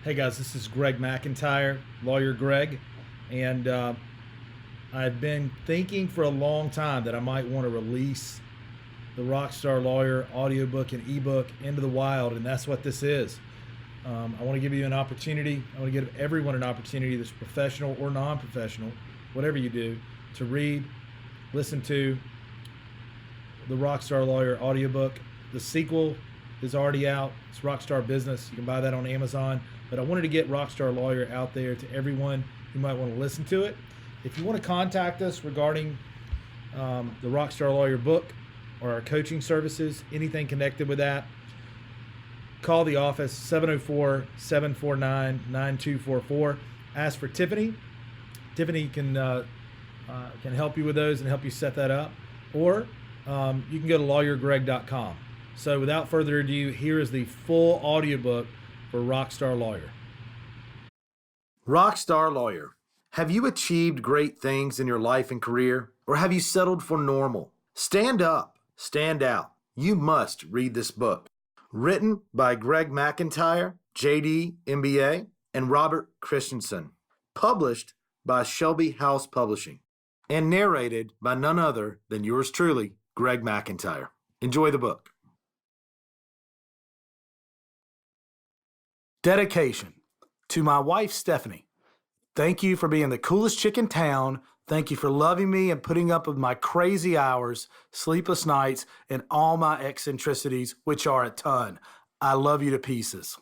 Hey guys, this is Greg McIntyre, lawyer Greg, and I've been thinking for a long time that I might want to release the RockStar Lawyer audiobook and ebook into the wild, and that's what this is. I want to give you an opportunity. I want to give everyone an opportunity that's professional or non-professional, whatever you do, to read, listen to the RockStar Lawyer audiobook. The sequel is already out. It's Rockstar Business. You can buy that on Amazon. But I wanted to get Rockstar Lawyer out there to everyone who might want to listen to it. If you want to contact us regarding the Rockstar Lawyer book or our coaching services, anything connected with that, call the office 704-749-9244. Ask for Tiffany. Tiffany can help you with those and help you set that up. Or you can go to lawyergreg.com. So without further ado, here is the full audiobook for Rockstar Lawyer. Rockstar Lawyer. Have you achieved great things in your life and career, or have you settled for normal? Stand up, stand out. You must read this book. Written by Greg McIntyre, JD, MBA, and Robert Christensen. Published by Shelby House Publishing. And narrated by none other than yours truly, Greg McIntyre. Enjoy the book. Dedication. To my wife, Stephanie. Thank you for being the coolest chick in town. Thank you for loving me and putting up with my crazy hours, sleepless nights, and all my eccentricities, which are a ton. I love you to pieces.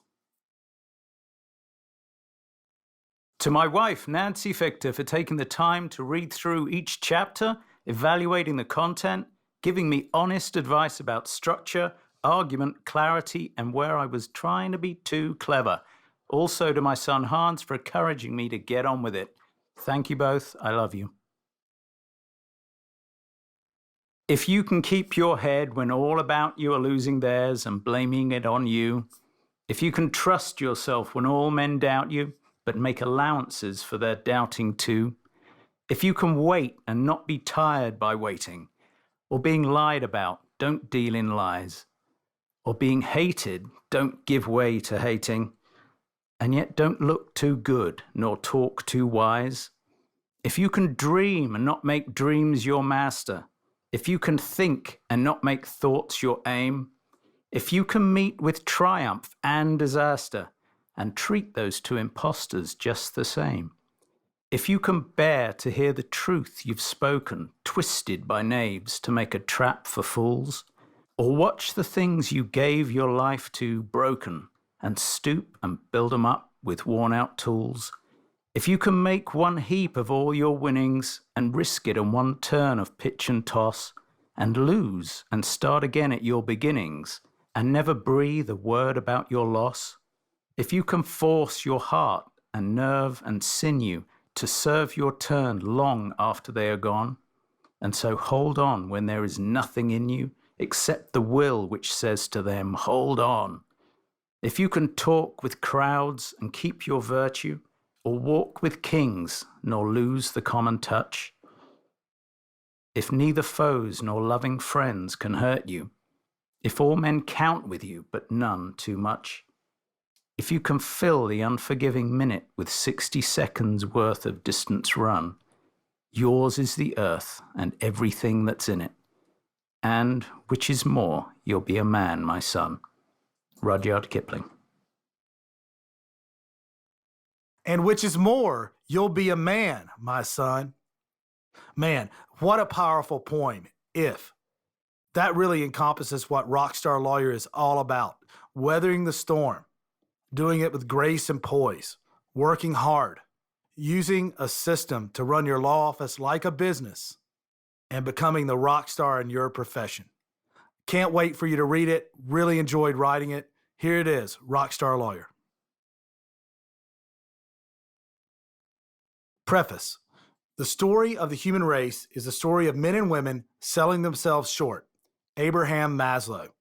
To my wife, Nancy Fichter, for taking the time to read through each chapter, evaluating the content, giving me honest advice about structure, argument, clarity, and where I was trying to be too clever. Also to my son Hans for encouraging me to get on with it. Thank you both. I love you. If you can keep your head when all about you are losing theirs and blaming it on you, if you can trust yourself when all men doubt you, but make allowances for their doubting too, if you can wait and not be tired by waiting, or being lied about, don't deal in lies, or being hated, don't give way to hating, and yet don't look too good nor talk too wise. If you can dream and not make dreams your master, if you can think and not make thoughts your aim, if you can meet with triumph and disaster and treat those two impostors just the same, if you can bear to hear the truth you've spoken twisted by knaves to make a trap for fools, or watch the things you gave your life to broken and stoop and build 'em up with worn-out tools, if you can make one heap of all your winnings and risk it in one turn of pitch and toss, and lose and start again at your beginnings, and never breathe a word about your loss, if you can force your heart and nerve and sinew to serve your turn long after they are gone, and so hold on when there is nothing in you except the will which says to them, hold on. If you can talk with crowds and keep your virtue, or walk with kings nor lose the common touch, if neither foes nor loving friends can hurt you, if all men count with you but none too much, if you can fill the unforgiving minute with 60 seconds worth of distance run, yours is the earth and everything that's in it. And, which is more, you'll be a man, my son. Rudyard Kipling. And which is more, you'll be a man, my son. Man, what a powerful poem, if. That really encompasses what Rockstar Lawyer is all about. Weathering the storm, doing it with grace and poise, working hard, using a system to run your law office like a business, and becoming the rock star in your profession. Can't wait for you to read it. Really enjoyed writing it. Here it is, Rockstar Lawyer. Preface. The story of the human race is the story of men and women selling themselves short. Abraham Maslow.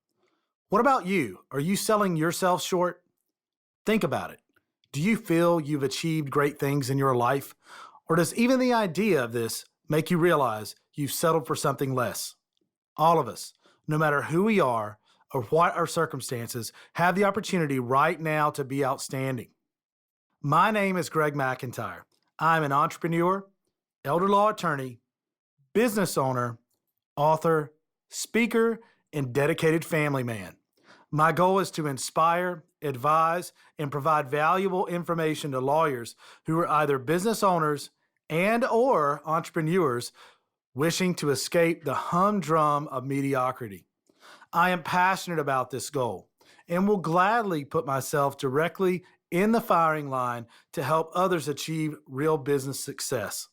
What about you? Are you selling yourself short? Think about it. Do you feel you've achieved great things in your life? Or does even the idea of this make you realize you've settled for something less? All of us, no matter who we are or what our circumstances, have the opportunity right now to be outstanding. My name is Greg McIntyre. I'm an entrepreneur, elder law attorney, business owner, author, speaker, and dedicated family man. My goal is to inspire, advise, and provide valuable information to lawyers who are either business owners and or entrepreneurs wishing to escape the humdrum of mediocrity. I am passionate about this goal and will gladly put myself directly in the firing line to help others achieve real business success.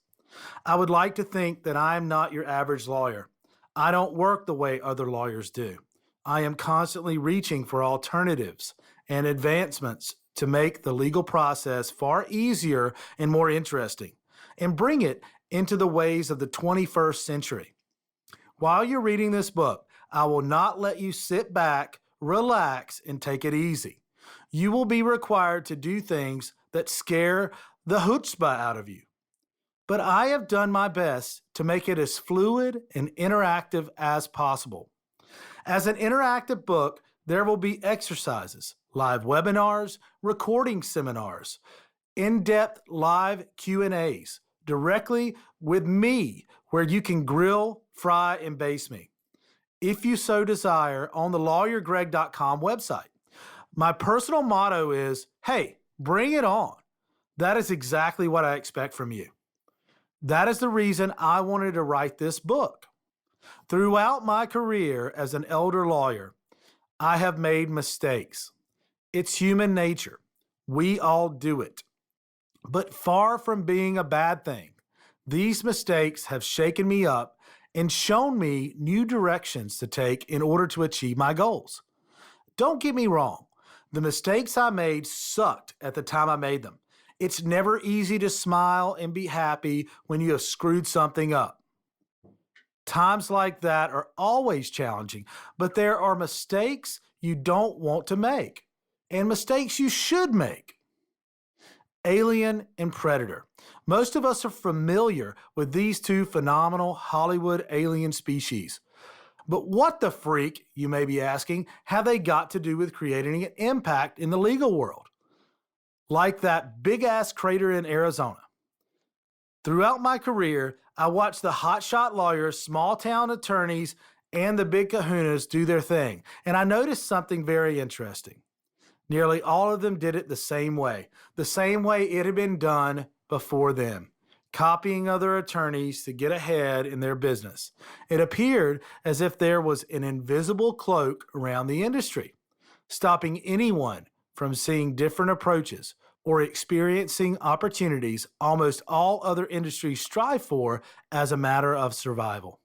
I would like to think that I am not your average lawyer. I don't work the way other lawyers do. I am constantly reaching for alternatives and advancements to make the legal process far easier and more interesting, and bring it into the ways of the 21st century. While you're reading this book, I will not let you sit back, relax, and take it easy. You will be required to do things that scare the chutzpah out of you. But I have done my best to make it as fluid and interactive as possible. As an interactive book, there will be exercises, live webinars, recording seminars, in-depth live Q&As directly with me where you can grill, fry, and baste me, if you so desire, on the lawyergreg.com website. My personal motto is, hey, bring it on. That is exactly what I expect from you. That is the reason I wanted to write this book. Throughout my career as an elder lawyer, I have made mistakes. It's human nature. We all do it. But far from being a bad thing, these mistakes have shaken me up and shown me new directions to take in order to achieve my goals. Don't get me wrong. The mistakes I made sucked at the time I made them. It's never easy to smile and be happy when you have screwed something up. Times like that are always challenging, but there are mistakes you don't want to make and mistakes you should make. Alien and Predator. Most of us are familiar with these two phenomenal Hollywood alien species. But what the freak, you may be asking, have they got to do with creating an impact in the legal world? Like that big-ass crater in Arizona. Throughout my career, I watched the hotshot lawyers, small-town attorneys, and the big kahunas do their thing, and I noticed something very interesting. Nearly all of them did it the same way it had been done before them, copying other attorneys to get ahead in their business. It appeared as if there was an invisible cloak around the industry, stopping anyone from seeing different approaches or experiencing opportunities almost all other industries strive for as a matter of survival.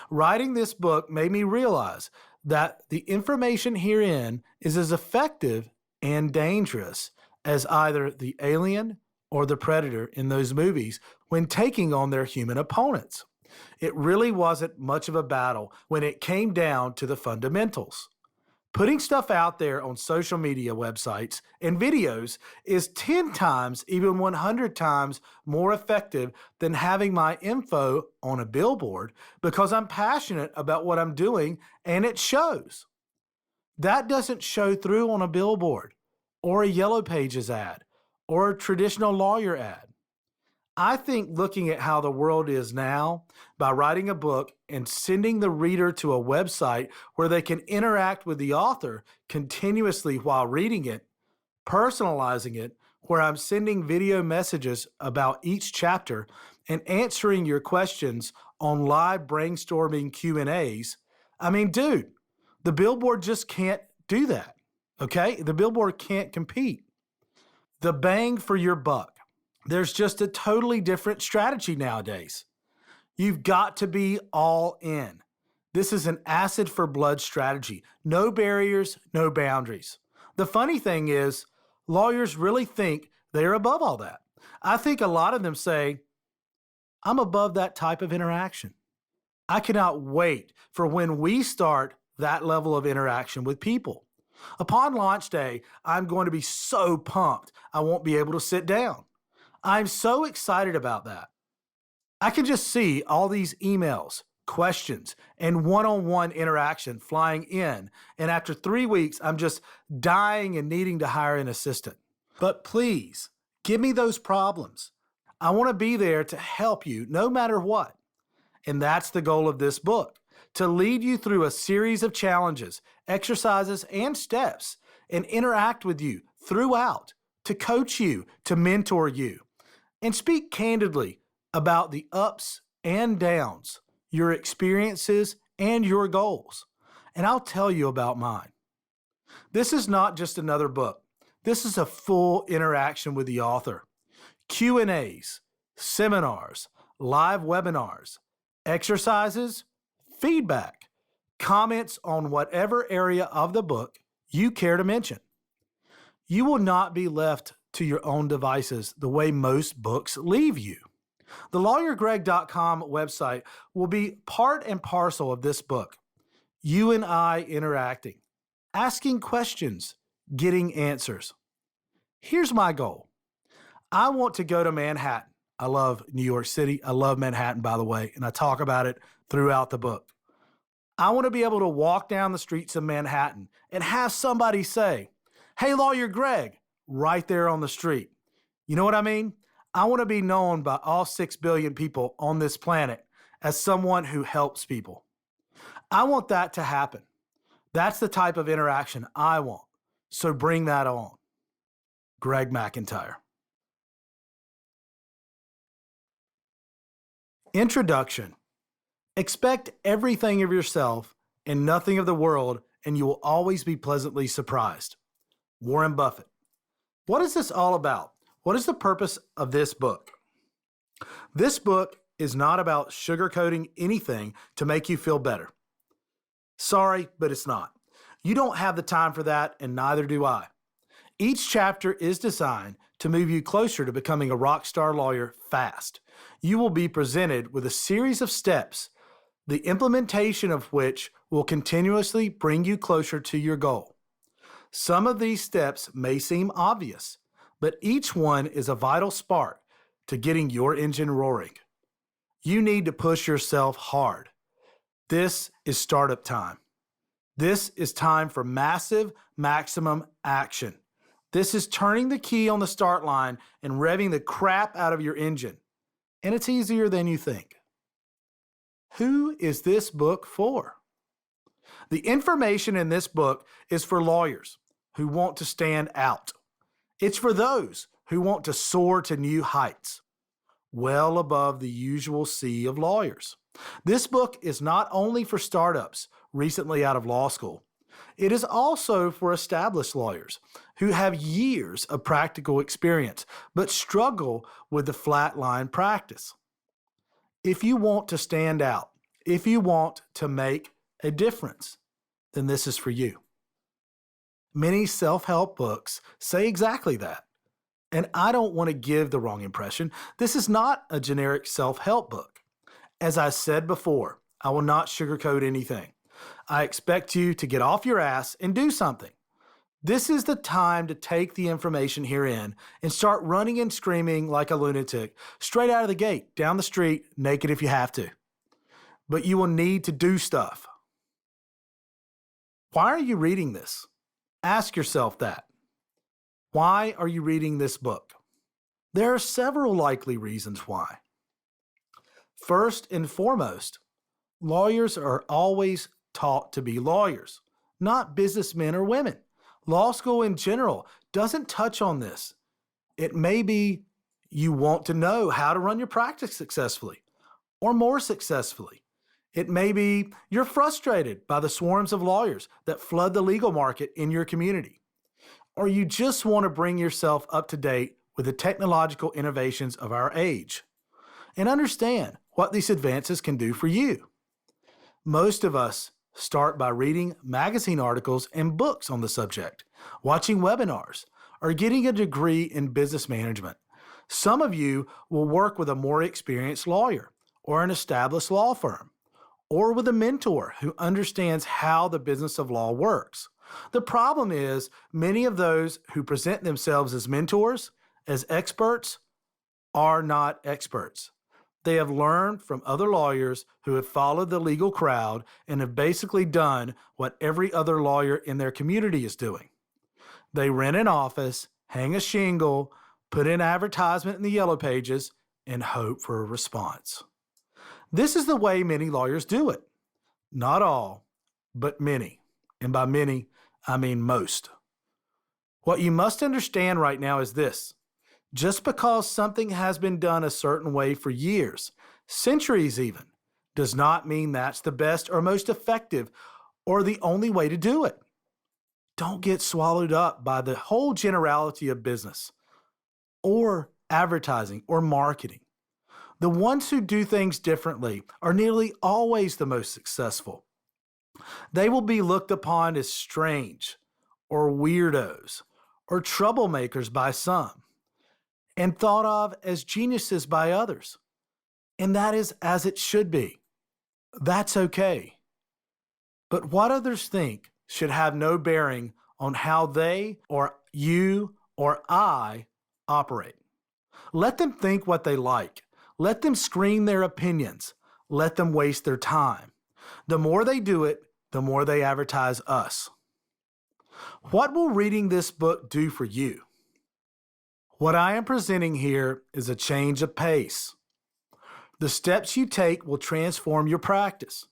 Writing this book made me realize that the information herein is as effective and dangerous as either the alien or the predator in those movies when taking on their human opponents. It really wasn't much of a battle when it came down to the fundamentals. Putting stuff out there on social media websites and videos is 10 times, even 100 times more effective than having my info on a billboard because I'm passionate about what I'm doing and it shows. That doesn't show through on a billboard or a Yellow Pages ad or a traditional lawyer ad. I think looking at how the world is now by writing a book and sending the reader to a website where they can interact with the author continuously while reading it, personalizing it, where I'm sending video messages about each chapter and answering your questions on live brainstorming Q&As. I mean, dude, the billboard just can't do that, okay? The billboard can't compete. The bang for your buck. There's just a totally different strategy nowadays. You've got to be all in. This is an acid for blood strategy. No barriers, no boundaries. The funny thing is, lawyers really think they're above all that. I think a lot of them say, I'm above that type of interaction. I cannot wait for when we start that level of interaction with people. Upon launch day, I'm going to be so pumped I won't be able to sit down. I'm so excited about that. I can just see all these emails, questions, and one-on-one interaction flying in, and after 3 weeks, I'm just dying and needing to hire an assistant. But please, Give me those problems. I want to be there to help you no matter what. And that's the goal of this book, to lead you through a series of challenges, exercises, and steps, and interact with you throughout, to coach you, to mentor you, and speak candidly about the ups and downs, your experiences, and your goals. And I'll tell you about mine. This is not just another book. This is a full interaction with the author. Q&As, seminars, live webinars, exercises, feedback, comments on whatever area of the book you care to mention. You will not be left to your own devices the way most books leave you. The lawyergreg.com website will be part and parcel of this book. You and I interacting, asking questions, getting answers. Here's my goal. I want to go to Manhattan. I love New York City. I love Manhattan, by the way, and I talk about it throughout the book. I want to be able to walk down the streets of Manhattan and have somebody say, "Hey, Lawyer Greg," right there on the street. You know what I mean? I want to be known by all 6 billion people on this planet as someone who helps people. I want that to happen. That's the type of interaction I want. So bring that on. Greg McIntyre. Introduction. Expect everything of yourself and nothing of the world, and you will always be pleasantly surprised. Warren Buffett. What is this all about? What is the purpose of this book? This book is not about sugarcoating anything to make you feel better. Sorry, but it's not. You don't have the time for that, and neither do I. Each chapter is designed to move you closer to becoming a rock star lawyer fast. You will be presented with a series of steps, the implementation of which will continuously bring you closer to your goal. Some of these steps may seem obvious, but each one is a vital spark to getting your engine roaring. You need to push yourself hard. This is startup time. This is time for massive, maximum action. This is turning the key on the start line and revving the crap out of your engine. And it's easier than you think. Who is this book for? The information in this book is for lawyers who want to stand out. It's for those who want to soar to new heights, well above the usual sea of lawyers. This book is not only for startups recently out of law school, it is also for established lawyers who have years of practical experience but struggle with the flatline practice. If you want to stand out, if you want to make a difference, then this is for you. Many self-help books say exactly that. And I don't want to give the wrong impression. This is not a generic self-help book. As I said before, I will not sugarcoat anything. I expect you to get off your ass and do something. This is the time to take the information herein and start running and screaming like a lunatic, straight out of the gate, down the street, naked if you have to. But you will need to do stuff. Why are you reading this? Ask yourself that. Why are you reading this book? There are several likely reasons why. First and foremost, lawyers are always taught to be lawyers, not businessmen or women. Law school in general doesn't touch on this. It may be you want to know how to run your practice successfully or more successfully. It may be you're frustrated by the swarms of lawyers that flood the legal market in your community. Or you just want to bring yourself up to date with the technological innovations of our age and understand what these advances can do for you. Most of us start by reading magazine articles and books on the subject, watching webinars, or getting a degree in business management. Some of you will work with a more experienced lawyer or an established law firm, or with a mentor who understands how the business of law works. The problem is many of those who present themselves as mentors, as experts, are not experts. They have learned from other lawyers who have followed the legal crowd and have basically done what every other lawyer in their community is doing. They rent an office, hang a shingle, put in advertisement in the yellow pages, and hope for a response. This is the way many lawyers do it. Not all, but many. And by many, I mean most. What you must understand right now is this. Just because something has been done a certain way for years, centuries even, does not mean that's the best or most effective or the only way to do it. Don't get swallowed up by the whole generality of business or advertising or marketing. The ones who do things differently are nearly always the most successful. They will be looked upon as strange or weirdos or troublemakers by some and thought of as geniuses by others. And that is as it should be. That's okay. But what others think should have no bearing on how they or you or I operate. Let them think what they like. Let them scream their opinions. Let them waste their time. The more they do it, the more they advertise us. What will reading this book do for you? What I am presenting here is a change of pace. The steps you take will transform your practice.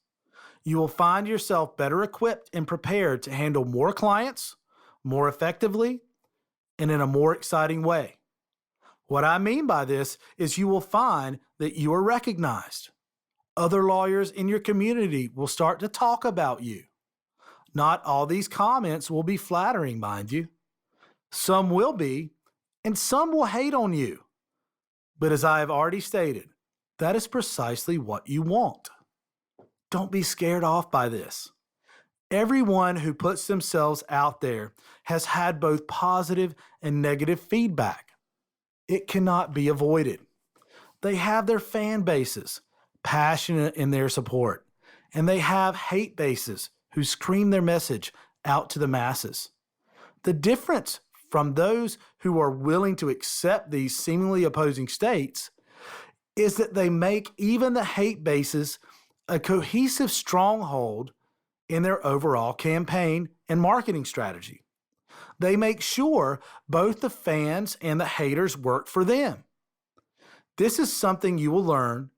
You will find yourself better equipped and prepared to handle more clients, more effectively, and in a more exciting way. What I mean by this is you will find that you are recognized. Other lawyers in your community will start to talk about you. Not all these comments will be flattering, mind you. Some will be, and some will hate on you. But as I have already stated, that is precisely what you want. Don't be scared off by this. Everyone who puts themselves out there has had both positive and negative feedback. It cannot be avoided. They have their fan bases, passionate in their support, and they have hate bases who scream their message out to the masses. The difference from those who are willing to accept these seemingly opposing states is that they make even the hate bases a cohesive stronghold in their overall campaign and marketing strategy. They make sure both the fans and the haters work for them. This is something you will learn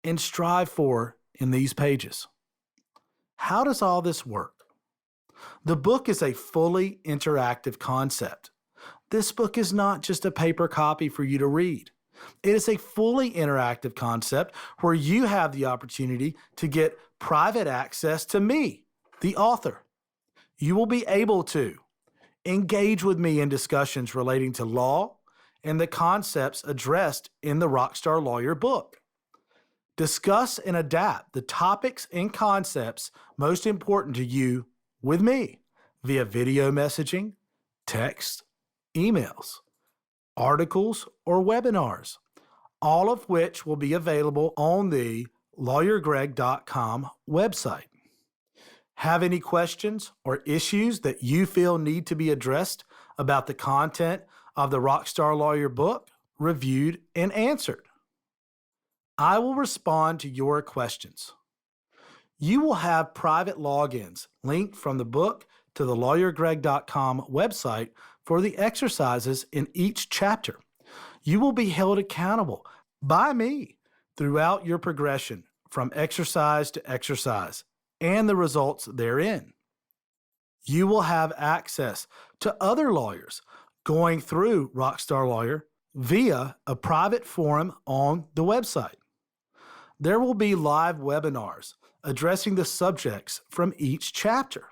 and strive for in these pages. How does all this work? The book is a fully interactive concept. This book is not just a paper copy for you to read. It is a fully interactive concept where you have the opportunity to get private access to me, the author. You will be able to engage with me in discussions relating to law and the concepts addressed in the RockStar Lawyer book. Discuss and adapt the topics and concepts most important to you with me via video messaging, text, emails, articles, or webinars, all of which will be available on the lawyergreg.com website. Have any questions or issues that you feel need to be addressed about the content of the RockStar Lawyer book, reviewed and answered? I will respond to your questions. You will have private logins linked from the book to the lawyergreg.com website for the exercises in each chapter. You will be held accountable by me throughout your progression from exercise to exercise and the results therein. You will have access to other lawyers going through RockStar Lawyer via a private forum on the website. There will be live webinars addressing the subjects from each chapter.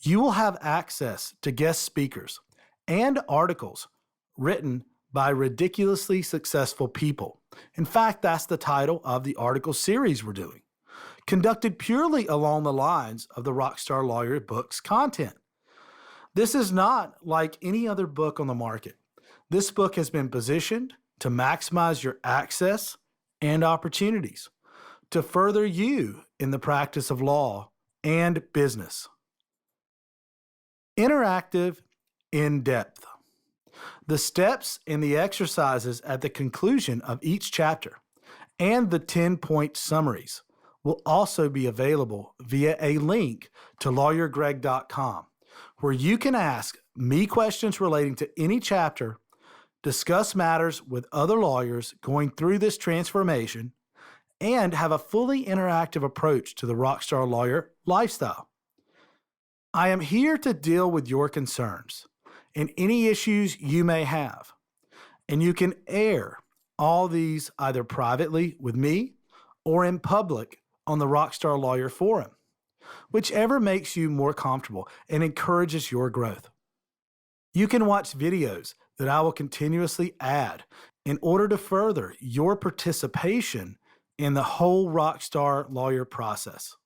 You will have access to guest speakers and articles written by ridiculously successful people. In fact, that's the title of the article series we're doing, conducted purely along the lines of the RockStar Lawyer book's content. This is not like any other book on the market. This book has been positioned to maximize your access and opportunities to further you in the practice of law and business. Interactive, in-depth. The steps and the exercises at the conclusion of each chapter and the 10-point summaries will also be available via a link to lawyergreg.com, where you can ask me questions relating to any chapter discuss matters with other lawyers going through this transformation, and have a fully interactive approach to the Rockstar Lawyer lifestyle. I am here to deal with your concerns and any issues you may have, and you can air all these either privately with me or in public on the Rockstar Lawyer Forum, whichever makes you more comfortable and encourages your growth. You can watch videos that I will continuously add in order to further your participation in the whole Rockstar Lawyer process.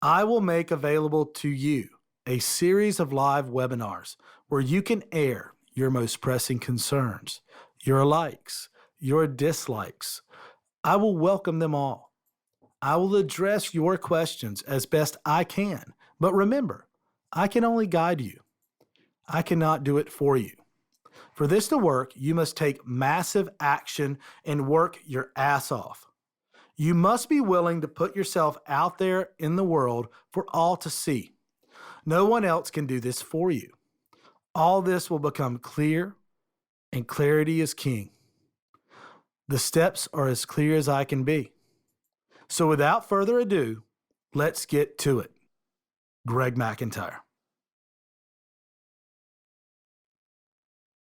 I will make available to you a series of live webinars where you can air your most pressing concerns, your likes, your dislikes. I will welcome them all. I will address your questions as best I can, but remember, I can only guide you. I cannot do it for you. For this to work, you must take massive action and work your ass off. You must be willing to put yourself out there in the world for all to see. No one else can do this for you. All this will become clear, and clarity is king. The steps are as clear as I can be. So without further ado, let's get to it. Greg McIntyre.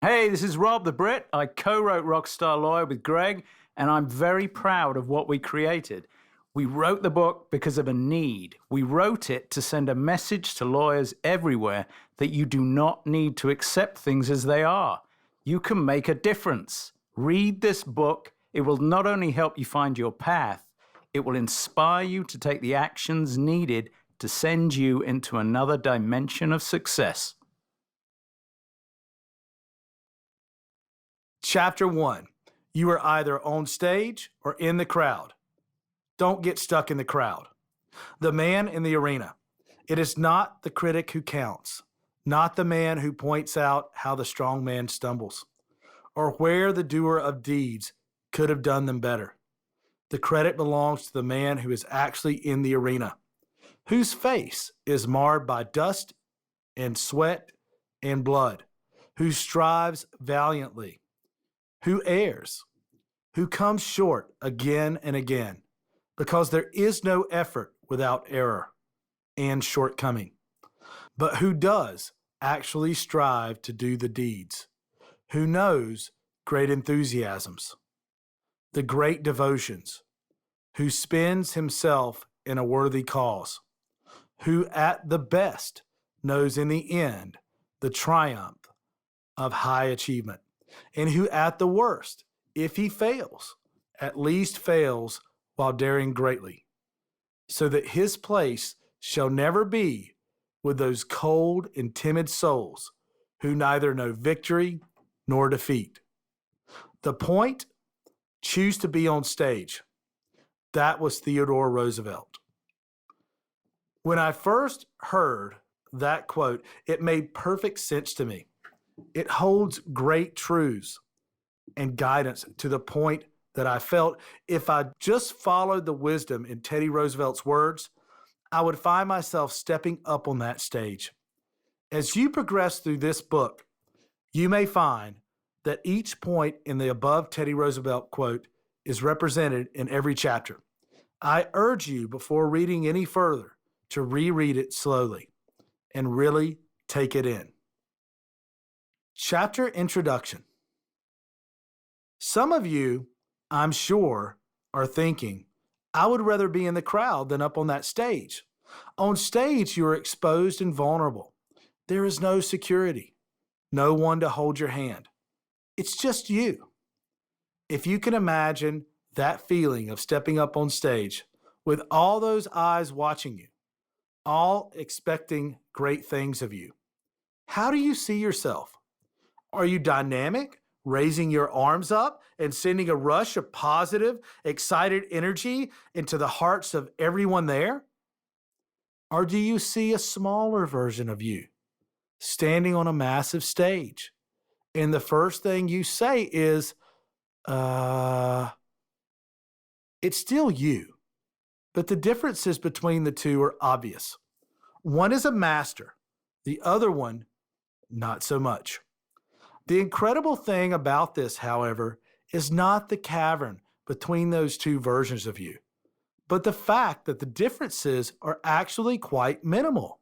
Hey, this is Rob the Brit. I co-wrote RockStar Lawyer with Greg, and I'm very proud of what we created. We wrote the book because of a need. We wrote it to send a message to lawyers everywhere that you do not need to accept things as they are. You can make a difference. Read this book. It will not only help you find your path, it will inspire you to take the actions needed to send you into another dimension of success. Chapter 1. You are either on stage or in the crowd. Don't get stuck in the crowd. The man in the arena. It is not the critic who counts, not the man who points out how the strong man stumbles, or where the doer of deeds could have done them better. The credit belongs to the man who is actually in the arena, whose face is marred by dust and sweat and blood, who strives valiantly, who errs, who comes short again and again, because there is no effort without error and shortcoming, but who does actually strive to do the deeds, who knows great enthusiasms, the great devotions, who spends himself in a worthy cause, who at the best knows in the end the triumph of high achievement, and who at the worst, if he fails, at least fails while daring greatly, so that his place shall never be with those cold and timid souls who neither know victory nor defeat. The point? Choose to be on stage. That was Theodore Roosevelt. When I first heard that quote, it made perfect sense to me. It holds great truths and guidance to the point that I felt if I just followed the wisdom in Teddy Roosevelt's words, I would find myself stepping up on that stage. As you progress through this book, you may find that each point in the above Teddy Roosevelt quote is represented in every chapter. I urge you, before reading any further, to reread it slowly and really take it in. Chapter Introduction. Some of you, I'm sure, are thinking, I would rather be in the crowd than up on that stage. On stage, you are exposed and vulnerable. There is no security, no one to hold your hand. It's just you. If you can imagine that feeling of stepping up on stage with all those eyes watching you, all expecting great things of you, how do you see yourself? Are you dynamic, raising your arms up and sending a rush of positive, excited energy into the hearts of everyone there? Or do you see a smaller version of you standing on a massive stage, and the first thing you say is, it's still you, but the differences between the two are obvious. One is a master, the other one, not so much. The incredible thing about this, however, is not the cavern between those two versions of you, but the fact that the differences are actually quite minimal.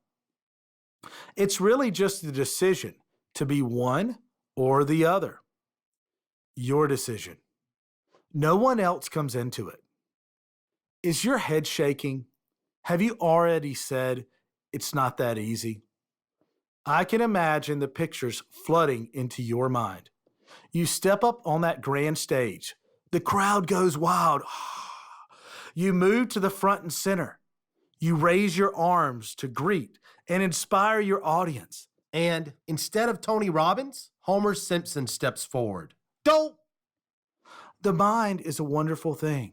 It's really just the decision to be one or the other. Your decision. No one else comes into it. Is your head shaking? Have you already said it's not that easy? I can imagine the pictures flooding into your mind. You step up on that grand stage. The crowd goes wild. You move to the front and center. You raise your arms to greet and inspire your audience. And instead of Tony Robbins, Homer Simpson steps forward. Dope! The mind is a wonderful thing.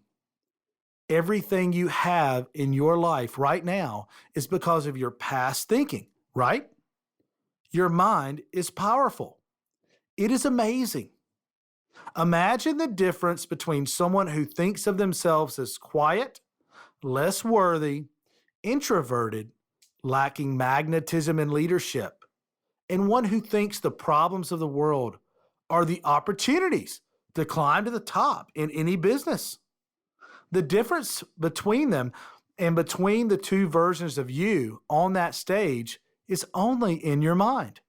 Everything you have in your life right now is because of your past thinking, right? Your mind is powerful. It is amazing. Imagine the difference between someone who thinks of themselves as quiet, less worthy, introverted, lacking magnetism and leadership, and one who thinks the problems of the world are the opportunities to climb to the top in any business. The difference between them and between the two versions of you on that stage is only in your mind.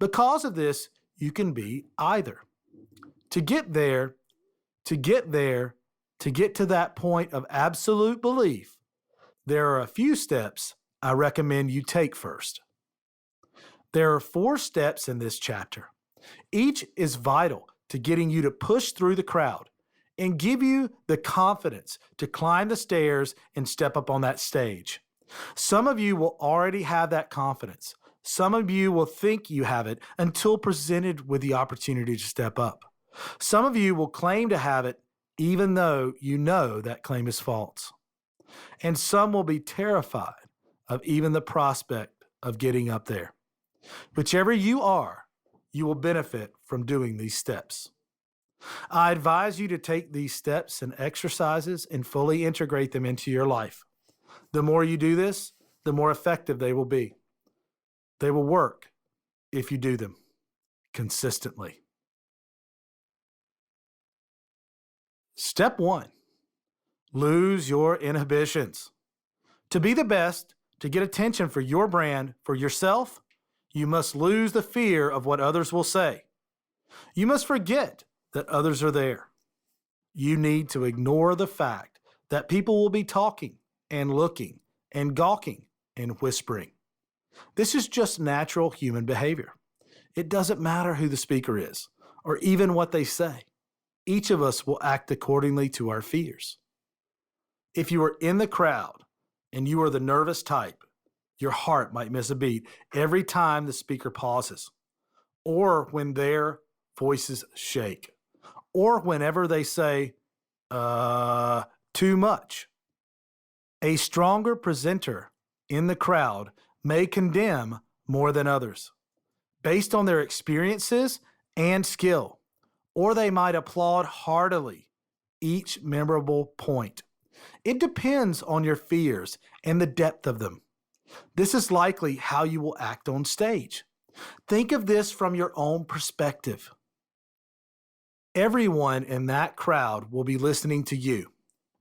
Because of this, you can be either. To get there, to get to that point of absolute belief, there are a few steps I recommend you take first. There are 4 steps in this chapter. Each is vital to getting you to push through the crowd and give you the confidence to climb the stairs and step up on that stage. Some of you will already have that confidence. Some of you will think you have it until presented with the opportunity to step up. Some of you will claim to have it even though you know that claim is false. And some will be terrified of even the prospect of getting up there. Whichever you are, you will benefit from doing these steps. I advise you to take these steps and exercises and fully integrate them into your life. The more you do this, the more effective they will be. They will work if you do them consistently. Step 1, lose your inhibitions. To be the best, to get attention for your brand, for yourself, you must lose the fear of what others will say. You must forget that others are there. You need to ignore the fact that people will be talking and looking and gawking and whispering. This is just natural human behavior. It doesn't matter who the speaker is or even what they say. Each of us will act accordingly to our fears. If you are in the crowd and you are the nervous type, your heart might miss a beat every time the speaker pauses, or when their voices shake, or whenever they say, too much. A stronger presenter in the crowd may condemn more than others, based on their experiences and skill, or they might applaud heartily each memorable point. It depends on your fears and the depth of them. This is likely how you will act on stage. Think of this from your own perspective. Everyone in that crowd will be listening to you,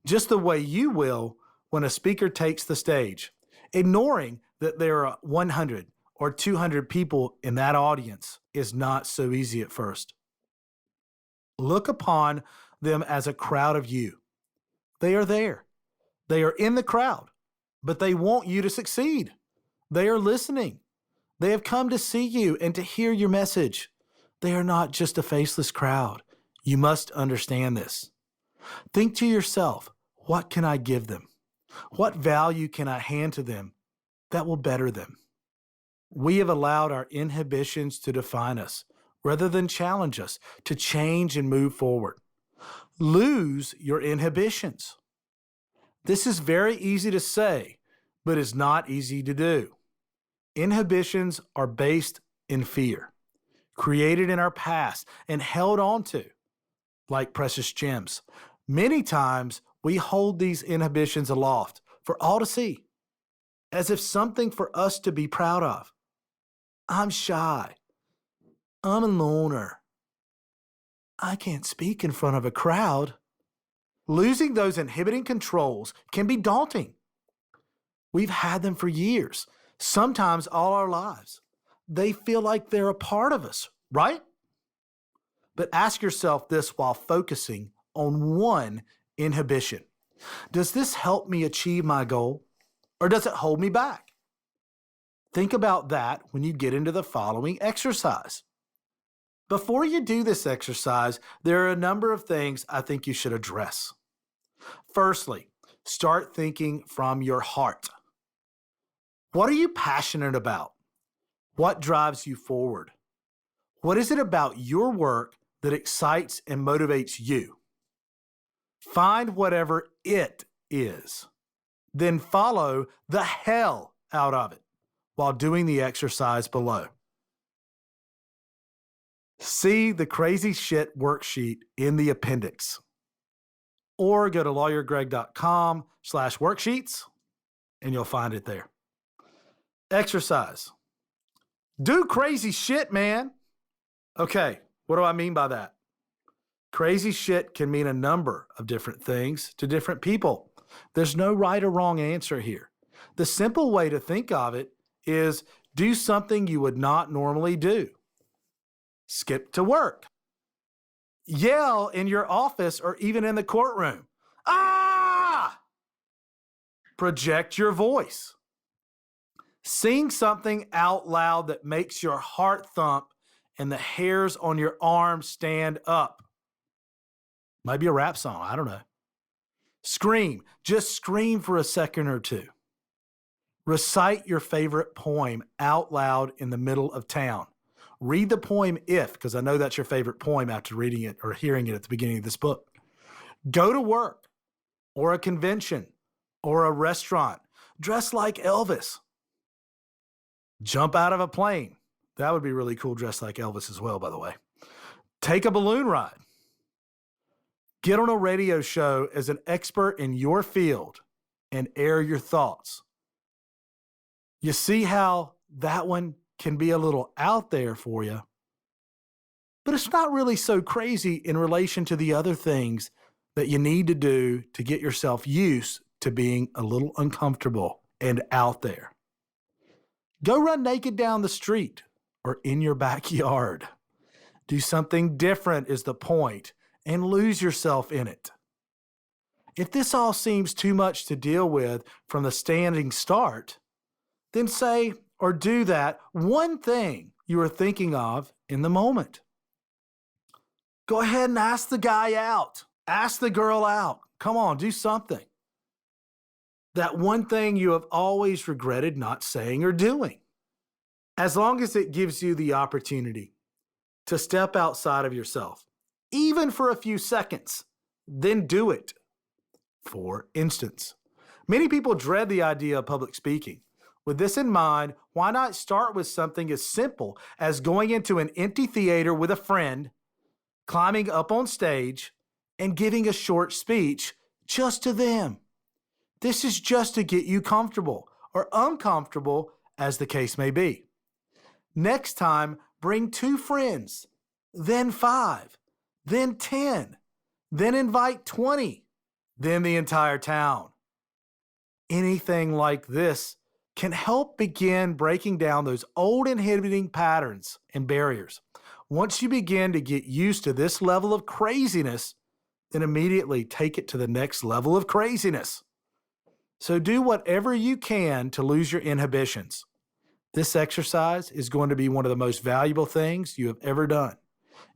just the way you will when a speaker takes the stage, ignoring that there are 100 or 200 people in that audience is not so easy at first. Look upon them as a crowd of you. They are there. They are in the crowd, but they want you to succeed. They are listening. They have come to see you and to hear your message. They are not just a faceless crowd. You must understand this. Think to yourself, what can I give them? What value can I hand to them that will better them? We have allowed our inhibitions to define us rather than challenge us to change and move forward. Lose your inhibitions. This is very easy to say, but is not easy to do. Inhibitions are based in fear, created in our past and held on to like precious gems. Many times we hold these inhibitions aloft for all to see, as if something for us to be proud of. I'm shy. I'm a loner. I can't speak in front of a crowd. Losing those inhibiting controls can be daunting. We've had them for years, sometimes all our lives. They feel like they're a part of us, right? But ask yourself this while focusing on one inhibition. Does this help me achieve my goal, or does it hold me back? Think about that when you get into the following exercise. Before you do this exercise, there are a number of things I think you should address. Firstly, start thinking from your heart. What are you passionate about? What drives you forward? What is it about your work that excites and motivates you? Find whatever it is. Then follow the hell out of it while doing the exercise below. See the crazy shit worksheet in the appendix. Or go to lawyergreg.com/worksheets and you'll find it there. Exercise. Do crazy shit, man. Okay, what do I mean by that? Crazy shit can mean a number of different things to different people. There's no right or wrong answer here. The simple way to think of it is do something you would not normally do. Skip to work. Yell in your office or even in the courtroom. Ah! Project your voice. Sing something out loud that makes your heart thump and the hairs on your arms stand up. Might be a rap song, I don't know. Scream. Just scream for a second or two. Recite your favorite poem out loud in the middle of town. Read the poem if, because I know that's your favorite poem after reading it or hearing it at the beginning of this book. Go to work or a convention or a restaurant. Dress like Elvis. Jump out of a plane. That would be really cool, dressed like Elvis as well, by the way. Take a balloon ride. Get on a radio show as an expert in your field and air your thoughts. You see how that one can be a little out there for you, but it's not really so crazy in relation to the other things that you need to do to get yourself used to being a little uncomfortable and out there. Go run naked down the street or in your backyard. Do something different is the point, and lose yourself in it. If this all seems too much to deal with from the standing start, then say or do that one thing you are thinking of in the moment. Go ahead and ask the guy out. Ask the girl out. Come on, do something. That one thing you have always regretted not saying or doing. As long as it gives you the opportunity to step outside of yourself, even for a few seconds, then do it. For instance, many people dread the idea of public speaking. With this in mind, why not start with something as simple as going into an empty theater with a friend, climbing up on stage, and giving a short speech just to them? This is just to get you comfortable or uncomfortable, as the case may be. Next time, bring 2 friends, then 5, then 10, then invite 20, then the entire town. Anything like this can help begin breaking down those old inhibiting patterns and barriers. Once you begin to get used to this level of craziness, then immediately take it to the next level of craziness. So do whatever you can to lose your inhibitions. This exercise is going to be one of the most valuable things you have ever done.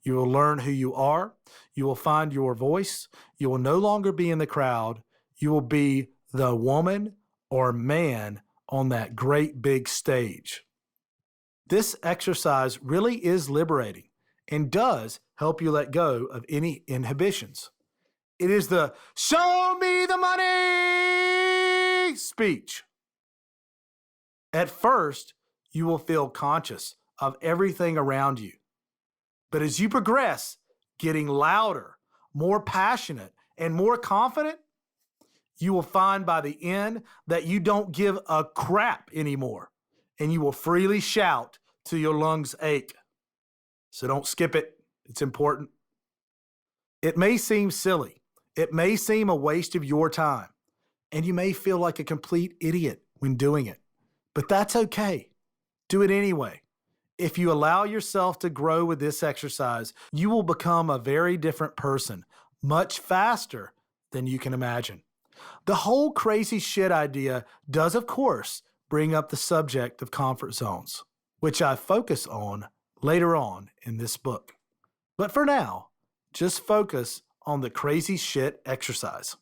You will learn who you are. You will find your voice. You will no longer be in the crowd. You will be the woman or man on that great big stage. This exercise really is liberating and does help you let go of any inhibitions. It is the "show me the money" speech. At first, you will feel conscious of everything around you. But as you progress, getting louder, more passionate, and more confident, you will find by the end that you don't give a crap anymore, and you will freely shout till your lungs ache. So don't skip it. It's important. It may seem silly. It may seem a waste of your time. And you may feel like a complete idiot when doing it. But that's okay. Do it anyway. If you allow yourself to grow with this exercise, you will become a very different person, much faster than you can imagine. The whole crazy shit idea does, of course, bring up the subject of comfort zones, which I focus on later on in this book. But for now, just focus on the crazy shit exercise.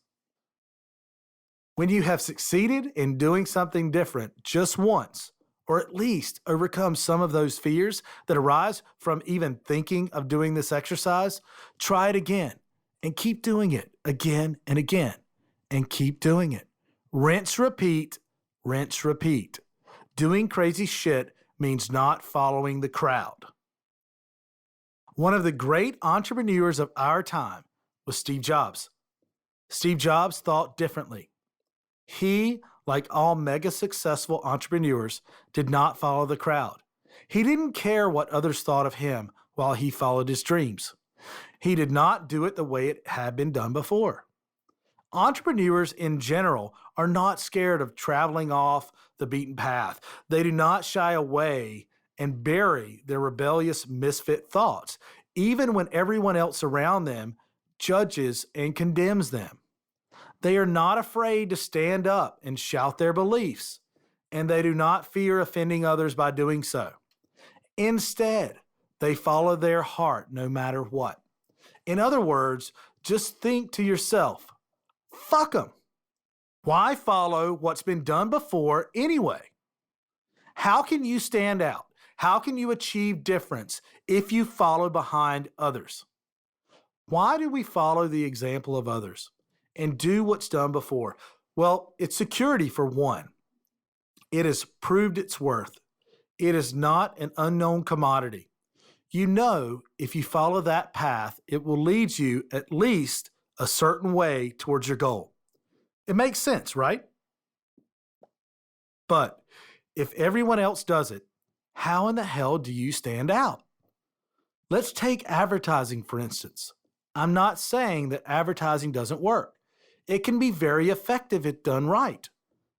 When you have succeeded in doing something different just once, or at least overcome some of those fears that arise from even thinking of doing this exercise, try it again and keep doing it again and again and keep doing it. Rinse, repeat, rinse, repeat. Doing crazy shit means not following the crowd. One of the great entrepreneurs of our time was Steve Jobs. Steve Jobs thought differently. He, like all mega successful entrepreneurs, did not follow the crowd. He didn't care what others thought of him while he followed his dreams. He did not do it the way it had been done before. Entrepreneurs in general are not scared of traveling off the beaten path. They do not shy away and bury their rebellious misfit thoughts, even when everyone else around them judges and condemns them. They are not afraid to stand up and shout their beliefs, and they do not fear offending others by doing so. Instead, they follow their heart no matter what. In other words, just think to yourself, fuck them. Why follow what's been done before anyway? How can you stand out? How can you achieve difference if you follow behind others? Why do we follow the example of others and do what's done before? Well, it's security for one. It has proved its worth. It is not an unknown commodity. You know, if you follow that path, it will lead you at least a certain way towards your goal. It makes sense, right? But if everyone else does it, how in the hell do you stand out? Let's take advertising, for instance. I'm not saying that advertising doesn't work. It can be very effective if done right.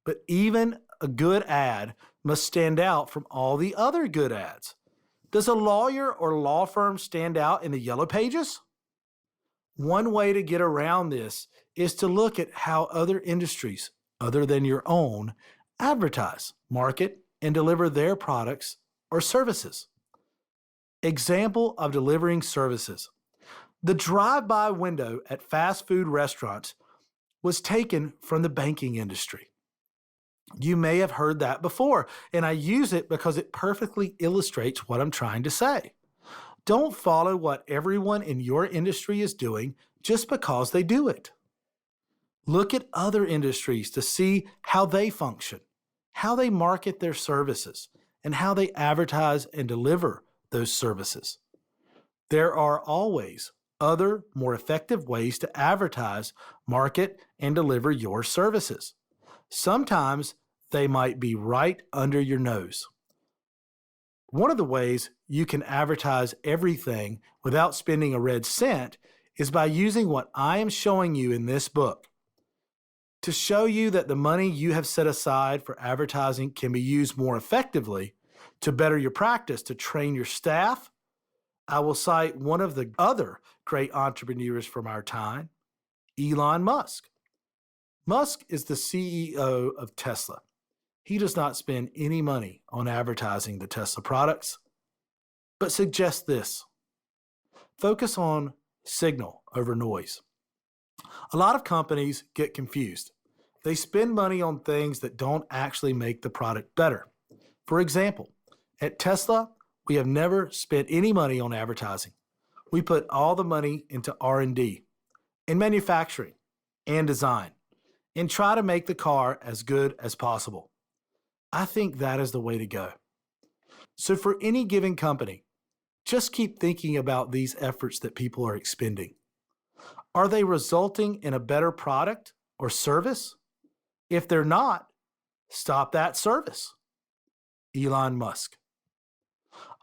But even a good ad must stand out from all the other good ads. Does a lawyer or law firm stand out in the yellow pages? One way to get around this is to look at how other industries, other than your own, advertise, market, and deliver their products or services. Example of delivering services. The drive-by window at fast food restaurants was taken from the banking industry. You may have heard that before, and I use it because it perfectly illustrates what I'm trying to say. Don't follow what everyone in your industry is doing just because they do it. Look at other industries to see how they function, how they market their services, and how they advertise and deliver those services. There are always other, more effective ways to advertise, market, and deliver your services. Sometimes they might be right under your nose. One of the ways you can advertise everything without spending a red cent is by using what I am showing you in this book. To show you that the money you have set aside for advertising can be used more effectively to better your practice, to train your staff, I will cite one of the other great entrepreneurs from our time, Elon Musk. Musk is the CEO of Tesla. He does not spend any money on advertising the Tesla products, but suggests this. Focus on signal over noise. A lot of companies get confused. They spend money on things that don't actually make the product better. For example, at Tesla, we have never spent any money on advertising. We put all the money into R&D, in manufacturing, and design, and try to make the car as good as possible. I think that is the way to go. So for any given company, just keep thinking about these efforts that people are expending. Are they resulting in a better product or service? If they're not, stop that service. Elon Musk.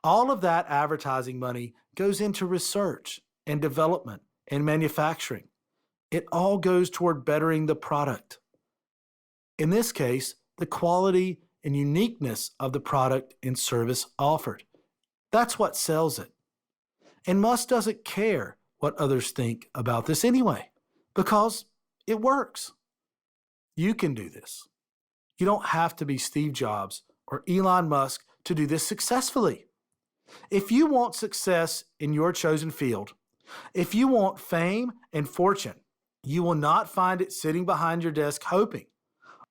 All of that advertising money goes into research and development and manufacturing. It all goes toward bettering the product. In this case, the quality and uniqueness of the product and service offered. That's what sells it. And Musk doesn't care what others think about this anyway, because it works. You can do this. You don't have to be Steve Jobs or Elon Musk to do this successfully. If you want success in your chosen field, if you want fame and fortune, you will not find it sitting behind your desk hoping,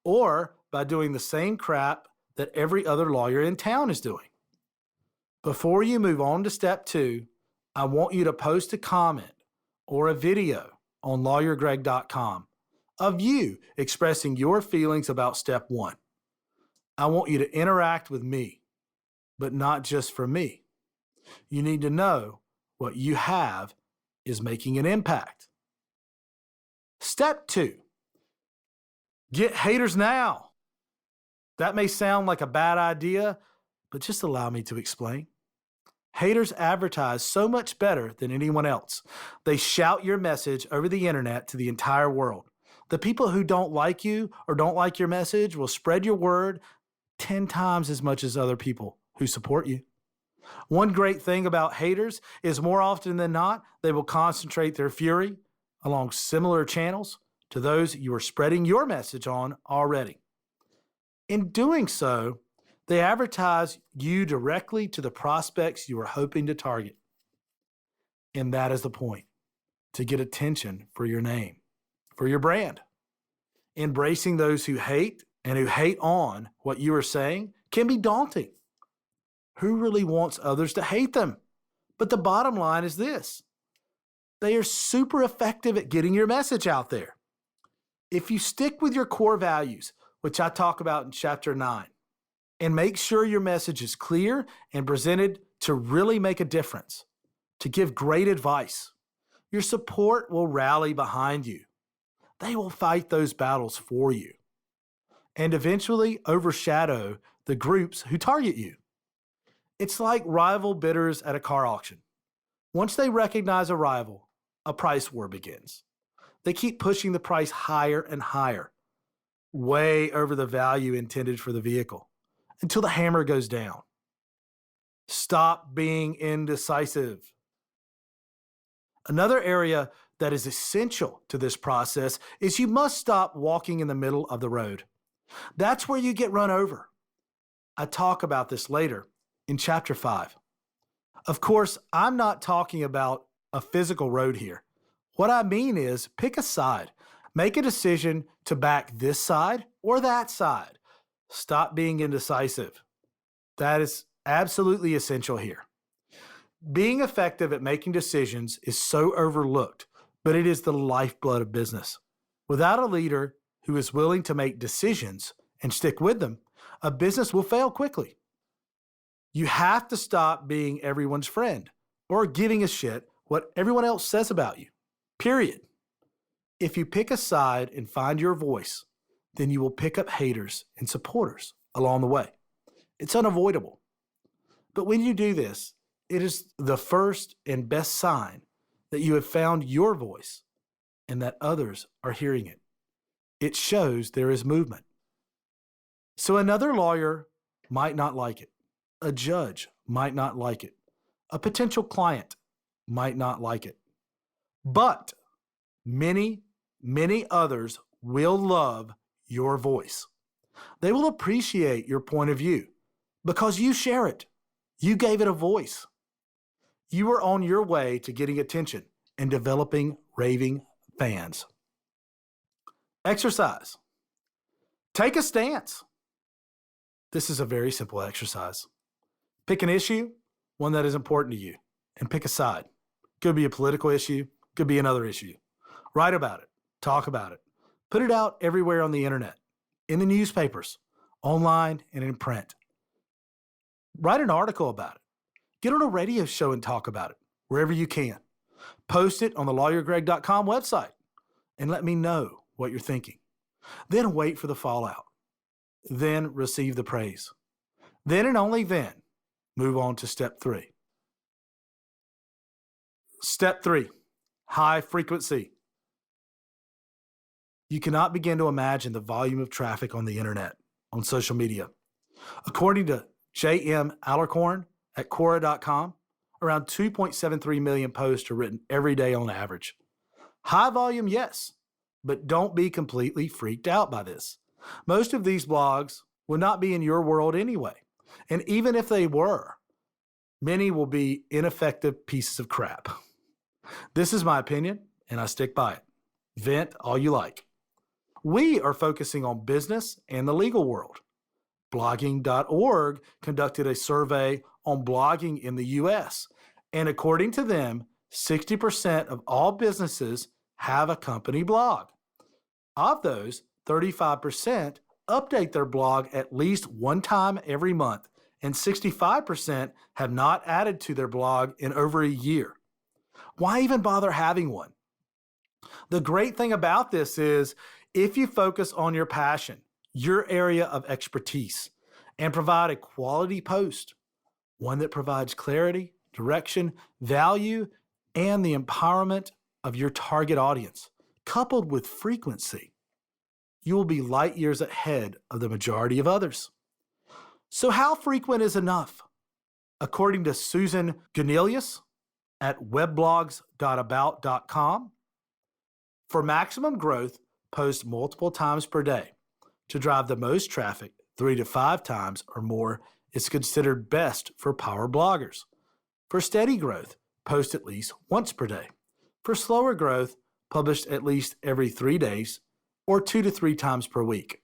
or by doing the same crap that every other lawyer in town is doing. Before you move on to step 2, I want you to post a comment or a video on lawyergreg.com of you expressing your feelings about step 1. I want you to interact with me, but not just for me. You need to know what you have is making an impact. Step 2, get haters now. That may sound like a bad idea, but just allow me to explain. Haters advertise so much better than anyone else. They shout your message over the internet to the entire world. The people who don't like you or don't like your message will spread your word 10 times as much as other people who support you. One great thing about haters is more often than not, they will concentrate their fury along similar channels to those you are spreading your message on already. In doing so, they advertise you directly to the prospects you are hoping to target. And that is the point, to get attention for your name, for your brand. Embracing those who hate and who hate on what you are saying can be daunting. Who really wants others to hate them? But the bottom line is this: they are super effective at getting your message out there. If you stick with your core values, which I talk about in chapter 9, and make sure your message is clear and presented to really make a difference, to give great advice, your support will rally behind you. They will fight those battles for you and eventually overshadow the groups who target you. It's like rival bidders at a car auction. Once they recognize a rival, a price war begins. They keep pushing the price higher and higher, way over the value intended for the vehicle, until the hammer goes down. Stop being indecisive. Another area that is essential to this process is you must stop walking in the middle of the road. That's where you get run over. I talk about this later in chapter 5. Of course, I'm not talking about a physical road here. What I mean is pick a side. Make a decision to back this side or that side. Stop being indecisive. That is absolutely essential here. Being effective at making decisions is so overlooked, but it is the lifeblood of business. Without a leader who is willing to make decisions and stick with them, a business will fail quickly. You have to stop being everyone's friend or giving a shit what everyone else says about you. Period. If you pick a side and find your voice, then you will pick up haters and supporters along the way. It's unavoidable. But when you do this, it is the first and best sign that you have found your voice and that others are hearing it. It shows there is movement. So another lawyer might not like it. A judge might not like it. A potential client might not like it. But many, many others will love your voice. They will appreciate your point of view because you share it. You gave it a voice. You are on your way to getting attention and developing raving fans. Exercise. Take a stance. This is a very simple exercise. Pick an issue, one that is important to you, and pick a side. Could be a political issue, could be another issue. Write about it, talk about it. Put it out everywhere on the internet, in the newspapers, online, and in print. Write an article about it. Get on a radio show and talk about it wherever you can. Post it on the lawyergreg.com website and let me know what you're thinking. Then wait for the fallout. Then receive the praise. Then and only then, move on to step 3. Step 3, high frequency. You cannot begin to imagine the volume of traffic on the internet, on social media. According to J.M. Alarcorn at Quora.com, around 2.73 million posts are written every day on average. High volume, yes, but don't be completely freaked out by this. Most of these blogs will not be in your world anyway. And even if they were, many will be ineffective pieces of crap. This is my opinion, and I stick by it. Vent all you like. We are focusing on business and the legal world. Blogging.org conducted a survey on blogging in the US, and according to them, 60% of all businesses have a company blog. Of those, 35% update their blog at least one time every month, and 65% have not added to their blog in over a year. Why even bother having one? The great thing about this is if you focus on your passion, your area of expertise, and provide a quality post, one that provides clarity, direction, value, and the empowerment of your target audience, coupled with frequency, you will be light years ahead of the majority of others. So how frequent is enough? According to Susan Gunelius at weblogs.about.com, for maximum growth, post multiple times per day. To drive the most traffic, 3 to 5 times or more is considered best for power bloggers. For steady growth, post at least once per day. For slower growth, publish at least every 3 days or 2 to 3 times per week.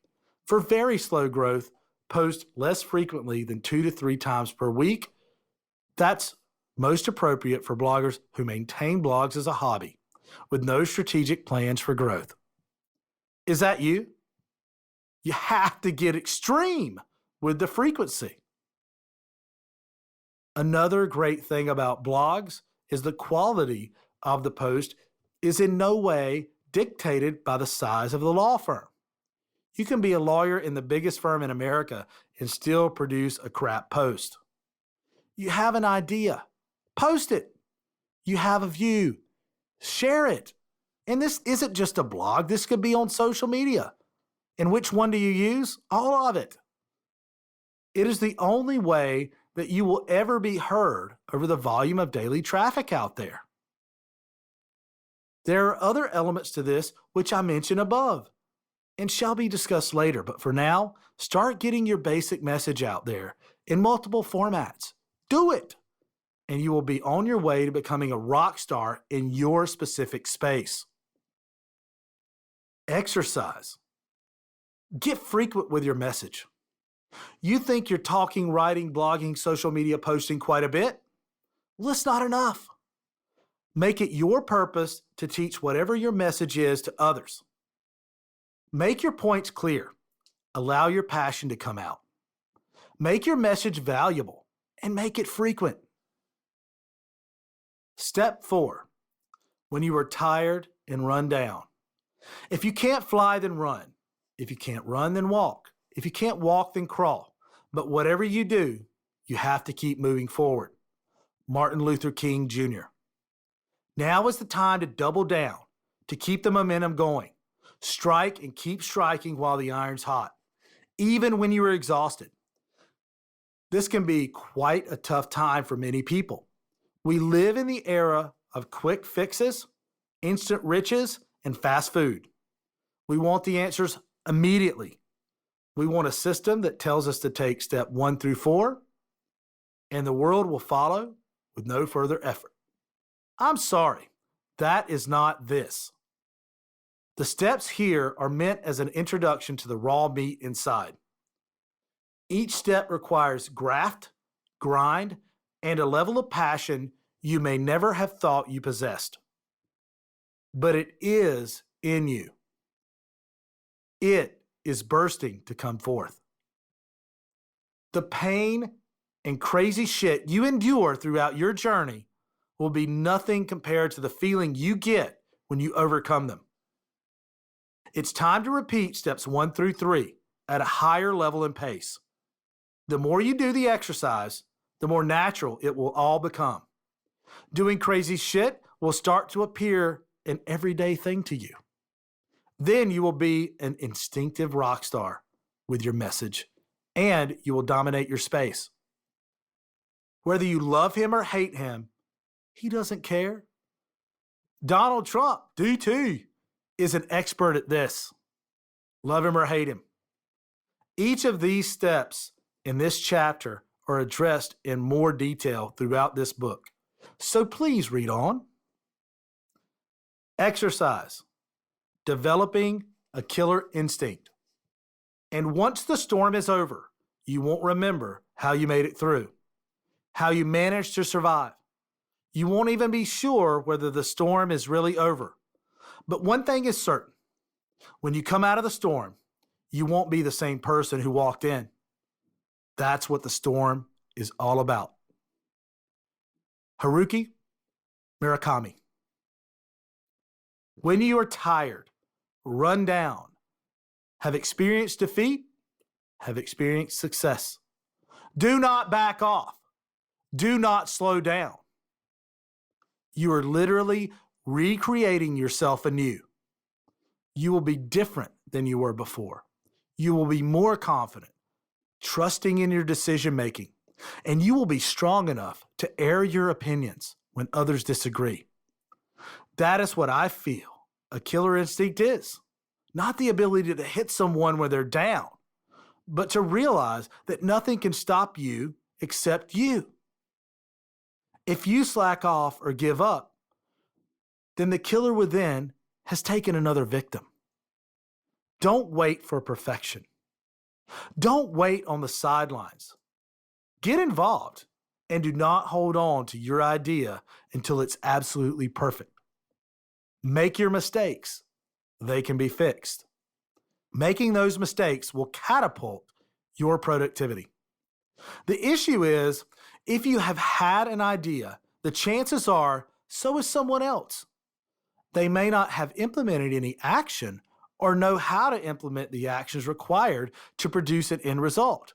For very slow growth, post less frequently than 2 to 3 times per week. That's most appropriate for bloggers who maintain blogs as a hobby with no strategic plans for growth. Is that you? You have to get extreme with the frequency. Another great thing about blogs is the quality of the post is in no way dictated by the size of the law firm. You can be a lawyer in the biggest firm in America and still produce a crap post. You have an idea, post it. You have a view, share it. And this isn't just a blog. This could be on social media. And which one do you use? All of it. It is the only way that you will ever be heard over the volume of daily traffic out there. There are other elements to this which I mentioned above and shall be discussed later. But for now, start getting your basic message out there in multiple formats. Do it. And you will be on your way to becoming a rock star in your specific space. Exercise. Get frequent with your message. You think you're talking, writing, blogging, social media posting quite a bit? Well, it's not enough. Make it your purpose to teach whatever your message is to others. Make your points clear. Allow your passion to come out. Make your message valuable and make it frequent. Step 4. When you are tired and run down. If you can't fly, then run. If you can't run, then walk. If you can't walk, then crawl. But whatever you do, you have to keep moving forward. Martin Luther King Jr. Now is the time to double down, to keep the momentum going. Strike and keep striking while the iron's hot, even when you are exhausted. This can be quite a tough time for many people. We live in the era of quick fixes, instant riches, and fast food. We want the answers immediately. We want a system that tells us to take step 1 through 4, and the world will follow with no further effort. I'm sorry, that is not this. The steps here are meant as an introduction to the raw meat inside. Each step requires graft, grind, and a level of passion you may never have thought you possessed. But it is in you. It is bursting to come forth. The pain and crazy shit you endure throughout your journey will be nothing compared to the feeling you get when you overcome them. It's time to repeat steps 1 through 3 at a higher level and pace. The more you do the exercise, the more natural it will all become. Doing crazy shit will start to appear an everyday thing to you. Then you will be an instinctive rock star with your message, and you will dominate your space. Whether you love him or hate him, he doesn't care. Donald Trump, DT, is an expert at this. Love him or hate him. Each of these steps in this chapter are addressed in more detail throughout this book. So please read on. Exercise. Developing a killer instinct. And once the storm is over, you won't remember how you made it through, how you managed to survive. You won't even be sure whether the storm is really over. But one thing is certain. When you come out of the storm, you won't be the same person who walked in. That's what the storm is all about. Haruki Murakami. When you are tired, run down, have experienced defeat, have experienced success. Do not back off. Do not slow down. You are literally recreating yourself anew. You will be different than you were before. You will be more confident, trusting in your decision making, and you will be strong enough to air your opinions when others disagree. That is what I feel a killer instinct is. Not the ability to hit someone when they're down, but to realize that nothing can stop you except you. If you slack off or give up, then the killer within has taken another victim. Don't wait for perfection. Don't wait on the sidelines. Get involved and do not hold on to your idea until it's absolutely perfect. Make your mistakes. They can be fixed. Making those mistakes will catapult your productivity. The issue is, if you have had an idea, the chances are so is someone else. They may not have implemented any action or know how to implement the actions required to produce an end result.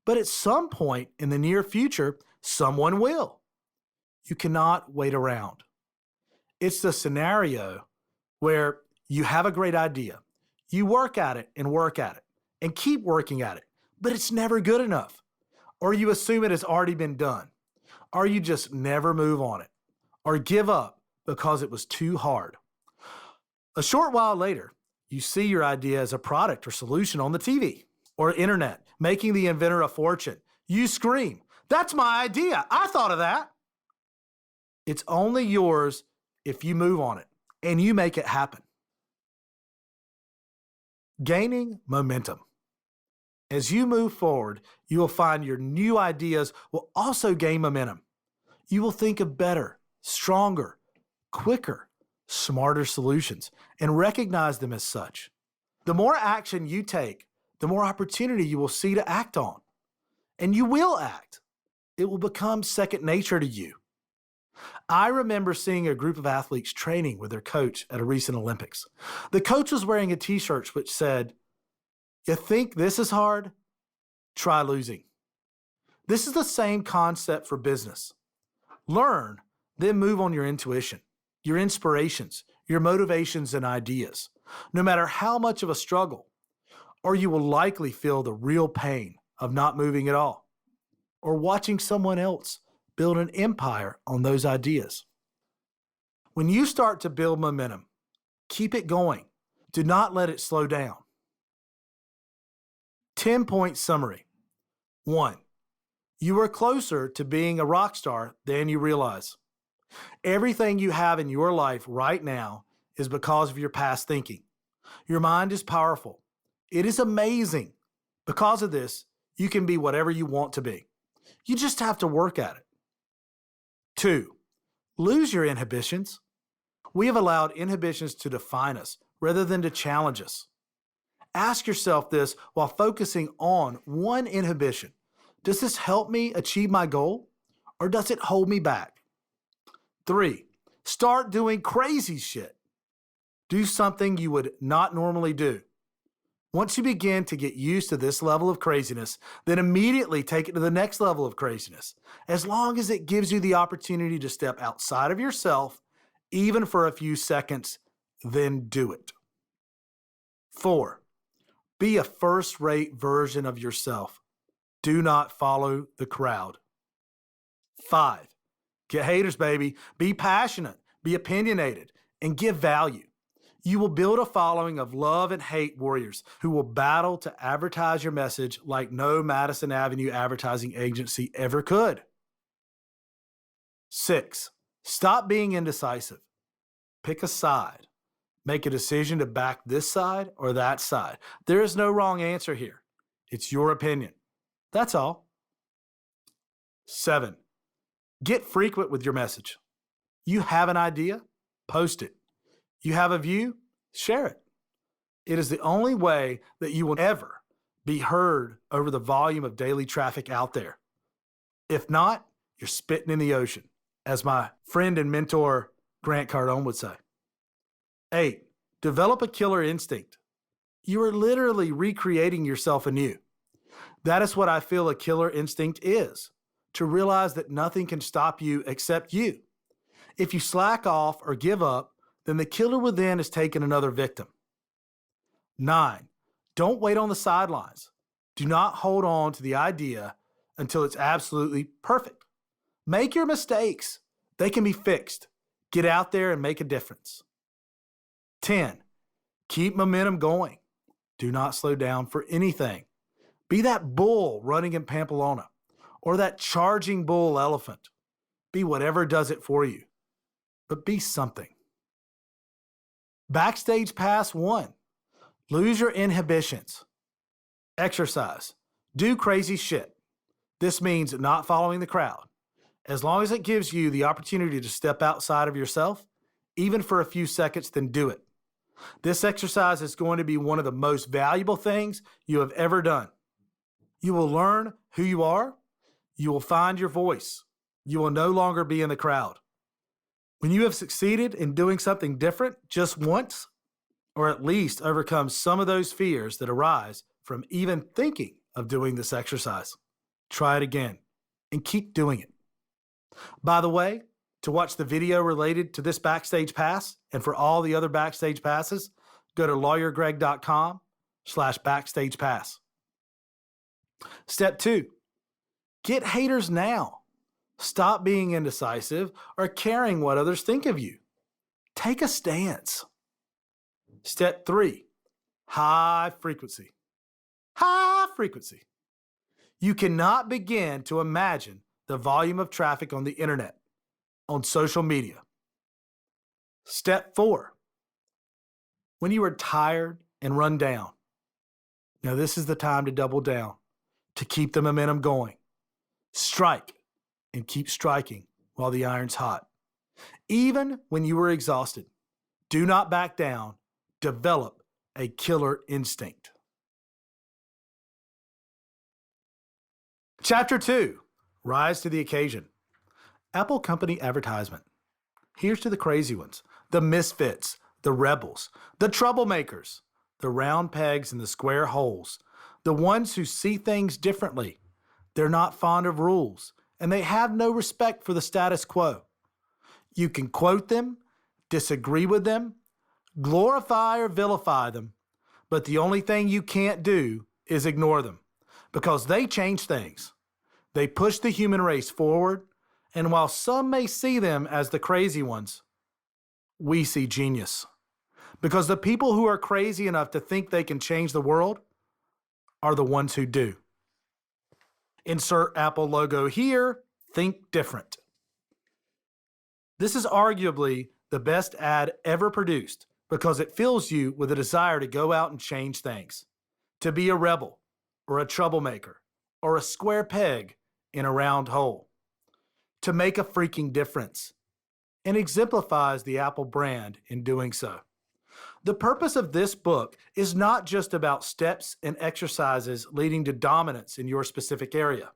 But at some point in the near future, someone will. You cannot wait around. It's the scenario where you have a great idea. You work at it and keep working at it, but it's never good enough. Or you assume it has already been done. Or you just never move on it. Or give up because it was too hard. A short while later, you see your idea as a product or solution on the TV or internet, making the inventor a fortune. You scream, "That's my idea. I thought of that." It's only yours if you move on it and you make it happen. Gaining momentum. As you move forward, you will find your new ideas will also gain momentum. You will think of better, stronger, quicker, smarter solutions and recognize them as such. The more action you take, the more opportunity you will see to act on. And you will act. It will become second nature to you. I remember seeing a group of athletes training with their coach at a recent Olympics. The coach was wearing a t-shirt which said, "You think this is hard? Try losing." This is the same concept for business. Learn, then move on your intuition, your inspirations, your motivations and ideas, no matter how much of a struggle, or you will likely feel the real pain of not moving at all, or watching someone else build an empire on those ideas. When you start to build momentum, keep it going. Do not let it slow down. 10-point summary. 1. You are closer to being a rock star than you realize. Everything you have in your life right now is because of your past thinking. Your mind is powerful. It is amazing. Because of this, you can be whatever you want to be. You just have to work at it. 2. Lose your inhibitions. We have allowed inhibitions to define us rather than to challenge us. Ask yourself this while focusing on one inhibition. Does this help me achieve my goal, or does it hold me back? 3. Start doing crazy shit. Do something you would not normally do. Once you begin to get used to this level of craziness, then immediately take it to the next level of craziness, as long as it gives you the opportunity to step outside of yourself even for a few seconds, then do it. 4, be a first-rate version of yourself. Do not follow the crowd. 5, get haters, baby. Be passionate, be opinionated, and give value. You will build a following of love and hate warriors who will battle to advertise your message like no Madison Avenue advertising agency ever could. 6, stop being indecisive. Pick a side. Make a decision to back this side or that side. There is no wrong answer here. It's your opinion. That's all. 7, get frequent with your message. You have an idea? Post it. You have a view? Share it. It is the only way that you will ever be heard over the volume of daily traffic out there. If not, you're spitting in the ocean, as my friend and mentor Grant Cardone would say. 8, develop a killer instinct. You are literally recreating yourself anew. That is what I feel a killer instinct is, to realize that nothing can stop you except you. If you slack off or give up, then the killer within has taken another victim. 9, don't wait on the sidelines. Do not hold on to the idea until it's absolutely perfect. Make your mistakes. They can be fixed. Get out there and make a difference. 10, keep momentum going. Do not slow down for anything. Be that bull running in Pamplona or that charging bull elephant. Be whatever does it for you, but be something. Backstage Pass 1, lose your inhibitions. Exercise. Do crazy shit. This means not following the crowd. As long as it gives you the opportunity to step outside of yourself, even for a few seconds, then do it. This exercise is going to be one of the most valuable things you have ever done. You will learn who you are. You will find your voice. You will no longer be in the crowd. When you have succeeded in doing something different just once, or at least overcome some of those fears that arise from even thinking of doing this exercise, try it again and keep doing it. By the way, to watch the video related to this Backstage Pass and for all the other Backstage Passes, go to lawyergreg.com/backstagepass. Step 2, get haters now. Stop being indecisive or caring what others think of you. Take a stance. Step 3, high frequency. High frequency. You cannot begin to imagine the volume of traffic on the internet, on social media. Step 4, when you are tired and run down. Now this is the time to double down, to keep the momentum going. Strike and keep striking while the iron's hot. Even when you are exhausted, do not back down. Develop a killer instinct. Chapter 2, rise to the occasion. Apple Company advertisement. Here's to the crazy ones, the misfits, the rebels, the troublemakers, the round pegs in the square holes, the ones who see things differently. They're not fond of rules, and they have no respect for the status quo. You can quote them, disagree with them, glorify or vilify them, but the only thing you can't do is ignore them, because they change things. They push the human race forward, and while some may see them as the crazy ones, we see genius. Because the people who are crazy enough to think they can change the world are the ones who do. Insert Apple logo here, think different. This is arguably the best ad ever produced because it fills you with a desire to go out and change things, to be a rebel or a troublemaker or a square peg in a round hole, to make a freaking difference, and exemplifies the Apple brand in doing so. The purpose of this book is not just about steps and exercises leading to dominance in your specific area.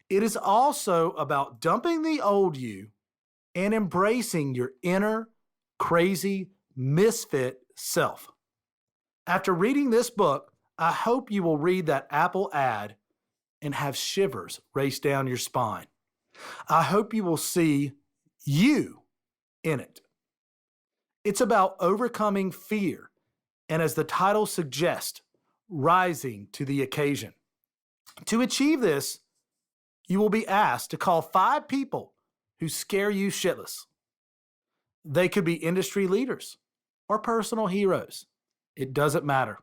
It is also about dumping the old you and embracing your inner, crazy, misfit self. After reading this book, I hope you will read that Apple ad and have shivers race down your spine. I hope you will see you in it. It's about overcoming fear, and as the title suggests, rising to the occasion. To achieve this, you will be asked to call 5 people who scare you shitless. They could be industry leaders or personal heroes. It doesn't matter.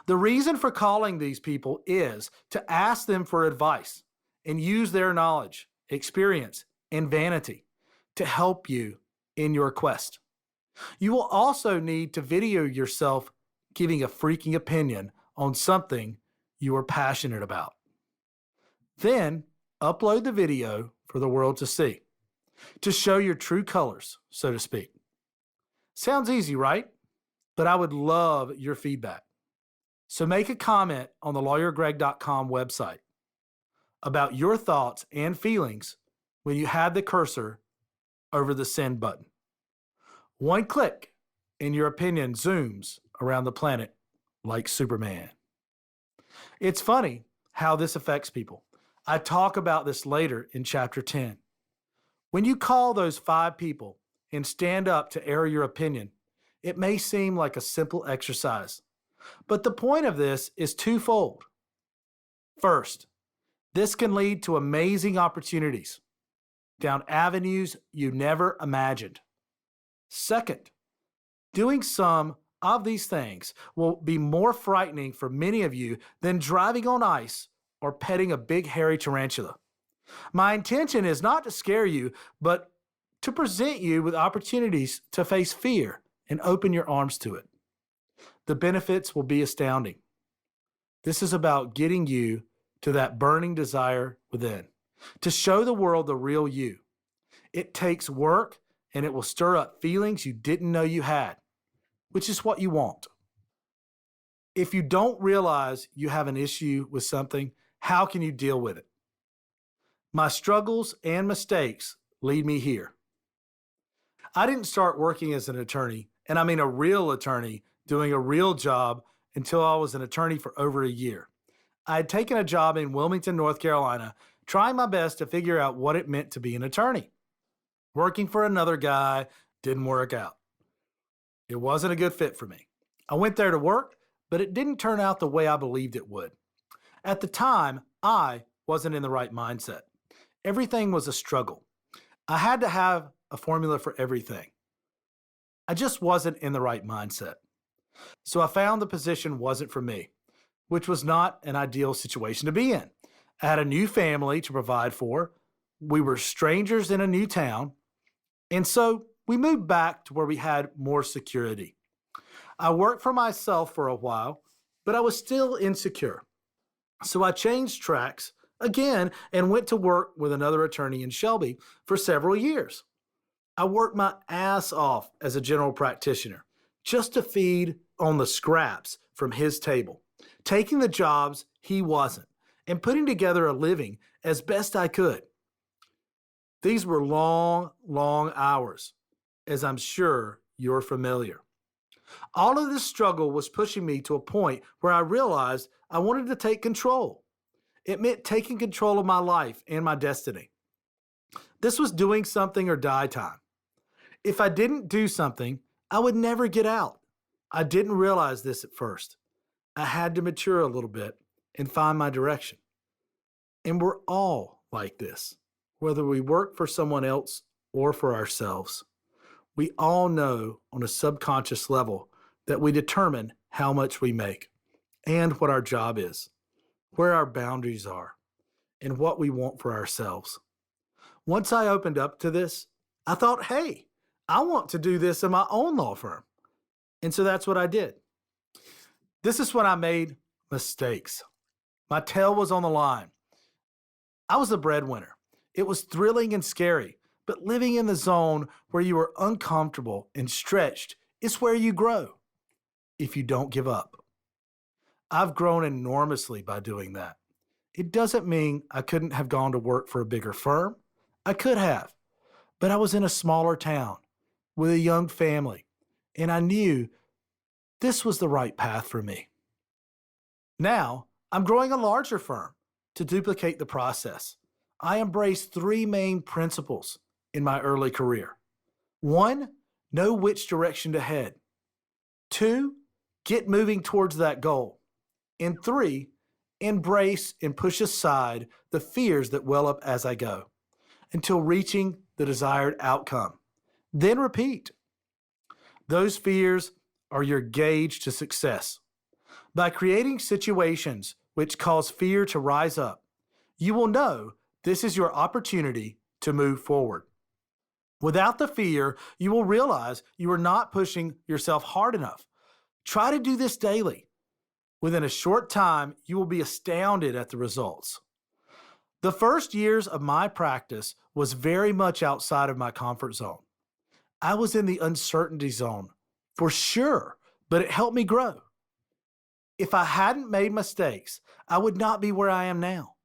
The reason for calling these people is to ask them for advice and use their knowledge, experience, and vanity to help you in your quest. You will also need to video yourself giving a freaking opinion on something you are passionate about. Then upload the video for the world to see, to show your true colors, so to speak. Sounds easy, right? But I would love your feedback. So make a comment on the lawyergreg.com website about your thoughts and feelings when you have the cursor over the send button. One click and your opinion zooms around the planet like Superman. It's funny how this affects people. I talk about this later in chapter 10. When you call those 5 people and stand up to air your opinion, it may seem like a simple exercise, but the point of this is twofold. First, this can lead to amazing opportunities down avenues you never imagined. Second, doing some of these things will be more frightening for many of you than driving on ice or petting a big hairy tarantula. My intention is not to scare you, but to present you with opportunities to face fear and open your arms to it. The benefits will be astounding. This is about getting you to that burning desire within, to show the world the real you. It takes work, and it will stir up feelings you didn't know you had, which is what you want. If you don't realize you have an issue with something, how can you deal with it? My struggles and mistakes lead me here. I didn't start working as an attorney, and I mean a real attorney, doing a real job until I was an attorney for over a year. I had taken a job in Wilmington, North Carolina, trying my best to figure out what it meant to be an attorney. Working for another guy didn't work out. It wasn't a good fit for me. I went there to work, but it didn't turn out the way I believed it would. At the time, I wasn't in the right mindset. Everything was a struggle. I had to have a formula for everything. I just wasn't in the right mindset. So I found the position wasn't for me, which was not an ideal situation to be in. I had a new family to provide for. We were strangers in a new town. And so we moved back to where we had more security. I worked for myself for a while, but I was still insecure. So I changed tracks again and went to work with another attorney in Shelby for several years. I worked my ass off as a general practitioner just to feed on the scraps from his table, taking the jobs he wasn't, and putting together a living as best I could. These were long, long hours, as I'm sure you're familiar. All of this struggle was pushing me to a point where I realized I wanted to take control. It meant taking control of my life and my destiny. This was doing something or die time. If I didn't do something, I would never get out. I didn't realize this at first. I had to mature a little bit and find my direction. And we're all like this, whether we work for someone else or for ourselves. We all know on a subconscious level that we determine how much we make and what our job is, where our boundaries are, and what we want for ourselves. Once I opened up to this, I thought, hey, I want to do this in my own law firm. And so that's what I did. This is when I made mistakes. My tail was on the line. I was the breadwinner. It was thrilling and scary, but living in the zone where you are uncomfortable and stretched is where you grow if you don't give up. I've grown enormously by doing that. It doesn't mean I couldn't have gone to work for a bigger firm. I could have, but I was in a smaller town with a young family, and I knew this was the right path for me. Now, I'm growing a larger firm to duplicate the process. I embrace 3 main principles in my early career. 1, Know which direction to head. 2, get moving towards that goal. And 3, embrace and push aside the fears that well up as I go until reaching the desired outcome. Then repeat. Those fears are your gauge to success. By creating situations which cause fear to rise up, you will know this is your opportunity to move forward. Without the fear, you will realize you are not pushing yourself hard enough. Try to do this daily. Within a short time, you will be astounded at the results. The first years of my practice was very much outside of my comfort zone. I was in the uncertainty zone, for sure, but it helped me grow. If I hadn't made mistakes, I would not be where I am now.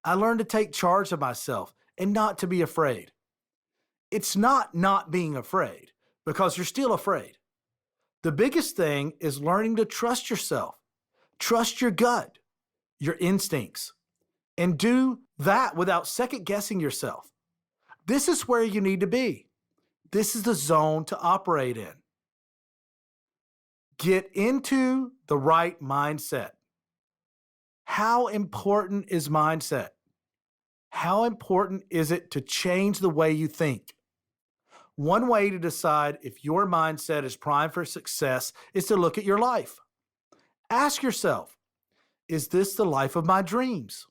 I learned to take charge of myself and not to be afraid. It's not being afraid, because you're still afraid. The biggest thing is learning to trust yourself. Trust your gut, your instincts, and do that without second guessing yourself. This is where you need to be. This is the zone to operate in. Get into the right mindset. How important is mindset? How important is it to change the way you think? One way to decide if your mindset is primed for success is to look at your life. Ask yourself, is this the life of my dreams?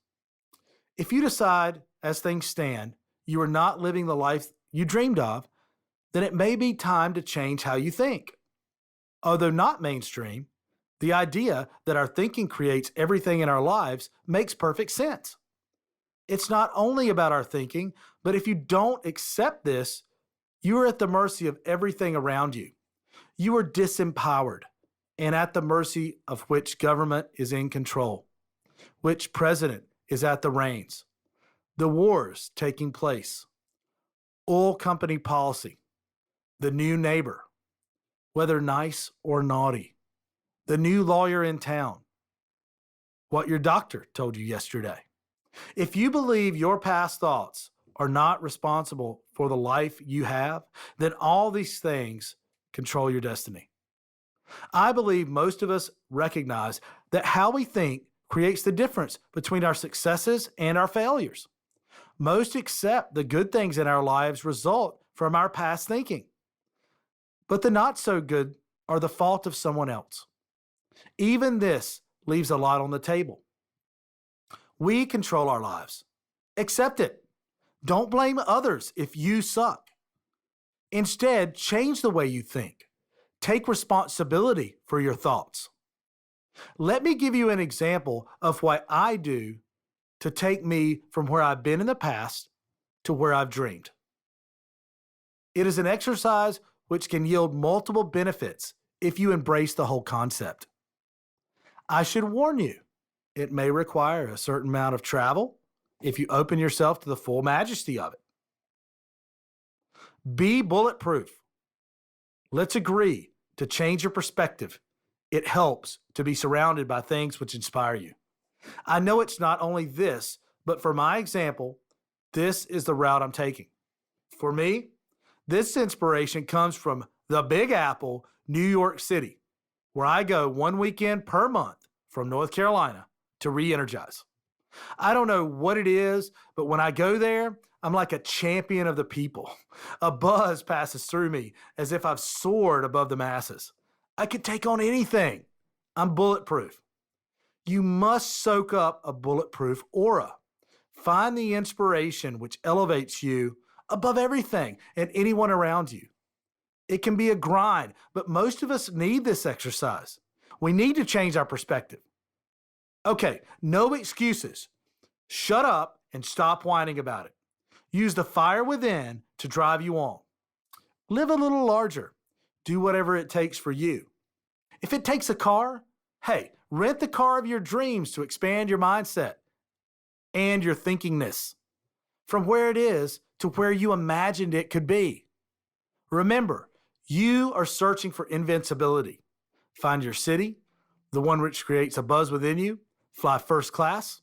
If you decide, as things stand, you are not living the life you dreamed of, then it may be time to change how you think. Although not mainstream, the idea that our thinking creates everything in our lives makes perfect sense. It's not only about our thinking, but if you don't accept this, you are at the mercy of everything around you. You are disempowered and at the mercy of which government is in control, which president is at the reins, the wars taking place, oil company policy, the new neighbor, whether nice or naughty, the new lawyer in town, what your doctor told you yesterday. If you believe your past thoughts are not responsible for the life you have, then all these things control your destiny. I believe most of us recognize that how we think creates the difference between our successes and our failures. Most accept the good things in our lives result from our past thinking, but the not so good are the fault of someone else. Even this leaves a lot on the table. We control our lives. Accept it. Don't blame others if you suck. Instead, change the way you think. Take responsibility for your thoughts. Let me give you an example of what I do to take me from where I've been in the past to where I've dreamed. It is an exercise which can yield multiple benefits if you embrace the whole concept. I should warn you, it may require a certain amount of travel if you open yourself to the full majesty of it. Be bulletproof. Let's agree to change your perspective. It helps to be surrounded by things which inspire you. I know it's not only this, but for my example, this is the route I'm taking. For me, this inspiration comes from the Big Apple, New York City, where I go one weekend per month from North Carolina to re-energize. I don't know what it is, but when I go there, I'm like a champion of the people. A buzz passes through me as if I've soared above the masses. I could take on anything. I'm bulletproof. You must soak up a bulletproof aura. Find the inspiration which elevates you above everything and anyone around you. It can be a grind, but most of us need this exercise. We need to change our perspective. Okay, no excuses. Shut up and stop whining about it. Use the fire within to drive you on. Live a little larger. Do whatever it takes for you. If it takes a car, hey, rent the car of your dreams to expand your mindset and your thinkingness from where it is to where you imagined it could be. Remember, you are searching for invincibility. Find your city, the one which creates a buzz within you. Fly first class.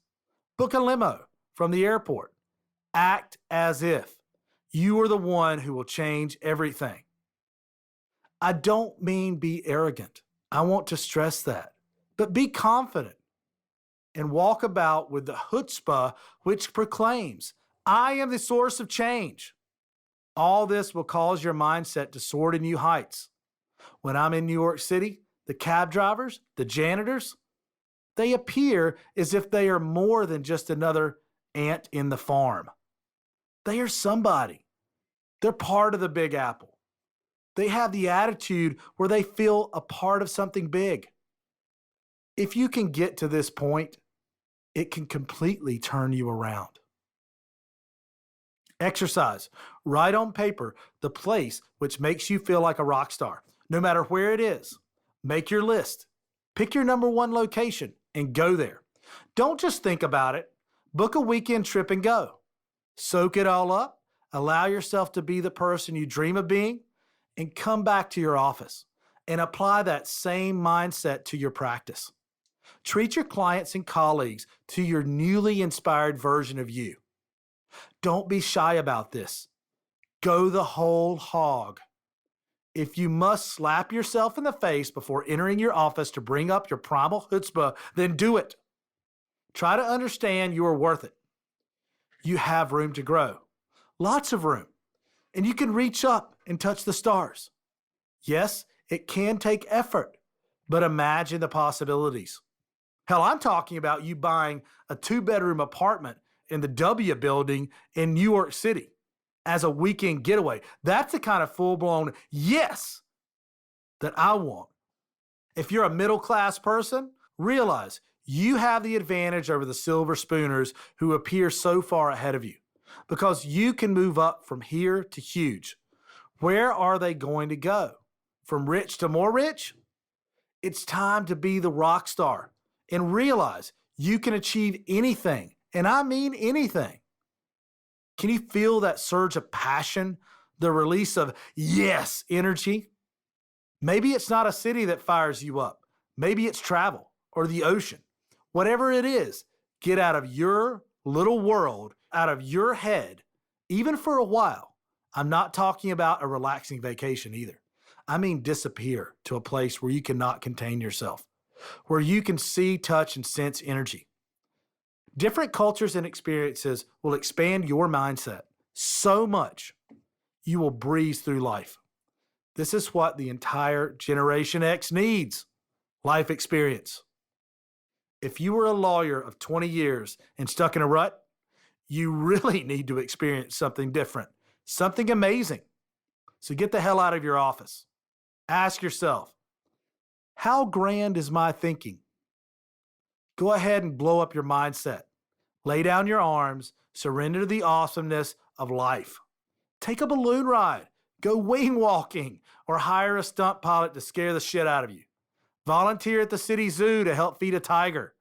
Book a limo from the airport. Act as if you are the one who will change everything. I don't mean be arrogant. I want to stress that. But be confident and walk about with the chutzpah which proclaims, I am the source of change. All this will cause your mindset to soar to new heights. When I'm in New York City, the cab drivers, the janitors, they appear as if they are more than just another ant in the farm. They are somebody. They're part of the Big Apple. They have the attitude where they feel a part of something big. If you can get to this point, it can completely turn you around. Exercise. Write on paper the place which makes you feel like a rock star, no matter where it is. Make your list. Pick your number one location and go there. Don't just think about it. Book a weekend trip and go. Soak it all up. Allow yourself to be the person you dream of being and come back to your office and apply that same mindset to your practice. Treat your clients and colleagues to your newly inspired version of you. Don't be shy about this. Go the whole hog. If you must slap yourself in the face before entering your office to bring up your primal chutzpah, then do it. Try to understand you are worth it. You have room to grow. Lots of room. And you can reach up and touch the stars. Yes, it can take effort, but imagine the possibilities. Hell, I'm talking about you buying a 2-bedroom apartment in the W building in New York City as a weekend getaway. That's the kind of full-blown yes that I want. If you're a middle-class person, realize you have the advantage over the silver spooners who appear so far ahead of you because you can move up from here to huge. Where are they going to go? From rich to more rich? It's time to be the rock star and realize you can achieve anything, and I mean anything. Can you feel that surge of passion, the release of yes energy? Maybe it's not a city that fires you up. Maybe it's travel or the ocean. Whatever it is, get out of your little world, out of your head, even for a while. I'm not talking about a relaxing vacation either. I mean disappear to a place where you cannot contain yourself, where you can see, touch, and sense energy. Different cultures and experiences will expand your mindset so much you will breeze through life. This is what the entire Generation X needs, life experience. If you were a lawyer of 20 years and stuck in a rut, you really need to experience something different, something amazing. So get the hell out of your office. Ask yourself, how grand is my thinking? Go ahead and blow up your mindset. Lay down your arms, surrender to the awesomeness of life. Take a balloon ride, go wing walking, or hire a stunt pilot to scare the shit out of you. Volunteer at the city zoo to help feed a tiger.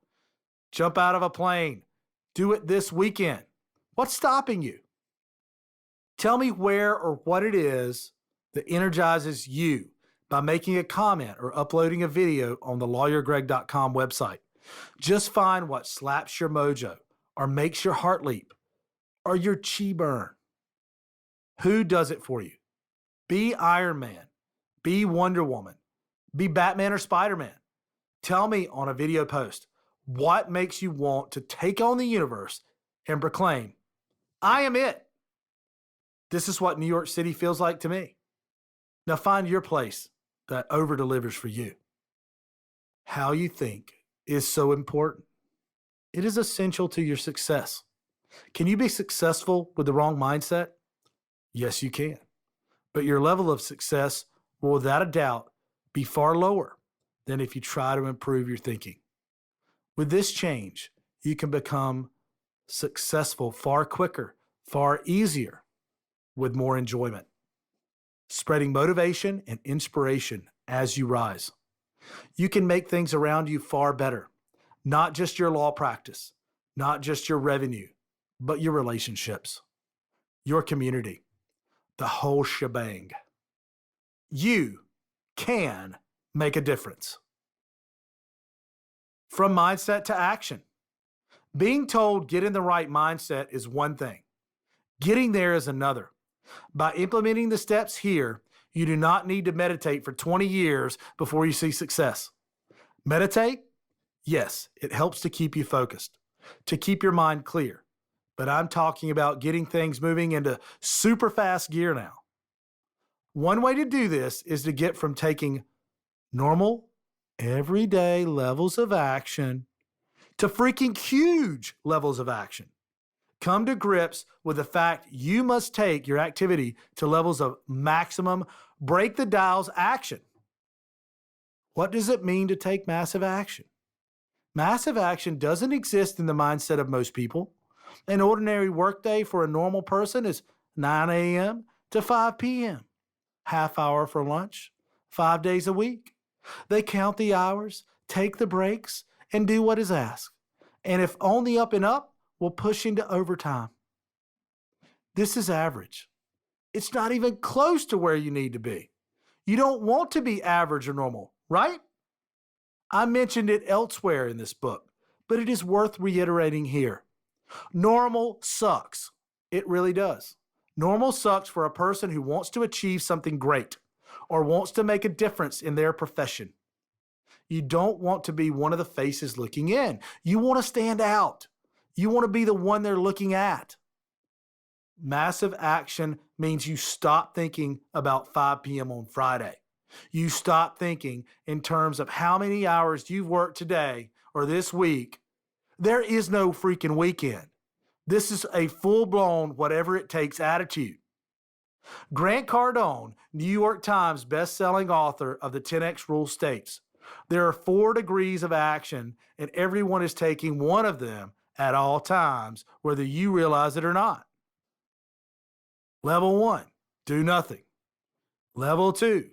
Jump out of a plane. Do it this weekend. What's stopping you? Tell me where or what it is that energizes you by making a comment or uploading a video on the lawyergreg.com website. Just find what slaps your mojo or makes your heart leap or your chi burn. Who does it for you? Be Iron Man. Be Wonder Woman. Be Batman or Spider-Man. Tell me on a video post what makes you want to take on the universe and proclaim, I am it. This is what New York City feels like to me. Now find your place that over-delivers for you. How you think is so important. It is essential to your success. Can you be successful with the wrong mindset? Yes, you can. But your level of success will, without a doubt, be far lower than if you try to improve your thinking. With this change, you can become successful far quicker, far easier, with more enjoyment. Spreading motivation and inspiration as you rise. You can make things around you far better. Not just your law practice, not just your revenue, but your relationships, your community, the whole shebang. You can make a difference. From mindset to action. Being told get in the right mindset is one thing. Getting there is another. By implementing the steps here, You do not need to meditate for 20 years before you see success. Meditate? Yes, it helps to keep you focused, to keep your mind clear. But I'm talking about getting things moving into super fast gear now. One way to do this is to get from taking normal, everyday levels of action to freaking huge levels of action. Come to grips with the fact you must take your activity to levels of maximum break the dials action. What does it mean to take massive action? Massive action doesn't exist in the mindset of most people. An ordinary workday for a normal person is 9 a.m. to 5 p.m. Half hour for lunch, 5 days a week. They count the hours, take the breaks, and do what is asked. And if on the up and up, will push into overtime. This is average. It's not even close to where you need to be. You don't want to be average or normal, right? I mentioned it elsewhere in this book, but it is worth reiterating here. Normal sucks. It really does. Normal sucks for a person who wants to achieve something great or wants to make a difference in their profession. You don't want to be one of the faces looking in. You want to stand out. You want to be the one they're looking at. Massive action means you stop thinking about 5 p.m. on Friday. You stop thinking in terms of how many hours you've worked today or this week. There is no freaking weekend. This is a full-blown whatever it takes attitude. Grant Cardone, New York Times best-selling author of the 10X Rule, states, there are 4 degrees of action and everyone is taking one of them at all times, whether you realize it or not. Level 1, do nothing. Level 2,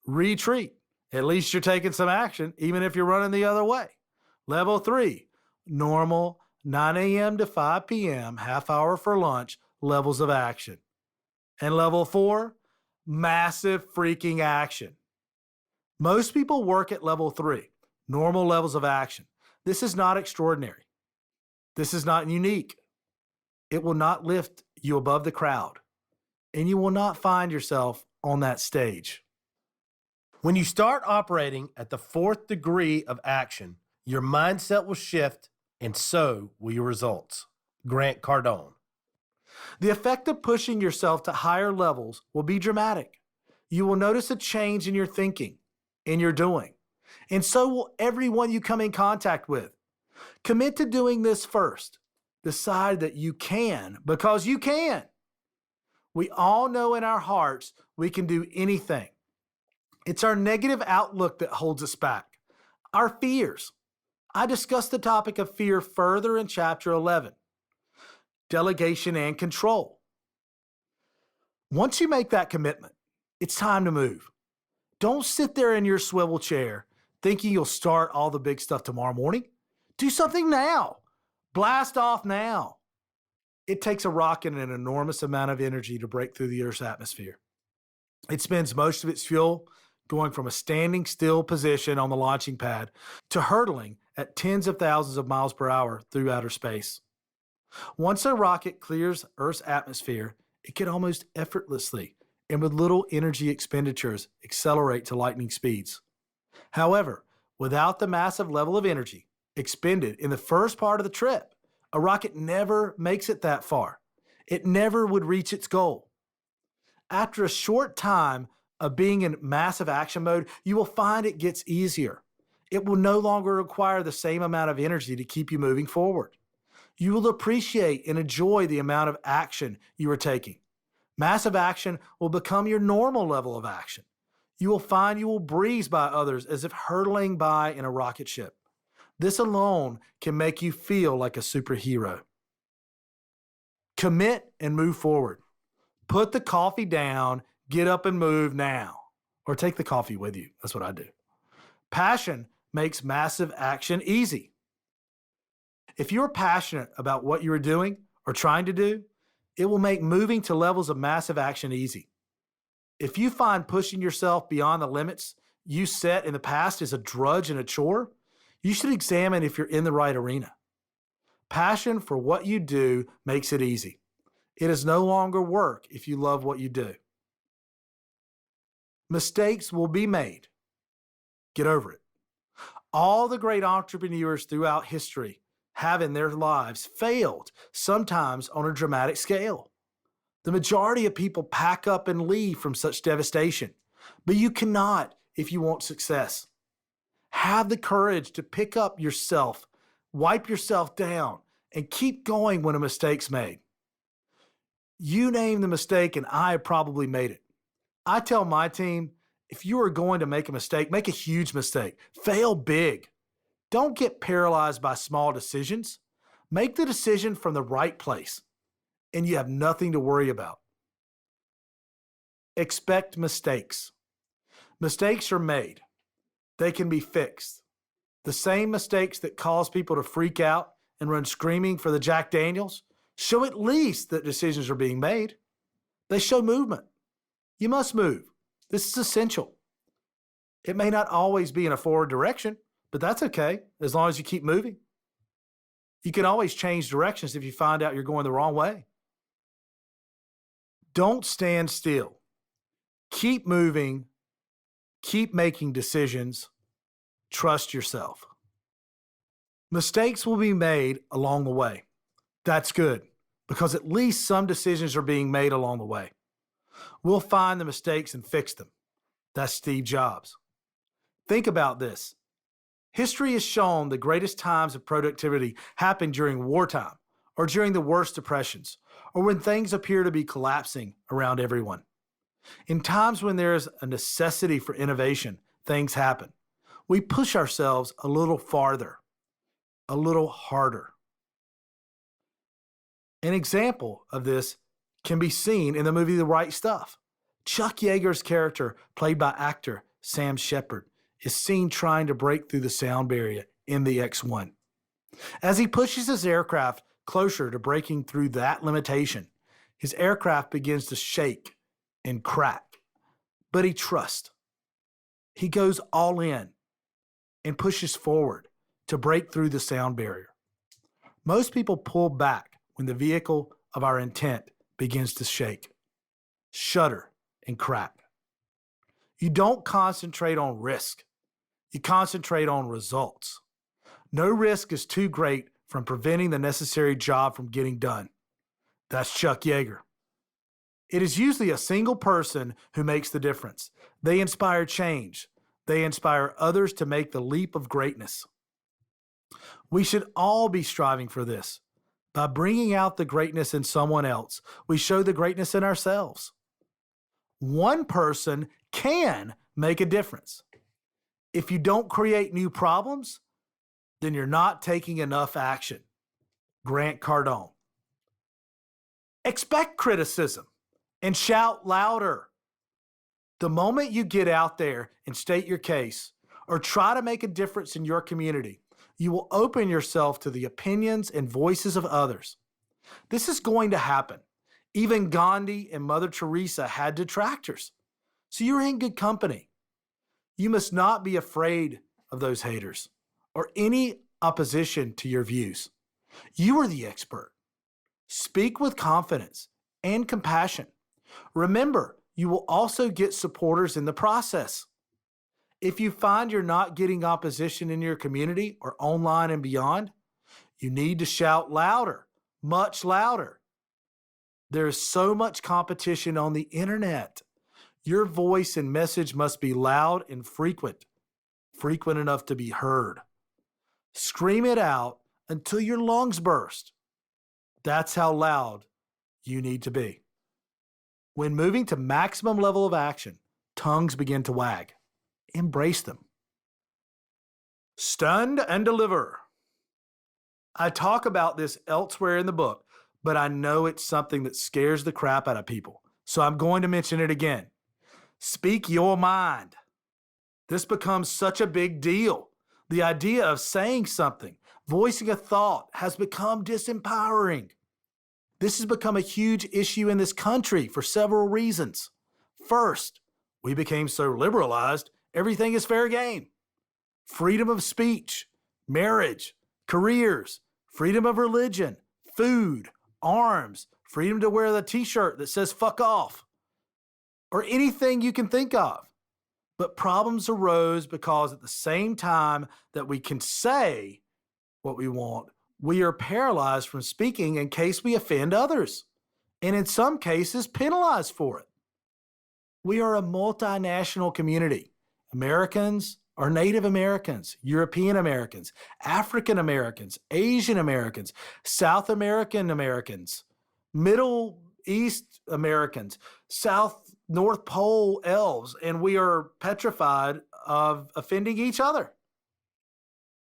retreat. At least you're taking some action, even if you're running the other way. Level 3, normal, 9 a.m. to 5 p.m., half hour for lunch, levels of action. And level 4, massive freaking action. Most people work at level 3, normal levels of action. This is not extraordinary. This is not unique. It will not lift you above the crowd, and you will not find yourself on that stage. When you start operating at the 4th degree of action, your mindset will shift, and so will your results. Grant Cardone. The effect of pushing yourself to higher levels will be dramatic. You will notice a change in your thinking, in your doing, and so will everyone you come in contact with. Commit to doing this first. Decide that you can, because you can. We all know in our hearts we can do anything. It's our negative outlook that holds us back. Our fears. I discussed the topic of fear further in chapter 11. Delegation and control. Once you make that commitment, it's time to move. Don't sit there in your swivel chair thinking you'll start all the big stuff tomorrow morning. Do something now. Blast off now. It takes a rocket and an enormous amount of energy to break through the Earth's atmosphere. It spends most of its fuel going from a standing still position on the launching pad to hurtling at tens of thousands of miles per hour through outer space. Once a rocket clears Earth's atmosphere, it can almost effortlessly and with little energy expenditures accelerate to lightning speeds. However, without the massive level of energy expended in the first part of the trip, a rocket never makes it that far. It never would reach its goal. After a short time of being in massive action mode, you will find it gets easier. It will no longer require the same amount of energy to keep you moving forward. You will appreciate and enjoy the amount of action you are taking. Massive action will become your normal level of action. You will find you will breeze by others as if hurtling by in a rocket ship. This alone can make you feel like a superhero. Commit and move forward. Put the coffee down, get up and move now. Or take the coffee with you. That's what I do. Passion makes massive action easy. If you're passionate about what you're doing or trying to do, it will make moving to levels of massive action easy. If you find pushing yourself beyond the limits you set in the past is a drudge and a chore, you should examine if you're in the right arena. Passion for what you do makes it easy. It is no longer work if you love what you do. Mistakes will be made. Get over it. All the great entrepreneurs throughout history have in their lives failed, sometimes on a dramatic scale. The majority of people pack up and leave from such devastation, but you cannot if you want success. Have the courage to pick up yourself, wipe yourself down, and keep going when a mistake's made. You name the mistake and I have probably made it. I tell my team, if you are going to make a mistake, make a huge mistake. Fail big. Don't get paralyzed by small decisions. Make the decision from the right place, and you have nothing to worry about. Expect mistakes. Mistakes are made. They can be fixed. The same mistakes that cause people to freak out and run screaming for the Jack Daniels show at least that decisions are being made. They show movement. You must move. This is essential. It may not always be in a forward direction, but that's okay as long as you keep moving. You can always change directions if you find out you're going the wrong way. Don't stand still. Keep moving. Keep making decisions. Trust yourself. Mistakes will be made along the way. That's good, because at least some decisions are being made along the way. We'll find the mistakes and fix them. That's Steve Jobs. Think about this. History has shown the greatest times of productivity happen during wartime, or during the worst depressions, or when things appear to be collapsing around everyone. In times when there is a necessity for innovation, things happen. We push ourselves a little farther, a little harder. An example of this can be seen in the movie The Right Stuff. Chuck Yeager's character, played by actor Sam Shepard, is seen trying to break through the sound barrier in the X-1. As he pushes his aircraft closer to breaking through that limitation, his aircraft begins to shake and crack. But he trusts. He goes all in and pushes forward to break through the sound barrier. Most people pull back when the vehicle of our intent begins to shake, shudder, and crack. You don't concentrate on risk. You concentrate on results. No risk is too great from preventing the necessary job from getting done. That's Chuck Yeager. It is usually a single person who makes the difference. They inspire change. They inspire others to make the leap of greatness. We should all be striving for this. By bringing out the greatness in someone else, we show the greatness in ourselves. One person can make a difference. If you don't create new problems, then you're not taking enough action. Grant Cardone. Expect criticism and shout louder. The moment you get out there and state your case or try to make a difference in your community, you will open yourself to the opinions and voices of others. This is going to happen. Even Gandhi and Mother Teresa had detractors. So you're in good company. You must not be afraid of those haters or any opposition to your views. You are the expert. Speak with confidence and compassion. Remember, you will also get supporters in the process. If you find you're not getting opposition in your community or online and beyond, you need to shout louder, much louder. There is so much competition on the internet. Your voice and message must be loud and frequent enough to be heard. Scream it out until your lungs burst. That's how loud you need to be. When moving to maximum level of action, tongues begin to wag. Embrace them. Stand and deliver. I talk about this elsewhere in the book, but I know it's something that scares the crap out of people, so I'm going to mention it again. Speak your mind. This becomes such a big deal. The idea of saying something, voicing a thought, has become disempowering. This has become a huge issue in this country for several reasons. First, we became so liberalized, everything is fair game. Freedom of speech, marriage, careers, freedom of religion, food, arms, freedom to wear the t-shirt that says fuck off, or anything you can think of. But problems arose because at the same time that we can say what we want, we are paralyzed from speaking in case we offend others, and in some cases, penalized for it. We are a multinational community. Americans are Native Americans, European Americans, African Americans, Asian Americans, South American Americans, Middle East Americans, North Pole elves, and we are petrified of offending each other.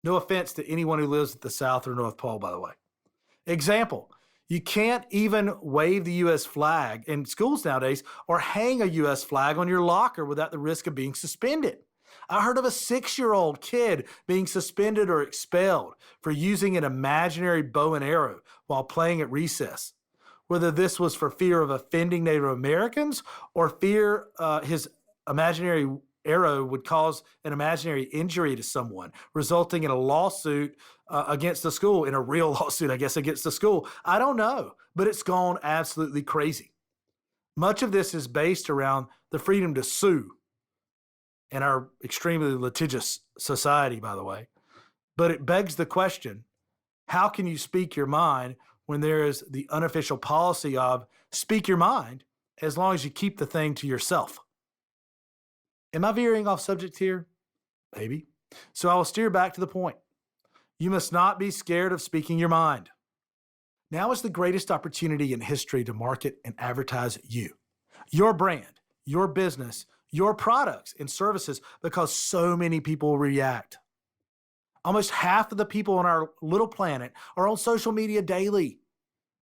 No offense to anyone who lives at the South or North Pole, by the way. Example, you can't even wave the U.S. flag in schools nowadays or hang a U.S. flag on your locker without the risk of being suspended. I heard of a 6-year-old kid being suspended or expelled for using an imaginary bow and arrow while playing at recess. Whether this was for fear of offending Native Americans or fear his imaginary arrow would cause an imaginary injury to someone, resulting in a lawsuit against the school, in a real lawsuit, I guess, against the school. I don't know, but it's gone absolutely crazy. Much of this is based around the freedom to sue in our extremely litigious society, by the way. But it begs the question, how can you speak your mind when there is the unofficial policy of speak your mind as long as you keep the thing to yourself? Am I veering off subject here? Maybe. So I will steer back to the point. You must not be scared of speaking your mind. Now is the greatest opportunity in history to market and advertise you, your brand, your business, your products and services, because so many people react. Almost half of the people on our little planet are on social media daily.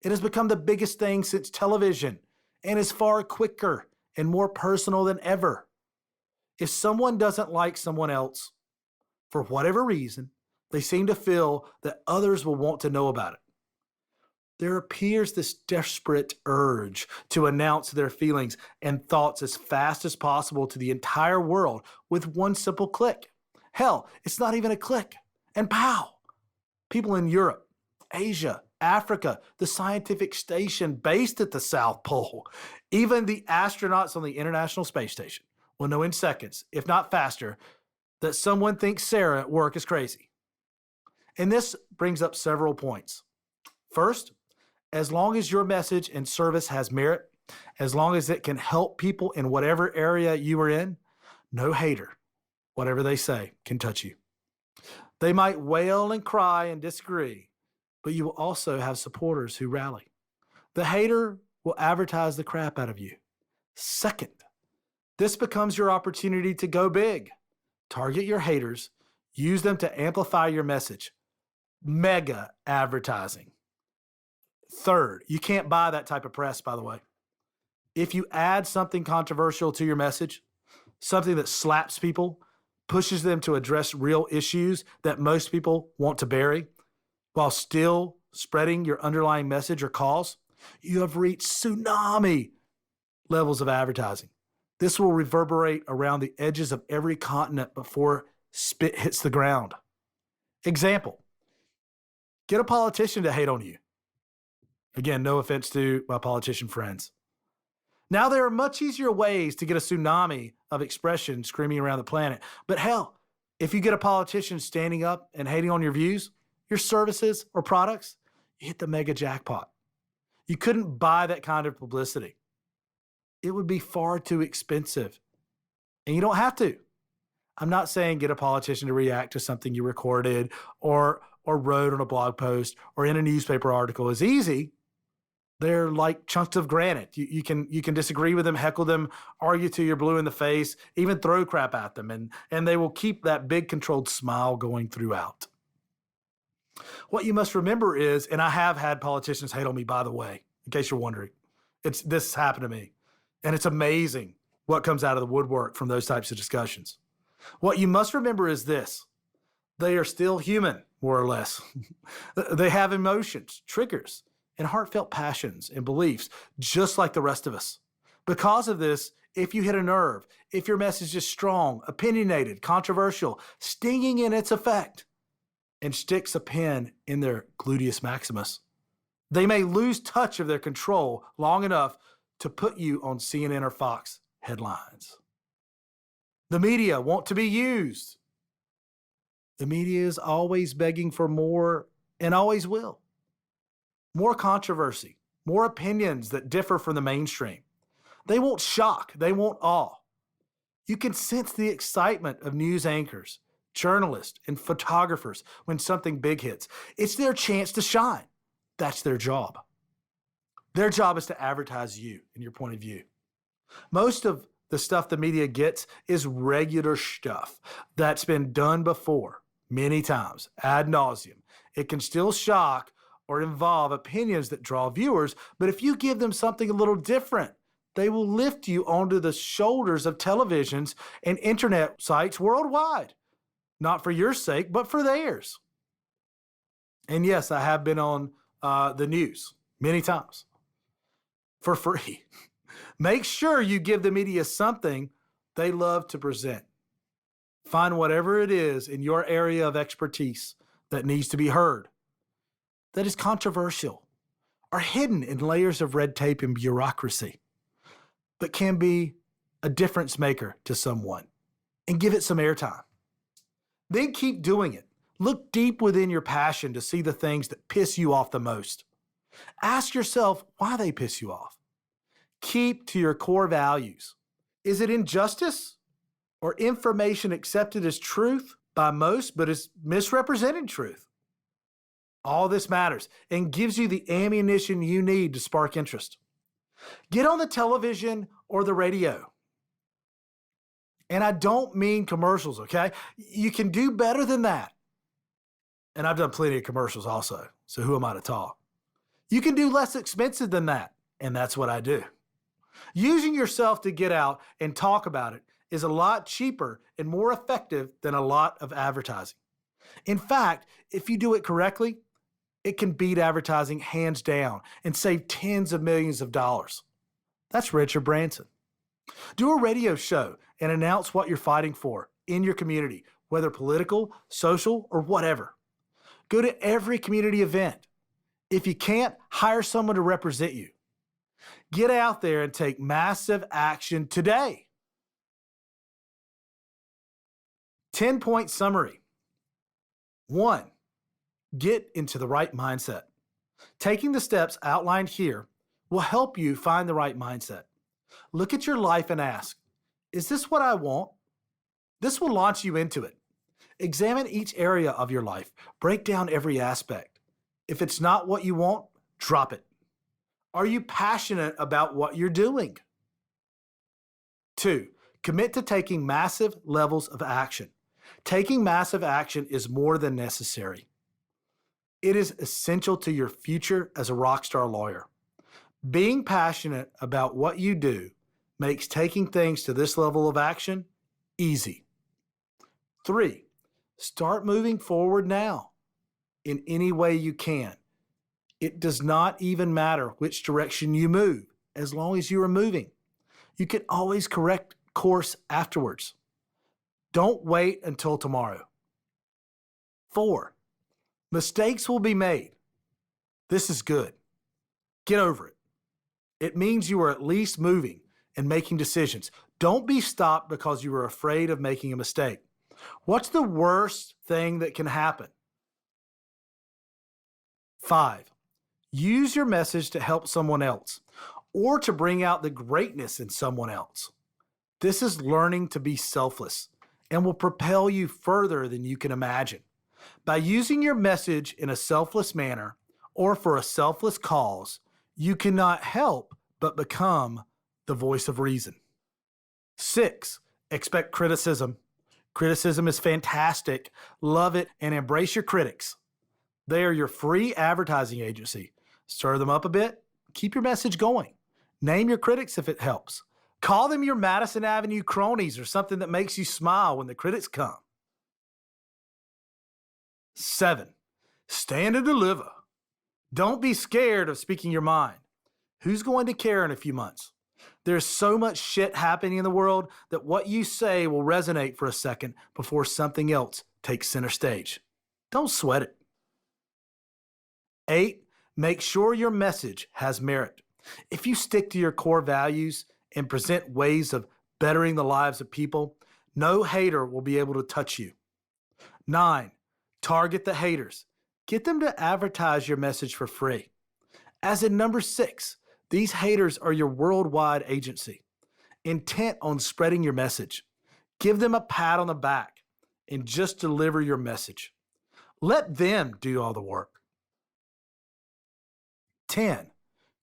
It has become the biggest thing since television and is far quicker and more personal than ever. If someone doesn't like someone else, for whatever reason, they seem to feel that others will want to know about it. There appears this desperate urge to announce their feelings and thoughts as fast as possible to the entire world with one simple click. Hell, it's not even a click. And pow! People in Europe, Asia, Africa, the scientific station based at the South Pole, even the astronauts on the International Space Station will know in seconds, if not faster, that someone thinks Sarah at work is crazy. And this brings up several points. First, as long as your message and service has merit, as long as it can help people in whatever area you are in, no hater, whatever they say, can touch you. They might wail and cry and disagree, but you will also have supporters who rally. The hater will advertise the crap out of you. Second, this becomes your opportunity to go big. Target your haters, use them to amplify your message. Mega advertising. Third, you can't buy that type of press, by the way. If you add something controversial to your message, something that slaps people, pushes them to address real issues that most people want to bury, while still spreading your underlying message or cause, you have reached tsunami levels of advertising. This will reverberate around the edges of every continent before spit hits the ground. Example, get a politician to hate on you. Again, no offense to my politician friends. Now, there are much easier ways to get a tsunami of expression screaming around the planet. But hell, if you get a politician standing up and hating on your views, your services, or products, you hit the mega jackpot. You couldn't buy that kind of publicity. It would be far too expensive. And you don't have to. I'm not saying get a politician to react to something you recorded or wrote on a blog post or in a newspaper article is easy. They're like chunks of granite. You can disagree with them, heckle them, argue till you're blue in the face, even throw crap at them, and they will keep that big controlled smile going throughout. What you must remember is, and I have had politicians hate on me, by the way, in case you're wondering, this happened to me. And it's amazing what comes out of the woodwork from those types of discussions. What you must remember is this: they are still human, more or less. They have emotions, triggers, and heartfelt passions and beliefs, just like the rest of us. Because of this, if you hit a nerve, if your message is strong, opinionated, controversial, stinging in its effect, and sticks a pin in their gluteus maximus, they may lose touch of their control long enough to put you on CNN or Fox headlines. The media want to be used. The media is always begging for more and always will. More controversy, more opinions that differ from the mainstream. They want shock, they want awe. You can sense the excitement of news anchors, journalists, and photographers when something big hits. It's their chance to shine. That's their job. Their job is to advertise you and your point of view. Most of the stuff the media gets is regular stuff that's been done before, many times, ad nauseum. It can still shock or involve opinions that draw viewers, but if you give them something a little different, they will lift you onto the shoulders of televisions and internet sites worldwide. Not for your sake, but for theirs. And yes, I have been on the news many times for free. Make sure you give the media something they love to present. Find whatever it is in your area of expertise that needs to be heard, that is controversial, or hidden in layers of red tape and bureaucracy, but can be a difference maker to someone, and give it some airtime. Then keep doing it. Look deep within your passion to see the things that piss you off the most. Ask yourself why they piss you off. Keep to your core values. Is it injustice or information accepted as truth by most but is misrepresented truth? All this matters and gives you the ammunition you need to spark interest. Get on the television or the radio. And I don't mean commercials, okay? You can do better than that. And I've done plenty of commercials also, so who am I to talk? You can do less expensive than that, and that's what I do. Using yourself to get out and talk about it is a lot cheaper and more effective than a lot of advertising. In fact, if you do it correctly, it can beat advertising hands down and save tens of millions of dollars. That's Richard Branson. Do a radio show and announce what you're fighting for in your community, whether political, social, or whatever. Go to every community event. If you can't, hire someone to represent you. Get out there and take massive action today. 10-point summary. 1, get into the right mindset. Taking the steps outlined here will help you find the right mindset. Look at your life and ask, is this what I want? This will launch you into it. Examine each area of your life. Break down every aspect. If it's not what you want, drop it. Are you passionate about what you're doing? 2, commit to taking massive levels of action. Taking massive action is more than necessary. It is essential to your future as a rockstar lawyer. Being passionate about what you do makes taking things to this level of action easy. 3, start moving forward now in any way you can. It does not even matter which direction you move, as long as you are moving. You can always correct course afterwards. Don't wait until tomorrow. 4, mistakes will be made. This is good. Get over it. It means you are at least moving and making decisions. Don't be stopped because you are afraid of making a mistake. What's the worst thing that can happen? 5, use your message to help someone else or to bring out the greatness in someone else. This is learning to be selfless and will propel you further than you can imagine. By using your message in a selfless manner or for a selfless cause, you cannot help but become the voice of reason. 6, expect criticism. Criticism is fantastic. Love it and embrace your critics. They are your free advertising agency. Stir them up a bit. Keep your message going. Name your critics if it helps. Call them your Madison Avenue cronies or something that makes you smile when the critics come. 7, stand and deliver. Don't be scared of speaking your mind. Who's going to care in a few months? There's so much shit happening in the world that what you say will resonate for a second before something else takes center stage. Don't sweat it. 8, make sure your message has merit. If you stick to your core values and present ways of bettering the lives of people, No hater will be able to touch you. 9. Target the haters. Get them to advertise your message for free. As in number 6, these haters are your worldwide agency, intent on spreading your message. Give them a pat on the back and just deliver your message. Let them do all the work. 10.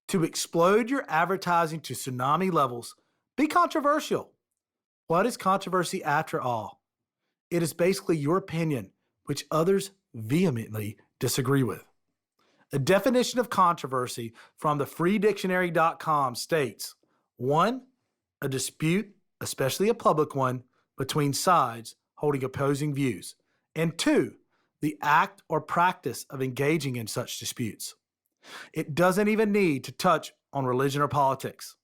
To explode your advertising to tsunami levels, be controversial. What is controversy after all? It is basically your opinion, which others vehemently disagree with. A definition of controversy from the freedictionary.com states, 1. A dispute, especially a public one, between sides holding opposing views, and 2. The act or practice of engaging in such disputes. It doesn't even need to touch on religion or politics.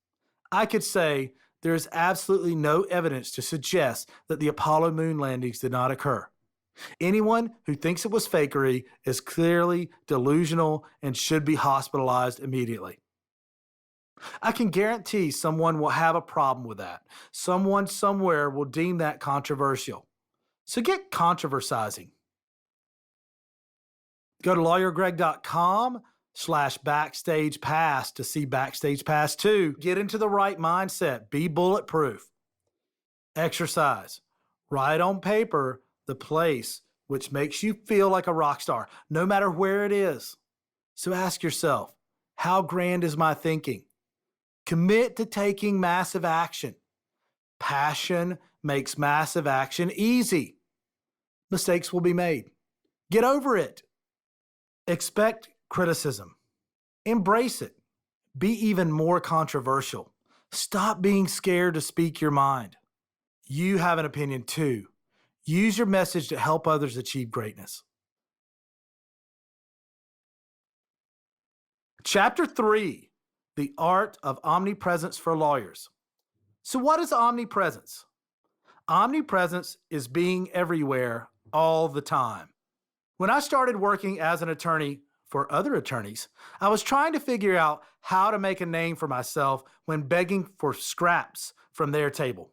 I could say there is absolutely no evidence to suggest that the Apollo moon landings did not occur. Anyone who thinks it was fakery is clearly delusional and should be hospitalized immediately. I can guarantee someone will have a problem with that. Someone somewhere will deem that controversial. So get controversizing. Go to lawyergreg.com/backstage pass to see Backstage Pass 2. Get into the right mindset. Be bulletproof. Exercise. Write on paper the place which makes you feel like a rock star, no matter where it is. So ask yourself, how grand is my thinking? Commit to taking massive action. Passion makes massive action easy. Mistakes will be made. Get over it. Expect criticism. Embrace it. Be even more controversial. Stop being scared to speak your mind. You have an opinion too. Use your message to help others achieve greatness. Chapter 3, The Art of Omnipresence for Lawyers. So what is omnipresence? Omnipresence is being everywhere all the time. When I started working as an attorney for other attorneys, I was trying to figure out how to make a name for myself when begging for scraps from their table.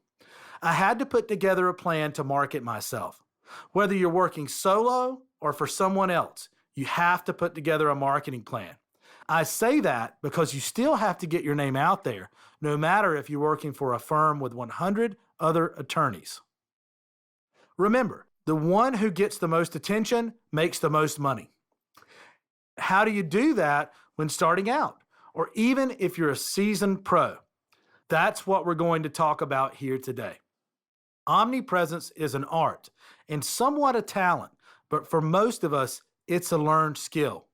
I had to put together a plan to market myself. Whether you're working solo or for someone else, you have to put together a marketing plan. I say that because you still have to get your name out there, no matter if you're working for a firm with 100 other attorneys. Remember, the one who gets the most attention makes the most money. How do you do that when starting out, or even if you're a seasoned pro? That's what we're going to talk about here today. Omnipresence is an art and somewhat a talent, but for most of us, it's a learned skill.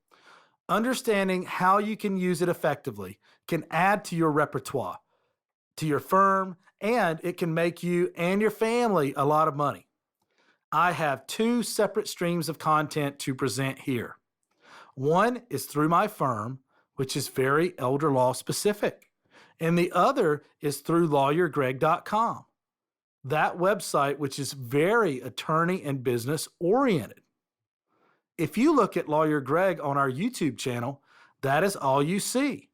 Understanding how you can use it effectively can add to your repertoire, to your firm, and it can make you and your family a lot of money. I have 2 separate streams of content to present here. One is through my firm, which is very elder law specific, and the other is through lawyergreg.com. That website, which is very attorney and business oriented. If you look at Lawyer Greg on our YouTube channel, that is all you see.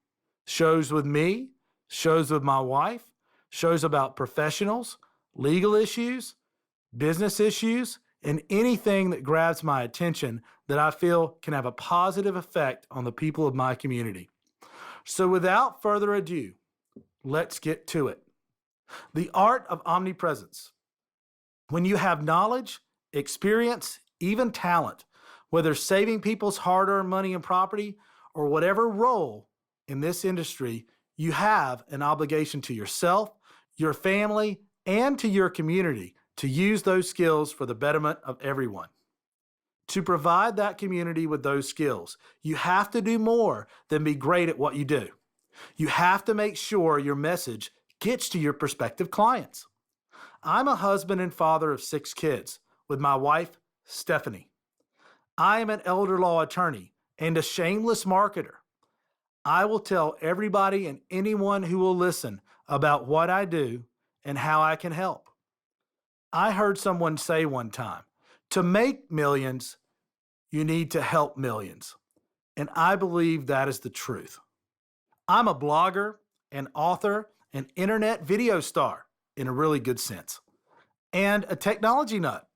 Shows with me, shows with my wife, shows about professionals, legal issues, business issues, and anything that grabs my attention that I feel can have a positive effect on the people of my community. So without further ado, let's get to it. The art of omnipresence. When you have knowledge, experience, even talent, whether saving people's hard-earned money and property or whatever role in this industry, you have an obligation to yourself, your family, and to your community to use those skills for the betterment of everyone. To provide that community with those skills, you have to do more than be great at what you do. You have to make sure your message gets to your prospective clients. I'm a husband and father of 6 kids with my wife, Stephanie. I am an elder law attorney and a shameless marketer. I will tell everybody and anyone who will listen about what I do and how I can help. I heard someone say one time, to make millions, you need to help millions. And I believe that is the truth. I'm a blogger, an author, an internet video star in a really good sense. and a technology nut.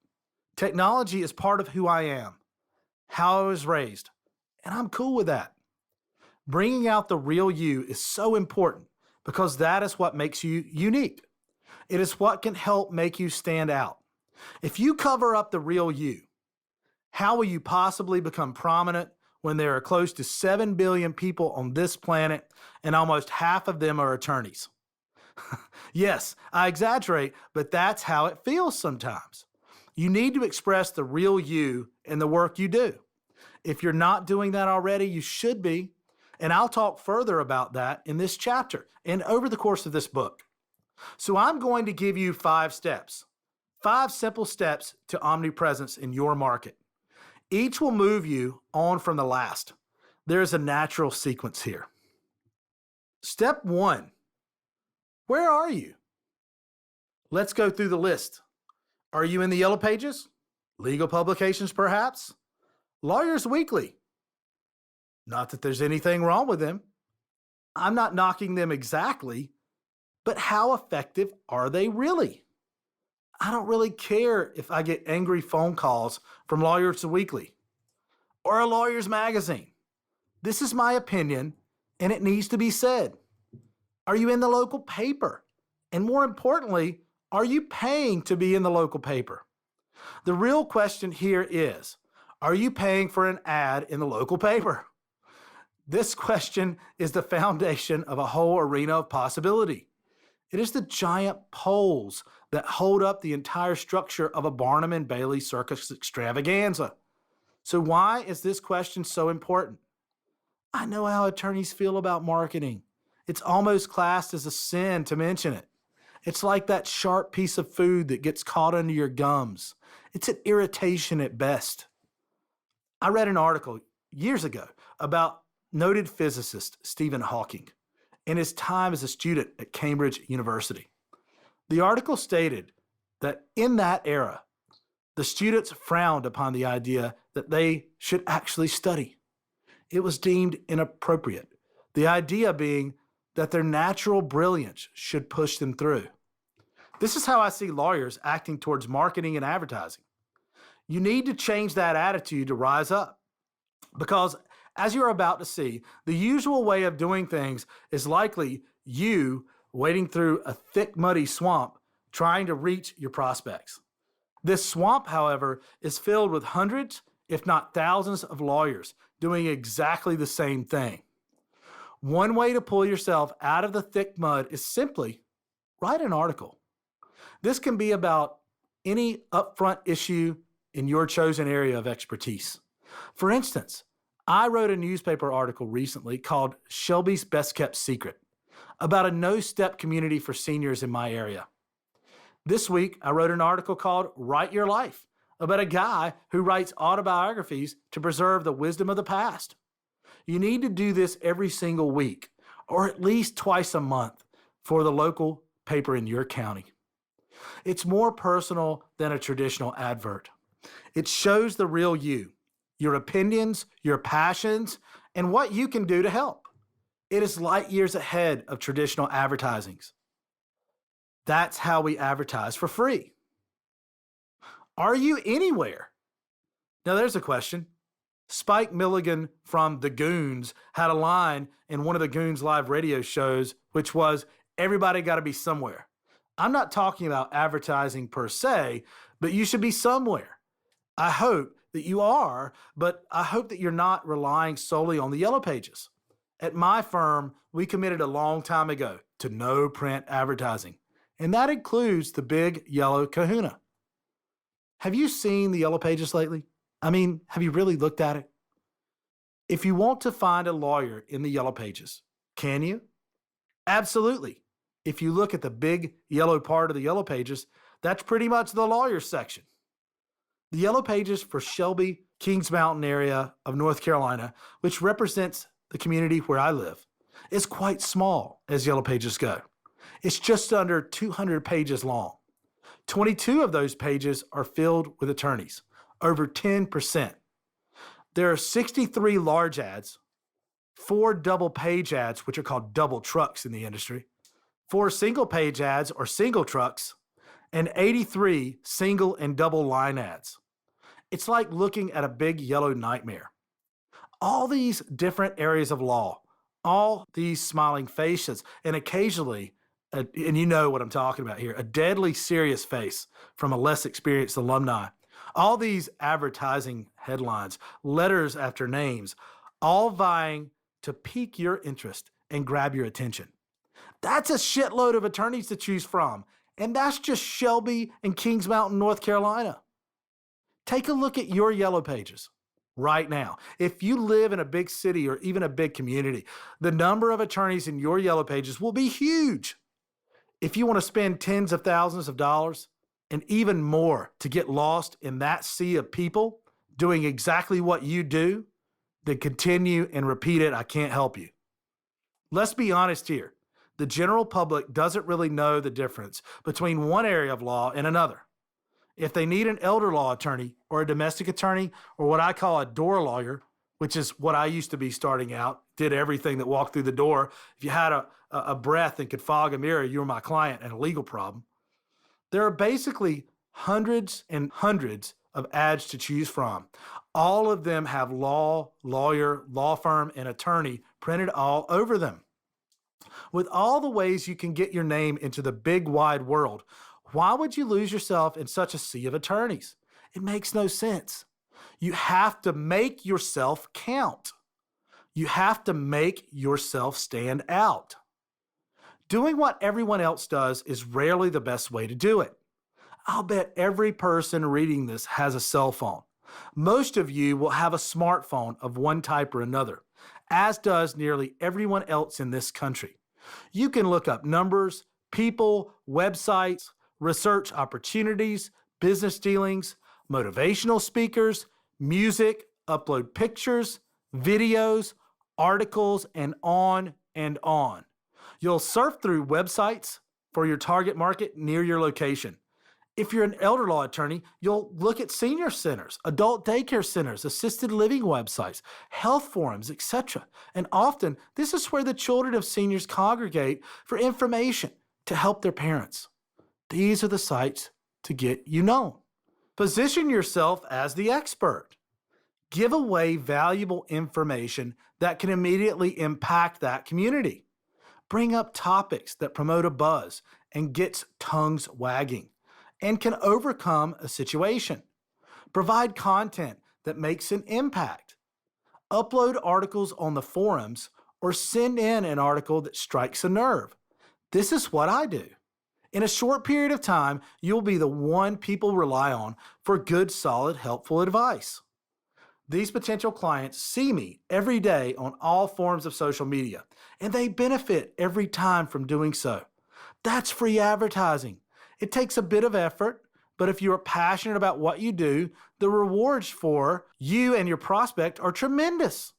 Technology is part of who I am, how I was raised, and I'm cool with that. Bringing out the real you is so important because that is what makes you unique. It is what can help make you stand out. If you cover up the real you, how will you possibly become prominent when there are close to 7 billion people on this planet and almost half of them are attorneys? Yes, I exaggerate, but that's how it feels sometimes. You need to express the real you in the work you do. If you're not doing that already, you should be. And I'll talk further about that in this chapter and over the course of this book. So I'm going to give you 5 steps, 5 simple steps to omnipresence in your market. Each will move you on from the last. There's a natural sequence here. Step 1, where are you? Let's go through the list. Are you in the Yellow Pages? Legal publications, perhaps? Lawyers Weekly? Not that there's anything wrong with them. I'm not knocking them exactly, but how effective are they really? I don't really care if I get angry phone calls from Lawyers Weekly or a lawyer's magazine. This is my opinion, and it needs to be said. Are you in the local paper? And more importantly, are you paying to be in the local paper? The real question here is, are you paying for an ad in the local paper? This question is the foundation of a whole arena of possibility. It is the giant poles that hold up the entire structure of a Barnum and Bailey circus extravaganza. So why is this question so important? I know how attorneys feel about marketing. It's almost classed as a sin to mention it. It's like that sharp piece of food that gets caught under your gums. It's an irritation at best. I read an article years ago about noted physicist Stephen Hawking and his time as a student at Cambridge University. The article stated that in that era, the students frowned upon the idea that they should actually study. It was deemed inappropriate, the idea being that their natural brilliance should push them through. This is how I see lawyers acting towards marketing and advertising. You need to change that attitude to rise up because, as you're about to see, the usual way of doing things is likely you wading through a thick, muddy swamp trying to reach your prospects. This swamp, however, is filled with hundreds, if not thousands, of lawyers doing exactly the same thing. One way to pull yourself out of the thick mud is simply write an article. This can be about any upfront issue in your chosen area of expertise. For instance, I wrote a newspaper article recently called Shelby's Best Kept Secret about a no-step community for seniors in my area. This week, I wrote an article called Write Your Life about a guy who writes autobiographies to preserve the wisdom of the past. You need to do this every single week or at least twice a month for the local paper in your county. It's more personal than a traditional advert. It shows the real you, your opinions, your passions, and what you can do to help. It is light years ahead of traditional advertisings. That's how we advertise for free. Are you anywhere? Now there's a question. Spike Milligan from The Goons had a line in one of the Goons live radio shows, which was, everybody got to be somewhere. I'm not talking about advertising per se, but you should be somewhere. I hope that you are, but I hope that you're not relying solely on the Yellow Pages. At my firm, we committed a long time ago to no print advertising, and that includes the big yellow kahuna. Have you seen the Yellow Pages lately? I mean, have you really looked at it? If you want to find a lawyer in the Yellow Pages, can you? Absolutely. If you look at the big yellow part of the Yellow Pages, that's pretty much the lawyer section. The Yellow Pages for Shelby, Kings Mountain area of North Carolina, which represents the community where I live, is quite small as Yellow Pages go. It's just under 200 pages long. 22 of those pages are filled with attorneys, over 10%. There are 63 large ads, 4 double page ads, which are called double trucks in the industry, 4 single page ads or single trucks, and 83 single and double line ads. It's like looking at a big yellow nightmare. All these different areas of law, all these smiling faces, and occasionally, and you know what I'm talking about here, a deadly serious face from a less experienced alumni. All these advertising headlines, letters after names, all vying to pique your interest and grab your attention. That's a shitload of attorneys to choose from, and that's just Shelby and Kings Mountain, North Carolina. Take a look at your yellow pages right now. If you live in a big city or even a big community, the number of attorneys in your yellow pages will be huge. If you want to spend tens of thousands of dollars and even more to get lost in that sea of people doing exactly what you do, then continue and repeat it. I can't help you. Let's be honest here. The general public doesn't really know the difference between one area of law and another. If they need an elder law attorney or a domestic attorney or what I call a door lawyer, which is what I used to be starting out, did everything that walked through the door. If you had a breath and could fog a mirror, you were my client and a legal problem. There are basically hundreds and hundreds of ads to choose from. All of them have law, lawyer, law firm, and attorney printed all over them. With all the ways you can get your name into the big wide world, why would you lose yourself in such a sea of attorneys? It makes no sense. You have to make yourself count. You have to make yourself stand out. Doing what everyone else does is rarely the best way to do it. I'll bet every person reading this has a cell phone. Most of you will have a smartphone of one type or another, as does nearly everyone else in this country. You can look up numbers, people, websites, research opportunities, business dealings, motivational speakers, music, upload pictures, videos, articles, and on and on. You'll surf through websites for your target market near your location. If you're an elder law attorney, you'll look at senior centers, adult daycare centers, assisted living websites, health forums, etc. And often, this is where the children of seniors congregate for information to help their parents. These are the sites to get you known. Position yourself as the expert. Give away valuable information that can immediately impact that community. Bring up topics that promote a buzz and gets tongues wagging and can overcome a situation. Provide content that makes an impact. Upload articles on the forums or send in an article that strikes a nerve. This is what I do. In a short period of time, you'll be the one people rely on for good, solid, helpful advice. These potential clients see me every day on all forms of social media, and they benefit every time from doing so. That's free advertising. It takes a bit of effort, but if you are passionate about what you do, the rewards for you and your prospect are tremendous.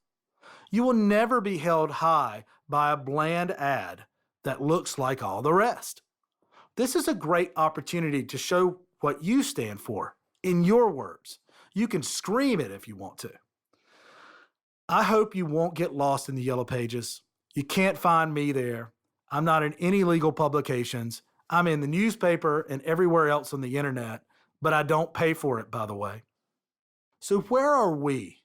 You will never be held high by a bland ad that looks like all the rest. This is a great opportunity to show what you stand for in your words. You can scream it if you want to. I hope you won't get lost in the yellow pages. You can't find me there. I'm not in any legal publications. I'm in the newspaper and everywhere else on the internet, but I don't pay for it, by the way. So where are we?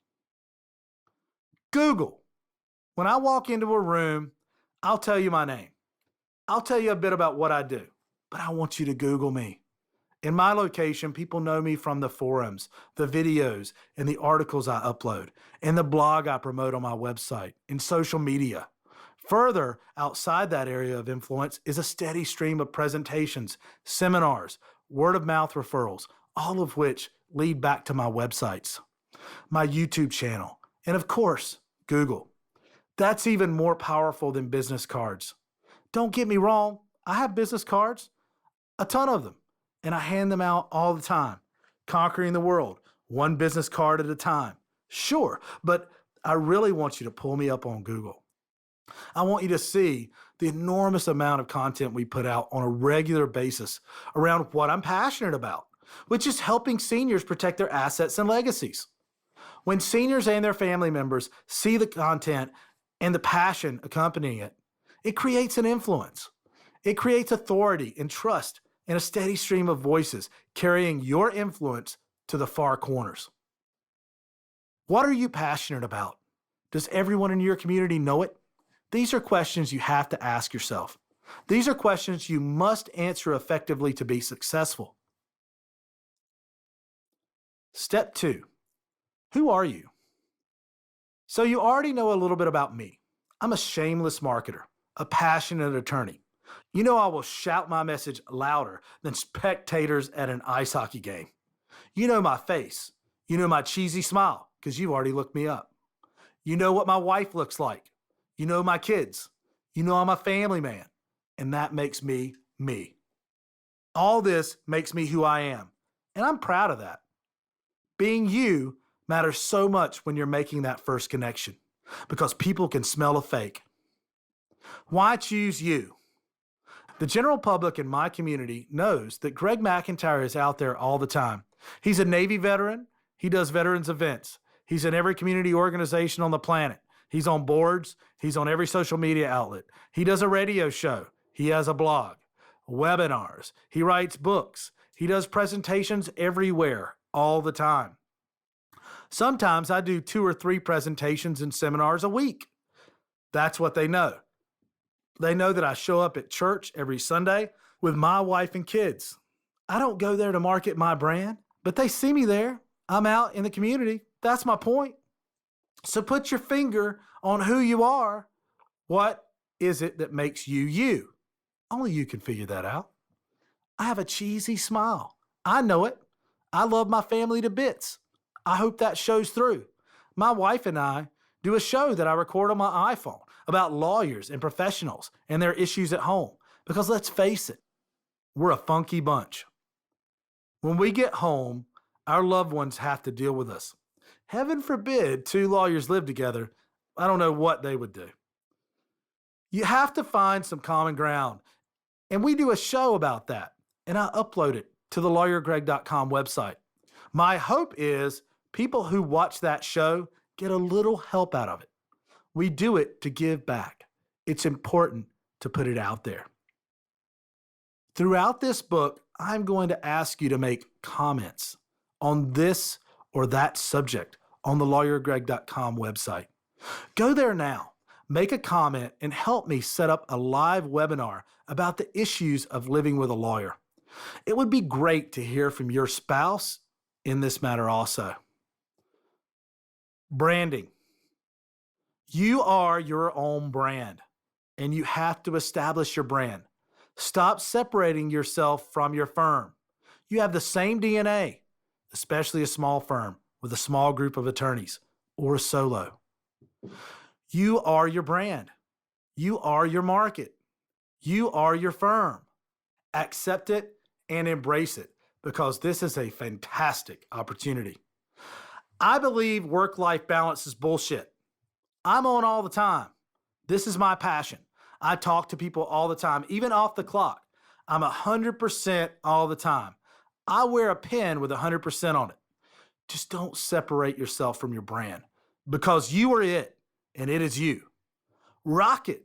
Google. When I walk into a room, I'll tell you my name. I'll tell you a bit about what I do, but I want you to Google me. In my location, people know me from the forums, the videos, and the articles I upload, and the blog I promote on my website, and social media. Further, outside that area of influence is a steady stream of presentations, seminars, word-of-mouth referrals, all of which lead back to my websites, my YouTube channel, and of course, Google. That's even more powerful than business cards. Don't get me wrong, I have business cards, a ton of them, and I hand them out all the time, conquering the world, one business card at a time. Sure, but I really want you to pull me up on Google. I want you to see the enormous amount of content we put out on a regular basis around what I'm passionate about, which is helping seniors protect their assets and legacies. When seniors and their family members see the content and the passion accompanying it, it creates an influence. It creates authority and trust and a steady stream of voices carrying your influence to the far corners. What are you passionate about? Does everyone in your community know it? These are questions you have to ask yourself. These are questions you must answer effectively to be successful. Step 2. Who are you? So you already know a little bit about me. I'm a shameless marketer, a passionate attorney. You know I will shout my message louder than spectators at an ice hockey game. You know my face. You know my cheesy smile because you've already looked me up. You know what my wife looks like. You know my kids. You know I'm a family man. And that makes me me. All this makes me who I am. And I'm proud of that. Being you matters so much when you're making that first connection because people can smell a fake. Why choose you? The general public in my community knows that Greg McIntyre is out there all the time. He's a Navy veteran. He does veterans events. He's in every community organization on the planet. He's on boards. He's on every social media outlet. He does a radio show. He has a blog, webinars. He writes books. He does presentations everywhere, all the time. Sometimes I do 2 or 3 presentations and seminars a week. That's what they know. They know that I show up at church every Sunday with my wife and kids. I don't go there to market my brand, but they see me there. I'm out in the community. That's my point. So put your finger on who you are. What is it that makes you you? Only you can figure that out. I have a cheesy smile. I know it. I love my family to bits. I hope that shows through. My wife and I do a show that I record on my iPhone about lawyers and professionals and their issues at home. Because let's face it, we're a funky bunch. When we get home, our loved ones have to deal with us. Heaven forbid 2 lawyers live together. I don't know what they would do. You have to find some common ground. And we do a show about that. And I upload it to the lawyergreg.com website. My hope is people who watch that show get a little help out of it. We do it to give back. It's important to put it out there. Throughout this book, I'm going to ask you to make comments on this or that subject on the lawyergreg.com website. Go there now, make a comment, and help me set up a live webinar about the issues of living with a lawyer. It would be great to hear from your spouse in this matter also. Branding. You are your own brand, and you have to establish your brand. Stop separating yourself from your firm. You have the same DNA, especially a small firm with a small group of attorneys or a solo. You are your brand. You are your market. You are your firm. Accept it and embrace it because this is a fantastic opportunity. I believe work-life balance is bullshit. I'm on all the time. This is my passion. I talk to people all the time, even off the clock. I'm 100% all the time. I wear a pin with 100% on it. Just don't separate yourself from your brand because you are it and it is you. Rock it.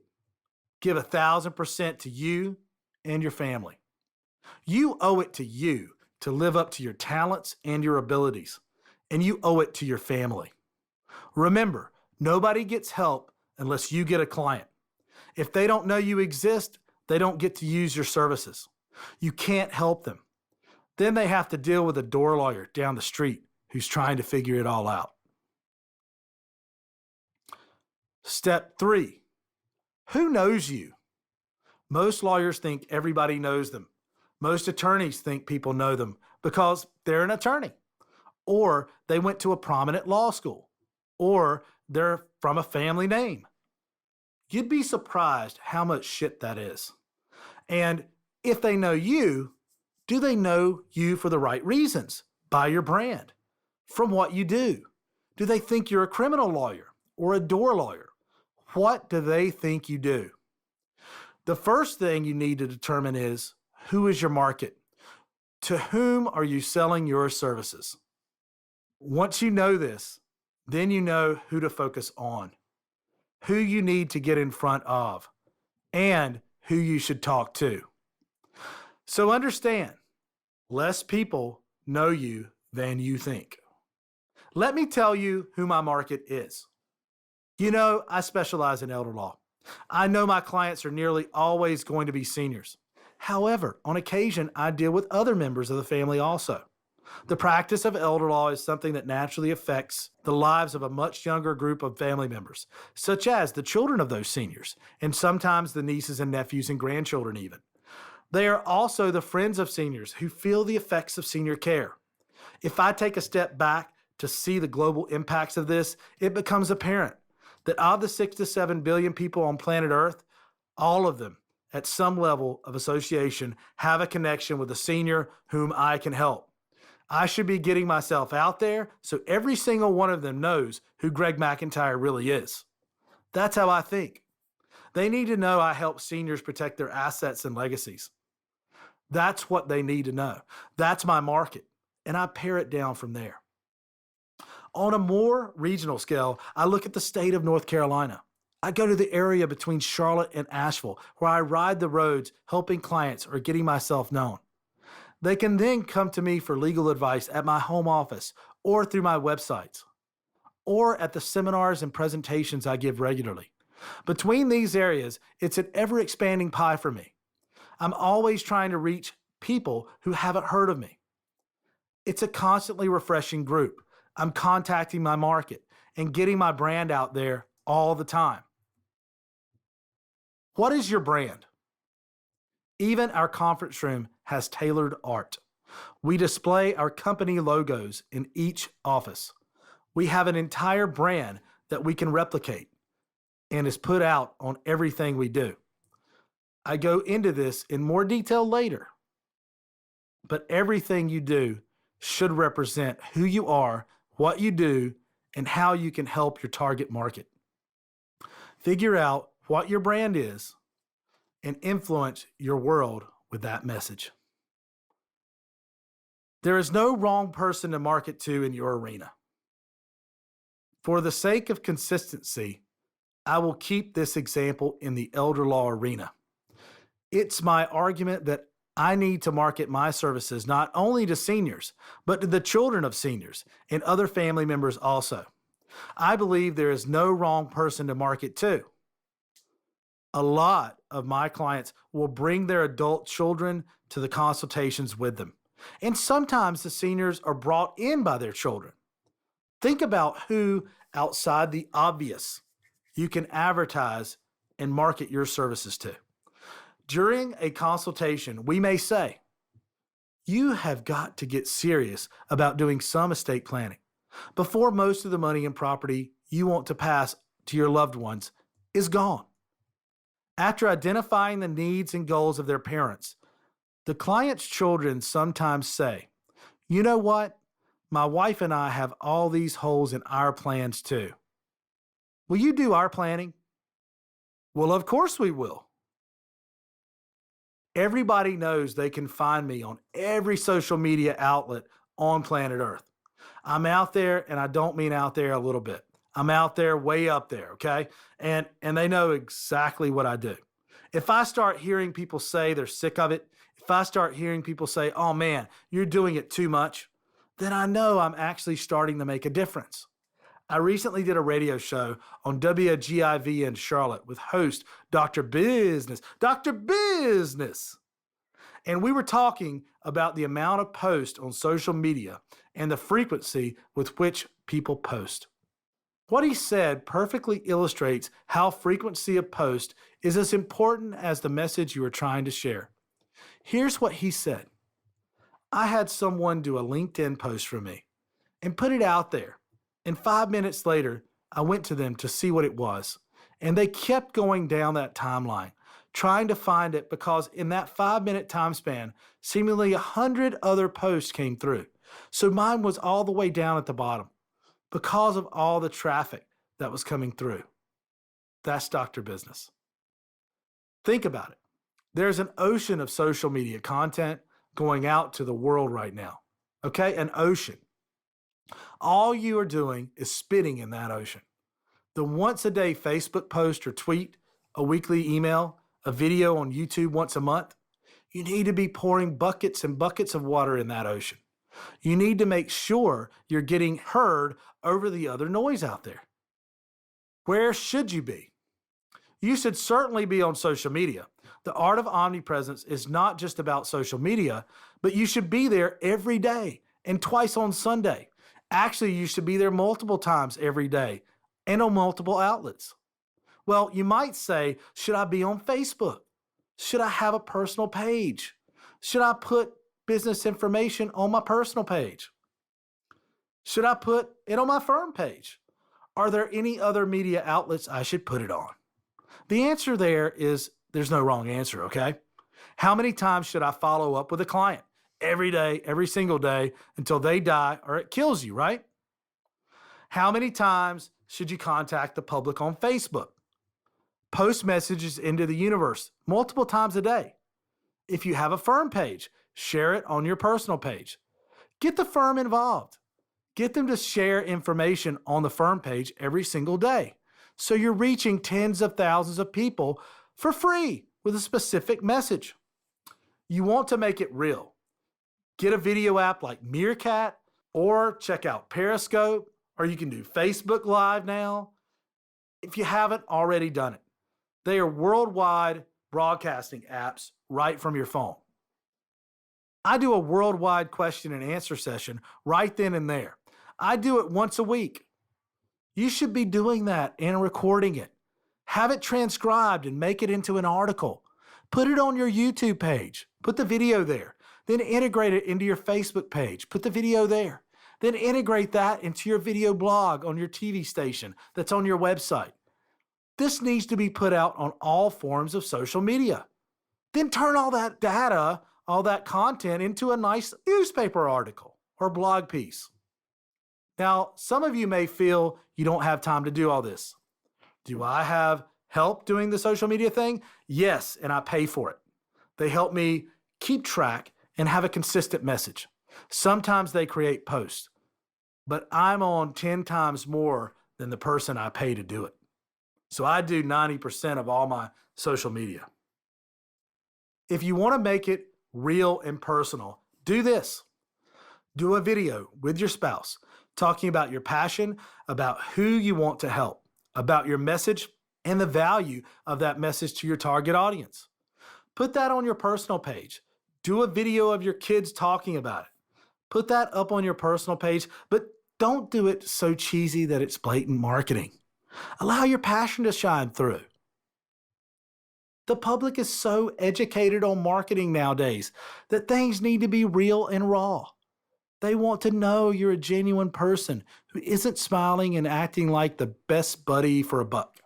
Give 1,000% to you and your family. You owe it to you to live up to your talents and your abilities, and you owe it to your family. Remember, nobody gets help unless you get a client. If they don't know you exist, they don't get to use your services. You can't help them. Then they have to deal with a door lawyer down the street who's trying to figure it all out. Step 3, who knows you? Most lawyers think everybody knows them. Most attorneys think people know them because they're an attorney, or they went to a prominent law school, or they're from a family name. You'd be surprised how much shit that is. And if they know you, do they know you for the right reasons? By your brand, from what you do. Do they think you're a criminal lawyer or a door lawyer? What do they think you do? The first thing you need to determine is, who is your market? To whom are you selling your services? Once you know this, then you know who to focus on, who you need to get in front of, and who you should talk to. So understand, less people know you than you think. Let me tell you who my market is. You know, I specialize in elder law. I know my clients are nearly always going to be seniors. However, on occasion, I deal with other members of the family also. The practice of elder law is something that naturally affects the lives of a much younger group of family members, such as the children of those seniors, and sometimes the nieces and nephews and grandchildren even. They are also the friends of seniors who feel the effects of senior care. If I take a step back to see the global impacts of this, it becomes apparent that of the 6 to 7 billion people on planet Earth, all of them at some level of association have a connection with a senior whom I can help. I should be getting myself out there so every single one of them knows who Greg McIntyre really is. That's how I think. They need to know I help seniors protect their assets and legacies. That's what they need to know. That's my market, and I pare it down from there. On a more regional scale, I look at the state of North Carolina. I go to the area between Charlotte and Asheville, where I ride the roads helping clients or getting myself known. They can then come to me for legal advice at my home office or through my websites, or at the seminars and presentations I give regularly. Between these areas, it's an ever-expanding pie for me. I'm always trying to reach people who haven't heard of me. It's a constantly refreshing group. I'm contacting my market and getting my brand out there all the time. What is your brand? Even our conference room has tailored art. We display our company logos in each office. We have an entire brand that we can replicate and is put out on everything we do. I go into this in more detail later, but everything you do should represent who you are, what you do, and how you can help your target market. Figure out what your brand is and influence your world with that message. There is no wrong person to market to in your arena. For the sake of consistency, I will keep this example in the elder law arena. It's my argument that I need to market my services not only to seniors, but to the children of seniors and other family members also. I believe there is no wrong person to market to. A lot of my clients will bring their adult children to the consultations with them. And sometimes the seniors are brought in by their children. Think about who outside the obvious you can advertise and market your services to. During a consultation, we may say, you have got to get serious about doing some estate planning before most of the money and property you want to pass to your loved ones is gone. After identifying the needs and goals of their parents, the client's children sometimes say, you know what? My wife and I have all these holes in our plans too. Will you do our planning? Well, of course we will. Everybody knows they can find me on every social media outlet on planet Earth. I'm out there, and I don't mean out there a little bit. I'm out there way up there, okay? And they know exactly what I do. If I start hearing people say they're sick of it, if I start hearing people say, oh man, you're doing it too much, then I know I'm actually starting to make a difference. I recently did a radio show on WGIV in Charlotte with host Dr. Business. And we were talking about the amount of posts on social media and the frequency with which people post. What he said perfectly illustrates how frequency of post is as important as the message you are trying to share. Here's what he said. I had someone do a LinkedIn post for me and put it out there. And 5 minutes later, I went to them to see what it was. And they kept going down that timeline, trying to find it because in that 5-minute time span, seemingly 100 other posts came through. So mine was all the way down at the bottom because of all the traffic that was coming through. That's Dr. Business. Think about it. There's an ocean of social media content going out to the world right now. Okay? An ocean. All you are doing is spitting in that ocean. The once a day Facebook post or tweet, a weekly email, a video on YouTube once a month, You need to be pouring buckets and buckets of water in that ocean. You need to make sure you're getting heard over the other noise out there. Where should you be? You should certainly be on social media. The art of omnipresence is not just about social media, but you should be there every day and twice on Sunday. Actually, you should be there multiple times every day and on multiple outlets. Well, you might say, should I be on Facebook? Should I have a personal page? Should I put business information on my personal page? Should I put it on my firm page? Are there any other media outlets I should put it on? The answer there is there's no wrong answer, okay? How many times should I follow up with a client? Every day, every single day, until they die or it kills you, right? How many times should you contact the public on Facebook? Post messages into the universe multiple times a day. If you have a firm page, share it on your personal page. Get the firm involved. Get them to share information on the firm page every single day. So you're reaching tens of thousands of people for free with a specific message. You want to make it real. Get a video app like Meerkat, or check out Periscope, or you can do Facebook Live now if you haven't already done it. They are worldwide broadcasting apps right from your phone. I do a worldwide question and answer session right then and there. I do it once a week. You should be doing that and recording it. Have it transcribed and make it into an article. Put it on your YouTube page. Put the video there. Then integrate it into your Facebook page. Put the video there. Then integrate that into your video blog on your TV station that's on your website. This needs to be put out on all forms of social media. Then turn all that data, all that content into a nice newspaper article or blog piece. Now, some of you may feel you don't have time to do all this. Do I have help doing the social media thing? Yes, and I pay for it. They help me keep track and have a consistent message. Sometimes they create posts, but I'm on 10 times more than the person I pay to do it. So I do 90% of all my social media. If you want to make it real and personal, do this. Do a video with your spouse talking about your passion, about who you want to help, about your message and the value of that message to your target audience. Put that on your personal page. Do a video of your kids talking about it. Put that up on your personal page, but don't do it so cheesy that it's blatant marketing. Allow your passion to shine through. The public is so educated on marketing nowadays that things need to be real and raw. They want to know you're a genuine person who isn't smiling and acting like the best buddy for a buck.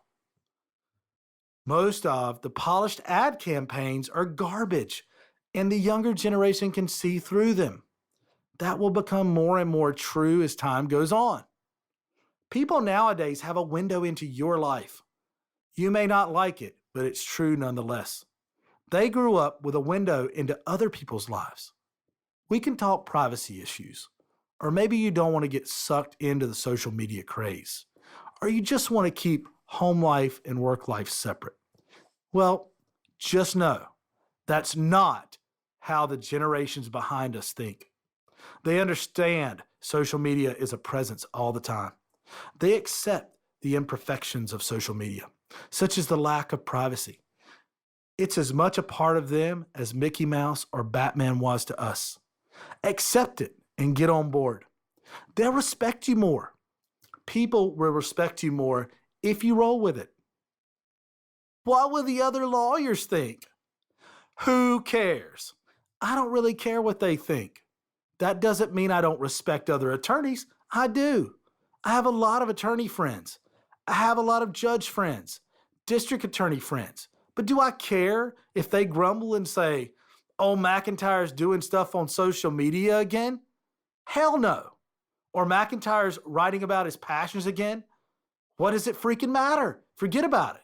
Most of the polished ad campaigns are garbage, and the younger generation can see through them. That will become more and more true as time goes on. People nowadays have a window into your life. You may not like it, but it's true nonetheless. They grew up with a window into other people's lives. We can talk privacy issues, or maybe you don't want to get sucked into the social media craze, or you just want to keep home life and work life separate. Well, just know that's not how the generations behind us think. They understand social media is a presence all the time. They accept the imperfections of social media, such as the lack of privacy. It's as much a part of them as Mickey Mouse or Batman was to us. Accept it and get on board. They'll respect you more. People will respect you more if you roll with it. What will the other lawyers think? Who cares? I don't really care what they think. That doesn't mean I don't respect other attorneys. I do. I have a lot of attorney friends. I have a lot of judge friends, district attorney friends. But do I care if they grumble and say, oh, McIntyre's doing stuff on social media again? Hell no. Or McIntyre's writing about his passions again? What does it freaking matter? Forget about it.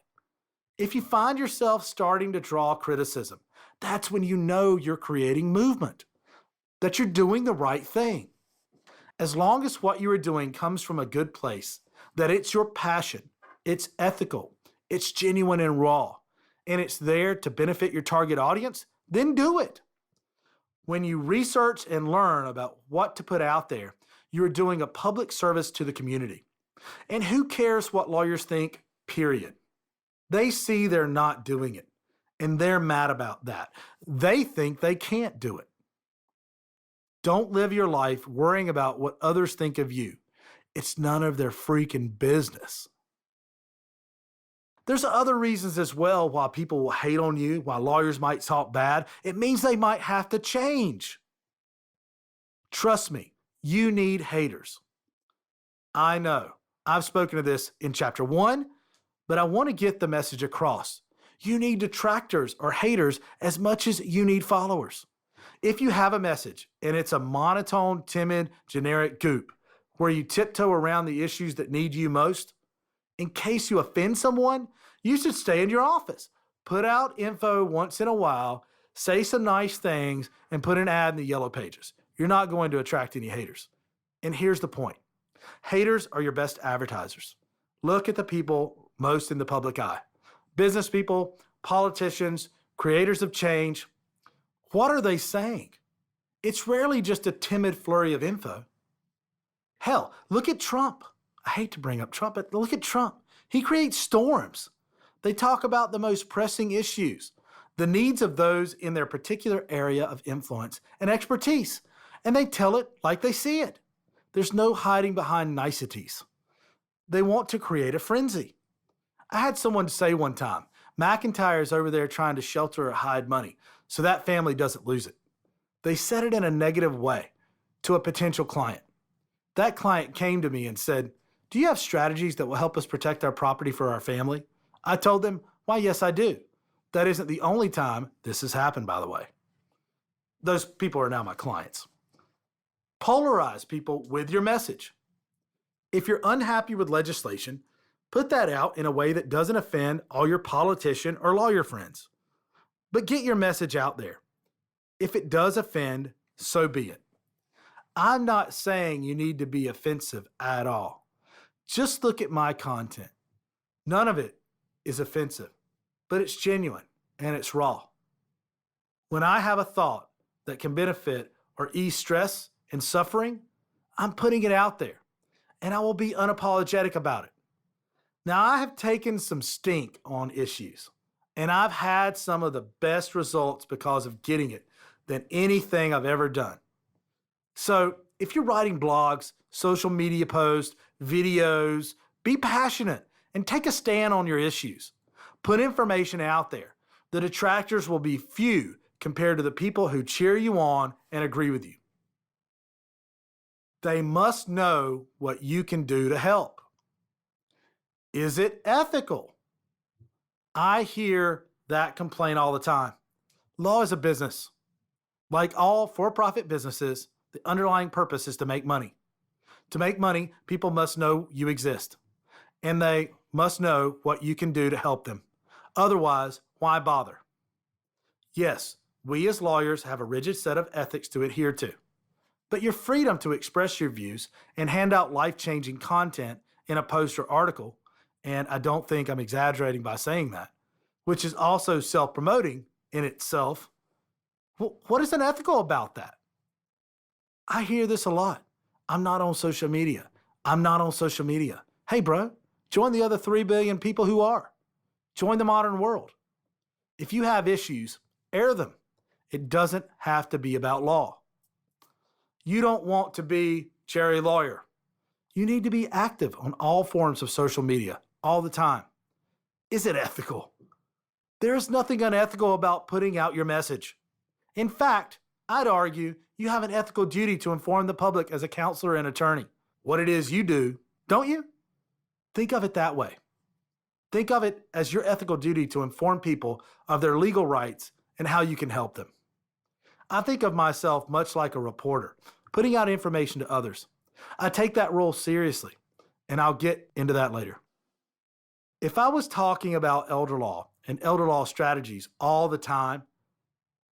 If you find yourself starting to draw criticism, that's when you know you're creating movement, that you're doing the right thing. As long as what you are doing comes from a good place, that it's your passion, it's ethical, it's genuine and raw, and it's there to benefit your target audience, then do it. When you research and learn about what to put out there, you're doing a public service to the community. And who cares what lawyers think, period? They see they're not doing it, and they're mad about that. They think they can't do it. Don't live your life worrying about what others think of you. It's none of their freaking business. There's other reasons as well why people will hate on you, why lawyers might talk bad. It means they might have to change. Trust me, you need haters. I know. I've spoken to this in chapter 1, but I want to get the message across. You need detractors or haters as much as you need followers. If you have a message and it's a monotone, timid, generic goop where you tiptoe around the issues that need you most, in case you offend someone, you should stay in your office. Put out info once in a while, say some nice things, and put an ad in the yellow pages. You're not going to attract any haters. And here's the point. Haters are your best advertisers. Look at the people most in the public eye. Business people, politicians, creators of change. What are they saying? It's rarely just a timid flurry of info. Hell, look at Trump. I hate to bring up Trump, but look at Trump. He creates storms. They talk about the most pressing issues, the needs of those in their particular area of influence and expertise, and they tell it like they see it. There's no hiding behind niceties. They want to create a frenzy. I had someone say one time, McIntyre is over there trying to shelter or hide money so that family doesn't lose it. They said it in a negative way to a potential client. That client came to me and said, "Do you have strategies that will help us protect our property for our family?" I told them, "Why, yes, I do." That isn't the only time this has happened, by the way. Those people are now my clients. Polarize people with your message. If you're unhappy with legislation, put that out in a way that doesn't offend all your politician or lawyer friends. But get your message out there. If it does offend, so be it. I'm not saying you need to be offensive at all. Just look at my content. None of it is offensive, but it's genuine and it's raw. When I have a thought that can benefit or ease stress and suffering, I'm putting it out there, and I will be unapologetic about it. Now, I have taken some stink on issues, and I've had some of the best results because of getting it than anything I've ever done. So if you're writing blogs, social media posts, videos, be passionate and take a stand on your issues. Put information out there. The detractors will be few compared to the people who cheer you on and agree with you. They must know what you can do to help. Is it ethical? I hear that complaint all the time. Law is a business. Like all for-profit businesses, the underlying purpose is to make money. To make money, people must know you exist, and they must know what you can do to help them. Otherwise, why bother? Yes, we as lawyers have a rigid set of ethics to adhere to, but your freedom to express your views and hand out life-changing content in a post or article, and I don't think I'm exaggerating by saying that, which is also self-promoting in itself. What is unethical about that? I hear this a lot. I'm not on social media. I'm not on social media. Hey, bro, join the other 3 billion people who are. Join the modern world. If you have issues, air them. It doesn't have to be about law. You don't want to be Jerry Lawyer. You need to be active on all forms of social media all the time. Is it ethical? There is nothing unethical about putting out your message. In fact, I'd argue you have an ethical duty to inform the public as a counselor and attorney what it is you do, don't you? Think of it that way. Think of it as your ethical duty to inform people of their legal rights and how you can help them. I think of myself much like a reporter, putting out information to others. I take that role seriously, and I'll get into that later. If I was talking about elder law and elder law strategies all the time,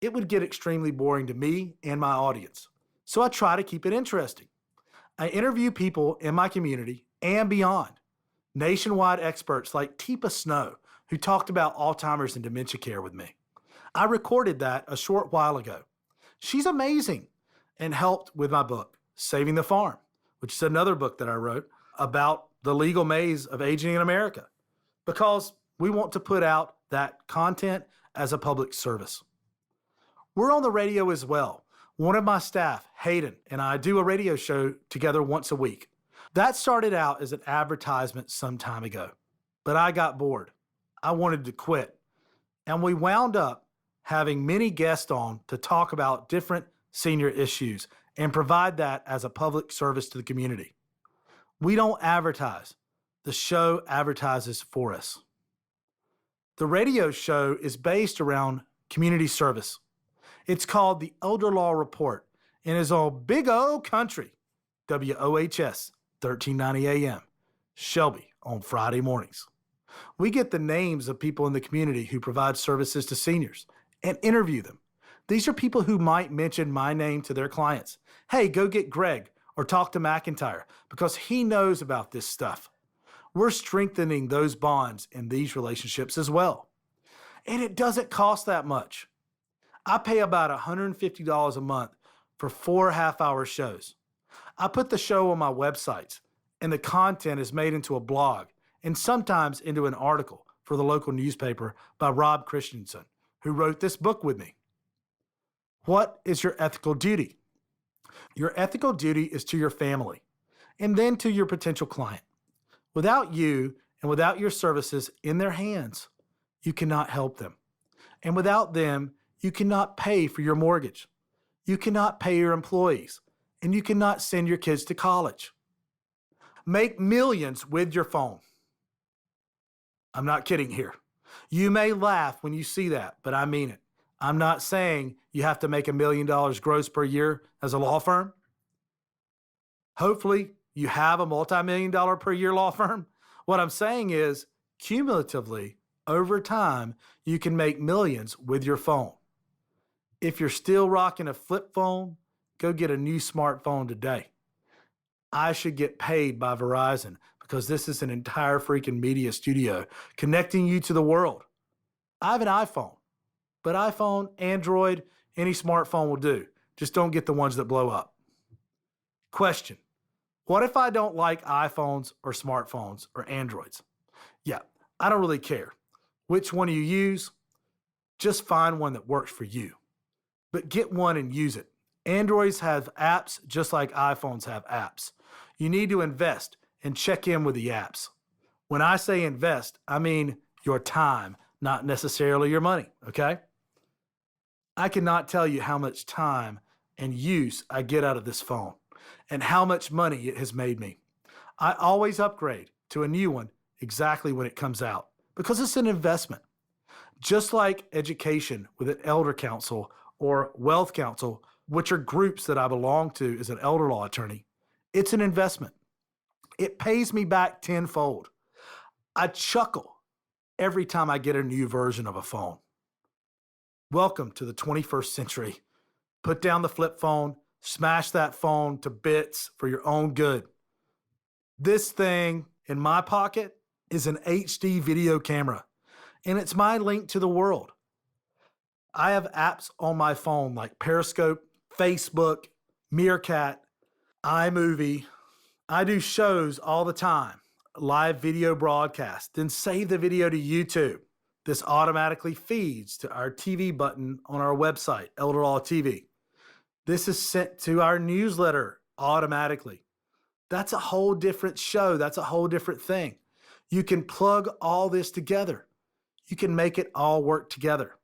it would get extremely boring to me and my audience. So I try to keep it interesting. I interview people in my community and beyond, nationwide experts like Teepa Snow, who talked about Alzheimer's and dementia care with me. I recorded that a short while ago. She's amazing and helped with my book, Saving the Farm, which is another book that I wrote about the legal maze of aging in America, because we want to put out that content as a public service. We're on the radio as well. One of my staff, Hayden, and I do a radio show together once a week. That started out as an advertisement some time ago, but I got bored. I wanted to quit. And we wound up having many guests on to talk about different senior issues and provide that as a public service to the community. We don't advertise. The show advertises for us. The radio show is based around community service. It's called the Elder Law Report and is on Big O Country, WOHS, 1390 AM, Shelby, on Friday mornings. We get the names of people in the community who provide services to seniors and interview them. These are people who might mention my name to their clients. Hey, go get Greg or talk to McIntyre because he knows about this stuff. We're strengthening those bonds in these relationships as well. And it doesn't cost that much. I pay about $150 a month for 4 half-hour shows. I put the show on my websites, and the content is made into a blog and sometimes into an article for the local newspaper by Rob Christensen, who wrote this book with me. What is your ethical duty? Your ethical duty is to your family and then to your potential client. Without you and without your services in their hands, you cannot help them. And without them, you cannot pay for your mortgage. You cannot pay your employees, and you cannot send your kids to college. Make millions with your phone. I'm not kidding here. You may laugh when you see that, but I mean it. I'm not saying you have to make $1 million gross per year as a law firm. Hopefully, you have a multi-million-dollar per year law firm. What I'm saying is, cumulatively, over time, you can make millions with your phone. If you're still rocking a flip phone, go get a new smartphone today. I should get paid by Verizon because this is an entire freaking media studio connecting you to the world. I have an iPhone, but iPhone, Android, any smartphone will do. Just don't get the ones that blow up. Question: what if I don't like iPhones or smartphones or Androids? Yeah, I don't really care. Which one you use, just find one that works for you. But get one and use it. Androids have apps just like iPhones have apps. You need to invest and check in with the apps. When I say invest, I mean your time, not necessarily your money, okay? I cannot tell you how much time and use I get out of this phone and how much money it has made me. I always upgrade to a new one exactly when it comes out because it's an investment. Just like education with an elder council or wealth council, which are groups that I belong to as an elder law attorney, it's an investment. It pays me back tenfold. I chuckle every time I get a new version of a phone. Welcome to the 21st century. Put down the flip phone, smash that phone to bits for your own good. This thing in my pocket is an HD video camera, and it's my link to the world. I have apps on my phone like Periscope, Facebook, Meerkat, iMovie. I do shows all the time, live video broadcast, then save the video to YouTube. This automatically feeds to our TV button on our website, Elder Law TV. This is sent to our newsletter automatically. That's a whole different show. That's a whole different thing. You can plug all this together. You can make it all work together.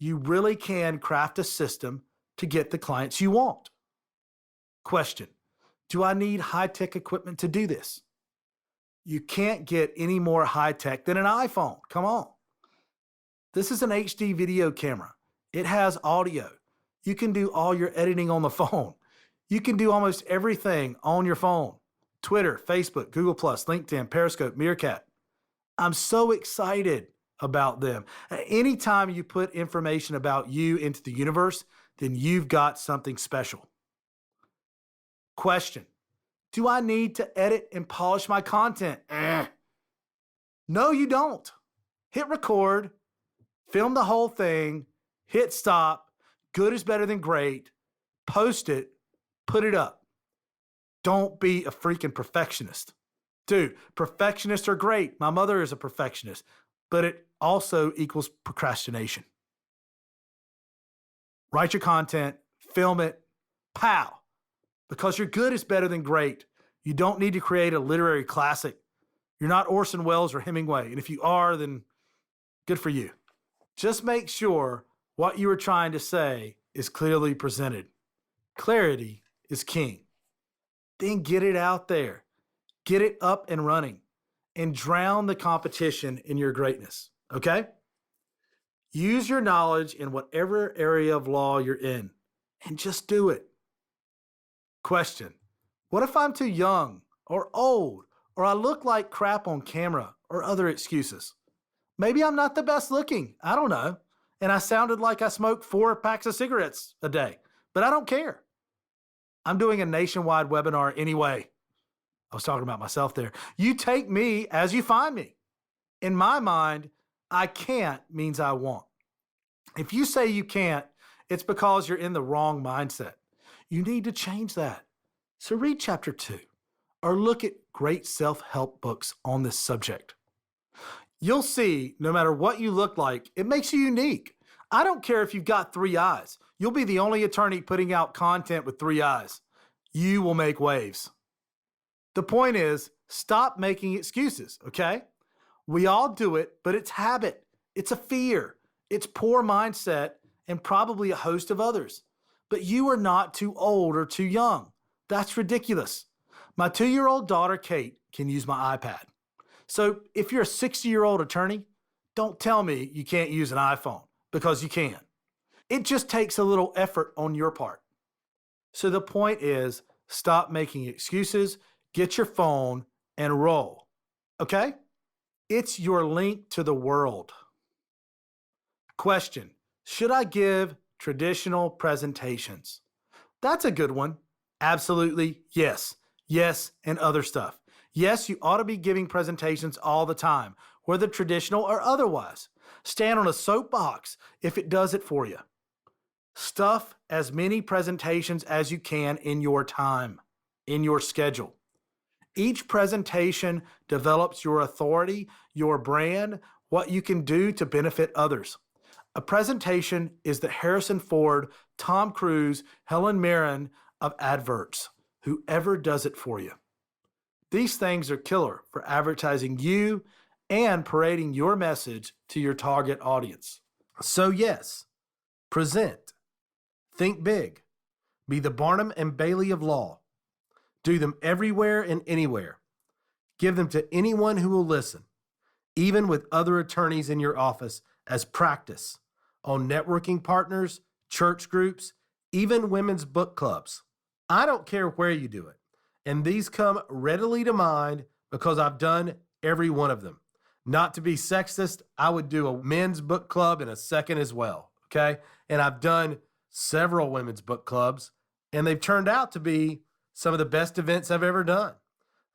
You really can craft a system to get the clients you want. Question: do I need high-tech equipment to do this? You can't get any more high-tech than an iPhone. Come on. This is an HD video camera. It has audio. You can do all your editing on the phone. You can do almost everything on your phone. Twitter, Facebook, Google+, LinkedIn, Periscope, Meerkat. I'm so excited about them. Anytime you put information about you into the universe, then you've got something special. Question: do I need to edit and polish my content? No, you don't. Hit record, Film the whole thing, hit stop, good is better than great, post it, put it up. Don't be a freaking perfectionist. Dude, perfectionists are great. My mother is a perfectionist, but it also equals procrastination. Write your content, film it, pow. Because your good is better than great. You don't need to create a literary classic. You're not Orson Welles or Hemingway. And if you are, then good for you. Just make sure what you are trying to say is clearly presented. Clarity is king. Then get it out there. Get it up and running and drown the competition in your greatness, okay? Use your knowledge in whatever area of law you're in and just do it. Question: what if I'm too young or old or I look like crap on camera or other excuses? Maybe I'm not the best looking, I don't know, and I sounded like I smoked 4 packs of cigarettes a day, but I don't care. I'm doing a nationwide webinar anyway. I was talking about myself there. You take me as you find me. In my mind, I can't means I won't. If you say you can't, it's because you're in the wrong mindset. You need to change that. So read chapter 2 or look at great self-help books on this subject. You'll see, no matter what you look like, it makes you unique. I don't care if you've got 3 eyes. You'll be the only attorney putting out content with 3 eyes. You will make waves. The point is, stop making excuses, okay? We all do it, but it's habit. It's a fear. It's poor mindset and probably a host of others. But you are not too old or too young. That's ridiculous. My 2-year-old daughter, Kate, can use my iPad. So if you're a 60-year-old attorney, don't tell me you can't use an iPhone, because you can. It just takes a little effort on your part. So the point is, stop making excuses, get your phone, and roll. Okay? It's your link to the world. Question: should I give traditional presentations? That's a good one. Absolutely, yes. Yes, and other stuff. Yes, you ought to be giving presentations all the time, whether traditional or otherwise. Stand on a soapbox if it does it for you. Stuff as many presentations as you can in your time, in your schedule. Each presentation develops your authority, your brand, what you can do to benefit others. A presentation is the Harrison Ford, Tom Cruise, Helen Mirren of adverts. Whoever does it for you. These things are killer for advertising you and parading your message to your target audience. So yes, present. Think big. Be the Barnum and Bailey of law. Do them everywhere and anywhere. Give them to anyone who will listen, even with other attorneys in your office, as practice on networking partners, church groups, even women's book clubs. I don't care where you do it. And these come readily to mind because I've done every one of them. Not to be sexist, I would do a men's book club in a second as well, okay? And I've done several women's book clubs, and they've turned out to be some of the best events I've ever done.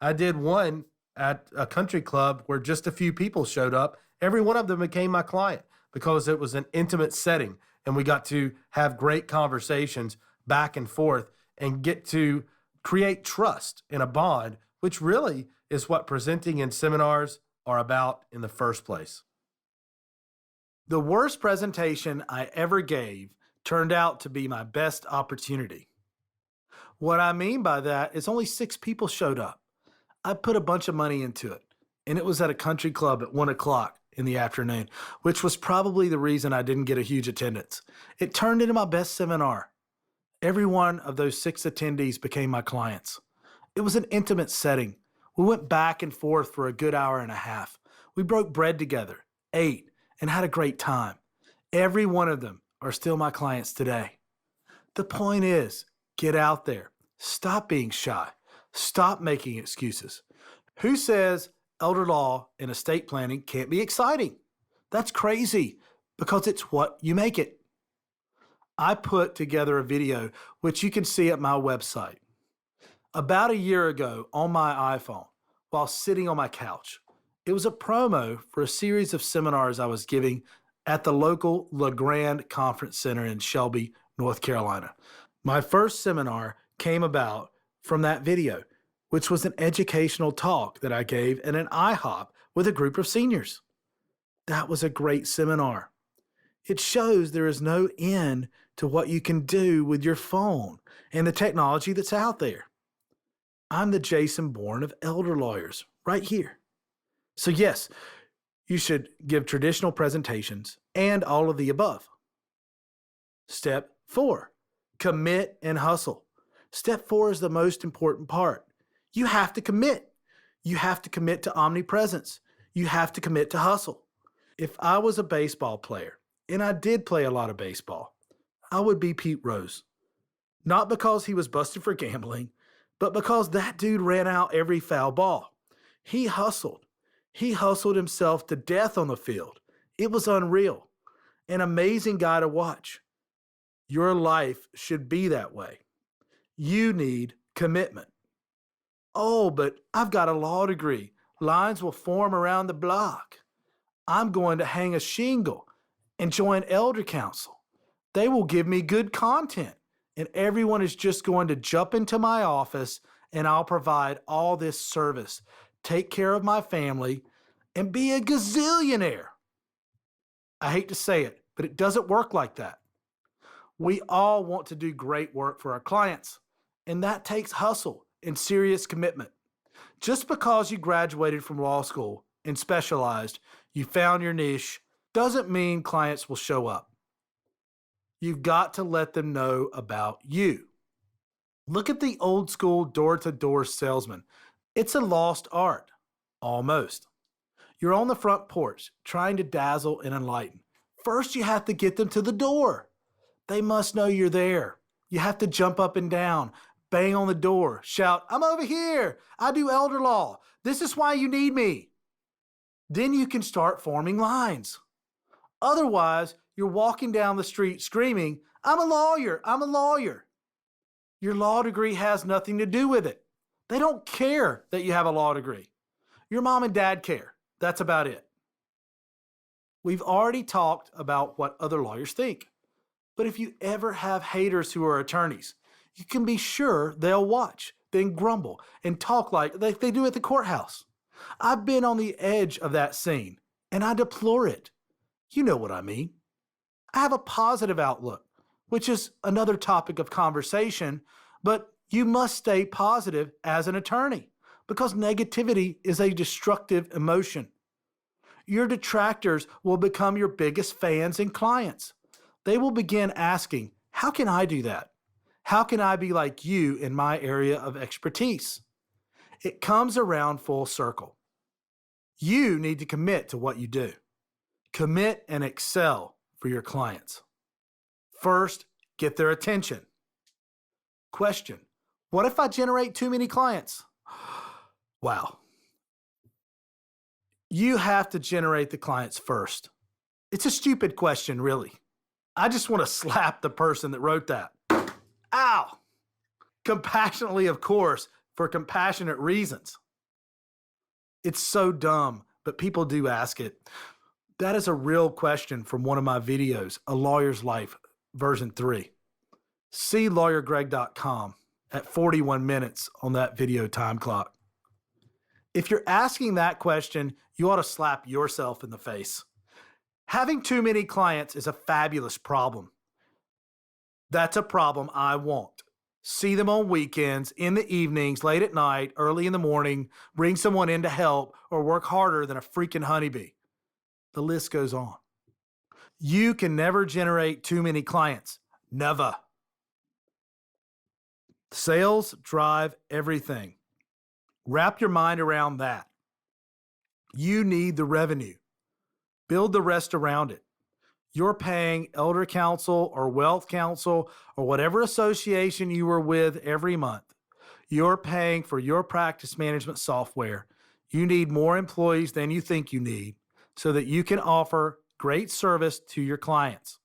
I did one at a country club where just a few people showed up. Every one of them became my client because it was an intimate setting, and we got to have great conversations back and forth and get to create trust in a bond, which really is what presenting in seminars are about in the first place. The worst presentation I ever gave turned out to be my best opportunity. What I mean by that is only 6 people showed up. I put a bunch of money into it, and it was at a country club at 1 o'clock in the afternoon, which was probably the reason I didn't get a huge attendance. It turned into my best seminar. Every one of those 6 attendees became my clients. It was an intimate setting. We went back and forth for a good hour and a half. We broke bread together, ate, and had a great time. Every one of them are still my clients today. The point is, get out there. Stop being shy. Stop making excuses. Who says elder law and estate planning can't be exciting? That's crazy because it's what you make it. I put together a video, which you can see at my website. About a year ago on my iPhone, while sitting on my couch, it was a promo for a series of seminars I was giving at the local LeGrand Conference Center in Shelby, North Carolina. My first seminar came about from that video, which was an educational talk that I gave at an IHOP with a group of seniors. That was a great seminar. It shows there is no end to what you can do with your phone and the technology that's out there. I'm the Jason Bourne of elder lawyers right here. So yes, you should give traditional presentations and all of the above. Step 4, commit and hustle. Step 4 is the most important part. You have to commit. You have to commit to omnipresence. You have to commit to hustle. If I was a baseball player, and I did play a lot of baseball, I would be Pete Rose. Not because he was busted for gambling, but because that dude ran out every foul ball. He hustled. He hustled himself to death on the field. It was unreal. An amazing guy to watch. Your life should be that way. You need commitment. Oh, but I've got a law degree. Lines will form around the block. I'm going to hang a shingle and join elder council. They will give me good content, and everyone is just going to jump into my office, and I'll provide all this service, take care of my family, and be a gazillionaire. I hate to say it, but it doesn't work like that. We all want to do great work for our clients, and that takes hustle and serious commitment. Just because you graduated from law school and specialized, you found your niche, doesn't mean clients will show up. You've got to let them know about you. Look at the old school door-to-door salesman. It's a lost art, almost. You're on the front porch trying to dazzle and enlighten. First, you have to get them to the door. They must know you're there. You have to jump up and down, bang on the door, shout, "I'm over here. I do elder law. This is why you need me." Then you can start forming lines. Otherwise, you're walking down the street screaming, "I'm a lawyer. I'm a lawyer." Your law degree has nothing to do with it. They don't care that you have a law degree. Your mom and dad care. That's about it. We've already talked about what other lawyers think. But if you ever have haters who are attorneys, you can be sure they'll watch, then grumble, and talk like they do at the courthouse. I've been on the edge of that scene, and I deplore it. You know what I mean. I have a positive outlook, which is another topic of conversation, but you must stay positive as an attorney because negativity is a destructive emotion. Your detractors will become your biggest fans and clients. They will begin asking, "How can I do that? How can I be like you in my area of expertise?" It comes around full circle. You need to commit to what you do. Commit and excel for your clients. First, get their attention. Question: what if I generate too many clients? Wow. You have to generate the clients first. It's a stupid question, really. I just want to slap the person that wrote that. Ow! Compassionately, of course, for compassionate reasons. It's so dumb, but people do ask it. That is a real question from one of my videos, A Lawyer's Life, version 3. See lawyergreg.com at 41 minutes on that video time clock. If you're asking that question, you ought to slap yourself in the face. Having too many clients is a fabulous problem. That's a problem I want. See them on weekends, in the evenings, late at night, early in the morning, bring someone in to help, or work harder than a freaking honeybee. The list goes on. You can never generate too many clients. Never. Sales drive everything. Wrap your mind around that. You need the revenue. Build the rest around it. You're paying elder council or wealth council or whatever association you were with every month. You're paying for your practice management software. You need more employees than you think you need so that you can offer great service to your clients.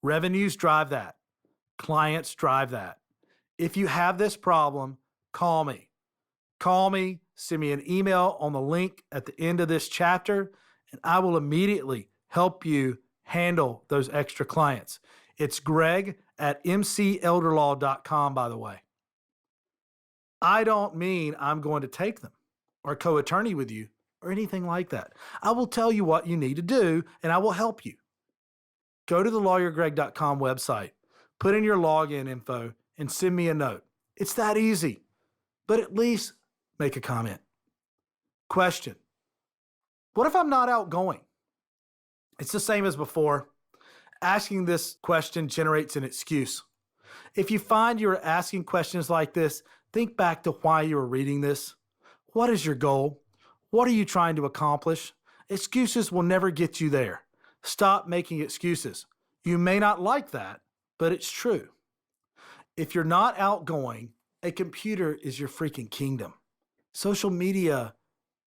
Revenues drive that. Clients drive that. If you have this problem, call me. Call me, send me an email on the link at the end of this chapter, and I will immediately help you handle those extra clients. It's Greg at mcelderlaw.com, by the way. I don't mean I'm going to take them or co-attorney with you or anything like that. I will tell you what you need to do, and I will help you. Go to the lawyergreg.com website, put in your login info, and send me a note. It's that easy, but at least make a comment. Question: what if I'm not outgoing? It's the same as before. Asking this question generates an excuse. If you find you're asking questions like this, think back to why you were reading this. What is your goal? What are you trying to accomplish? Excuses will never get you there. Stop making excuses. You may not like that, but it's true. If you're not outgoing, a computer is your freaking kingdom. Social media,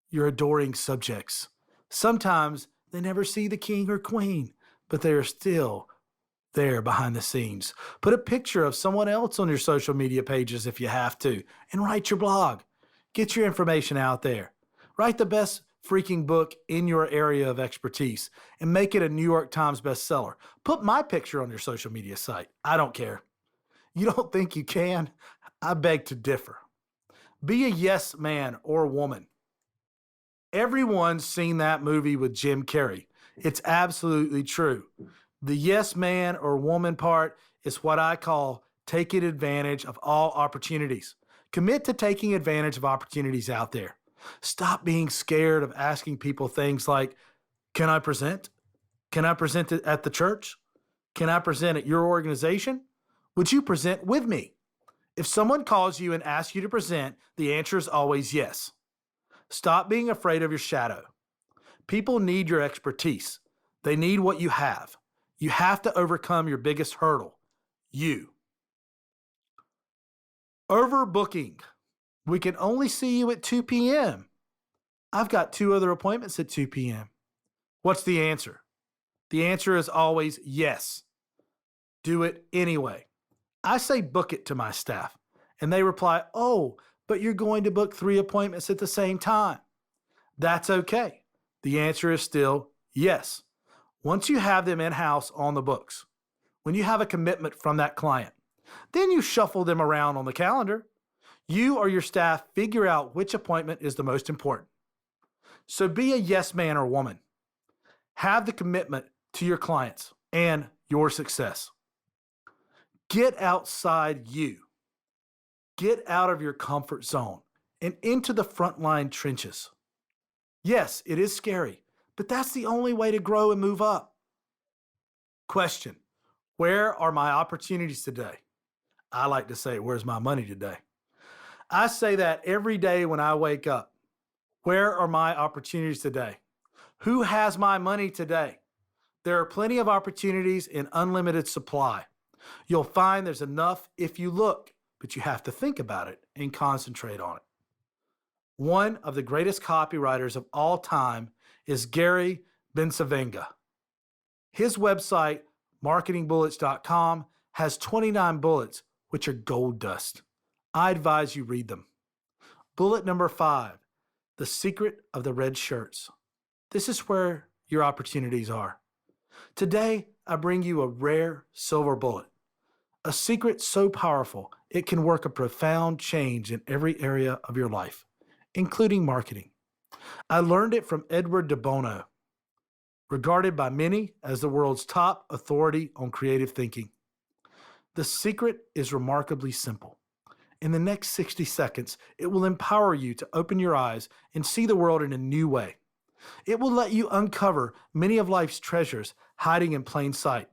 your adoring subjects. Sometimes they never see the king or queen, but they are still there behind the scenes. Put a picture of someone else on your social media pages if you have to, and write your blog. Get your information out there. Write the best freaking book in your area of expertise and make it a New York Times bestseller. Put my picture on your social media site. I don't care. You don't think you can? I beg to differ. Be a yes man or woman. Everyone's seen that movie with Jim Carrey. It's absolutely true. The yes man or woman part is what I call taking advantage of all opportunities. Commit to taking advantage of opportunities out there. Stop being scared of asking people things like, can I present? Can I present at the church? Can I present at your organization? Would you present with me? If someone calls you and asks you to present, the answer is always yes. Stop being afraid of your shadow. People need your expertise. They need what you have. You have to overcome your biggest hurdle, you. Overbooking. We can only see you at 2 p.m. I've got 2 other appointments at 2 p.m. What's the answer? The answer is always yes. Do it anyway. I say book it to my staff, and they reply, oh, but you're going to book 3 appointments at the same time. That's okay. The answer is still yes. Once you have them in-house on the books, when you have a commitment from that client, then you shuffle them around on the calendar. You or your staff figure out which appointment is the most important. So be a yes man or woman. Have the commitment to your clients and your success. Get outside you. Get out of your comfort zone and into the frontline trenches. Yes, it is scary, but that's the only way to grow and move up. Question: where are my opportunities today? I like to say, where's my money today? I say that every day when I wake up. Where are my opportunities today? Who has my money today? There are plenty of opportunities in unlimited supply. You'll find there's enough if you look, but you have to think about it and concentrate on it. One of the greatest copywriters of all time is Gary Bencivenga. His website, marketingbullets.com, has 29 bullets, which are gold dust. I advise you read them. Bullet number 5, the secret of the red shirts. This is where your opportunities are. Today, I bring you a rare silver bullet, a secret so powerful it can work a profound change in every area of your life, including marketing. I learned it from Edward de Bono, regarded by many as the world's top authority on creative thinking. The secret is remarkably simple. In the next 60 seconds, it will empower you to open your eyes and see the world in a new way. It will let you uncover many of life's treasures hiding in plain sight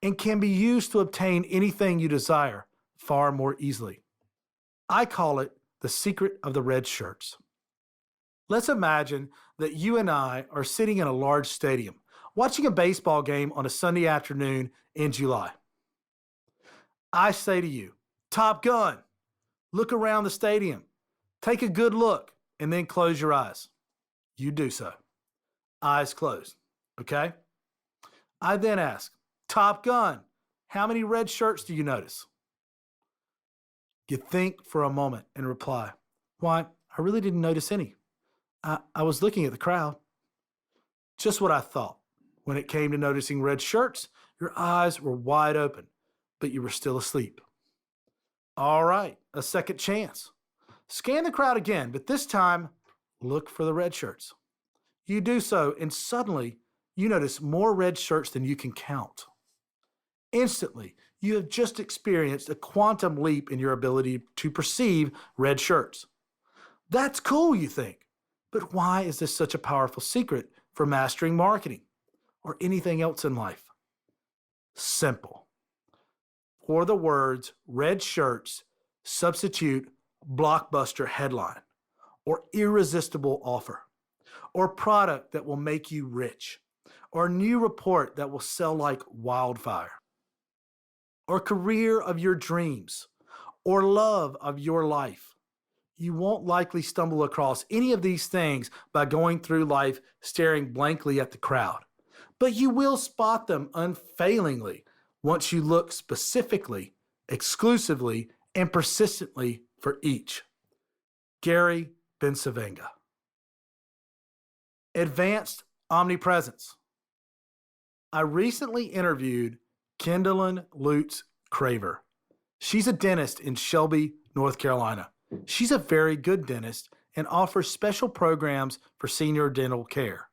and can be used to obtain anything you desire far more easily. I call it the secret of the red shirts. Let's imagine that you and I are sitting in a large stadium, watching a baseball game on a Sunday afternoon in July. I say to you, Top Gun, look around the stadium, take a good look, and then close your eyes. You do so. Eyes closed, okay? I then ask, Top Gun, how many red shirts do you notice? You think for a moment and reply, why, I really didn't notice any. I was looking at the crowd. Just what I thought. When it came to noticing red shirts, your eyes were wide open, but you were still asleep. All right, a second chance. Scan the crowd again, but this time, look for the red shirts. You do so, and suddenly, you notice more red shirts than you can count. Instantly, you have just experienced a quantum leap in your ability to perceive red shirts. That's cool, you think, but why is this such a powerful secret for mastering marketing or anything else in life? Simple. For the words red shirts, substitute blockbuster headline or irresistible offer or product that will make you rich or new report that will sell like wildfire or career of your dreams or love of your life. You won't likely stumble across any of these things by going through life staring blankly at the crowd, but you will spot them unfailingly once you look specifically, exclusively, and persistently for each. Gary Bensavenga. Advanced omnipresence. I recently interviewed Kendallin Lutz Craver. She's a dentist in Shelby, North Carolina. She's a very good dentist and offers special programs for senior dental care.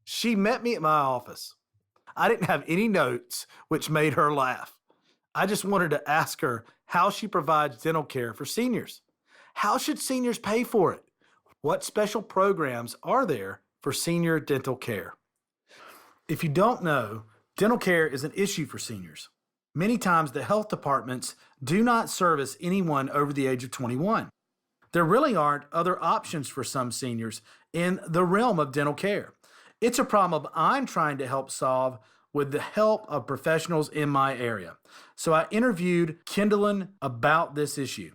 She met me at my office. I didn't have any notes, which made her laugh. I just wanted to ask her how she provides dental care for seniors. How should seniors pay for it? What special programs are there for senior dental care? If you don't know, dental care is an issue for seniors. Many times the health departments do not service anyone over the age of 21. There really aren't other options for some seniors in the realm of dental care. It's a problem I'm trying to help solve with the help of professionals in my area. So I interviewed Kendallin about this issue.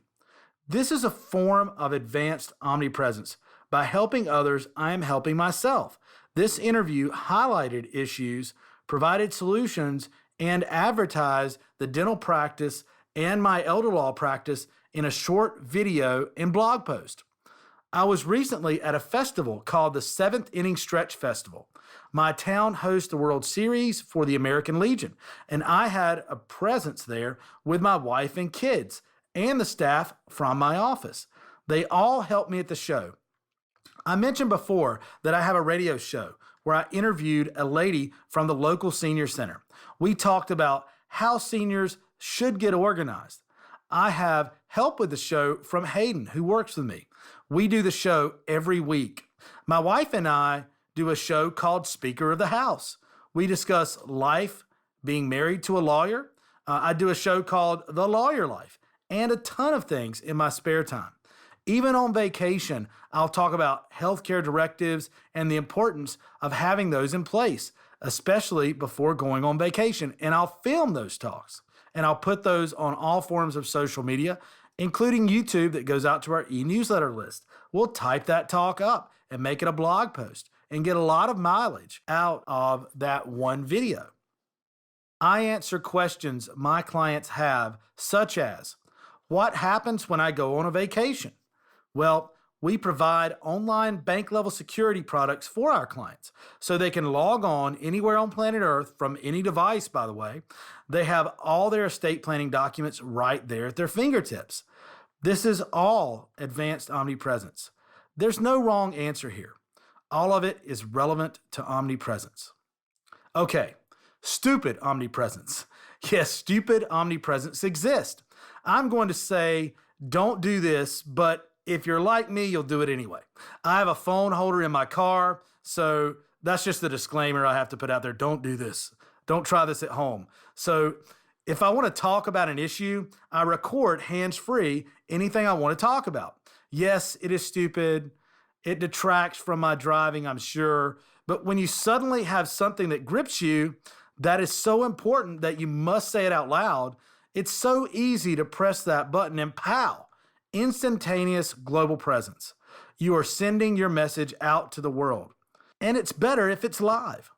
This is a form of advanced omnipresence. By helping others, I am helping myself. This interview highlighted issues, provided solutions, and advertised the dental practice and my elder law practice in a short video and blog post. I was recently at a festival called the 7th Inning Stretch Festival. My town hosts the World Series for the American Legion, and I had a presence there with my wife and kids and the staff from my office. They all helped me at the show. I mentioned before that I have a radio show where I interviewed a lady from the local senior center. We talked about how seniors should get organized. I have help with the show from Hayden, who works with me. We do the show every week. My wife and I do a show called Speaker of the House. We discuss life, being married to a lawyer. I do a show called The Lawyer Life, and a ton of things in my spare time. Even on vacation, I'll talk about healthcare directives and the importance of having those in place, especially before going on vacation. And I'll film those talks, and I'll put those on all forms of social media, including YouTube that goes out to our e-newsletter list. We'll type that talk up and make it a blog post and get a lot of mileage out of that one video. I answer questions my clients have, such as, what happens when I go on a vacation? Well, we provide online bank-level security products for our clients so they can log on anywhere on planet Earth from any device, by the way. They have all their estate planning documents right there at their fingertips. This is all advanced omnipresence. There's no wrong answer here. All of it is relevant to omnipresence. Okay, stupid omnipresence. Yes, stupid omnipresence exists. I'm going to say, don't do this, but if you're like me, you'll do it anyway. I have a phone holder in my car, so that's just the disclaimer I have to put out there. Don't do this. Don't try this at home. So if I want to talk about an issue, I record hands-free anything I want to talk about. Yes, it is stupid. It detracts from my driving, I'm sure. But when you suddenly have something that grips you, that is so important that you must say it out loud, it's so easy to press that button and pow, instantaneous global presence. You are sending your message out to the world. And it's better if it's live.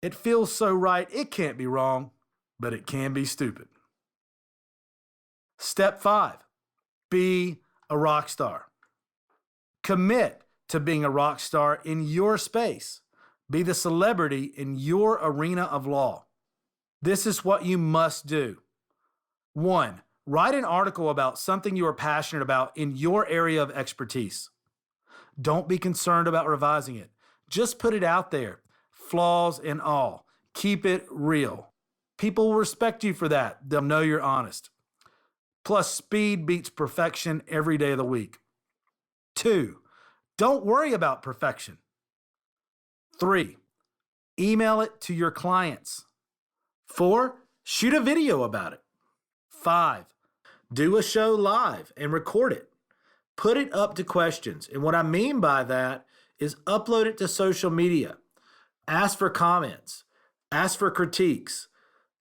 It feels so right, it can't be wrong, but it can be stupid. Step 5, be a rock star. Commit to being a rock star in your space. Be the celebrity in your arena of law. This is what you must do. 1, write an article about something you are passionate about in your area of expertise. Don't be concerned about revising it. Just put it out there, flaws and all. Keep it real. People will respect you for that. They'll know you're honest. Plus, speed beats perfection every day of the week. 2, don't worry about perfection. 3, email it to your clients. 4, shoot a video about it. 5, do a show live and record it. Put it up to questions. And what I mean by that is upload it to social media. Ask for comments. Ask for critiques.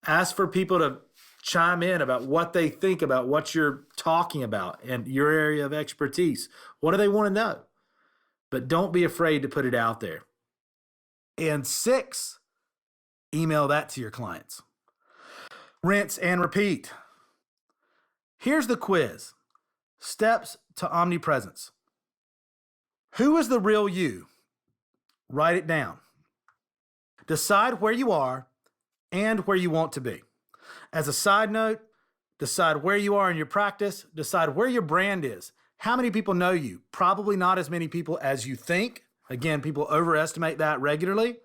Ask for people to chime in about what they think about what you're talking about and your area of expertise. What do they want to know? But don't be afraid to put it out there. And 6, email that to your clients. Rinse and repeat. Here's the quiz. Steps to omnipresence. Who is the real you? Write it down. Decide where you are and where you want to be. As a side note, decide where you are in your practice. Decide where your brand is. How many people know you? Probably not as many people as you think. Again, people overestimate that regularly.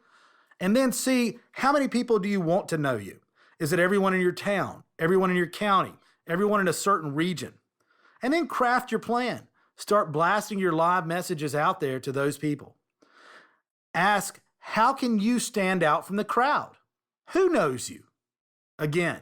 And then see, how many people do you want to know you? Is it everyone in your town, everyone in your county, everyone in a certain region? And then craft your plan. Start blasting your live messages out there to those people. Ask, how can you stand out from the crowd? Who knows you? Again,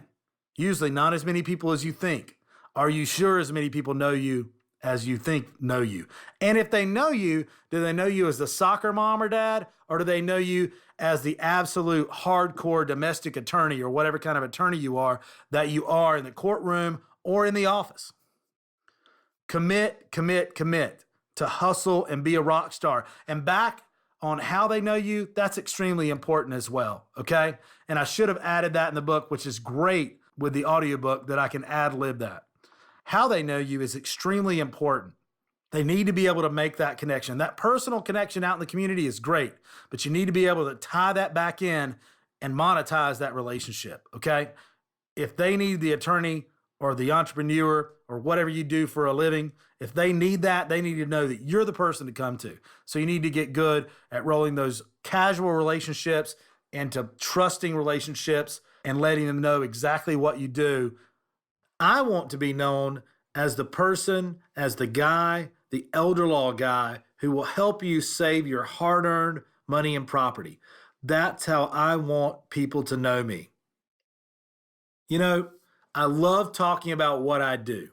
usually not as many people as you think. Are you sure as many people know you as you think know you? And if they know you, do they know you as the soccer mom or dad? Or do they know you as the absolute hardcore domestic attorney or whatever kind of attorney you are that you are in the courtroom or in the office? Commit to hustle and be a rock star. And back on how they know you, that's extremely important as well, okay? And I should have added that in the book, which is great with the audiobook that I can ad-lib that. How they know you is extremely important. They need to be able to make that connection. That personal connection out in the community is great, but you need to be able to tie that back in and monetize that relationship, okay? If they need the attorney or the entrepreneur or whatever you do for a living, if they need that, they need to know that you're the person to come to. So you need to get good at rolling those casual relationships into trusting relationships and letting them know exactly what you do. I want to be known as the person, as the guy, the elder law guy who will help you save your hard-earned money and property. That's how I want people to know me. You know, I love talking about what I do.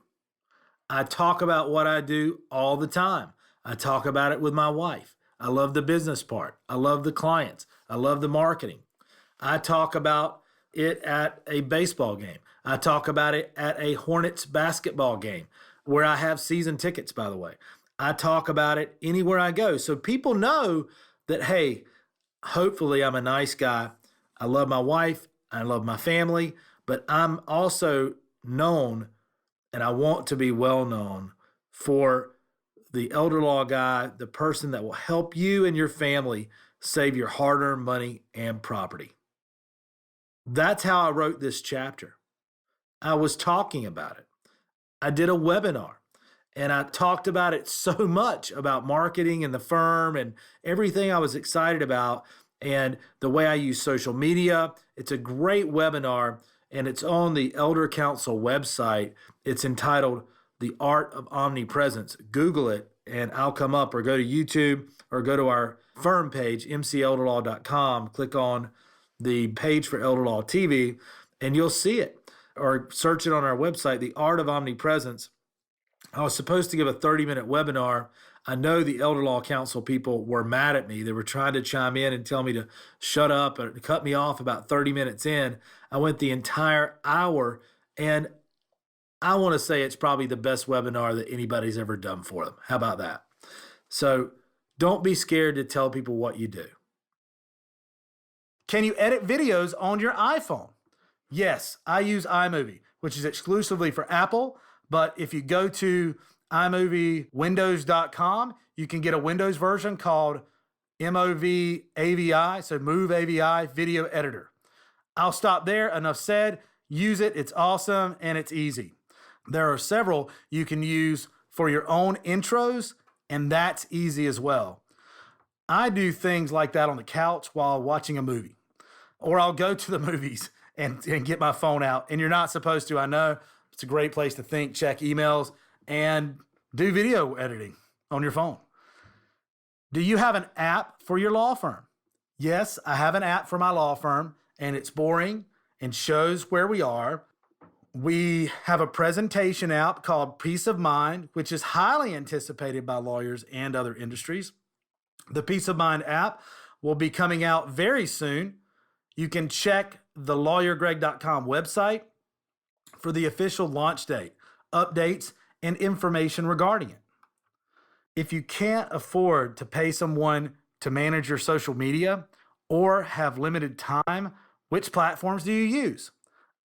I talk about what I do all the time. I talk about it with my wife. I love the business part. I love the clients. I love the marketing. I talk about it at a baseball game. I talk about it at a Hornets basketball game where I have season tickets, by the way. I talk about it anywhere I go. So people know that, hey, hopefully I'm a nice guy. I love my wife. I love my family. But I'm also known, and I want to be well known, for the elder law guy, the person that will help you and your family save your hard-earned money and property. That's how I wrote this chapter. I was talking about it. I did a webinar, and I talked about it so much, about marketing and the firm and everything I was excited about and the way I use social media. It's a great webinar, and it's on the Elder Council website. It's entitled The Art of Omnipresence. Google it, and I'll come up, or go to YouTube, or go to our firm page, mcelderlaw.com. Click on the page for Elder Law TV, and you'll see it. Or search it on our website, The Art of Omnipresence. I was supposed to give a 30-minute webinar. I know the Elder Law Council people were mad at me. They were trying to chime in and tell me to shut up or cut me off about 30 minutes in. I went the entire hour, and I want to say it's probably the best webinar that anybody's ever done for them. How about that? So don't be scared to tell people what you do. Can you edit videos on your iPhone? Yes, I use iMovie, which is exclusively for Apple. But if you go to iMovieWindows.com, you can get a Windows version called MOV AVI, so Move AVI Video Editor. I'll stop there. Enough said. Use it. It's awesome and it's easy. There are several you can use for your own intros, and that's easy as well. I do things like that on the couch while watching a movie, or I'll go to the movies and get my phone out. And you're not supposed to, I know. It's a great place to think, check emails, and do video editing on your phone. Do you have an app for your law firm? Yes, I have an app for my law firm, and it's boring and shows where we are. We have a presentation app called Peace of Mind, which is highly anticipated by lawyers and other industries. The Peace of Mind app will be coming out very soon. You can check the lawyergreg.com website for the official launch date, updates, and information regarding it. If you can't afford to pay someone to manage your social media or have limited time, which platforms do you use?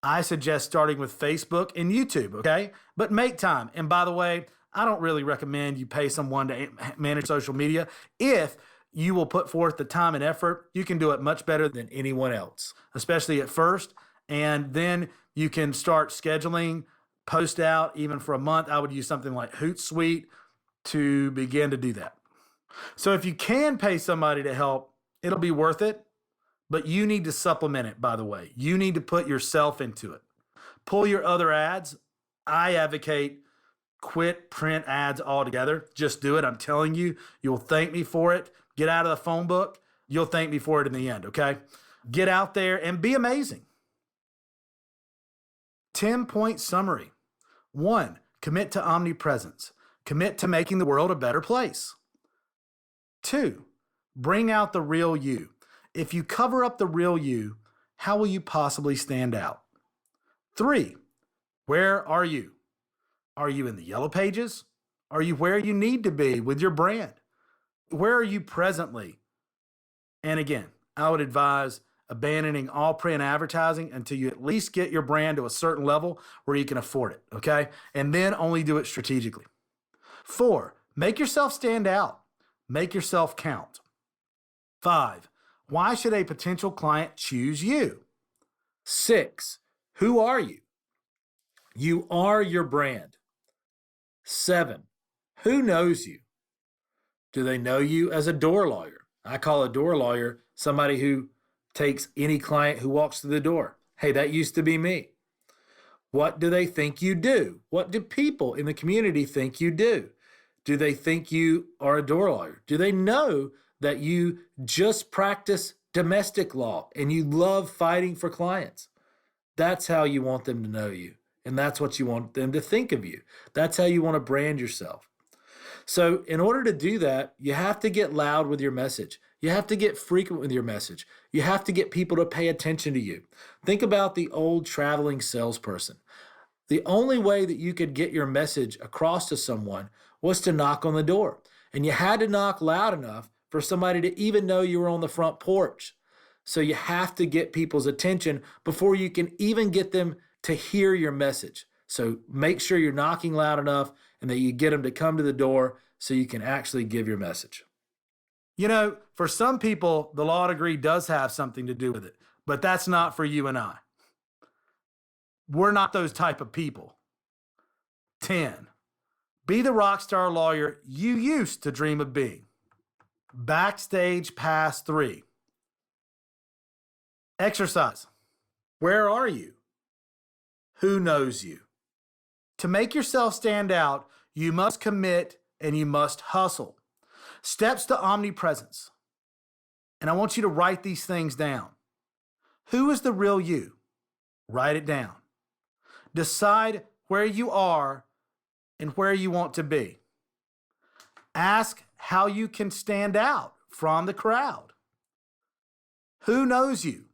I suggest starting with Facebook and YouTube, okay? But make time. And by the way, I don't really recommend you pay someone to manage social media. If you will put forth the time and effort, you can do it much better than anyone else, especially at first. And then you can start scheduling, post out even for a month. I would use something like Hootsuite to begin to do that. So if you can pay somebody to help, it'll be worth it. But you need to supplement it, by the way. You need to put yourself into it. Pull your other ads. I advocate quit print ads altogether. Just do it. I'm telling you, you'll thank me for it. Get out of the phone book. You'll thank me for it in the end, okay? Get out there and be amazing. 10-point summary. 1, commit to omnipresence. Commit to making the world a better place. 2, bring out the real you. If you cover up the real you, how will you possibly stand out? 3, where are you? Are you in the yellow pages? Are you where you need to be with your brand? Where are you presently? And again, I would advise abandoning all print advertising until you at least get your brand to a certain level where you can afford it, okay? And then only do it strategically. 4, make yourself stand out. Make yourself count. 5, why should a potential client choose you? 6, who are you? You are your brand. 7, who knows you? Do they know you as a door lawyer? I call a door lawyer somebody who takes any client who walks through the door. Hey, that used to be me. What do they think you do? What do people in the community think you do? Do they think you are a door lawyer? Do they know that you just practice domestic law and you love fighting for clients? That's how you want them to know you. And that's what you want them to think of you. That's how you want to brand yourself. So in order to do that, you have to get loud with your message. You have to get frequent with your message. You have to get people to pay attention to you. Think about the old traveling salesperson. The only way that you could get your message across to someone was to knock on the door. And you had to knock loud enough for somebody to even know you were on the front porch. So you have to get people's attention before you can even get them to hear your message. So make sure you're knocking loud enough and that you get them to come to the door so you can actually give your message. You know, for some people, the law degree does have something to do with it, but that's not for you and I. We're not those type of people. 10, be the rock star lawyer you used to dream of being. Backstage Pass 3. Exercise. Where are you? Who knows you? To make yourself stand out, you must commit and you must hustle. Steps to omnipresence. And I want you to write these things down. Who is the real you? Write it down. Decide where you are and where you want to be. Ask how you can stand out from the crowd. Who knows you?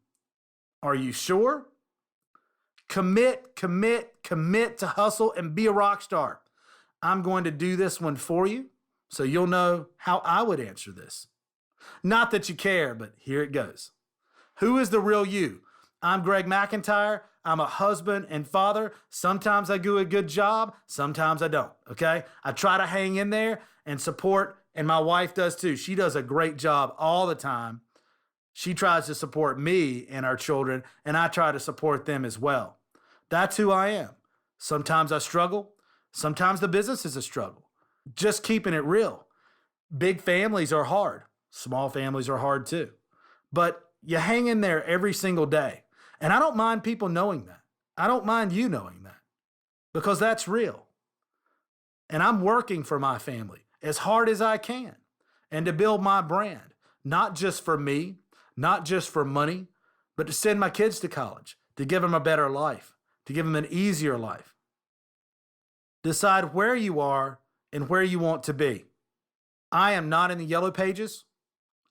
Are you sure? Commit to hustle and be a rock star. I'm going to do this one for you so you'll know how I would answer this. Not that you care, but here it goes. Who is the real you? I'm Greg McIntyre. I'm a husband and father. Sometimes I do a good job. Sometimes I don't, okay? I try to hang in there and support And my wife does too. She does a great job all the time. She tries to support me and our children, and I try to support them as well. That's who I am. Sometimes I struggle. Sometimes the business is a struggle. Just keeping it real. Big families are hard. Small families are hard too. But you hang in there every single day. And I don't mind people knowing that. I don't mind you knowing that because that's real. And I'm working for my family as hard as I can and to build my brand, not just for me, not just for money, but to send my kids to college, to give them a better life, to give them an easier life. Decide where you are and where you want to be. I am not in the yellow pages.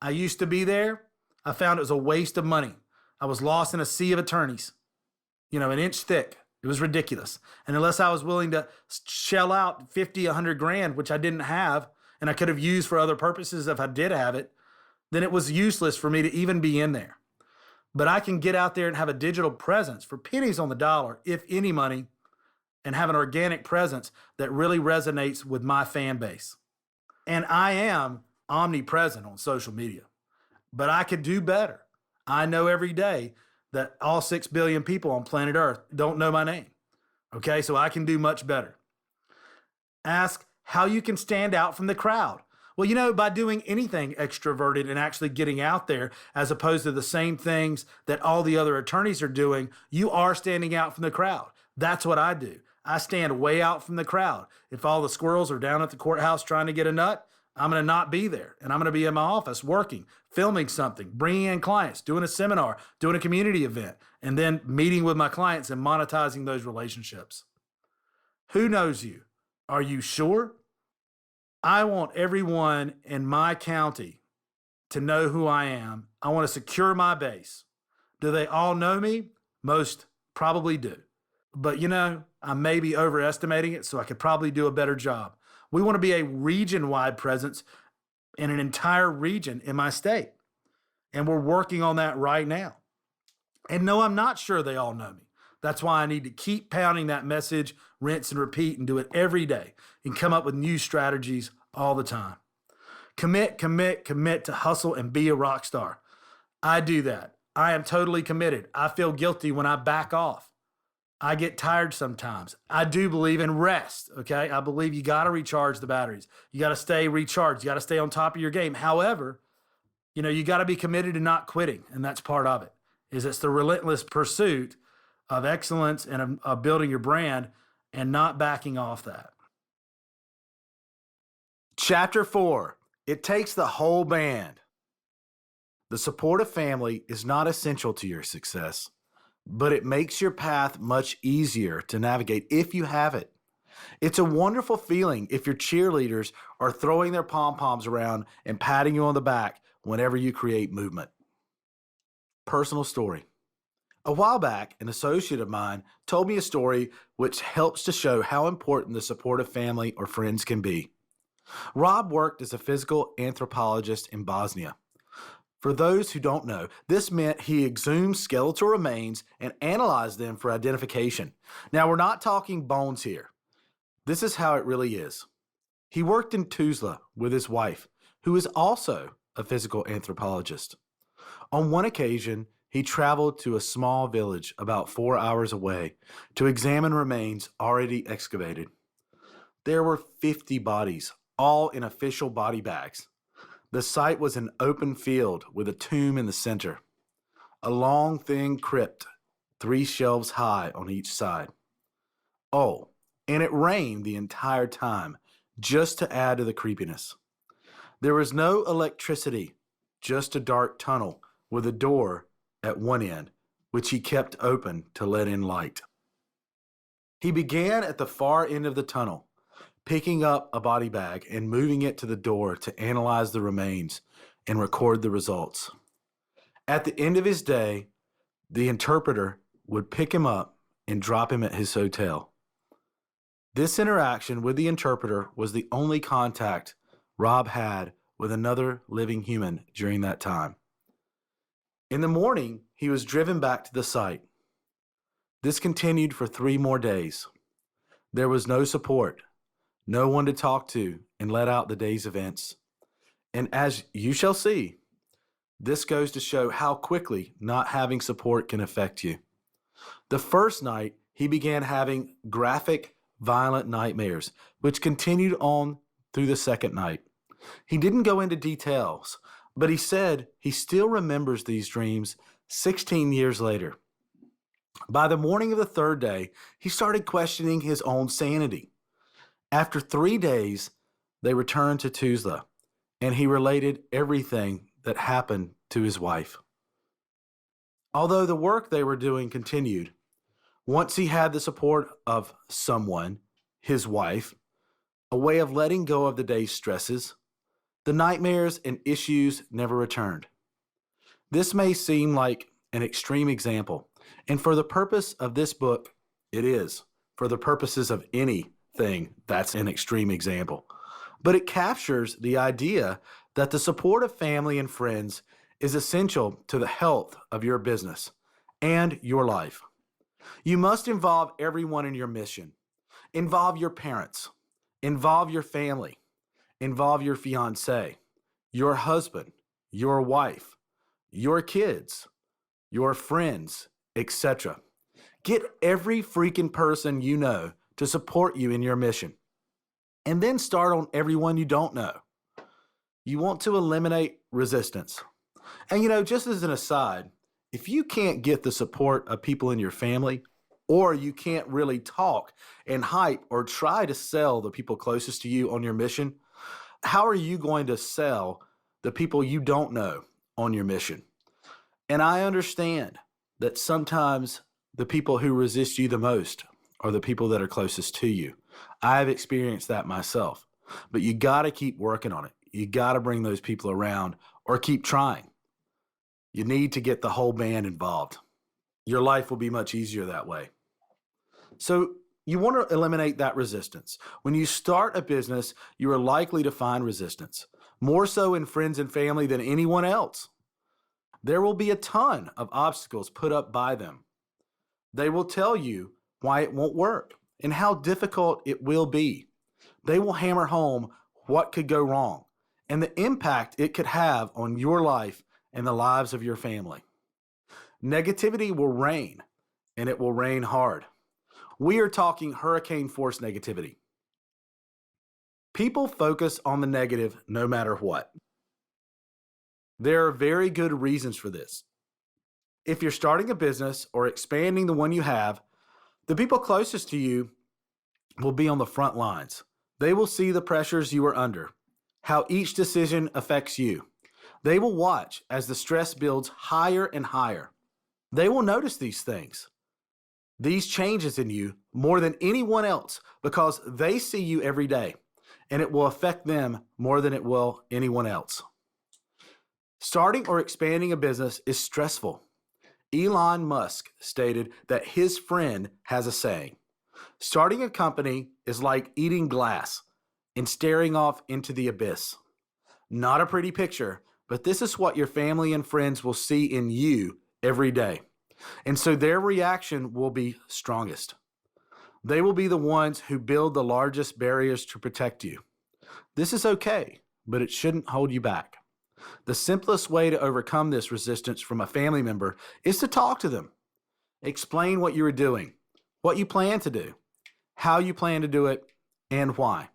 I used to be there. I found it was a waste of money. I was lost in a sea of attorneys, an inch thick. It was ridiculous. And unless I was willing to shell out 50, 100 grand, which I didn't have, and I could have used for other purposes if I did have it, then it was useless for me to even be in there. But I can get out there and have a digital presence for pennies on the dollar, if any money, and have an organic presence that really resonates with my fan base. And I am omnipresent on social media, but I could do better. I know every day that all 6 billion people on planet Earth don't know my name. Okay, so I can do much better. Ask how you can stand out from the crowd. Well, by doing anything extroverted and actually getting out there, as opposed to the same things that all the other attorneys are doing, you are standing out from the crowd. That's what I do. I stand way out from the crowd. If all the squirrels are down at the courthouse trying to get a nut, I'm going to not be there. And I'm going to be in my office working, filming something, bringing in clients, doing a seminar, doing a community event, and then meeting with my clients and monetizing those relationships. Who knows you? Are you sure? I want everyone in my county to know who I am. I want to secure my base. Do they all know me? Most probably do. But I may be overestimating it, so I could probably do a better job. We want to be a region-wide presence in an entire region in my state. And we're working on that right now. And no, I'm not sure they all know me. That's why I need to keep pounding that message, rinse and repeat, and do it every day and come up with new strategies all the time. Commit to hustle and be a rock star. I do that. I am totally committed. I feel guilty when I back off. I get tired sometimes. I do believe in rest, okay? I believe you got to recharge the batteries. You got to stay recharged. You got to stay on top of your game. However, you got to be committed to not quitting, and that's part of it. It's the relentless pursuit of excellence and of building your brand and not backing off that. Chapter 4, it takes the whole band. The supportive family is not essential to your success, but it makes your path much easier to navigate if you have it. It's a wonderful feeling if your cheerleaders are throwing their pom-poms around and patting you on the back whenever you create movement. Personal story. A while back, an associate of mine told me a story which helps to show how important the supportive family or friends can be. Rob worked as a physical anthropologist in Bosnia. For those who don't know, this meant he exhumed skeletal remains and analyzed them for identification. Now, we're not talking bones here. This is how it really is. He worked in Tuzla with his wife, who is also a physical anthropologist. On one occasion, he traveled to a small village about 4 hours away to examine remains already excavated. There were 50 bodies, all in official body bags. The site was an open field with a tomb in the center. A long, thin crypt, 3 shelves high on each side. Oh, and it rained the entire time, just to add to the creepiness. There was no electricity, just a dark tunnel with a door at one end, which he kept open to let in light. He began at the far end of the tunnel, picking up a body bag and moving it to the door to analyze the remains and record the results. At the end of his day, the interpreter would pick him up and drop him at his hotel. This interaction with the interpreter was the only contact Rob had with another living human during that time. In the morning, he was driven back to the site. This continued for 3 more days. There was no support, no one to talk to and let out the day's events. And as you shall see, this goes to show how quickly not having support can affect you. The first night, he began having graphic, violent nightmares, which continued on through the second night. He didn't go into details, but he said he still remembers these dreams 16 years later. By the morning of the third day, he started questioning his own sanity. After 3 days, they returned to Tuzla, and he related everything that happened to his wife. Although the work they were doing continued, once he had the support of someone, his wife, a way of letting go of the day's stresses, the nightmares and issues never returned. This may seem like an extreme example, and for the purpose of this book, it is. For the purposes of anything, that's an extreme example. But it captures the idea that the support of family and friends is essential to the health of your business and your life. You must involve everyone in your mission. Involve your parents. Involve your family. Involve your fiancé, your husband, your wife, your kids, your friends, etc. Get every freaking person you know to support you in your mission. And then start on everyone you don't know. You want to eliminate resistance. And just as an aside, if you can't get the support of people in your family, or you can't really talk and hype or try to sell the people closest to you on your mission, how are you going to sell the people you don't know on your mission? And I understand that sometimes the people who resist you the most are the people that are closest to you. I've experienced that myself, but you got to keep working on it. You got to bring those people around or keep trying. You need to get the whole band involved. Your life will be much easier that way. So you want to eliminate that resistance. When you start a business, you are likely to find resistance, more so in friends and family than anyone else. There will be a ton of obstacles put up by them. They will tell you why it won't work and how difficult it will be. They will hammer home what could go wrong and the impact it could have on your life and the lives of your family. Negativity will rain, and it will rain hard. We are talking hurricane force negativity. People focus on the negative no matter what. There are very good reasons for this. If you're starting a business or expanding the one you have, the people closest to you will be on the front lines. They will see the pressures you are under, how each decision affects you. They will watch as the stress builds higher and higher. They will notice these things, these changes in you more than anyone else because they see you every day, and it will affect them more than it will anyone else. Starting or expanding a business is stressful. Elon Musk stated that his friend has a saying, starting a company is like eating glass and staring off into the abyss. Not a pretty picture, but this is what your family and friends will see in you every day. And so their reaction will be strongest. They will be the ones who build the largest barriers to protect you. This is okay, but it shouldn't hold you back. The simplest way to overcome this resistance from a family member is to talk to them. Explain what you are doing, what you plan to do, how you plan to do it, and why.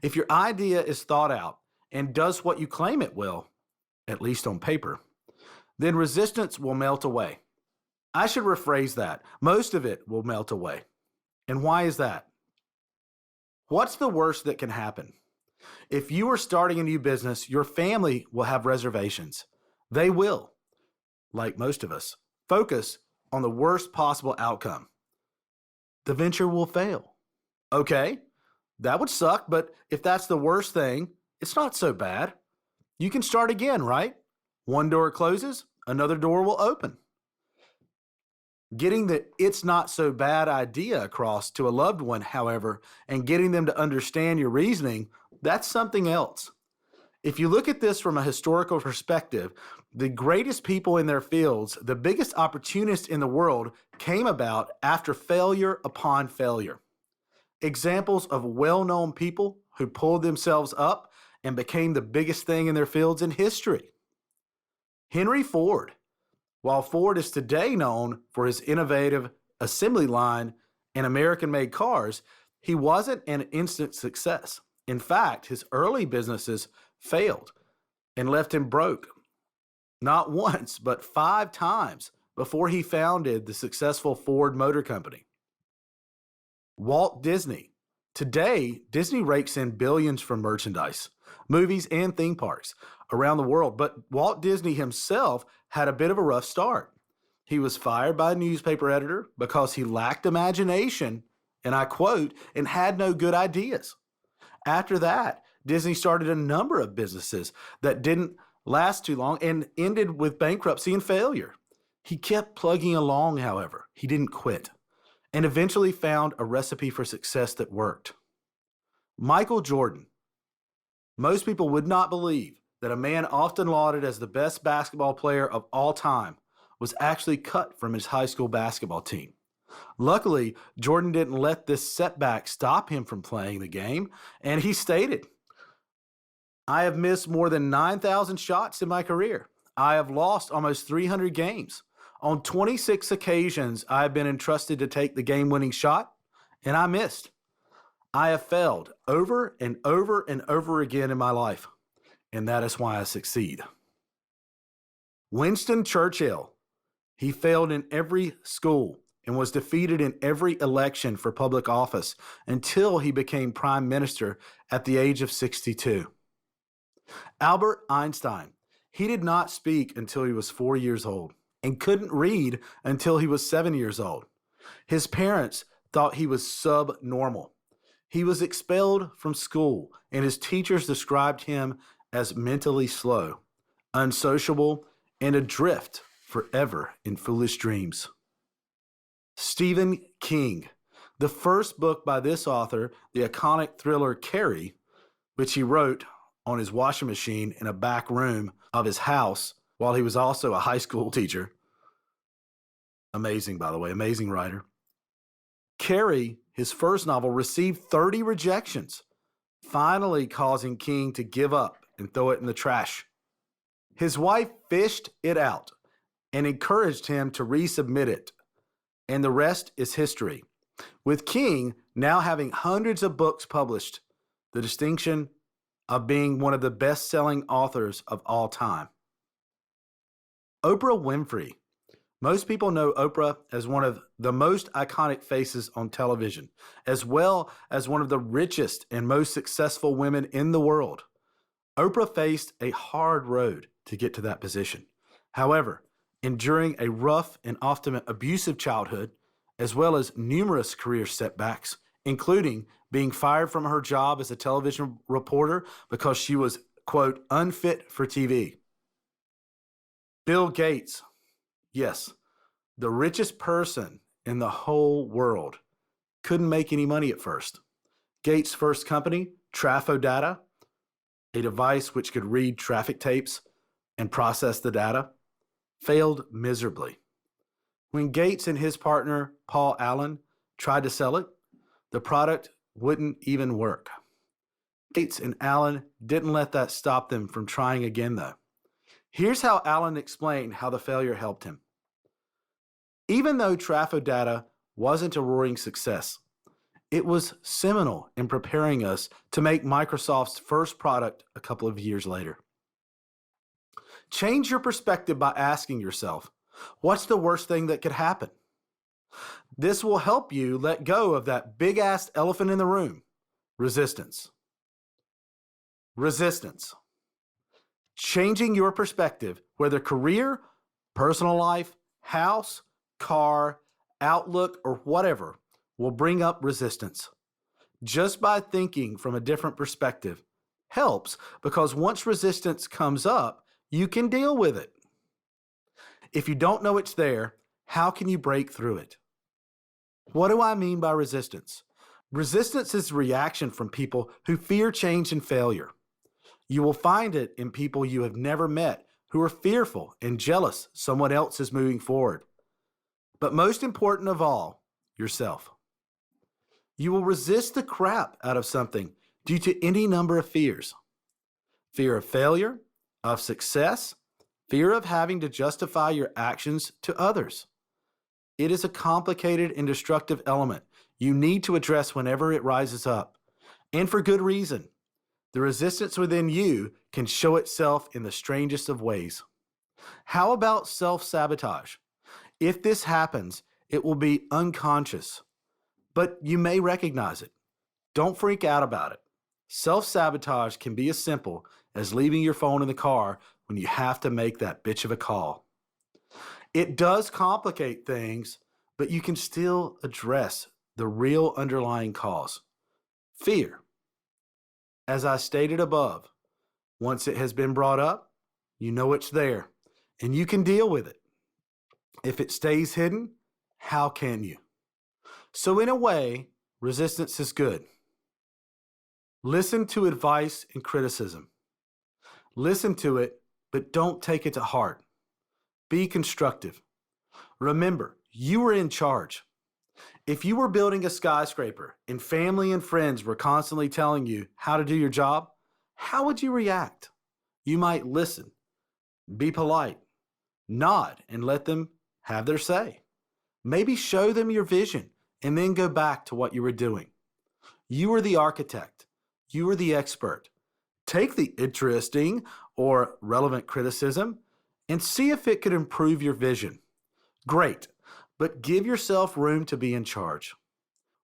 If your idea is thought out and does what you claim it will, at least on paper, then resistance will melt away. I should rephrase that. Most of it will melt away. And why is that? What's the worst that can happen? If you are starting a new business, your family will have reservations. They will, like most of us, focus on the worst possible outcome. The venture will fail. Okay, that would suck, but if that's the worst thing, it's not so bad. You can start again, right? One door closes, another door will open. Getting the it's not so bad idea across to a loved one, however, and getting them to understand your reasoning, that's something else. If you look at this from a historical perspective, the greatest people in their fields, the biggest opportunists in the world, came about after failure upon failure. Examples of well-known people who pulled themselves up and became the biggest thing in their fields in history. Henry Ford. While Ford is today known for his innovative assembly line and American-made cars, he wasn't an instant success. In fact, his early businesses failed and left him broke, not once, but 5 times before he founded the successful Ford Motor Company. Walt Disney. Today, Disney rakes in billions from merchandise, movies, and theme parks around the world, but Walt Disney himself had a bit of a rough start. He was fired by a newspaper editor because he lacked imagination, and I quote, and had no good ideas. After that, Disney started a number of businesses that didn't last too long and ended with bankruptcy and failure. He kept plugging along, however. He didn't quit, and eventually found a recipe for success that worked. Michael Jordan. Most people would not believe that a man often lauded as the best basketball player of all time was actually cut from his high school basketball team. Luckily, Jordan didn't let this setback stop him from playing the game, and he stated, "I have missed more than 9,000 shots in my career. I have lost almost 300 games. On 26 occasions, I have been entrusted to take the game-winning shot, and I missed. I have failed over and over and over again in my life, and that is why I succeed." Winston Churchill. He failed in every school and was defeated in every election for public office until he became prime minister at the age of 62. Albert Einstein. He did not speak until he was 4 years old and couldn't read until he was 7 years old. His parents thought he was subnormal. He was expelled from school, and his teachers described him as mentally slow, unsociable, and adrift forever in foolish dreams. Stephen King. The first book by this author, the iconic thriller Carrie, which he wrote on his washing machine in a back room of his house while he was also a high school teacher. Amazing, by the way, amazing writer. Carrie, his first novel, received 30 rejections, finally causing King to give up and throw it in the trash. His wife fished it out and encouraged him to resubmit it, and the rest is history. With King now having hundreds of books published, the distinction of being one of the best-selling authors of all time. Oprah Winfrey. Most people know Oprah as one of the most iconic faces on television, as well as one of the richest and most successful women in the world. Oprah faced a hard road to get to that position. However, enduring a rough and often abusive childhood, as well as numerous career setbacks, including being fired from her job as a television reporter because she was, quote, unfit for TV. Bill Gates. Yes, the richest person in the whole world, couldn't make any money at first. Gates' first company, Trafo-Data, a device which could read traffic tapes and process the data, failed miserably. When Gates and his partner, Paul Allen, tried to sell it, the product wouldn't even work. Gates and Allen didn't let that stop them from trying again, though. Here's how Allen explained how the failure helped him. Even though Trafo-Data wasn't a roaring success, it was seminal in preparing us to make Microsoft's first product a couple of years later. Change your perspective by asking yourself, what's the worst thing that could happen? This will help you let go of that big-ass elephant in the room, resistance. Resistance. Changing your perspective, whether career, personal life, house, car, outlook, or whatever, will bring up resistance. Just by thinking from a different perspective helps, because once resistance comes up, you can deal with it. If you don't know it's there, how can you break through it? What do I mean by resistance? Resistance is reaction from people who fear change and failure. You will find it in people you have never met who are fearful and jealous someone else is moving forward. But most important of all, yourself. You will resist the crap out of something due to any number of fears. fear of failure, of success, fear of having to justify your actions to others. It is a complicated and destructive element you need to address whenever it rises up, and for good reason. The resistance within you can show itself in the strangest of ways. How about self-sabotage? If this happens, it will be unconscious, but you may recognize it. Don't freak out about it. Self-sabotage can be as simple as leaving your phone in the car when you have to make that bitch of a call. It does complicate things, but you can still address the real underlying cause: fear. As I stated above, once it has been brought up, you know it's there, and you can deal with it. If it stays hidden, how can you? So in a way, resistance is good. Listen to advice and criticism. Listen to it, but don't take it to heart. Be constructive. Remember, you were in charge. If you were building a skyscraper and family and friends were constantly telling you how to do your job, how would you react? You might listen, be polite, nod, and let them have their say. Maybe show them your vision and then go back to what you were doing. You are the architect. You are the expert. Take the interesting or relevant criticism and see if it could improve your vision. Great, but give yourself room to be in charge.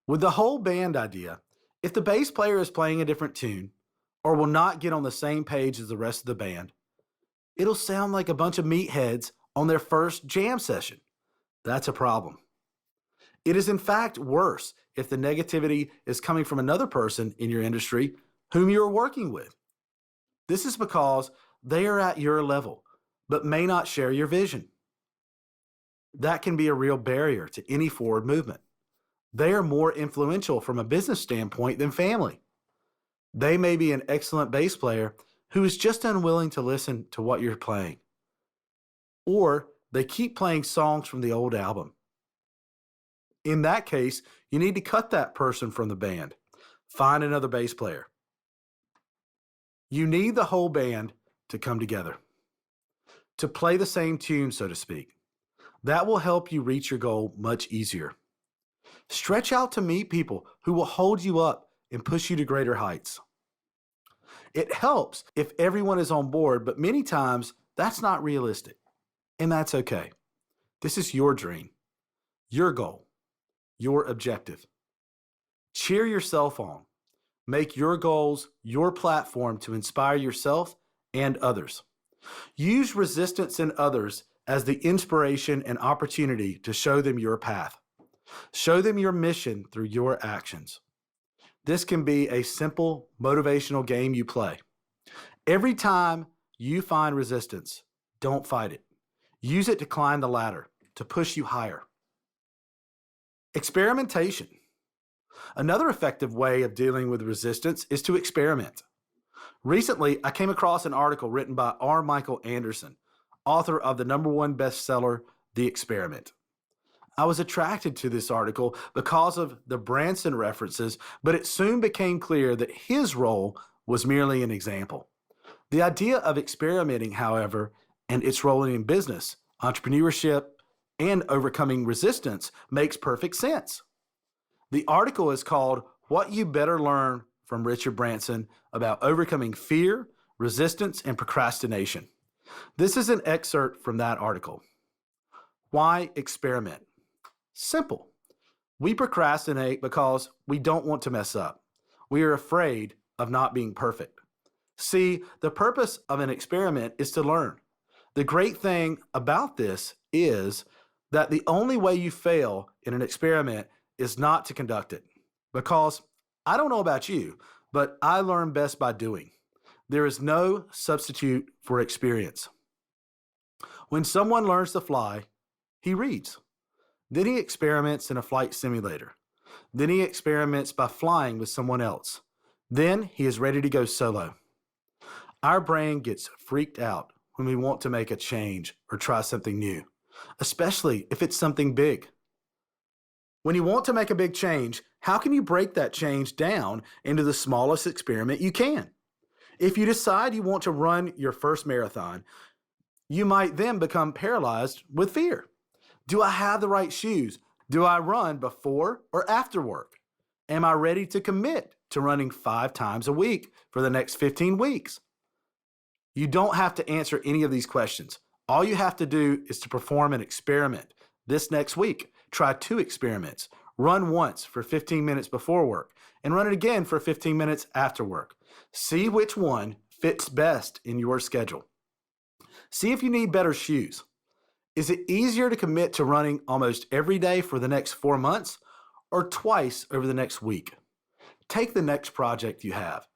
With the whole band idea, if the bass player is playing a different tune or will not get on the same page as the rest of the band, it'll sound like a bunch of meatheads on their first jam session. That's a problem. It is in fact worse if the negativity is coming from another person in your industry whom you are working with. This is because they are at your level, but may not share your vision. That can be a real barrier to any forward movement. They are more influential from a business standpoint than family. They may be an excellent bass player who is just unwilling to listen to what you're playing. Or they keep playing songs from the old album. In that case, you need to cut that person from the band. Find another bass player. You need the whole band to come together, to play the same tune, so to speak. That will help you reach your goal much easier. Stretch out to meet people who will hold you up and push you to greater heights. It helps if everyone is on board, but many times that's not realistic, and that's okay. This is your dream, your goal, your objective. Cheer yourself on. Make your goals your platform to inspire yourself and others. Use resistance in others as the inspiration and opportunity to show them your path. Show them your mission through your actions. This can be a simple motivational game you play. Every time you find resistance, don't fight it. Use it to climb the ladder, to push you higher. Experimentation. Another effective way of dealing with resistance is to experiment. Recently, I came across an article written by R. Michael Anderson, author of the #1 bestseller, The Experiment. I was attracted to this article because of the Branson references, but it soon became clear that his role was merely an example. The idea of experimenting, however, and its role in business, entrepreneurship, and overcoming resistance makes perfect sense. The article is called What You Better Learn from Richard Branson About Overcoming Fear, Resistance, and Procrastination. This is an excerpt from that article. Why experiment? Simple. We procrastinate because we don't want to mess up. We are afraid of not being perfect. See, the purpose of an experiment is to learn. The great thing about this is that the only way you fail in an experiment is not to conduct it. Because I don't know about you, but I learn best by doing. There is no substitute for experience. When someone learns to fly, he reads. Then he experiments in a flight simulator. Then he experiments by flying with someone else. Then he is ready to go solo. Our brain gets freaked out when we want to make a change or try something new, especially if it's something big. When you want to make a big change, how can you break that change down into the smallest experiment you can? If you decide you want to run your first marathon, you might then become paralyzed with fear. Do I have the right shoes? Do I run before or after work? Am I ready to commit to running 5 times a week for the next 15 weeks? You don't have to answer any of these questions. All you have to do is to perform an experiment. This next week, try 2 experiments. Run once for 15 minutes before work and run it again for 15 minutes after work. See which one fits best in your schedule. See if you need better shoes. Is it easier to commit to running almost every day for the next 4 months or twice over the next week? Take the next project you have.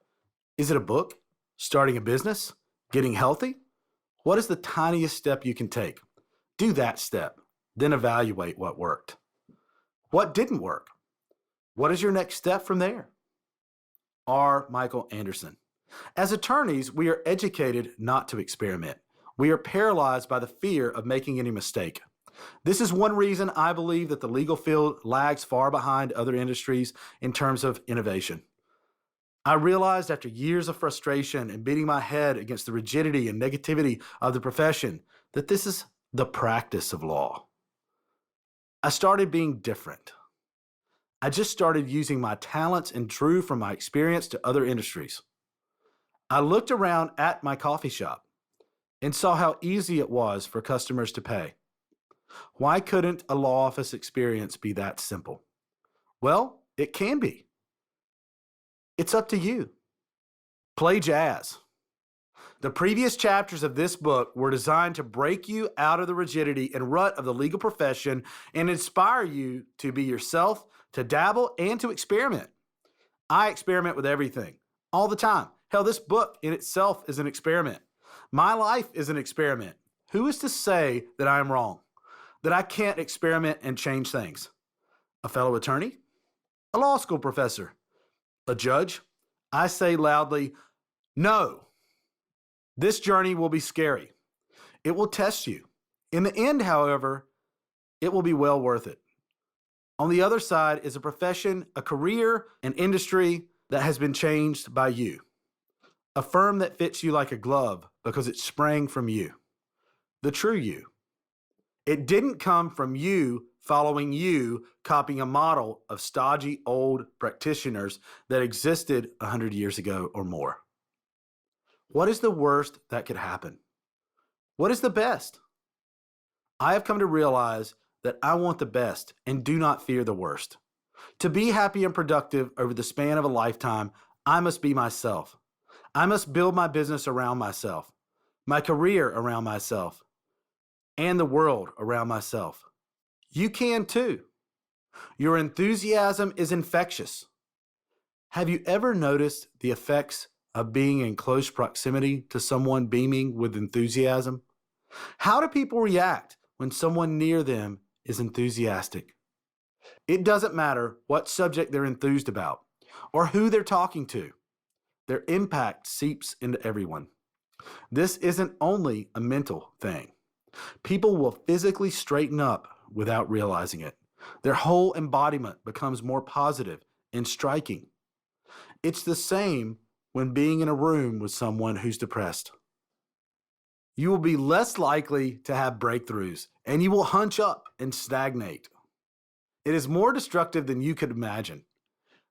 Is it a book? Starting a business? Getting healthy? What is the tiniest step you can take? Do that step, then evaluate what worked. What didn't work? What is your next step from there? R. Michael Anderson. As attorneys, we are educated not to experiment. We are paralyzed by the fear of making any mistake. This is one reason I believe that the legal field lags far behind other industries in terms of innovation. I realized after years of frustration and beating my head against the rigidity and negativity of the profession that this is the practice of law. I started being different. I just started using my talents and drew from my experience to other industries. I looked around at my coffee shop and saw how easy it was for customers to pay. Why couldn't a law office experience be that simple? Well, it can be. It's up to you. Play jazz. The previous chapters of this book were designed to break you out of the rigidity and rut of the legal profession and inspire you to be yourself, to dabble, and to experiment. I experiment with everything, all the time. Hell, this book in itself is an experiment. My life is an experiment. Who is to say that I am wrong? That I can't experiment and change things? A fellow attorney? A law school professor? A judge? I say loudly, no. This journey will be scary. It will test you. In the end, however, it will be well worth it. On the other side is a profession, a career, an industry that has been changed by you. A firm that fits you like a glove because it sprang from you. The true you. It didn't come from you following you, copying a model of stodgy old practitioners that existed 100 years ago or more. What is the worst that could happen? What is the best? I have come to realize that I want the best and do not fear the worst. To be happy and productive over the span of a lifetime, I must be myself. I must build my business around myself, my career around myself, and the world around myself. You can too. Your enthusiasm is infectious. Have you ever noticed the effects of being in close proximity to someone beaming with enthusiasm? How do people react when someone near them is enthusiastic? It doesn't matter what subject they're enthused about or who they're talking to. Their impact seeps into everyone. This isn't only a mental thing. People will physically straighten up without realizing it. Their whole embodiment becomes more positive and striking. It's the same when being in a room with someone who's depressed. You will be less likely to have breakthroughs, and you will hunch up and stagnate. It is more destructive than you could imagine.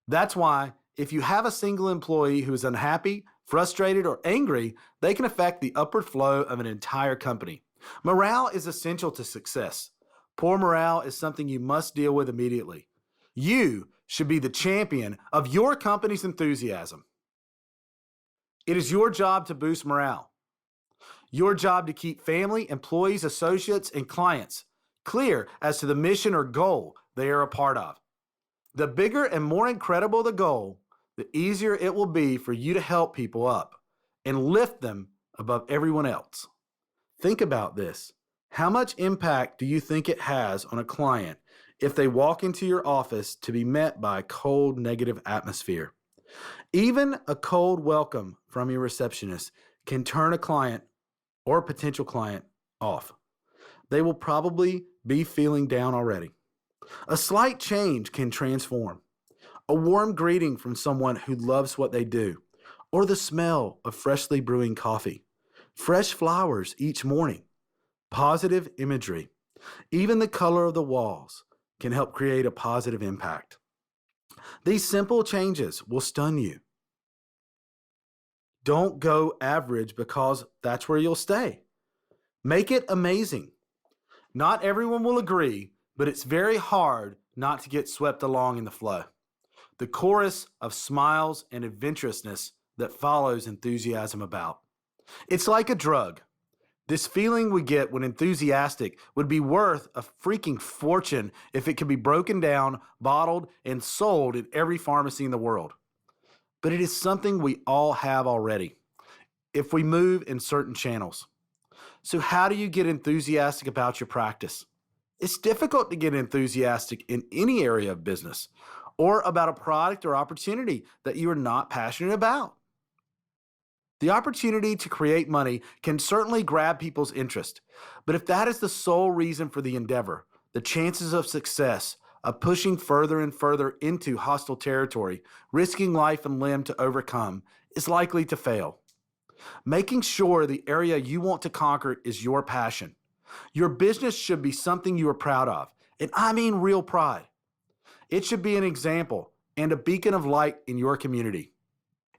That's why if you have a single employee who is unhappy, frustrated, or angry, they can affect the upward flow of an entire company. Morale is essential to success. Poor morale is something you must deal with immediately. You should be the champion of your company's enthusiasm. It is your job to boost morale. Your job to keep family, employees, associates, and clients clear as to the mission or goal they are a part of. The bigger and more incredible the goal, the easier it will be for you to help people up and lift them above everyone else. Think about this. How much impact do you think it has on a client if they walk into your office to be met by a cold, negative atmosphere? Even a cold welcome from your receptionist can turn a client or a potential client off. They will probably be feeling down already. A slight change can transform. A warm greeting from someone who loves what they do, or the smell of freshly brewing coffee, fresh flowers each morning, positive imagery, even the color of the walls can help create a positive impact. These simple changes will stun you. Don't go average because that's where you'll stay. Make it amazing. Not everyone will agree, but it's very hard not to get swept along in the flow. The chorus of smiles and adventurousness that follows enthusiasm about. It's like a drug. This feeling we get when enthusiastic would be worth a freaking fortune if it could be broken down, bottled, and sold in every pharmacy in the world. But it is something we all have already, if we move in certain channels. So how do you get enthusiastic about your practice? It's difficult to get enthusiastic in any area of business or about a product or opportunity that you are not passionate about. The opportunity to create money can certainly grab people's interest, but if that is the sole reason for the endeavor, the chances of success, of pushing further and further into hostile territory, risking life and limb to overcome, is likely to fail. Making sure the area you want to conquer is your passion. Your business should be something you are proud of, and I mean real pride. It should be an example and a beacon of light in your community.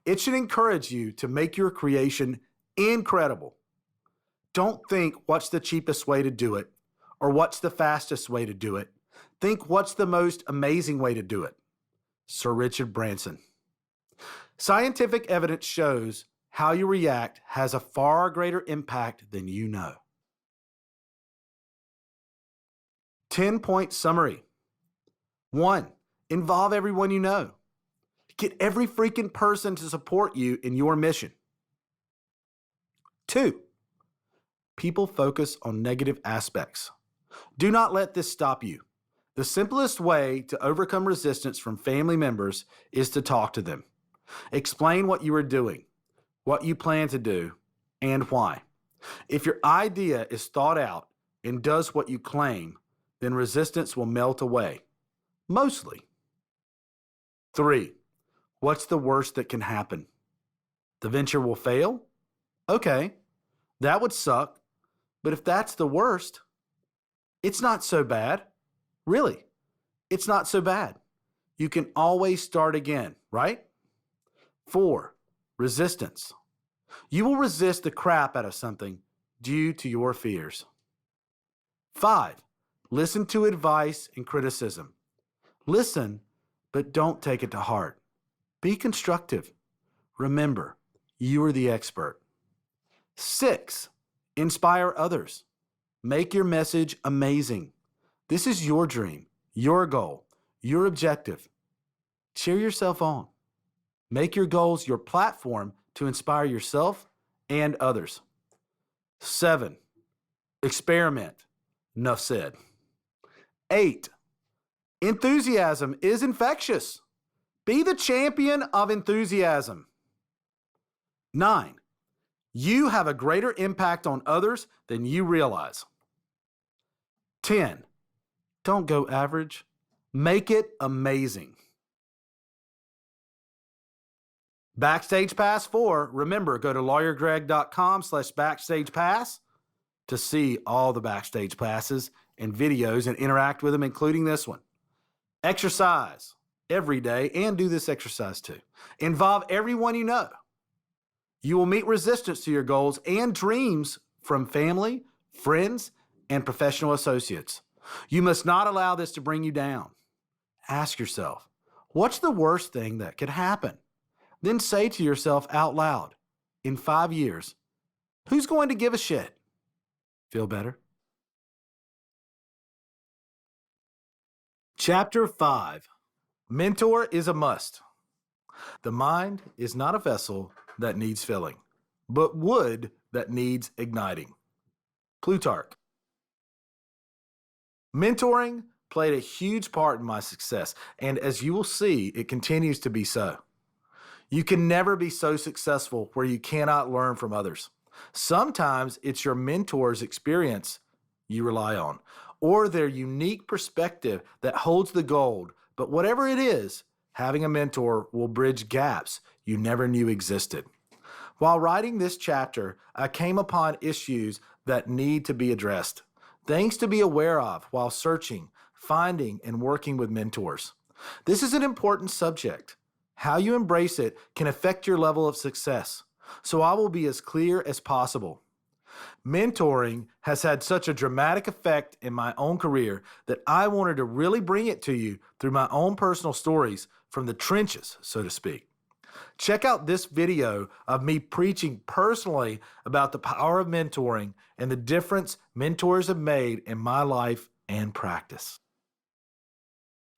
It should encourage you to make your creation incredible. Don't think what's the cheapest way to do it or what's the fastest way to do it. Think what's the most amazing way to do it. Sir Richard Branson. Scientific evidence shows how you react has a far greater impact than you know. 10-point summary. 1. Involve everyone you know. Get every freaking person to support you in your mission. 2. People focus on negative aspects. Do not let this stop you. The simplest way to overcome resistance from family members is to talk to them. Explain what you are doing, what you plan to do, and why. If your idea is thought out and does what you claim, then resistance will melt away. Mostly. 3. What's the worst that can happen? The venture will fail? Okay, that would suck. But if that's the worst, it's not so bad. Really, it's not so bad. You can always start again, right? 4. Resistance. You will resist the crap out of something due to your fears. 5. Listen to advice and criticism. Listen, but don't take it to heart. Be constructive. Remember, you are the expert. 6. Inspire others. Make your message amazing. This is your dream, your goal, your objective. Cheer yourself on. Make your goals your platform to inspire yourself and others. 7. Experiment. Enough said. 8. Enthusiasm is infectious. Be the champion of enthusiasm. 9. You have a greater impact on others than you realize. 10. Don't go average. Make it amazing. Backstage Pass 4. Remember, go to lawyergreg.com/backstagepass to see all the backstage passes and videos and interact with them, including this one. Exercise every day and do this exercise too. Involve everyone you know. You will meet resistance to your goals and dreams from family, friends, and professional associates. You must not allow this to bring you down. Ask yourself, what's the worst thing that could happen? Then say to yourself out loud, in 5 years, who's going to give a shit? Feel better? Chapter 5. Mentor is a must. The mind is not a vessel that needs filling, but wood that needs igniting. Plutarch. Mentoring played a huge part in my success, and as you will see, it continues to be so. You can never be so successful where you cannot learn from others. Sometimes it's your mentor's experience you rely on, or their unique perspective that holds the gold. But whatever it is, having a mentor will bridge gaps you never knew existed. While writing this chapter, I came upon issues that need to be addressed, things to be aware of while searching, finding, and working with mentors. This is an important subject. How you embrace it can affect your level of success, so I will be as clear as possible. Mentoring has had such a dramatic effect in my own career that I wanted to really bring it to you through my own personal stories from the trenches, so to speak. Check out this video of me preaching personally about the power of mentoring and the difference mentors have made in my life and practice.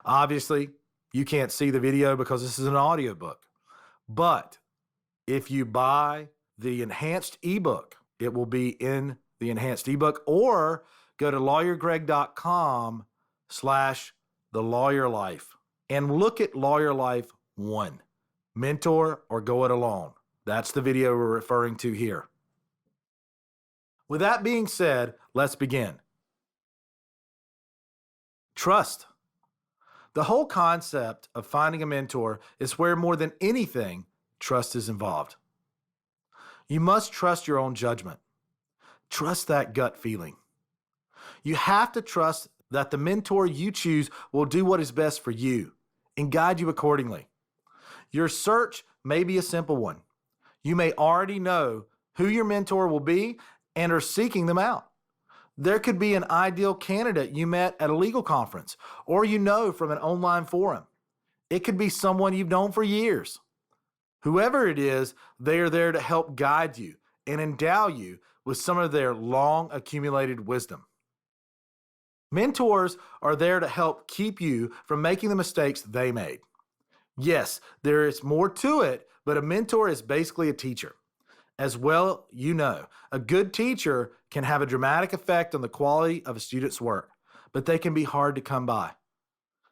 Obviously, you can't see the video because this is an audiobook, but if you buy the enhanced ebook, it will be in the enhanced ebook, or go to lawyergreg.com/thelawyerlife and look at Lawyer Life 1, Mentor or Go It Alone. That's the video we're referring to here. With that being said, let's begin. Trust. The whole concept of finding a mentor is where more than anything, trust is involved. You must trust your own judgment. Trust that gut feeling. You have to trust that the mentor you choose will do what is best for you and guide you accordingly. Your search may be a simple one. You may already know who your mentor will be and are seeking them out. There could be an ideal candidate you met at a legal conference or you know from an online forum. It could be someone you've known for years. Whoever it is, they are there to help guide you and endow you with some of their long accumulated wisdom. Mentors are there to help keep you from making the mistakes they made. Yes, there is more to it, but a mentor is basically a teacher. As well, you know, a good teacher can have a dramatic effect on the quality of a student's work, but they can be hard to come by.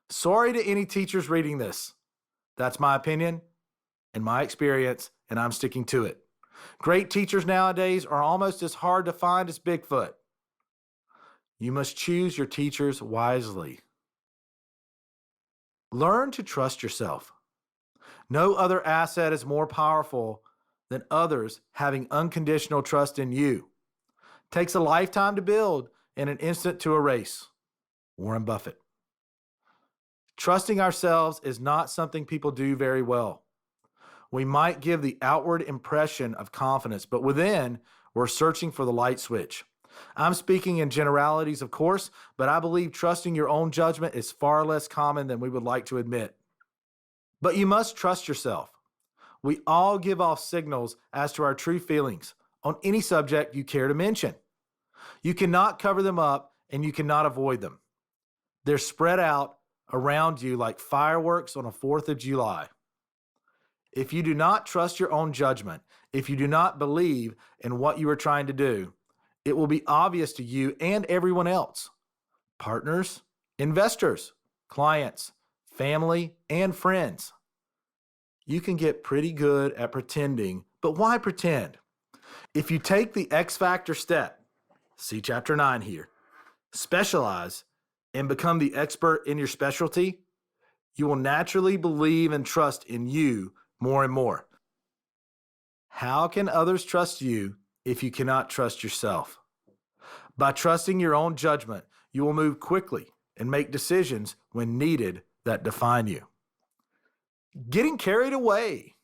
Sorry to any teachers reading this. That's my opinion and my experience, and I'm sticking to it. Great teachers nowadays are almost as hard to find as Bigfoot. You must choose your teachers wisely. Learn to trust yourself. No other asset is more powerful than others having unconditional trust in you. Takes a lifetime to build and an instant to erase. Warren Buffett. Trusting ourselves is not something people do very well. We might give the outward impression of confidence, but within, we're searching for the light switch. I'm speaking in generalities, of course, but I believe trusting your own judgment is far less common than we would like to admit. But you must trust yourself. We all give off signals as to our true feelings on any subject you care to mention. You cannot cover them up and you cannot avoid them. They're spread out around you like fireworks on a 4th of July. If you do not trust your own judgment, if you do not believe in what you are trying to do, it will be obvious to you and everyone else. Partners, investors, clients, family, and friends. You can get pretty good at pretending, but why pretend? If you take the X Factor step, see Chapter 9 here, specialize and become the expert in your specialty, you will naturally believe and trust in you more and more. How can others trust you if you cannot trust yourself? By trusting your own judgment, you will move quickly and make decisions when needed that define you. Getting carried away.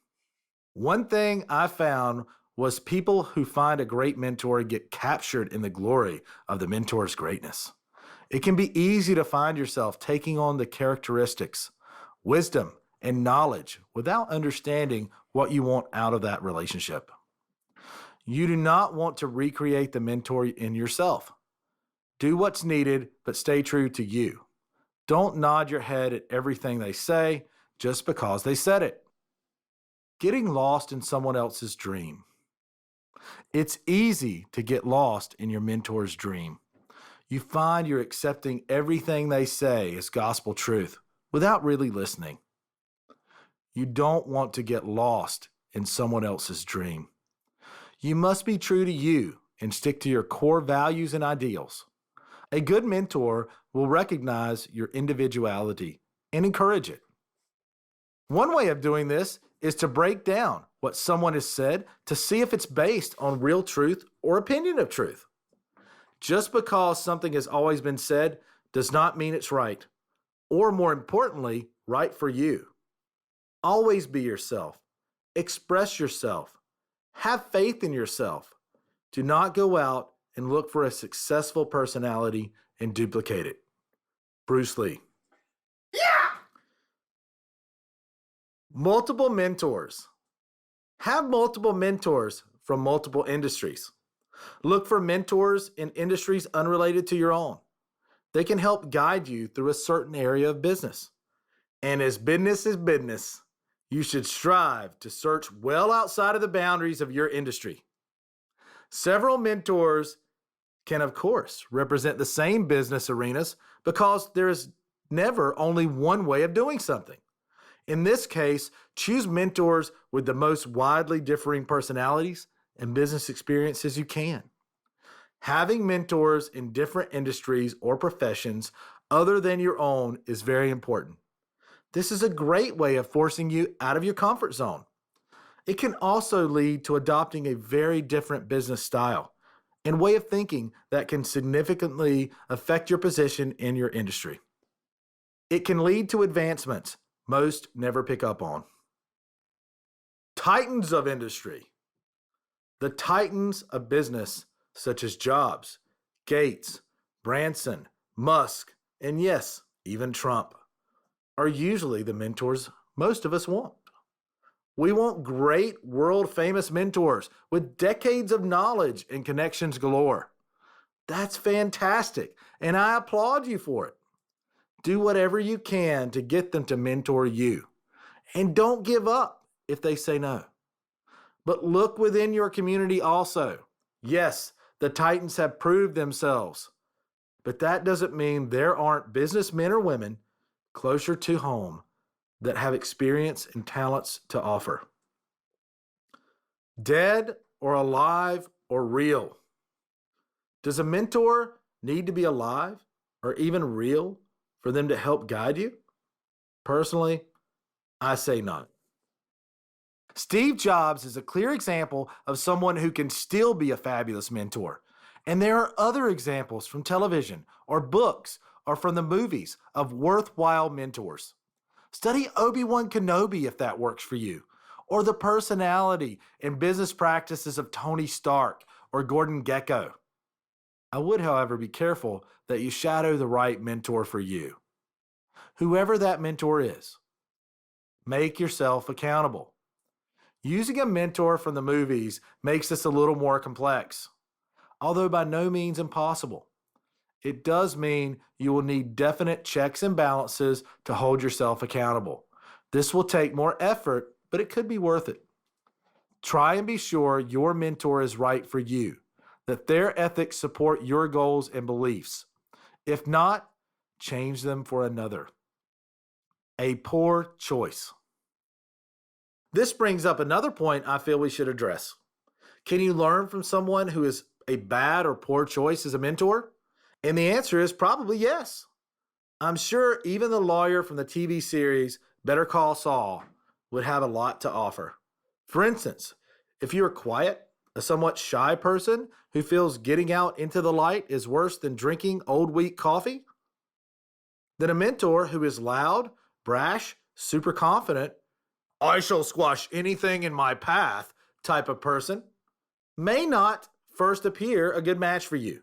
One thing I found was people who find a great mentor get captured in the glory of the mentor's greatness. It can be easy to find yourself taking on the characteristics, wisdom, and knowledge without understanding what you want out of that relationship. You do not want to recreate the mentor in yourself. Do what's needed, but stay true to you. Don't nod your head at everything they say just because they said it. Getting lost in someone else's dream. It's easy to get lost in your mentor's dream. You find you're accepting everything they say as gospel truth without really listening. You don't want to get lost in someone else's dream. You must be true to you and stick to your core values and ideals. A good mentor will recognize your individuality and encourage it. One way of doing this is to break down what someone has said to see if it's based on real truth or opinion of truth. Just because something has always been said does not mean it's right, or more importantly, right for you. Always be yourself. Express yourself. Have faith in yourself. Do not go out and look for a successful personality and duplicate it. Bruce Lee. Multiple mentors. Have multiple mentors from multiple industries. Look for mentors in industries unrelated to your own. They can help guide you through a certain area of business. And as business is business, you should strive to search well outside of the boundaries of your industry. Several mentors can, of course, represent the same business arenas because there is never only one way of doing something. In this case, choose mentors with the most widely differing personalities and business experiences you can. Having mentors in different industries or professions other than your own is very important. This is a great way of forcing you out of your comfort zone. It can also lead to adopting a very different business style and way of thinking that can significantly affect your position in your industry. It can lead to advancements most never pick up on. Titans of industry. The titans of business, such as Jobs, Gates, Branson, Musk, and yes, even Trump, are usually the mentors most of us want. We want great world-famous mentors with decades of knowledge and connections galore. That's fantastic, and I applaud you for it. Do whatever you can to get them to mentor you. And don't give up if they say no. But look within your community also. Yes, the titans have proved themselves, but that doesn't mean there aren't businessmen or women closer to home that have experience and talents to offer. Dead or alive or real? Does a mentor need to be alive or even real for them to help guide you? Personally, I say not. Steve Jobs is a clear example of someone who can still be a fabulous mentor. And there are other examples from television or books or from the movies of worthwhile mentors. Study Obi-Wan Kenobi if that works for you, or the personality and business practices of Tony Stark or Gordon Gekko. I would, however, be careful that you shadow the right mentor for you. Whoever that mentor is, make yourself accountable. Using a mentor from the movies makes this a little more complex, although by no means impossible. It does mean you will need definite checks and balances to hold yourself accountable. This will take more effort, but it could be worth it. Try and be sure your mentor is right for you, that their ethics support your goals and beliefs. If not, change them for another. A poor choice. This brings up another point I feel we should address. Can you learn from someone who is a bad or poor choice as a mentor? And the answer is probably yes. I'm sure even the lawyer from the TV series Better Call Saul would have a lot to offer. For instance, if you are quiet, a somewhat shy person who feels getting out into the light is worse than drinking old wheat coffee, then a mentor who is loud, brash, super confident, I shall squash anything in my path type of person may not first appear a good match for you.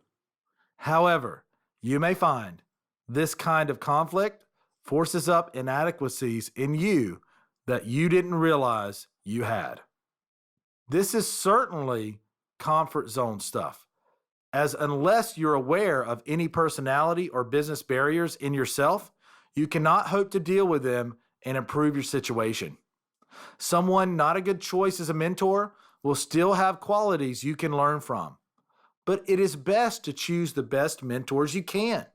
However, you may find this kind of conflict forces up inadequacies in you that you didn't realize you had. This is certainly comfort zone stuff, as unless you're aware of any personality or business barriers in yourself, you cannot hope to deal with them and improve your situation. Someone not a good choice as a mentor will still have qualities you can learn from, but it is best to choose the best mentors you can.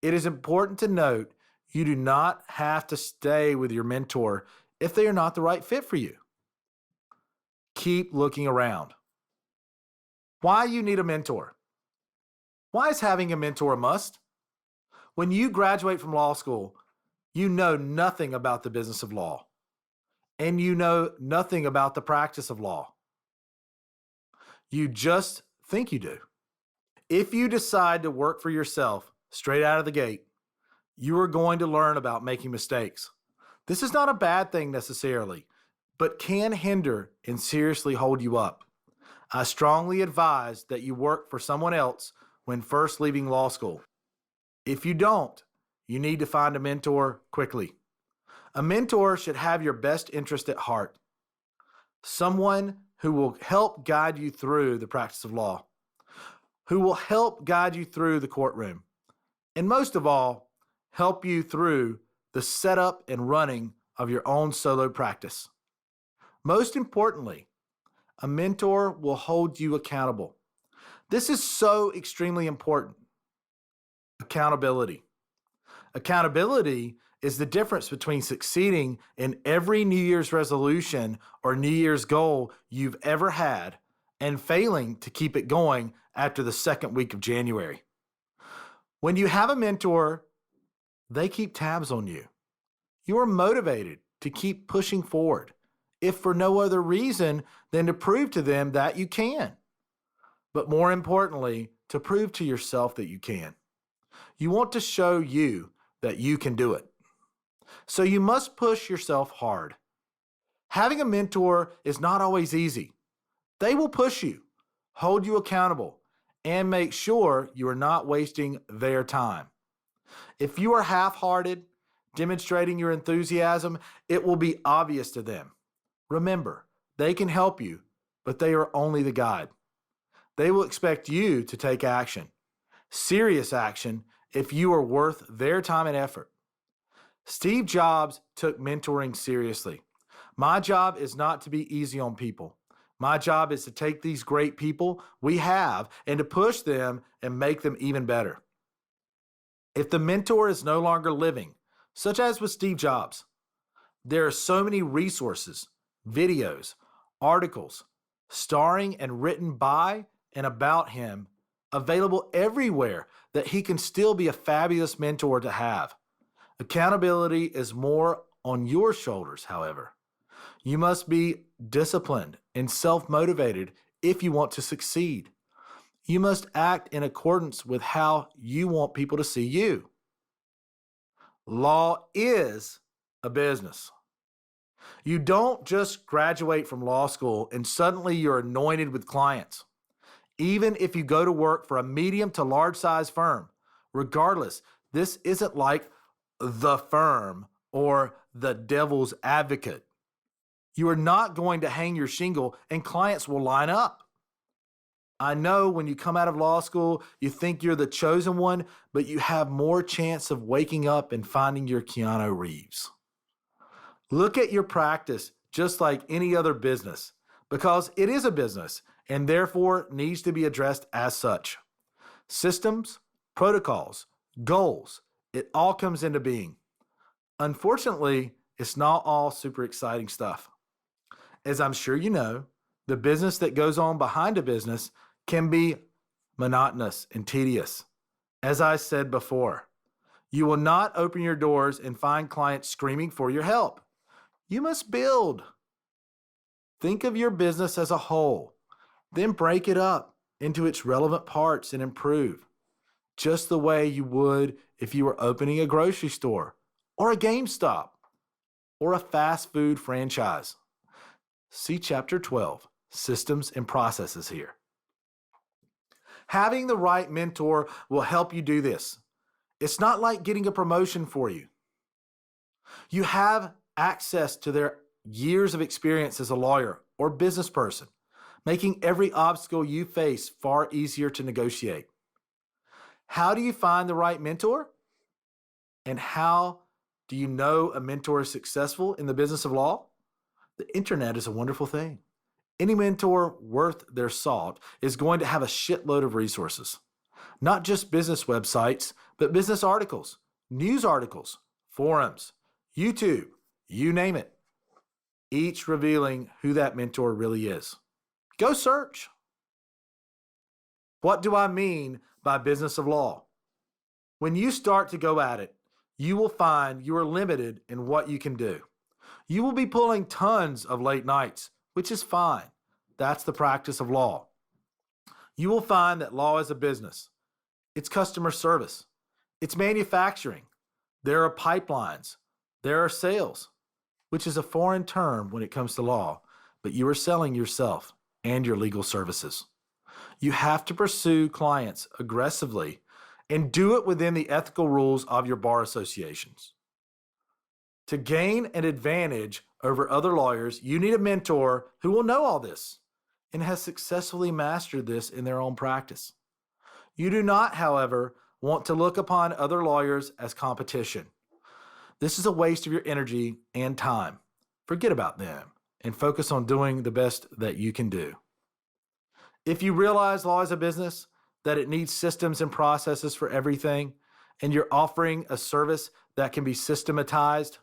It is important to note you do not have to stay with your mentor if they are not the right fit for you. Keep looking around. Why you need a mentor? Why is having a mentor a must? When you graduate from law school, you know nothing about the business of law, and you know nothing about the practice of law. You just think you do. If you decide to work for yourself straight out of the gate, you are going to learn about making mistakes. This is not a bad thing necessarily, but can hinder and seriously hold you up. I strongly advise that you work for someone else when first leaving law school. If you don't, you need to find a mentor quickly. A mentor should have your best interest at heart. Someone who will help guide you through the practice of law, who will help guide you through the courtroom, and most of all, help you through the setup and running of your own solo practice. Most importantly, a mentor will hold you accountable. This is so extremely important. Accountability. Accountability is the difference between succeeding in every New Year's resolution or New Year's goal you've ever had and failing to keep it going after the second week of January. When you have a mentor, they keep tabs on you. You are motivated to keep pushing forward, if for no other reason than to prove to them that you can. But more importantly, to prove to yourself that you can. You want to show you that you can do it. So you must push yourself hard. Having a mentor is not always easy. They will push you, hold you accountable, and make sure you are not wasting their time. If you are half-hearted, demonstrating your enthusiasm, it will be obvious to them. Remember, they can help you, but they are only the guide. They will expect you to take action, serious action, if you are worth their time and effort. Steve Jobs took mentoring seriously. My job is not to be easy on people. My job is to take these great people we have and to push them and make them even better. If the mentor is no longer living, such as with Steve Jobs, there are so many resources, videos, articles, starring and written by and about him available everywhere that he can still be a fabulous mentor to have. Accountability is more on your shoulders, however. You must be disciplined and self-motivated if you want to succeed. You must act in accordance with how you want people to see you. Law is a business. You don't just graduate from law school and suddenly you're anointed with clients. Even if you go to work for a medium to large size firm, regardless, this isn't like the firm or the devil's advocate. You are not going to hang your shingle and clients will line up. I know when you come out of law school, you think you're the chosen one, but you have more chance of waking up and finding your Keanu Reeves. Look at your practice just like any other business, because it is a business and therefore needs to be addressed as such. Systems, protocols, goals, it all comes into being. Unfortunately, it's not all super exciting stuff. As I'm sure you know, the business that goes on behind a business can be monotonous and tedious. As I said before, you will not open your doors and find clients screaming for your help. You must build. Think of your business as a whole, then break it up into its relevant parts and improve, just the way you would if you were opening a grocery store or a GameStop or a fast food franchise. See Chapter 12, Systems and Processes here. Having the right mentor will help you do this. It's not like getting a promotion for you. You have access to their years of experience as a lawyer or business person, making every obstacle you face far easier to negotiate. How do you find the right mentor? And how do you know a mentor is successful in the business of law? The internet is a wonderful thing. Any mentor worth their salt is going to have a shitload of resources. Not just business websites, but business articles, news articles, forums, YouTube, you name it. Each revealing who that mentor really is. Go search. What do I mean by business of law? When you start to go at it, you will find you are limited in what you can do. You will be pulling tons of late nights, which is fine. That's the practice of law. You will find that law is a business. It's customer service. It's manufacturing. There are pipelines. There are sales, which is a foreign term when it comes to law, but you are selling yourself and your legal services. You have to pursue clients aggressively and do it within the ethical rules of your bar associations. To gain an advantage over other lawyers, you need a mentor who will know all this and has successfully mastered this in their own practice. You do not, however, want to look upon other lawyers as competition. This is a waste of your energy and time. Forget about them and focus on doing the best that you can do. If you realize law is a business, that it needs systems and processes for everything, and you're offering a service that can be systematized,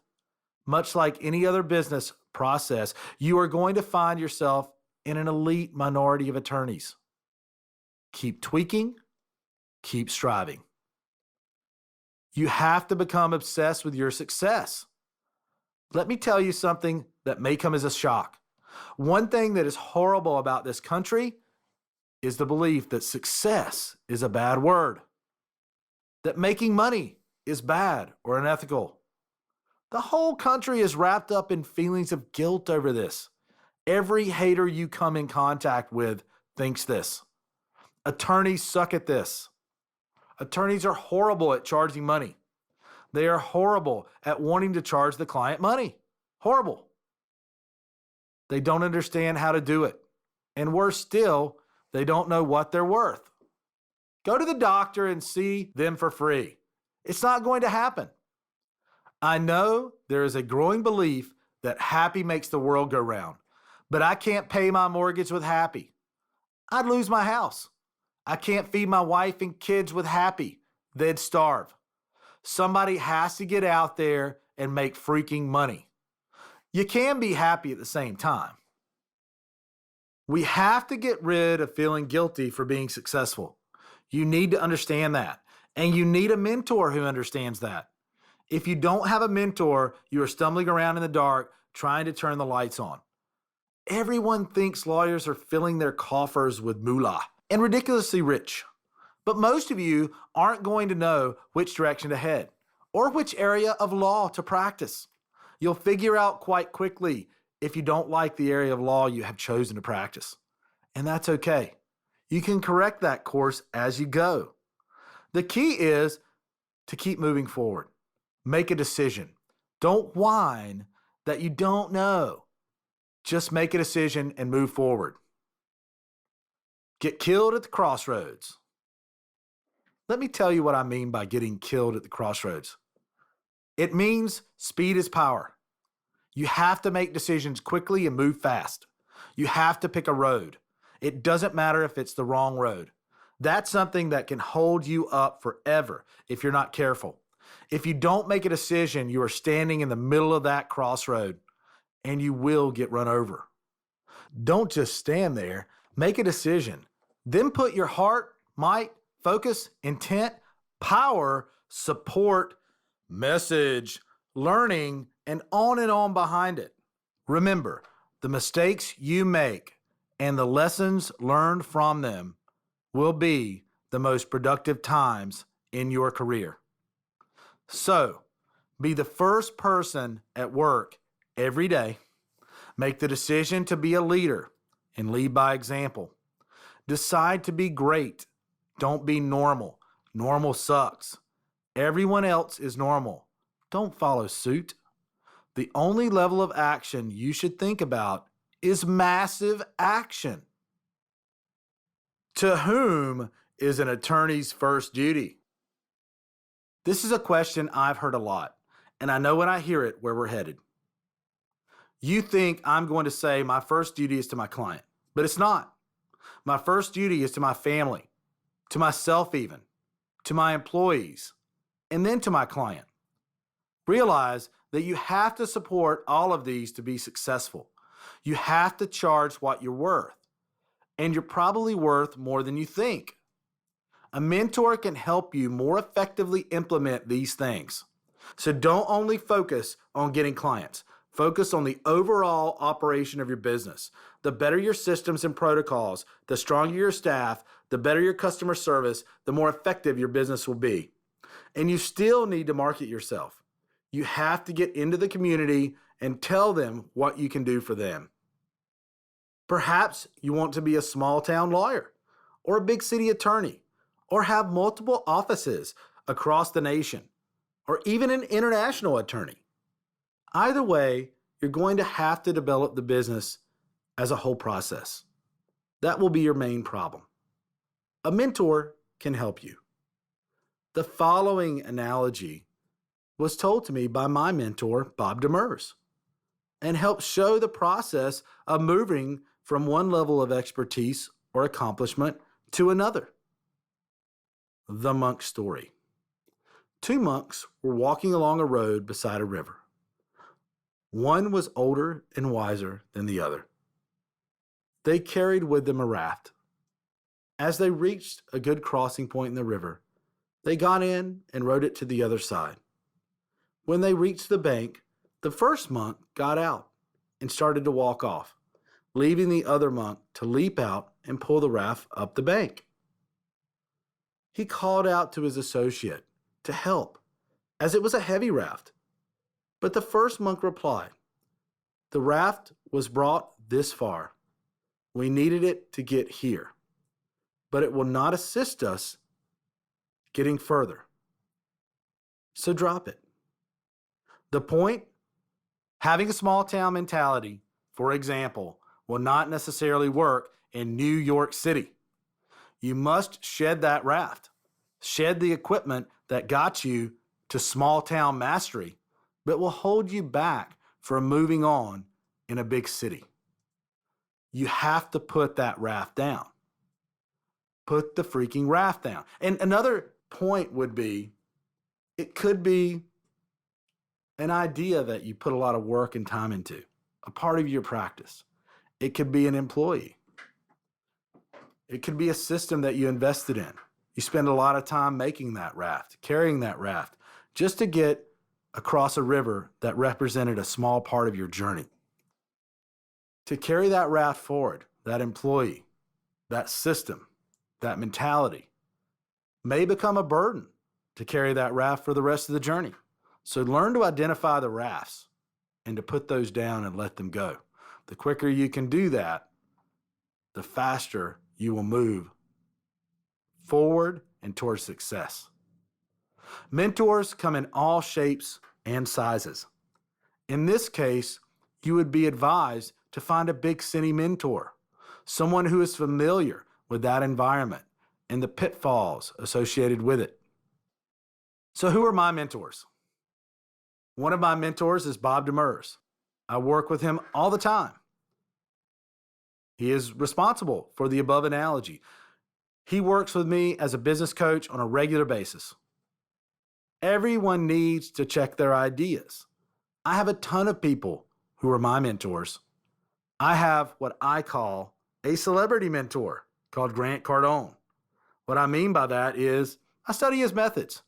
much like any other business process, you are going to find yourself in an elite minority of attorneys. Keep tweaking, keep striving. You have to become obsessed with your success. Let me tell you something that may come as a shock. One thing that is horrible about this country is the belief that success is a bad word, that making money is bad or unethical. The whole country is wrapped up in feelings of guilt over this. Every hater you come in contact with thinks this. Attorneys suck at this. Attorneys are horrible at charging money. They are horrible at wanting to charge the client money. Horrible. They don't understand how to do it. And worse still, they don't know what they're worth. Go to the doctor and see them for free. It's not going to happen. I know there is a growing belief that happy makes the world go round, but I can't pay my mortgage with happy. I'd lose my house. I can't feed my wife and kids with happy. They'd starve. Somebody has to get out there and make freaking money. You can be happy at the same time. We have to get rid of feeling guilty for being successful. You need to understand that, and you need a mentor who understands that. If you don't have a mentor, you are stumbling around in the dark trying to turn the lights on. Everyone thinks lawyers are filling their coffers with moolah and ridiculously rich. But most of you aren't going to know which direction to head or which area of law to practice. You'll figure out quite quickly if you don't like the area of law you have chosen to practice. And that's okay. You can correct that course as you go. The key is to keep moving forward. Make a decision. Don't whine that you don't know. Just make a decision and move forward. Get killed at the crossroads. Let me tell you what I mean by getting killed at the crossroads. It means speed is power. You have to make decisions quickly and move fast. You have to pick a road. It doesn't matter if it's the wrong road. That's something that can hold you up forever if you're not careful. If you don't make a decision, you are standing in the middle of that crossroad and you will get run over. Don't just stand there. Make a decision. Then put your heart, might, focus, intent, power, support, message, learning, and on behind it. Remember, the mistakes you make and the lessons learned from them will be the most productive times in your career. So, be the first person at work every day. Make the decision to be a leader and lead by example. Decide to be great. Don't be normal. Normal sucks. Everyone else is normal. Don't follow suit. The only level of action you should think about is massive action. To whom is an attorney's first duty? This is a question I've heard a lot, and I know when I hear it where we're headed. You think I'm going to say my first duty is to my client, but it's not. My first duty is to my family, to myself even, to my employees, and then to my client. Realize that you have to support all of these to be successful. You have to charge what you're worth, and you're probably worth more than you think. A mentor can help you more effectively implement these things. So don't only focus on getting clients. Focus on the overall operation of your business. The better your systems and protocols, the stronger your staff, the better your customer service, the more effective your business will be. And you still need to market yourself. You have to get into the community and tell them what you can do for them. Perhaps you want to be a small town lawyer or a big city attorney or have multiple offices across the nation or even an international attorney. Either way, you're going to have to develop the business as a whole process. That will be your main problem. A mentor can help you. The following analogy was told to me by my mentor, Bob Demers, and helps show the process of moving from one level of expertise or accomplishment to another. The monk story. 2 monks were walking along a road beside a river. One was older and wiser than the other. They carried with them a raft. As they reached a good crossing point in the river, they got in and rowed it to the other side. When they reached the bank, the first monk got out and started to walk off, leaving the other monk to leap out and pull the raft up the bank. He called out to his associate to help, as it was a heavy raft. But the first monk replied, "The raft was brought this far. We needed it to get here, but it will not assist us getting further. So drop it." The point? Having a small town mentality, for example, will not necessarily work in New York City. You must shed that raft, shed the equipment that got you to small town mastery, but will hold you back from moving on in a big city. You have to put that raft down. Put the freaking raft down. And another point would be, it could be an idea that you put a lot of work and time into, a part of your practice. It could be an employee. It could be a system that you invested in. You spend a lot of time making that raft, carrying that raft, just to get across a river that represented a small part of your journey. To carry that raft forward, that employee, that system, that mentality may become a burden to carry that raft for the rest of the journey. So learn to identify the rafts and to put those down and let them go. The quicker you can do that, the faster you will move forward and towards success. Mentors come in all shapes and sizes. In this case, you would be advised to find a big city mentor, someone who is familiar with that environment and the pitfalls associated with it. So who are my mentors? One of my mentors is Bob Demers. I work with him all the time. He is responsible for the above analogy. He works with me as a business coach on a regular basis. Everyone needs to check their ideas. I have a ton of people who are my mentors. I have what I call a celebrity mentor called Grant Cardone. What I mean by that is I study his methods,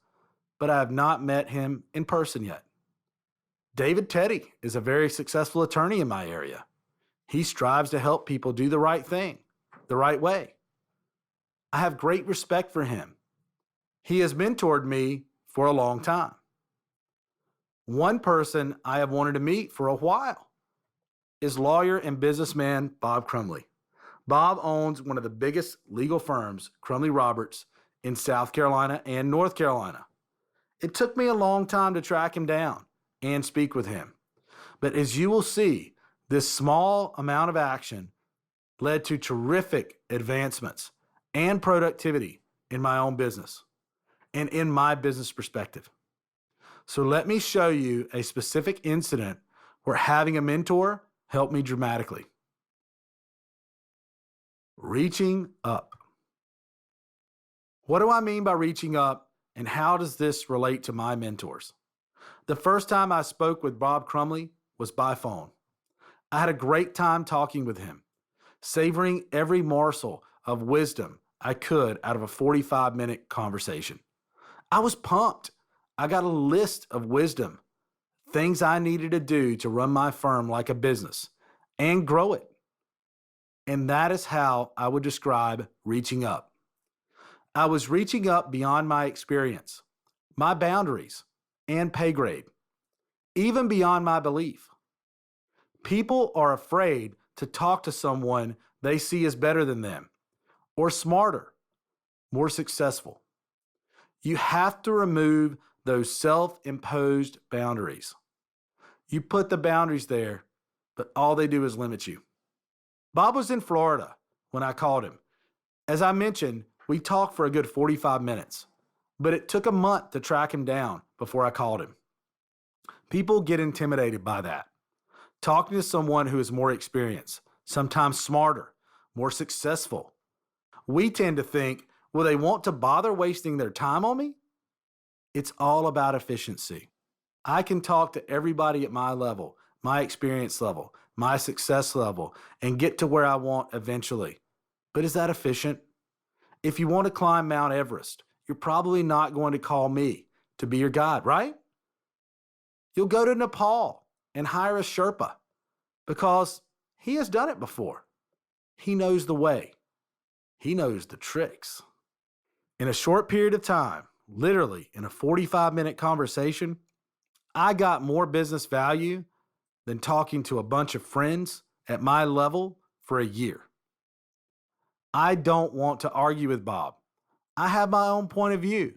but I have not met him in person yet. David Teddy is a very successful attorney in my area. He strives to help people do the right thing, the right way. I have great respect for him. He has mentored me for a long time. One person I have wanted to meet for a while is lawyer and businessman Bob Crumley. Bob owns one of the biggest legal firms, Crumley Roberts, in South Carolina and North Carolina. It took me a long time to track him down and speak with him. But as you will see, this small amount of action led to terrific advancements and productivity in my own business and in my business perspective. So let me show you a specific incident where having a mentor helped me dramatically. Reaching up. What do I mean by reaching up, and how does this relate to my mentors? The first time I spoke with Bob Crumley was by phone. I had a great time talking with him, savoring every morsel of wisdom I could out of a 45-minute conversation. I was pumped. I got a list of wisdom, things I needed to do to run my firm like a business and grow it. And that is how I would describe reaching up. I was reaching up beyond my experience, my boundaries, and pay grade, even beyond my belief. People are afraid to talk to someone they see as better than them, or smarter, more successful. You have to remove those self-imposed boundaries. You put the boundaries there, but all they do is limit you. Bob was in Florida when I called him. As I mentioned, we talked for a good 45 minutes, but it took a month to track him down before I called him. People get intimidated by that. Talking to someone who is more experienced, sometimes smarter, more successful. We tend to think, will they want to bother wasting their time on me? It's all about efficiency. I can talk to everybody at my level, my experience level, my success level, and get to where I want eventually. But is that efficient? If you want to climb Mount Everest, you're probably not going to call me to be your guide, right? You'll go to Nepal and hire a Sherpa because he has done it before. He knows the way. He knows the tricks. In a short period of time, literally in a 45-minute conversation, I got more business value than talking to a bunch of friends at my level for a year. I don't want to argue with Bob. I have my own point of view.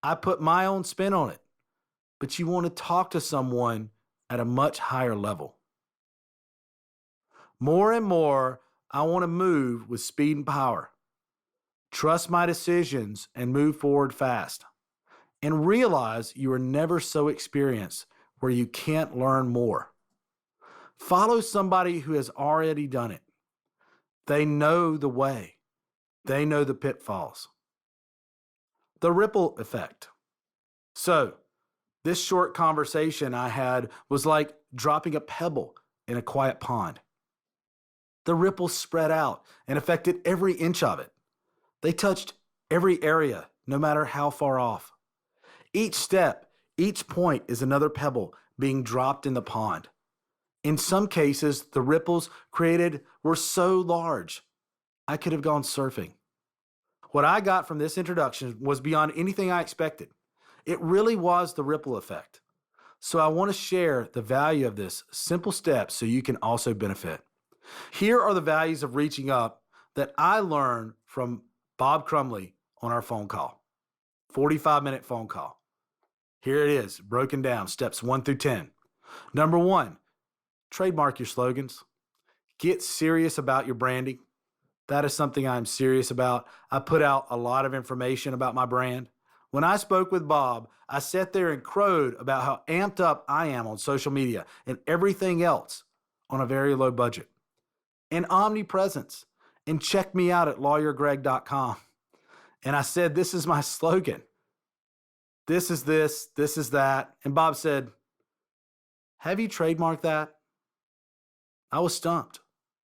I put my own spin on it. But you want to talk to someone at a much higher level. More and more, I want to move with speed and power. Trust my decisions and move forward fast. And realize you are never so experienced where you can't learn more. Follow somebody who has already done it. They know the way. They know the pitfalls. The ripple effect. So, this short conversation I had was like dropping a pebble in a quiet pond. The ripples spread out and affected every inch of it. They touched every area, no matter how far off. Each step, each point is another pebble being dropped in the pond. In some cases, the ripples created were so large, I could have gone surfing. What I got from this introduction was beyond anything I expected. It really was the ripple effect. So I want to share the value of this simple step so you can also benefit. Here are the values of reaching up that I learned from Bob Crumley on our phone call. 45-minute phone call. Here it is, broken down, steps 1 through 10. Number 1, trademark your slogans. Get serious about your branding. That is something I'm serious about. I put out a lot of information about my brand. When I spoke with Bob, I sat there and crowed about how amped up I am on social media and everything else on a very low budget. And omnipresence. And check me out at lawyergreg.com. And I said, this is my slogan. This is this is that. And Bob said, have you trademarked that? I was stumped.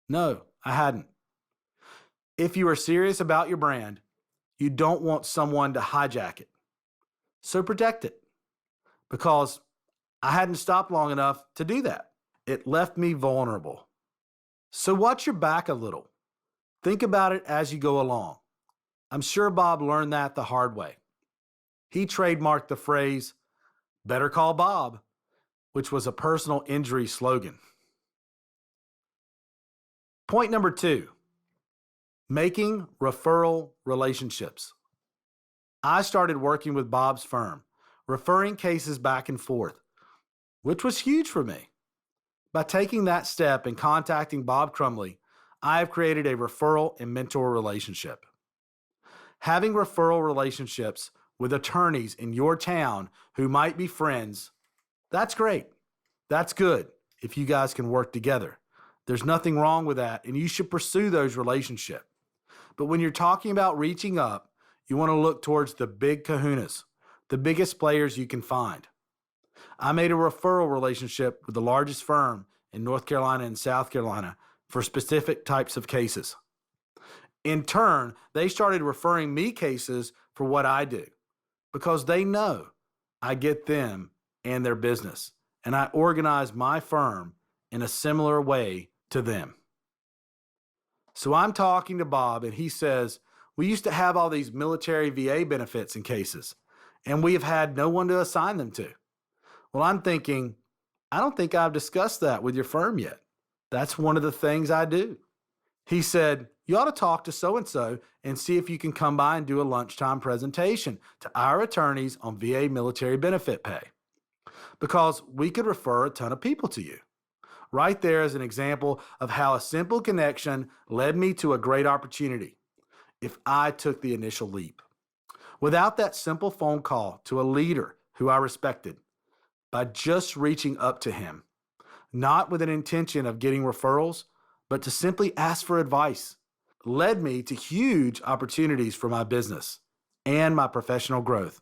No, I hadn't. If you are serious about your brand, you don't want someone to hijack it. So protect it. Because I hadn't stopped long enough to do that. It left me vulnerable. So watch your back a little. Think about it as you go along. I'm sure Bob learned that the hard way. He trademarked the phrase, "Better call Bob," which was a personal injury slogan. Point number 2, making referral relationships. I started working with Bob's firm, referring cases back and forth, which was huge for me. By taking that step and contacting Bob Crumley, I have created a referral and mentor relationship. Having referral relationships with attorneys in your town who might be friends, that's great. That's good if you guys can work together. There's nothing wrong with that, and you should pursue those relationships. But when you're talking about reaching up, you want to look towards the big kahunas, the biggest players you can find. I made a referral relationship with the largest firm in North Carolina and South Carolina for specific types of cases. In turn, they started referring me cases for what I do because they know I get them and their business, and I organize my firm in a similar way to them. So I'm talking to Bob, and he says, we used to have all these military VA benefits and cases, and we have had no one to assign them to. Well, I'm thinking, I don't think I've discussed that with your firm yet. That's one of the things I do. He said, you ought to talk to so-and-so and see if you can come by and do a lunchtime presentation to our attorneys on VA military benefit pay, because we could refer a ton of people to you. Right there is an example of how a simple connection led me to a great opportunity if I took the initial leap. Without that simple phone call to a leader who I respected, by just reaching up to him, not with an intention of getting referrals, but to simply ask for advice, led me to huge opportunities for my business and my professional growth.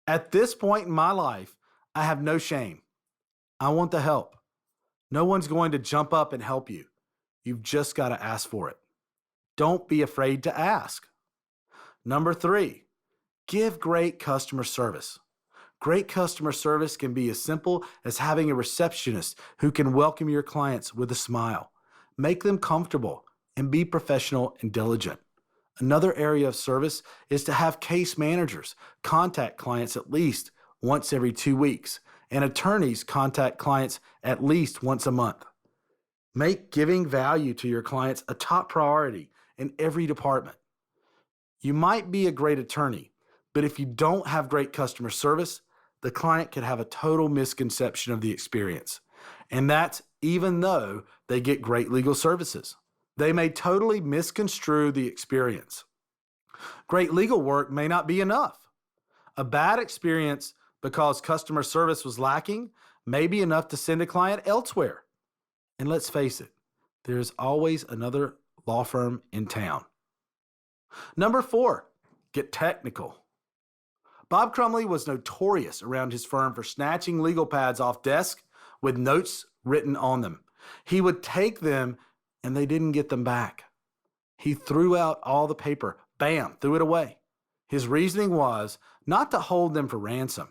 At this point in my life, I have no shame. I want the help. No one's going to jump up and help you. You've just got to ask for it. Don't be afraid to ask. Number 3, give great customer service. Great customer service can be as simple as having a receptionist who can welcome your clients with a smile, make them comfortable, and be professional and diligent. Another area of service is to have case managers contact clients at least once every 2 weeks, and attorneys contact clients at least once a month. Make giving value to your clients a top priority in every department. You might be a great attorney, but if you don't have great customer service, the client could have a total misconception of the experience. And that's even though they get great legal services. They may totally misconstrue the experience. Great legal work may not be enough. A bad experience because customer service was lacking may be enough to send a client elsewhere. And let's face it, there's always another law firm in town. Number 4, get technical. Bob Crumley was notorious around his firm for snatching legal pads off desks with notes written on them. He would take them and they didn't get them back. He threw out all the paper, bam, threw it away. His reasoning was not to hold them for ransom.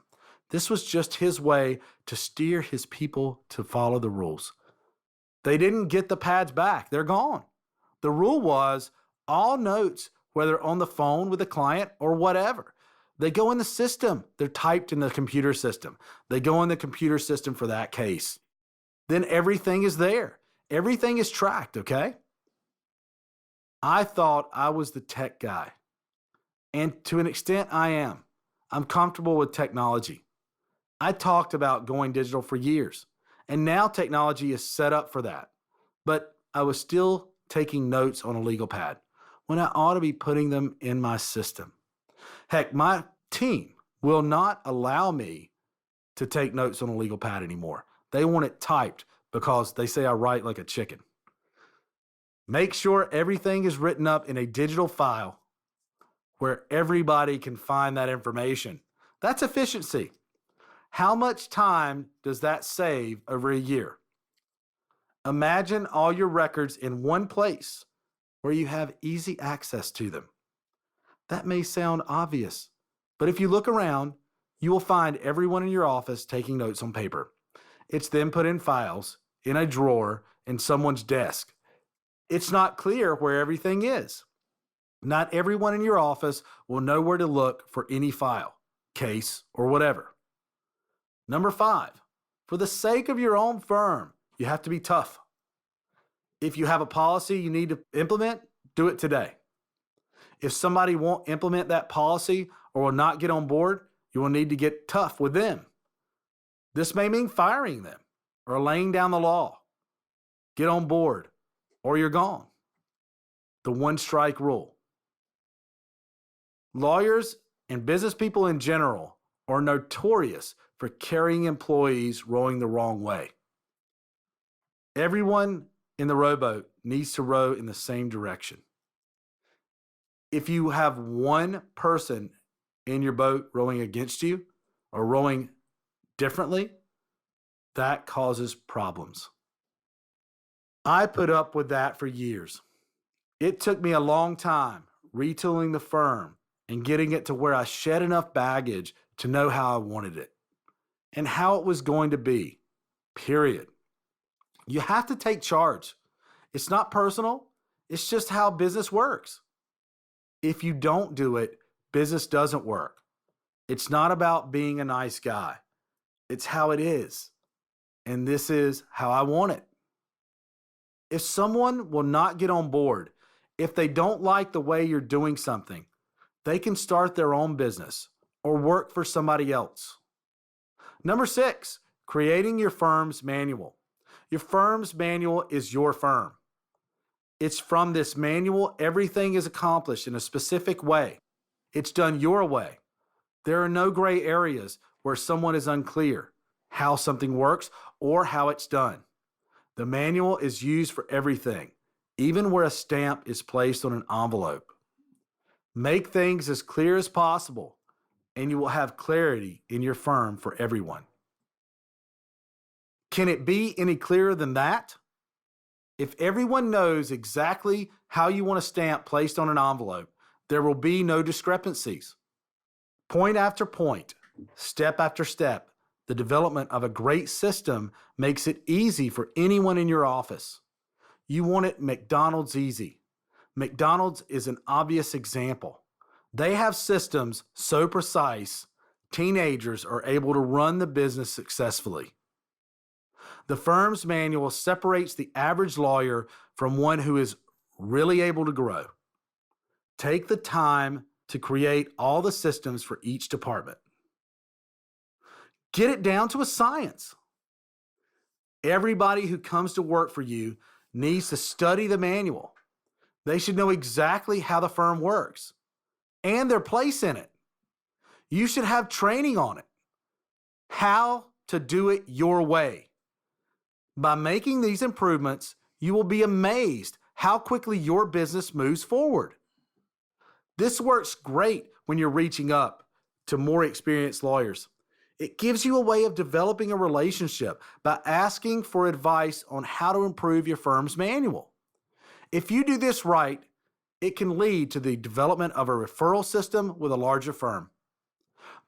This was just his way to steer his people to follow the rules. They didn't get the pads back. They're gone. The rule was all notes, whether on the phone with a client or whatever, they go in the system. They're typed in the computer system. They go in the computer system for that case. Then everything is there. Everything is tracked, okay? I thought I was the tech guy. And to an extent, I am. I'm comfortable with technology. I talked about going digital for years, and now technology is set up for that. But I was still taking notes on a legal pad when I ought to be putting them in my system. Heck, my team will not allow me to take notes on a legal pad anymore. They want it typed because they say I write like a chicken. Make sure everything is written up in a digital file where everybody can find that information. That's efficiency. How much time does that save over a year? Imagine all your records in one place where you have easy access to them. That may sound obvious, but if you look around, you will find everyone in your office taking notes on paper. It's then put in files, in a drawer, in someone's desk. It's not clear where everything is. Not everyone in your office will know where to look for any file, case, or whatever. Number 5, for the sake of your own firm, you have to be tough. If you have a policy you need to implement, do it today. If somebody won't implement that policy or will not get on board, you will need to get tough with them. This may mean firing them or laying down the law. Get on board or you're gone. The one-strike rule. Lawyers and business people in general are notorious for carrying employees rowing the wrong way. Everyone in the rowboat needs to row in the same direction. If you have one person in your boat rowing against you or rowing differently, that causes problems. I put up with that for years. It took me a long time retooling the firm and getting it to where I shed enough baggage to know how I wanted it and how it was going to be, period. You have to take charge. It's not personal. It's just how business works. If you don't do it, business doesn't work. It's not about being a nice guy. It's how it is. And this is how I want it. If someone will not get on board, if they don't like the way you're doing something, they can start their own business or work for somebody else. Number 6, creating your firm's manual. Your firm's manual is your firm. It's from this manual, everything is accomplished in a specific way. It's done your way. There are no gray areas where someone is unclear how something works or how it's done. The manual is used for everything, even where a stamp is placed on an envelope. Make things as clear as possible, and you will have clarity in your firm for everyone. Can it be any clearer than that? If everyone knows exactly how you want a stamp placed on an envelope, there will be no discrepancies. Point after point, step after step, the development of a great system makes it easy for anyone in your office. You want it McDonald's easy. McDonald's is an obvious example. They have systems so precise, teenagers are able to run the business successfully. The firm's manual separates the average lawyer from one who is really able to grow. Take the time to create all the systems for each department. Get it down to a science. Everybody who comes to work for you needs to study the manual. They should know exactly how the firm works and their place in it. You should have training on it. How to do it your way. By making these improvements, you will be amazed how quickly your business moves forward. This works great when you're reaching up to more experienced lawyers. It gives you a way of developing a relationship by asking for advice on how to improve your firm's manual. If you do this right, it can lead to the development of a referral system with a larger firm.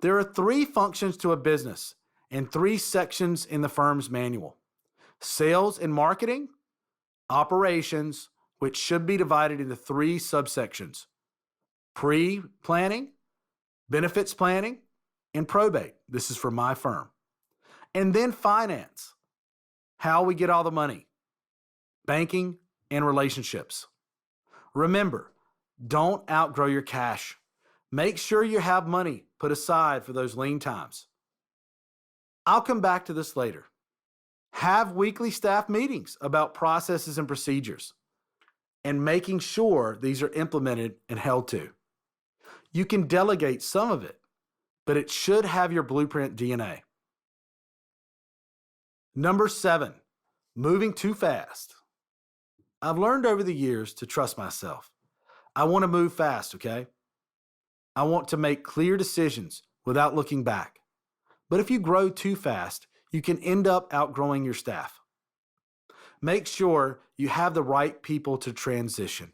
There are 3 functions to a business and 3 sections in the firm's manual: sales and marketing, operations, which should be divided into 3 subsections: pre-planning, benefits planning, and probate. This is for my firm. And then finance, how we get all the money, banking, and relationships. Remember, don't outgrow your cash. Make sure you have money put aside for those lean times. I'll come back to this later. Have weekly staff meetings about processes and procedures and making sure these are implemented and held to. You can delegate some of it, but it should have your blueprint DNA. Number 7, moving too fast. I've learned over the years to trust myself. I want to move fast, okay? I want to make clear decisions without looking back. But if you grow too fast, you can end up outgrowing your staff. Make sure you have the right people to transition.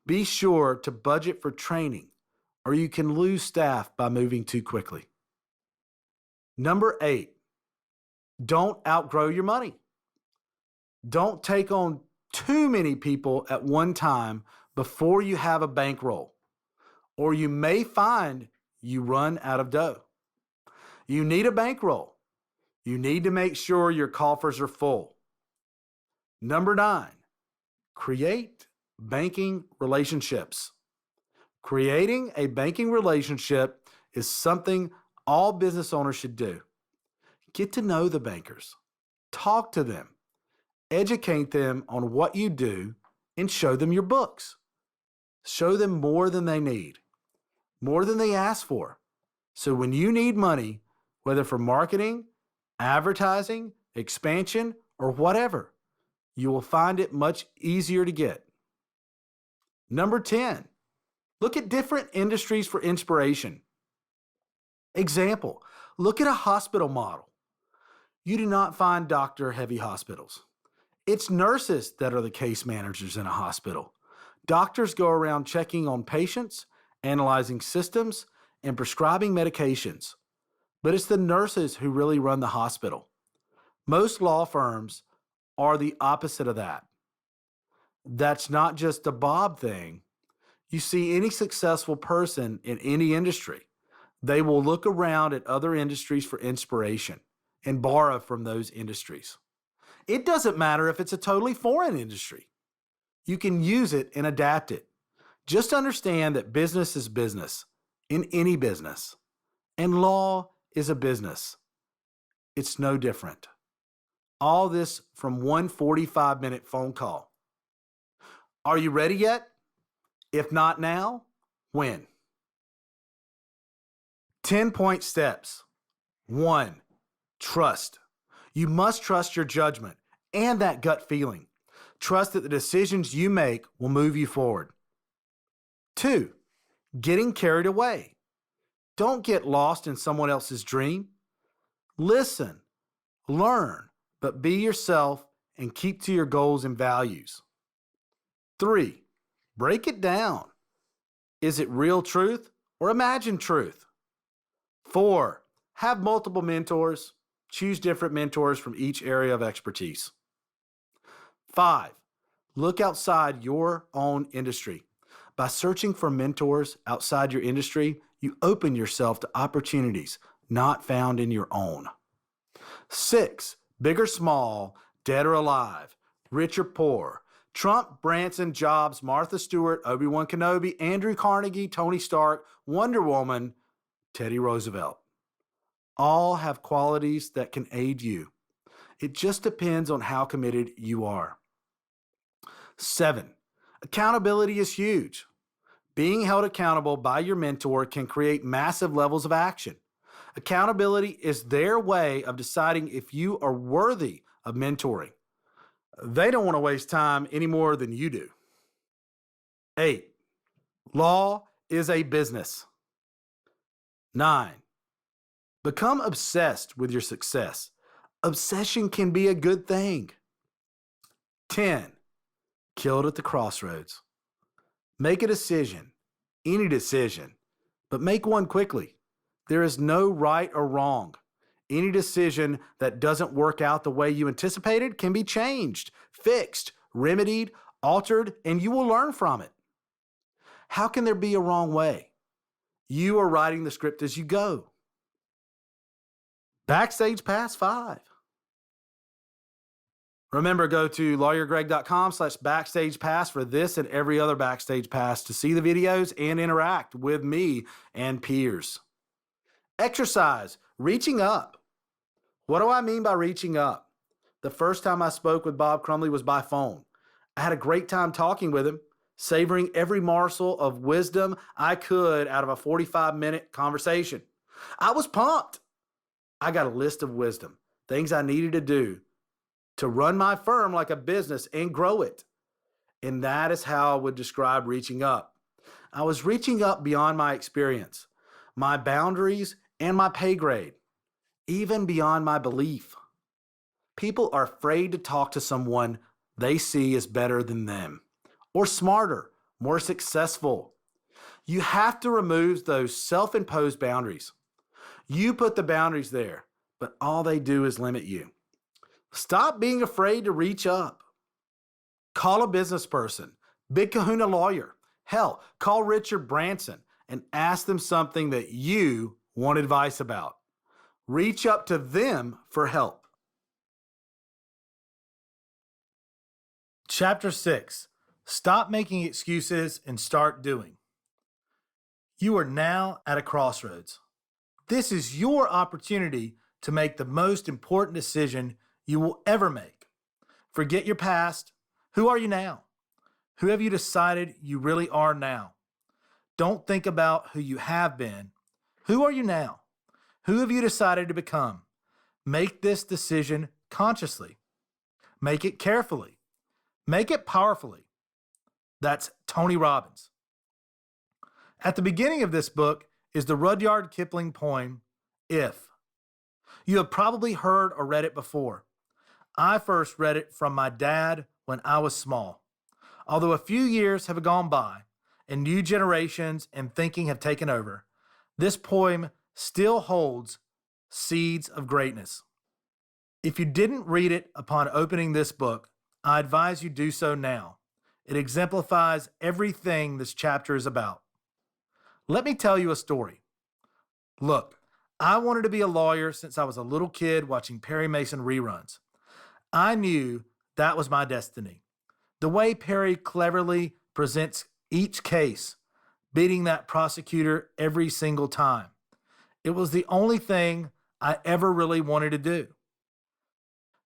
Be sure to budget for training, or you can lose staff by moving too quickly. Number 8, don't outgrow your money. Don't take on too many people at one time before you have a bankroll, or you may find you run out of dough. You need a bankroll. You need to make sure your coffers are full. Number 9, create banking relationships. Creating a banking relationship is something all business owners should do. Get to know the bankers. Talk to them. Educate them on what you do and show them your books. Show them more than they need, more than they ask for. So when you need money, whether for marketing, advertising, expansion, or whatever, you will find it much easier to get. Number 10, look at different industries for inspiration. Example, look at a hospital model. You do not find doctor-heavy hospitals. It's nurses that are the case managers in a hospital. Doctors go around checking on patients analyzing systems, and prescribing medications. But it's the nurses who really run the hospital. Most law firms are the opposite of that. That's not just a Bob thing. You see any successful person in any industry, they will look around at other industries for inspiration and borrow from those industries. It doesn't matter if it's a totally foreign industry. You can use it and adapt it. Just understand that business is business in any business, and law is a business. It's no different. All this from one 45-minute phone call. Are you ready yet? If not now, when? 10-point steps. 1. Trust. You must trust your judgment and that gut feeling. Trust that the decisions you make will move you forward. 2. Getting carried away. Don't get lost in someone else's dream. Listen, learn, but be yourself and keep to your goals and values. 3. Break it down. Is it real truth or imagined truth? 4. Have multiple mentors. Choose different mentors from each area of expertise. 5. Look outside your own industry. By searching for mentors outside your industry, you open yourself to opportunities not found in your own. 6. Big or small, dead or alive, rich or poor, Trump, Branson, Jobs, Martha Stewart, Obi-Wan Kenobi, Andrew Carnegie, Tony Stark, Wonder Woman, Teddy Roosevelt. All have qualities that can aid you. It just depends on how committed you are. 7. Accountability is huge. Being held accountable by your mentor can create massive levels of action. Accountability is their way of deciding if you are worthy of mentoring. They don't want to waste time any more than you do. 8. Law is a business. 9. Become obsessed with your success. Obsession can be a good thing. 10. Killed at the crossroads. Make a decision, any decision, but make one quickly. There is no right or wrong. Any decision that doesn't work out the way you anticipated can be changed, fixed, remedied, altered, and you will learn from it. How can there be a wrong way? You are writing the script as you go. Backstage Pass 5. Remember, go to lawyergreg.com/backstage pass for this and every other Backstage Pass to see the videos and interact with me and peers. Exercise, reaching up. What do I mean by reaching up? The first time I spoke with Bob Crumley was by phone. I had a great time talking with him, savoring every morsel of wisdom I could out of a 45-minute conversation. I was pumped. I got a list of wisdom, things I needed to do to run my firm like a business and grow it. And that is how I would describe reaching up. I was reaching up beyond my experience, my boundaries, and my pay grade, even beyond my belief. People are afraid to talk to someone they see as better than them, or smarter, more successful. You have to remove those self-imposed boundaries. You put the boundaries there, but all they do is limit you. Stop being afraid to reach up. Call a business person, big kahuna lawyer. Hell, call Richard Branson and ask them something that you want advice about. Reach up to them for help. Chapter 6. Stop making excuses and start doing. You are now at a crossroads. This is your opportunity to make the most important decision you will ever make. Forget your past. Who are you now? Who have you decided you really are now? Don't think about who you have been. Who are you now? Who have you decided to become? Make this decision consciously. Make it carefully. Make it powerfully. That's Tony Robbins. At the beginning of this book is the Rudyard Kipling poem, If. You have probably heard or read it before. I first read it from my dad when I was small. Although a few years have gone by, and new generations and thinking have taken over, this poem still holds seeds of greatness. If you didn't read it upon opening this book, I advise you do so now. It exemplifies everything this chapter is about. Let me tell you a story. Look, I wanted to be a lawyer since I was a little kid watching Perry Mason reruns. I knew that was my destiny. The way Perry cleverly presents each case, beating that prosecutor every single time. It was the only thing I ever really wanted to do.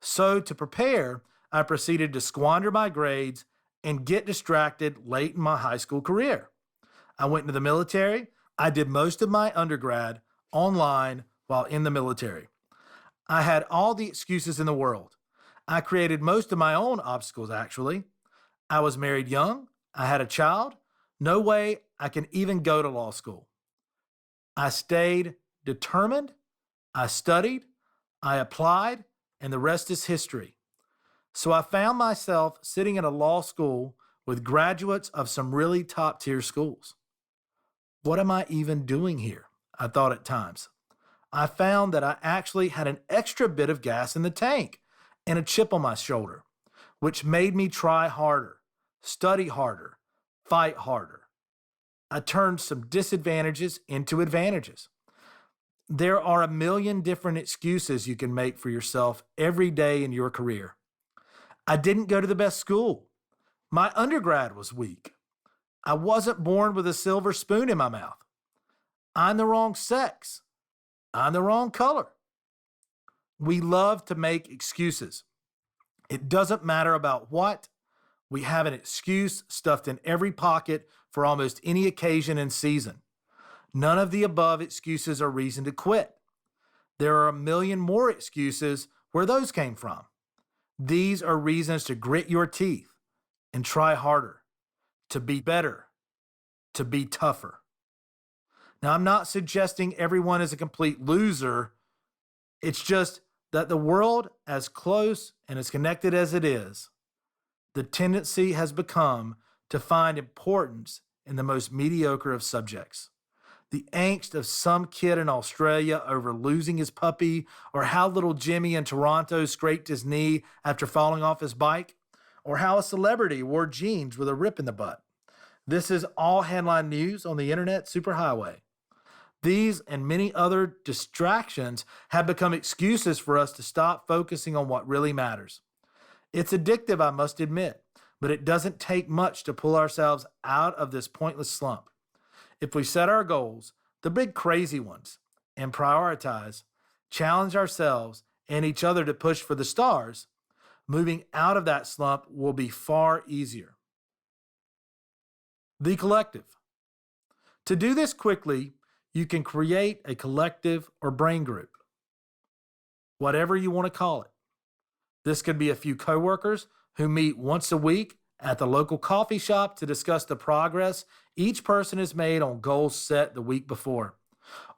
So to prepare, I proceeded to squander my grades and get distracted late in my high school career. I went into the military. I did most of my undergrad online while in the military. I had all the excuses in the world. I created most of my own obstacles, actually. I was married young. I had a child. No way I can even go to law school. I stayed determined. I studied. I applied, and the rest is history. So I found myself sitting in a law school with graduates of some really top-tier schools. What am I even doing here? I thought at times. I found that I actually had an extra bit of gas in the tank and a chip on my shoulder, which made me try harder, study harder, fight harder. I turned some disadvantages into advantages. There are a million different excuses you can make for yourself every day in your career. I didn't go to the best school. My undergrad was weak. I wasn't born with a silver spoon in my mouth. I'm the wrong sex. I'm the wrong color. We love to make excuses. It doesn't matter about what. We have an excuse stuffed in every pocket for almost any occasion and season. None of the above excuses are reason to quit. There are a million more excuses where those came from. These are reasons to grit your teeth and try harder, to be better, to be tougher. Now, I'm not suggesting everyone is a complete loser. It's just that the world, as close and as connected as it is, the tendency has become to find importance in the most mediocre of subjects. The angst of some kid in Australia over losing his puppy, or how little Jimmy in Toronto scraped his knee after falling off his bike, or how a celebrity wore jeans with a rip in the butt. This is all headline news on the internet superhighway. These and many other distractions have become excuses for us to stop focusing on what really matters. It's addictive, I must admit, but it doesn't take much to pull ourselves out of this pointless slump. If we set our goals, the big crazy ones, and prioritize, challenge ourselves and each other to push for the stars, moving out of that slump will be far easier. The collective. To do this quickly, you can create a collective or brain group, whatever you want to call it. This could be a few coworkers who meet once a week at the local coffee shop to discuss the progress each person has made on goals set the week before,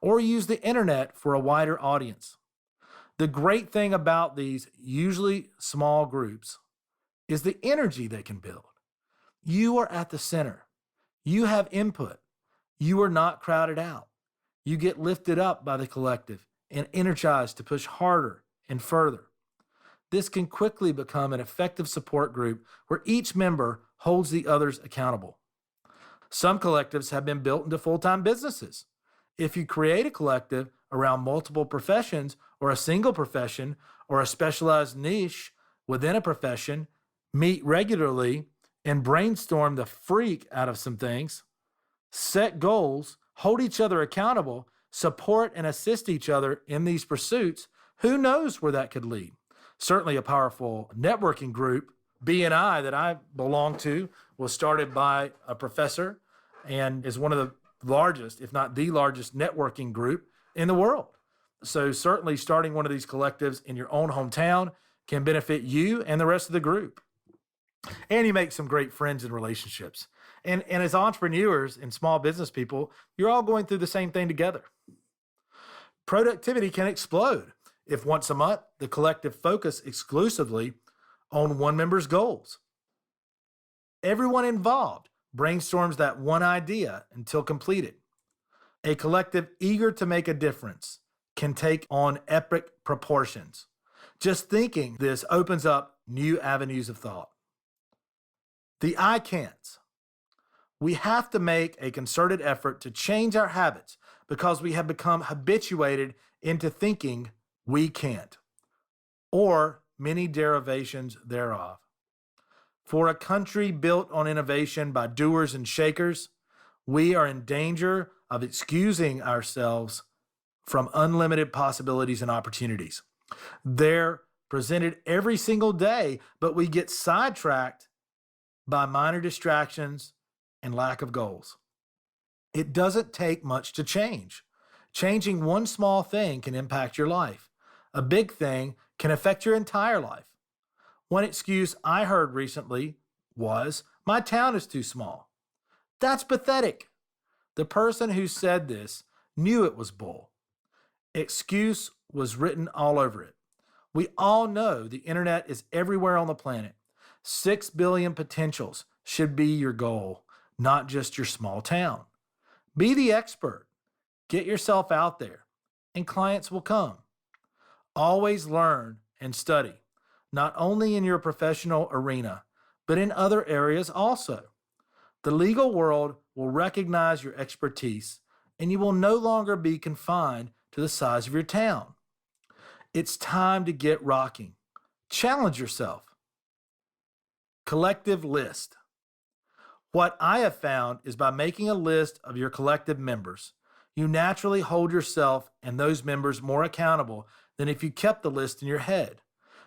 or use the internet for a wider audience. The great thing about these usually small groups is the energy they can build. You are at the center. You have input. You are not crowded out. You get lifted up by the collective and energized to push harder and further. This can quickly become an effective support group where each member holds the others accountable. Some collectives have been built into full-time businesses. If you create a collective around multiple professions or a single profession or a specialized niche within a profession, meet regularly and brainstorm the freak out of some things, set goals, hold each other accountable, support and assist each other in these pursuits, who knows where that could lead? Certainly a powerful networking group. BNI that I belong to was started by a professor and is one of the largest, if not the largest, networking group in the world. So certainly starting one of these collectives in your own hometown can benefit you and the rest of the group. And you make some great friends and relationships. And as entrepreneurs and small business people, you're all going through the same thing together. Productivity can explode if once a month the collective focus exclusively on one member's goals. Everyone involved brainstorms that one idea until completed. A collective eager to make a difference can take on epic proportions. Just thinking this opens up new avenues of thought. The I can'ts. We have to make a concerted effort to change our habits because we have become habituated into thinking we can't, or many derivations thereof. For a country built on innovation by doers and shakers, we are in danger of excusing ourselves from unlimited possibilities and opportunities. They're presented every single day, but we get sidetracked by minor distractions and lack of goals. It doesn't take much to change. Changing one small thing can impact your life. A big thing can affect your entire life. One excuse I heard recently was, "My town is too small." That's pathetic. The person who said this knew it was bull. Excuse was written all over it. We all know the internet is everywhere on the planet. 6 billion potentials should be your goal, not just your small town. Be the expert. Get yourself out there, and clients will come. Always learn and study, not only in your professional arena, but in other areas also. The legal world will recognize your expertise, and you will no longer be confined to the size of your town. It's time to get rocking. Challenge yourself. Collective list. What I have found is by making a list of your collective members, you naturally hold yourself and those members more accountable than if you kept the list in your head.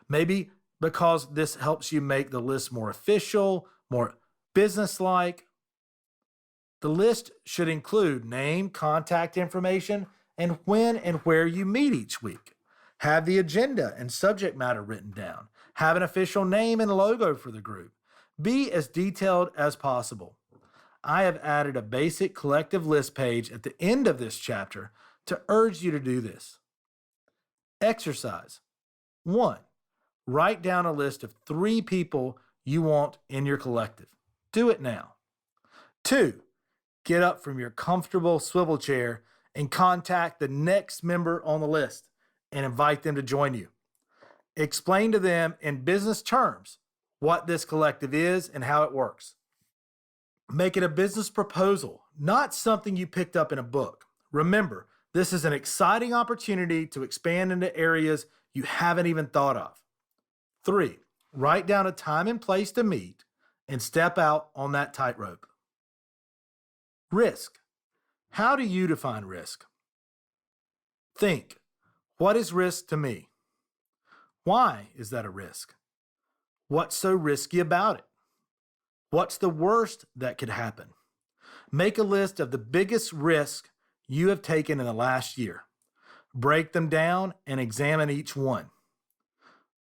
Maybe because this helps you make the list more official, more businesslike. The list should include name, contact information, and when and where you meet each week. Have the agenda and subject matter written down. Have an official name and logo for the group. Be as detailed as possible. I have added a basic collective list page at the end of this chapter to urge you to do this. Exercise. 1. Write down a list of 3 people you want in your collective. Do it now. 2. Get up from your comfortable swivel chair and contact the next member on the list and invite them to join you. Explain to them in business terms what this collective is and how it works. Make it a business proposal, not something you picked up in a book. Remember, this is an exciting opportunity to expand into areas you haven't even thought of. 3, write down a time and place to meet and step out on that tightrope. Risk. How do you define risk? Think, what is risk to me? Why is that a risk? What's so risky about it? What's the worst that could happen? Make a list of the biggest risks you have taken in the last year. Break them down and examine each one.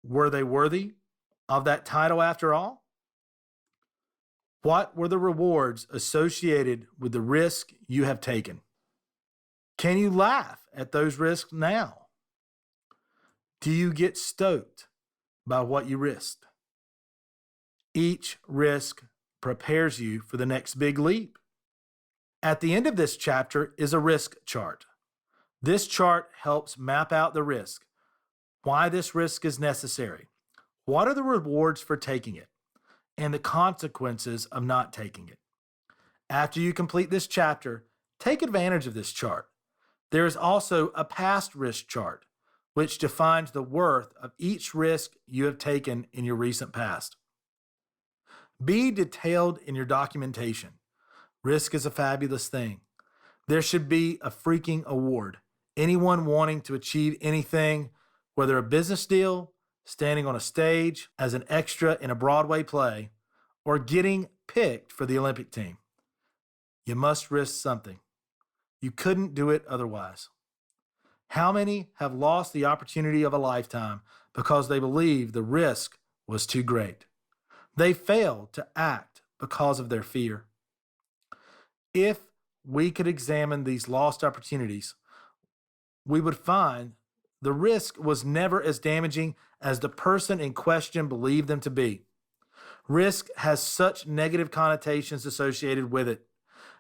Were they worthy of that title after all? What were the rewards associated with the risk you have taken? Can you laugh at those risks now? Do you get stoked by what you risked? Each risk prepares you for the next big leap. At the end of this chapter is a risk chart. This chart helps map out the risk, why this risk is necessary, what are the rewards for taking it, and the consequences of not taking it. After you complete this chapter, take advantage of this chart. There is also a past risk chart, which defines the worth of each risk you have taken in your recent past. Be detailed in your documentation. Risk is a fabulous thing. There should be a freaking award. Anyone wanting to achieve anything, whether a business deal, standing on a stage as an extra in a Broadway play, or getting picked for the Olympic team. You must risk something. You couldn't do it otherwise. How many have lost the opportunity of a lifetime because they believed the risk was too great? They failed to act because of their fear. If we could examine these lost opportunities, we would find the risk was never as damaging as the person in question believed them to be. Risk has such negative connotations associated with it.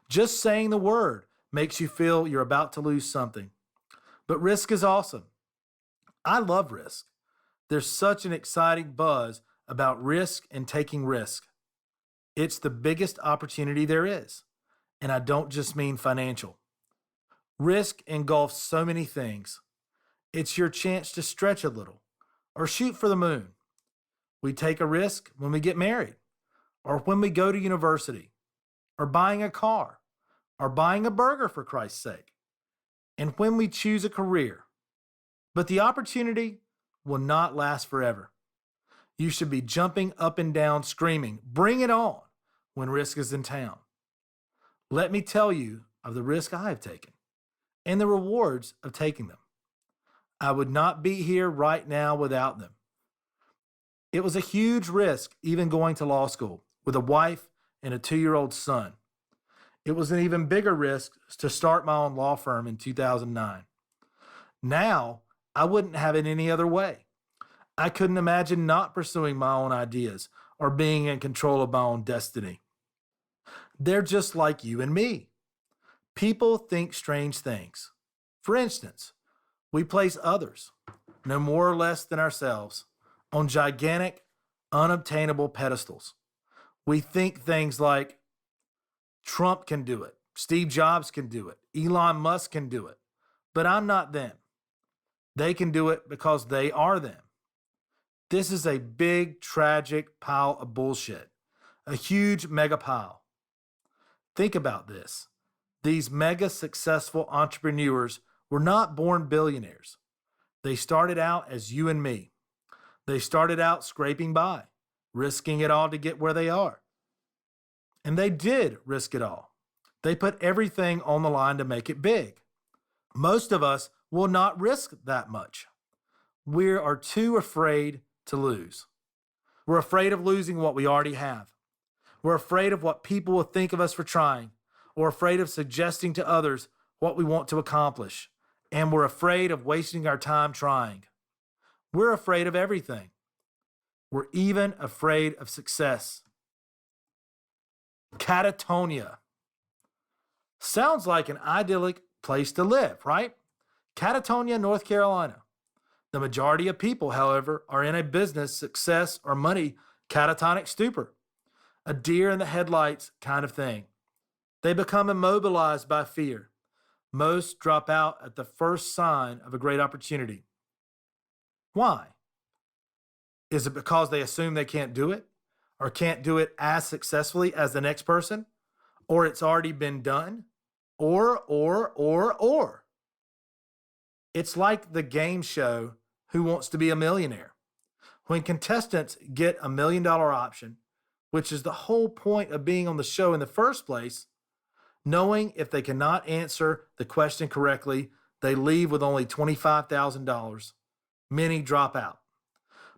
Just saying the word makes you feel you're about to lose something. But risk is awesome. I love risk. There's such an exciting buzz about risk and taking risk. It's the biggest opportunity there is. And I don't just mean financial. Risk engulfs so many things. It's your chance to stretch a little or shoot for the moon. We take a risk when we get married or when we go to university or buying a car or buying a burger for Christ's sake and when we choose a career. But the opportunity will not last forever. You should be jumping up and down screaming, "Bring it on," when risk is in town. Let me tell you of the risk I have taken and the rewards of taking them. I would not be here right now without them. It was a huge risk even going to law school with a wife and a 2-year-old son. It was an even bigger risk to start my own law firm in 2009. Now, I wouldn't have it any other way. I couldn't imagine not pursuing my own ideas or being in control of my own destiny. They're just like you and me. People think strange things. For instance, we place others, no more or less than ourselves, on gigantic, unobtainable pedestals. We think things like, Trump can do it, Steve Jobs can do it, Elon Musk can do it, but I'm not them. They can do it because they are them. This is a big, tragic pile of bullshit, a huge mega pile. Think about this. These mega successful entrepreneurs were not born billionaires. They started out as you and me. They started out scraping by, risking it all to get where they are. And they did risk it all. They put everything on the line to make it big. Most of us will not risk that much. We are too afraid to lose. We're afraid of losing what we already have. We're afraid of what people will think of us for trying, or afraid of suggesting to others what we want to accomplish. And we're afraid of wasting our time trying. We're afraid of everything. We're even afraid of success. Catatonia. Sounds like an idyllic place to live, right? Catatonia, North Carolina. The majority of people, however, are in a business, success, or money catatonic stupor, a deer in the headlights kind of thing. They become immobilized by fear. Most drop out at the first sign of a great opportunity. Why? Is it because they assume they can't do it, or can't do it as successfully as the next person, or it's already been done, or? It's like the game show Who Wants to Be a Millionaire? When contestants get $1 million option, which is the whole point of being on the show in the first place, knowing if they cannot answer the question correctly, they leave with only $25,000. Many drop out.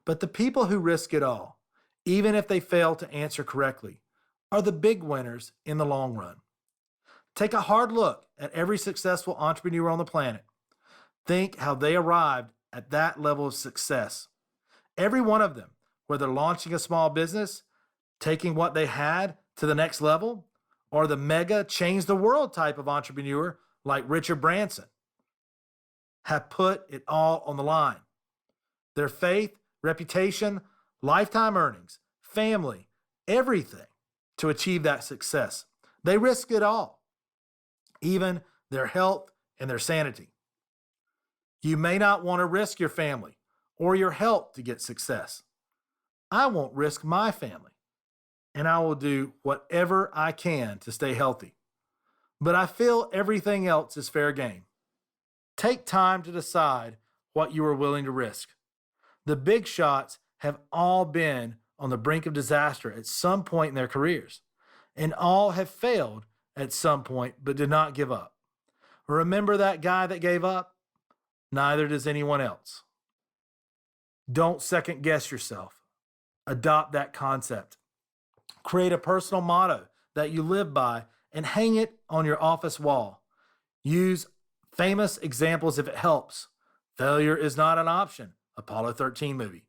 But the people who risk it all, even if they fail to answer correctly, are the big winners in the long run. Take a hard look at every successful entrepreneur on the planet. Think how they arrived at that level of success. Every one of them, whether launching a small business, taking what they had to the next level, or the mega change the world type of entrepreneur like Richard Branson, have put it all on the line. Their faith, reputation, lifetime earnings, family, everything to achieve that success. They risk it all, even their health and their sanity. You may not want to risk your family or your health to get success. I won't risk my family, and I will do whatever I can to stay healthy. But I feel everything else is fair game. Take time to decide what you are willing to risk. The big shots have all been on the brink of disaster at some point in their careers, and all have failed at some point but did not give up. Remember that guy that gave up? Neither does anyone else. Don't second guess yourself. Adopt that concept. Create a personal motto that you live by and hang it on your office wall. Use famous examples if it helps. Failure is not an option. Apollo 13 movie.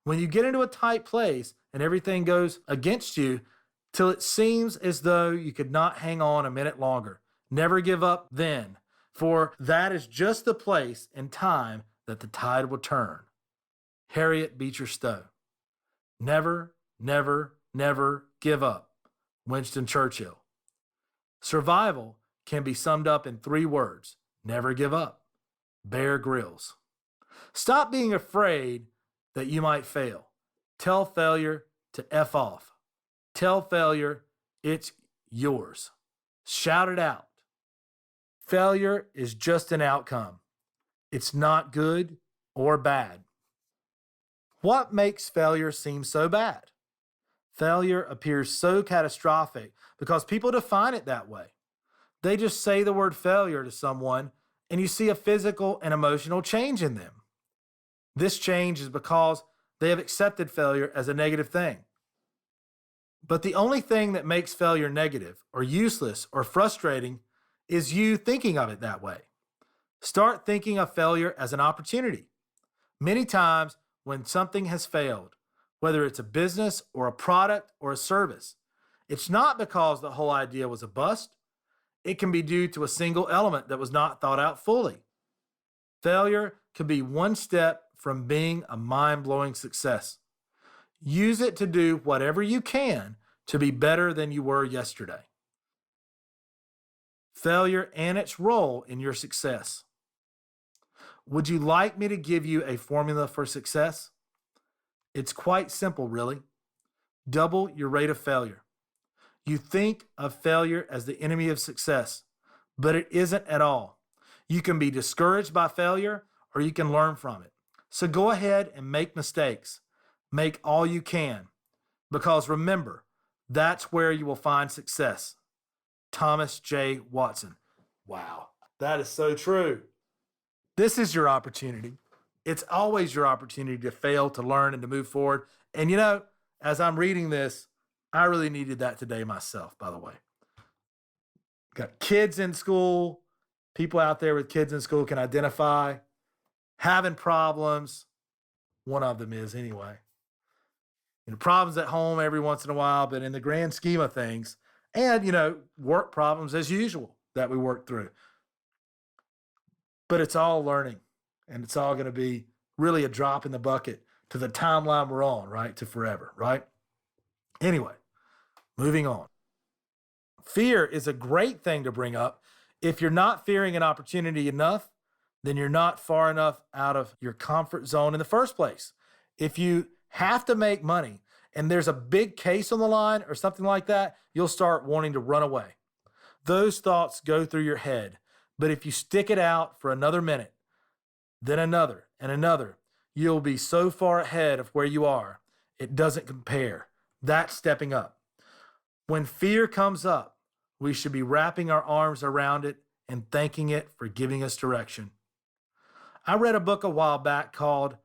When you get into a tight place and everything goes against you till it seems as though you could not hang on a minute longer, never give up then, for that is just the place and time that the tide will turn. Harriet Beecher Stowe. Never, never, never give up. Winston Churchill. Survival can be summed up in 3 words. Never give up. Bear Grylls. Stop being afraid that you might fail. Tell failure to F off. Tell failure it's yours. Shout it out. Failure is just an outcome. It's not good or bad. What makes failure seem so bad? Failure appears so catastrophic because people define it that way. They just say the word failure to someone and you see a physical and emotional change in them. This change is because they have accepted failure as a negative thing. But the only thing that makes failure negative or useless or frustrating is you thinking of it that way. Start thinking of failure as an opportunity. Many times when something has failed, whether it's a business or a product or a service, it's not because the whole idea was a bust. It can be due to a single element that was not thought out fully. Failure could be one step from being a mind-blowing success. Use it to do whatever you can to be better than you were yesterday. Failure and its role in your success. Would you like me to give you a formula for success? It's quite simple, really. Double your rate of failure. You think of failure as the enemy of success, but it isn't at all. You can be discouraged by failure or you can learn from it. So go ahead and make mistakes. Make all you can, because remember, that's where you will find success. Thomas J. Watson. Wow, that is so true. This is your opportunity. It's always your opportunity to fail, to learn, and to move forward. And you know, as I'm reading this, I really needed that today myself, by the way. Got kids in school. People out there with kids in school can identify having problems. One of them is anyway. Problems at home every once in a while, but in the grand scheme of things, and, work problems as usual that we work through. But it's all learning, and it's all going to be really a drop in the bucket to the timeline we're on, right? To forever, right? Anyway, moving on. Fear is a great thing to bring up. If you're not fearing an opportunity enough, then you're not far enough out of your comfort zone in the first place. If you have to make money and there's a big case on the line or something like that, you'll start wanting to run away. Those thoughts go through your head. But if you stick it out for another minute, then another and another, you'll be so far ahead of where you are, it doesn't compare. That's stepping up. When fear comes up, we should be wrapping our arms around it and thanking it for giving us direction. I read a book a while back called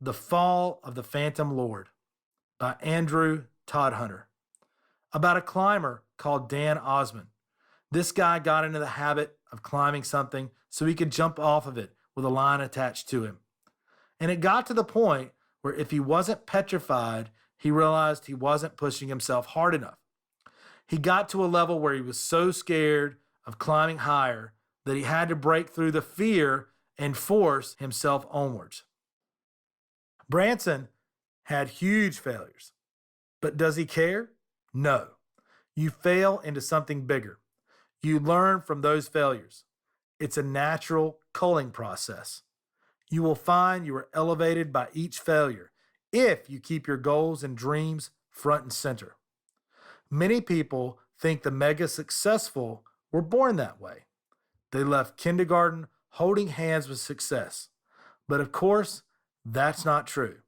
The Fall of the Phantom Lord by Andrew Todhunter, about a climber called Dan Osman. This guy got into the habit of climbing something so he could jump off of it with a line attached to him. And it got to the point where if he wasn't petrified, he realized he wasn't pushing himself hard enough. He got to a level where he was so scared of climbing higher that he had to break through the fear and force himself onwards. Branson had huge failures, but does he care? No. You fail into something bigger. You learn from those failures. It's a natural culling process. You will find you are elevated by each failure if you keep your goals and dreams front and center. Many people think the mega successful were born that way. They left kindergarten holding hands with success. But of course, that's not true.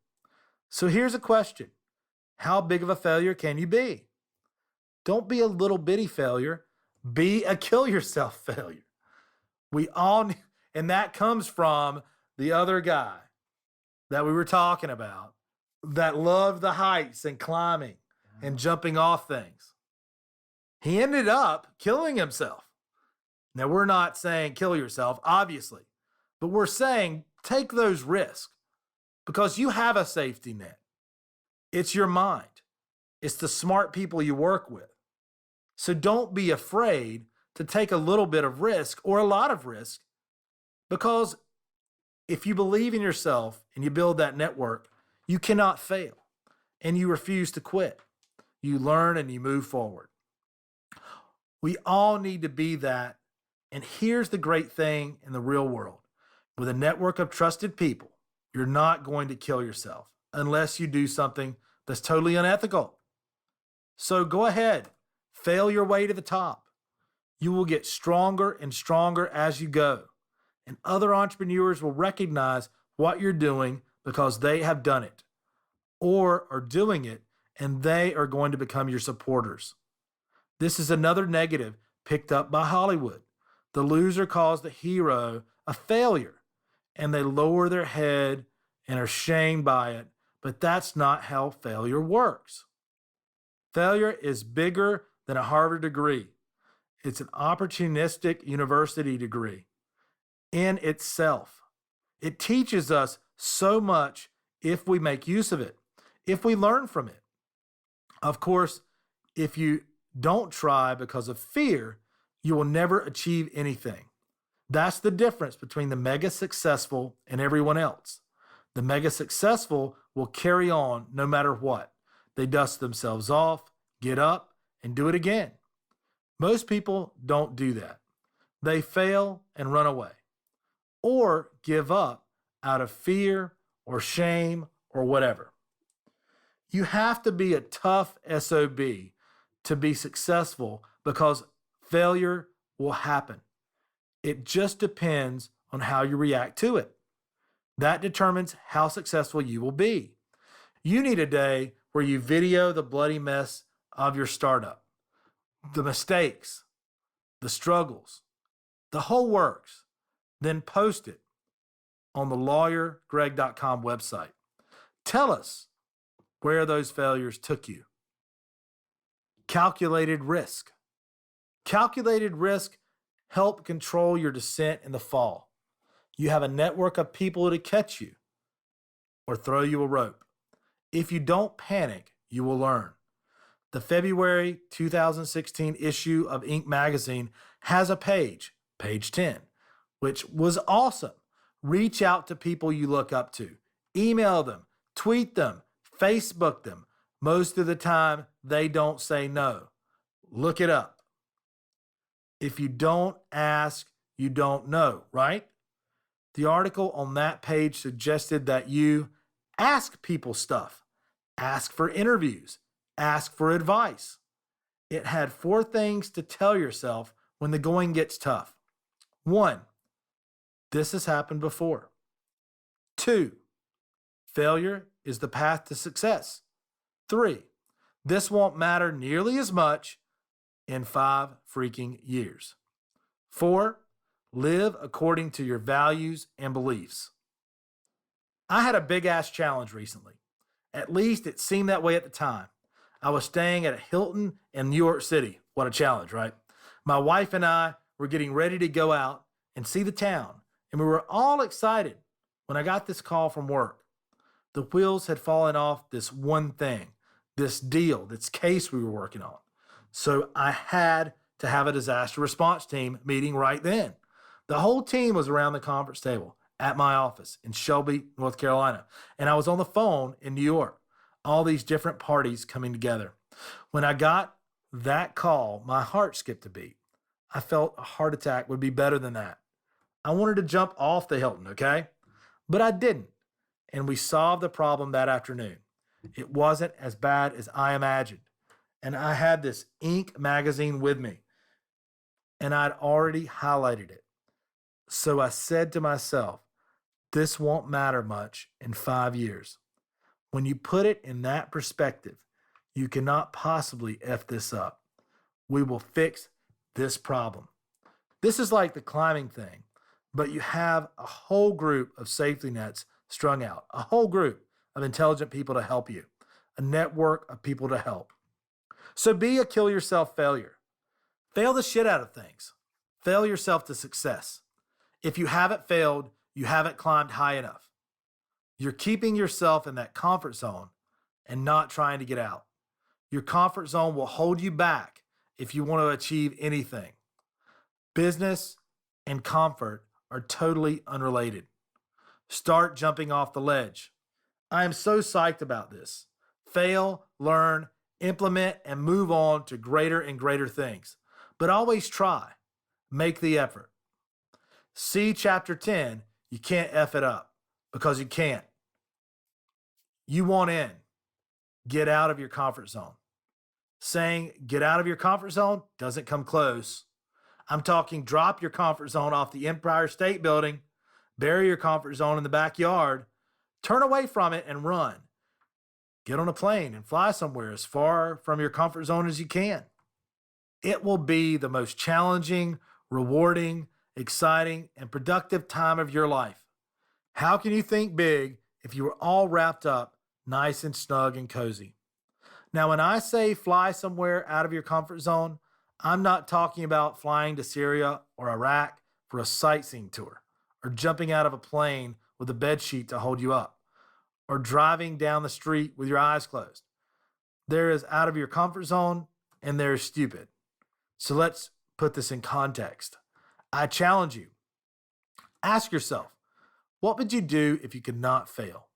So here's a question. How big of a failure can you be? Don't be a little bitty failure. Be a kill yourself failure. We all, and that comes from the other guy that we were talking about that loved the heights and climbing and jumping off things. He ended up killing himself. Now, we're not saying kill yourself, obviously, but we're saying take those risks because you have a safety net. It's your mind. It's the smart people you work with. So don't be afraid to take a little bit of risk or a lot of risk, because if you believe in yourself and you build that network, you cannot fail and you refuse to quit. You learn and you move forward. We all need to be that. And here's the great thing in the real world. With a network of trusted people, you're not going to kill yourself unless you do something that's totally unethical. So go ahead, fail your way to the top. You will get stronger and stronger as you go. And other entrepreneurs will recognize what you're doing because they have done it or are doing it, and they are going to become your supporters. This is another negative picked up by Hollywood. The loser calls the hero a failure, and they lower their head and are shamed by it, but that's not how failure works. Failure is bigger than a Harvard degree. It's an opportunistic university degree in itself. It teaches us so much if we make use of it, if we learn from it. Of course, if you don't try because of fear, you will never achieve anything. That's the difference between the mega successful and everyone else. The mega successful will carry on no matter what. They dust themselves off, get up, and do it again. Most people don't do that. They fail and run away or give up out of fear or shame or whatever. You have to be a tough SOB to be successful because failure will happen. It just depends on how you react to it. That determines how successful you will be. You need a day where you video the bloody mess of your startup, the mistakes, the struggles, the whole works, then post it on the lawyergreg.com website. Tell us where those failures took you. Calculated risk. Calculated risk help control your descent in the fall. You have a network of people to catch you or throw you a rope. If you don't panic, you will learn. The February 2016 issue of Inc. magazine has a page 10, which was awesome. Reach out to people you look up to. Email them, tweet them, Facebook them. Most of the time, they don't say no. Look it up. If you don't ask, you don't know, right? The article on that page suggested that you ask people stuff, ask for interviews, ask for advice. It had 4 things to tell yourself when the going gets tough. 1, this has happened before. 2, failure is the path to success. 3, this won't matter nearly as much in 5 freaking years. 4, live according to your values and beliefs. I had a big ass challenge recently. At least it seemed that way at the time. I was staying at a Hilton in New York City. What a challenge, right? My wife and I were getting ready to go out and see the town, and we were all excited when I got this call from work. The wheels had fallen off this one thing, this deal, this case we were working on. So I had to have a disaster response team meeting right then. The whole team was around the conference table at my office in Shelby, North Carolina. And I was on the phone in New York. All these different parties coming together. When I got that call, my heart skipped a beat. I felt a heart attack would be better than that. I wanted to jump off the Hilton, okay? But I didn't. And we solved the problem that afternoon. It wasn't as bad as I imagined. And I had this Inc. magazine with me. And I'd already highlighted it. So I said to myself, this won't matter much in 5 years. When you put it in that perspective, you cannot possibly F this up. We will fix this problem. This is like the climbing thing, but you have a whole group of safety nets strung out, a whole group of intelligent people to help you, a network of people to help. So be a kill yourself failure. Fail the shit out of things. Fail yourself to success. If you haven't failed, you haven't climbed high enough. You're keeping yourself in that comfort zone and not trying to get out. Your comfort zone will hold you back if you want to achieve anything. Business and comfort are totally unrelated. Start jumping off the ledge. I am so psyched about this. Fail, learn, implement, and move on to greater and greater things. But always try. Make the effort. See chapter 10, you can't F it up, because you can't. You want in. Get out of your comfort zone. Saying get out of your comfort zone doesn't come close. I'm talking drop your comfort zone off the Empire State Building, bury your comfort zone in the backyard, turn away from it and run. Get on a plane and fly somewhere as far from your comfort zone as you can. It will be the most challenging, rewarding, exciting, and productive time of your life. How can you think big if you were all wrapped up nice and snug and cozy? Now, when I say fly somewhere out of your comfort zone, I'm not talking about flying to Syria or Iraq for a sightseeing tour, or jumping out of a plane with a bed sheet to hold you up, or driving down the street with your eyes closed. There is out of your comfort zone and there is stupid. So let's put this in context. I challenge you. Ask yourself, what would you do if you could not fail?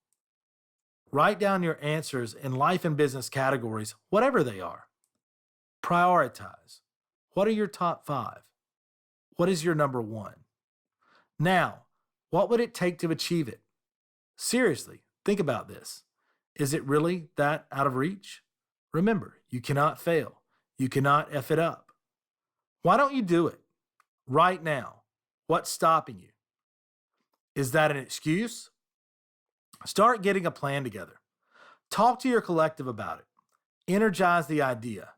Write down your answers in life and business categories, whatever they are. Prioritize. What are your top 5? What is your number 1? Now, what would it take to achieve it? Seriously, think about this. Is it really that out of reach? Remember, you cannot fail. You cannot F it up. Why don't you do it right now? What's stopping you? Is that an excuse? Start getting a plan together. Talk to your collective about it. Energize the idea.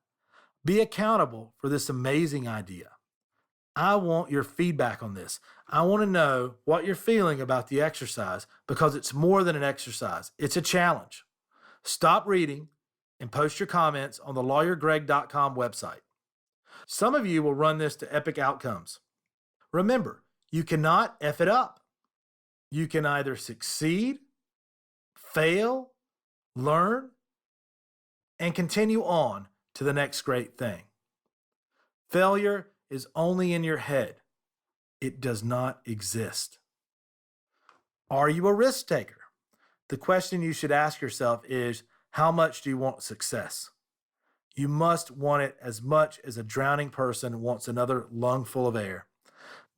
Be accountable for this amazing idea. I want your feedback on this. I want to know what you're feeling about the exercise, because it's more than an exercise. It's a challenge. Stop reading and post your comments on the lawyergreg.com website. Some of you will run this to epic outcomes. Remember, you cannot F it up. You can either succeed, fail, learn, and continue on to the next great thing. Failure is only in your head. It does not exist. Are you a risk taker? The question you should ask yourself is, how much do you want success? You must want it as much as a drowning person wants another lungful of air.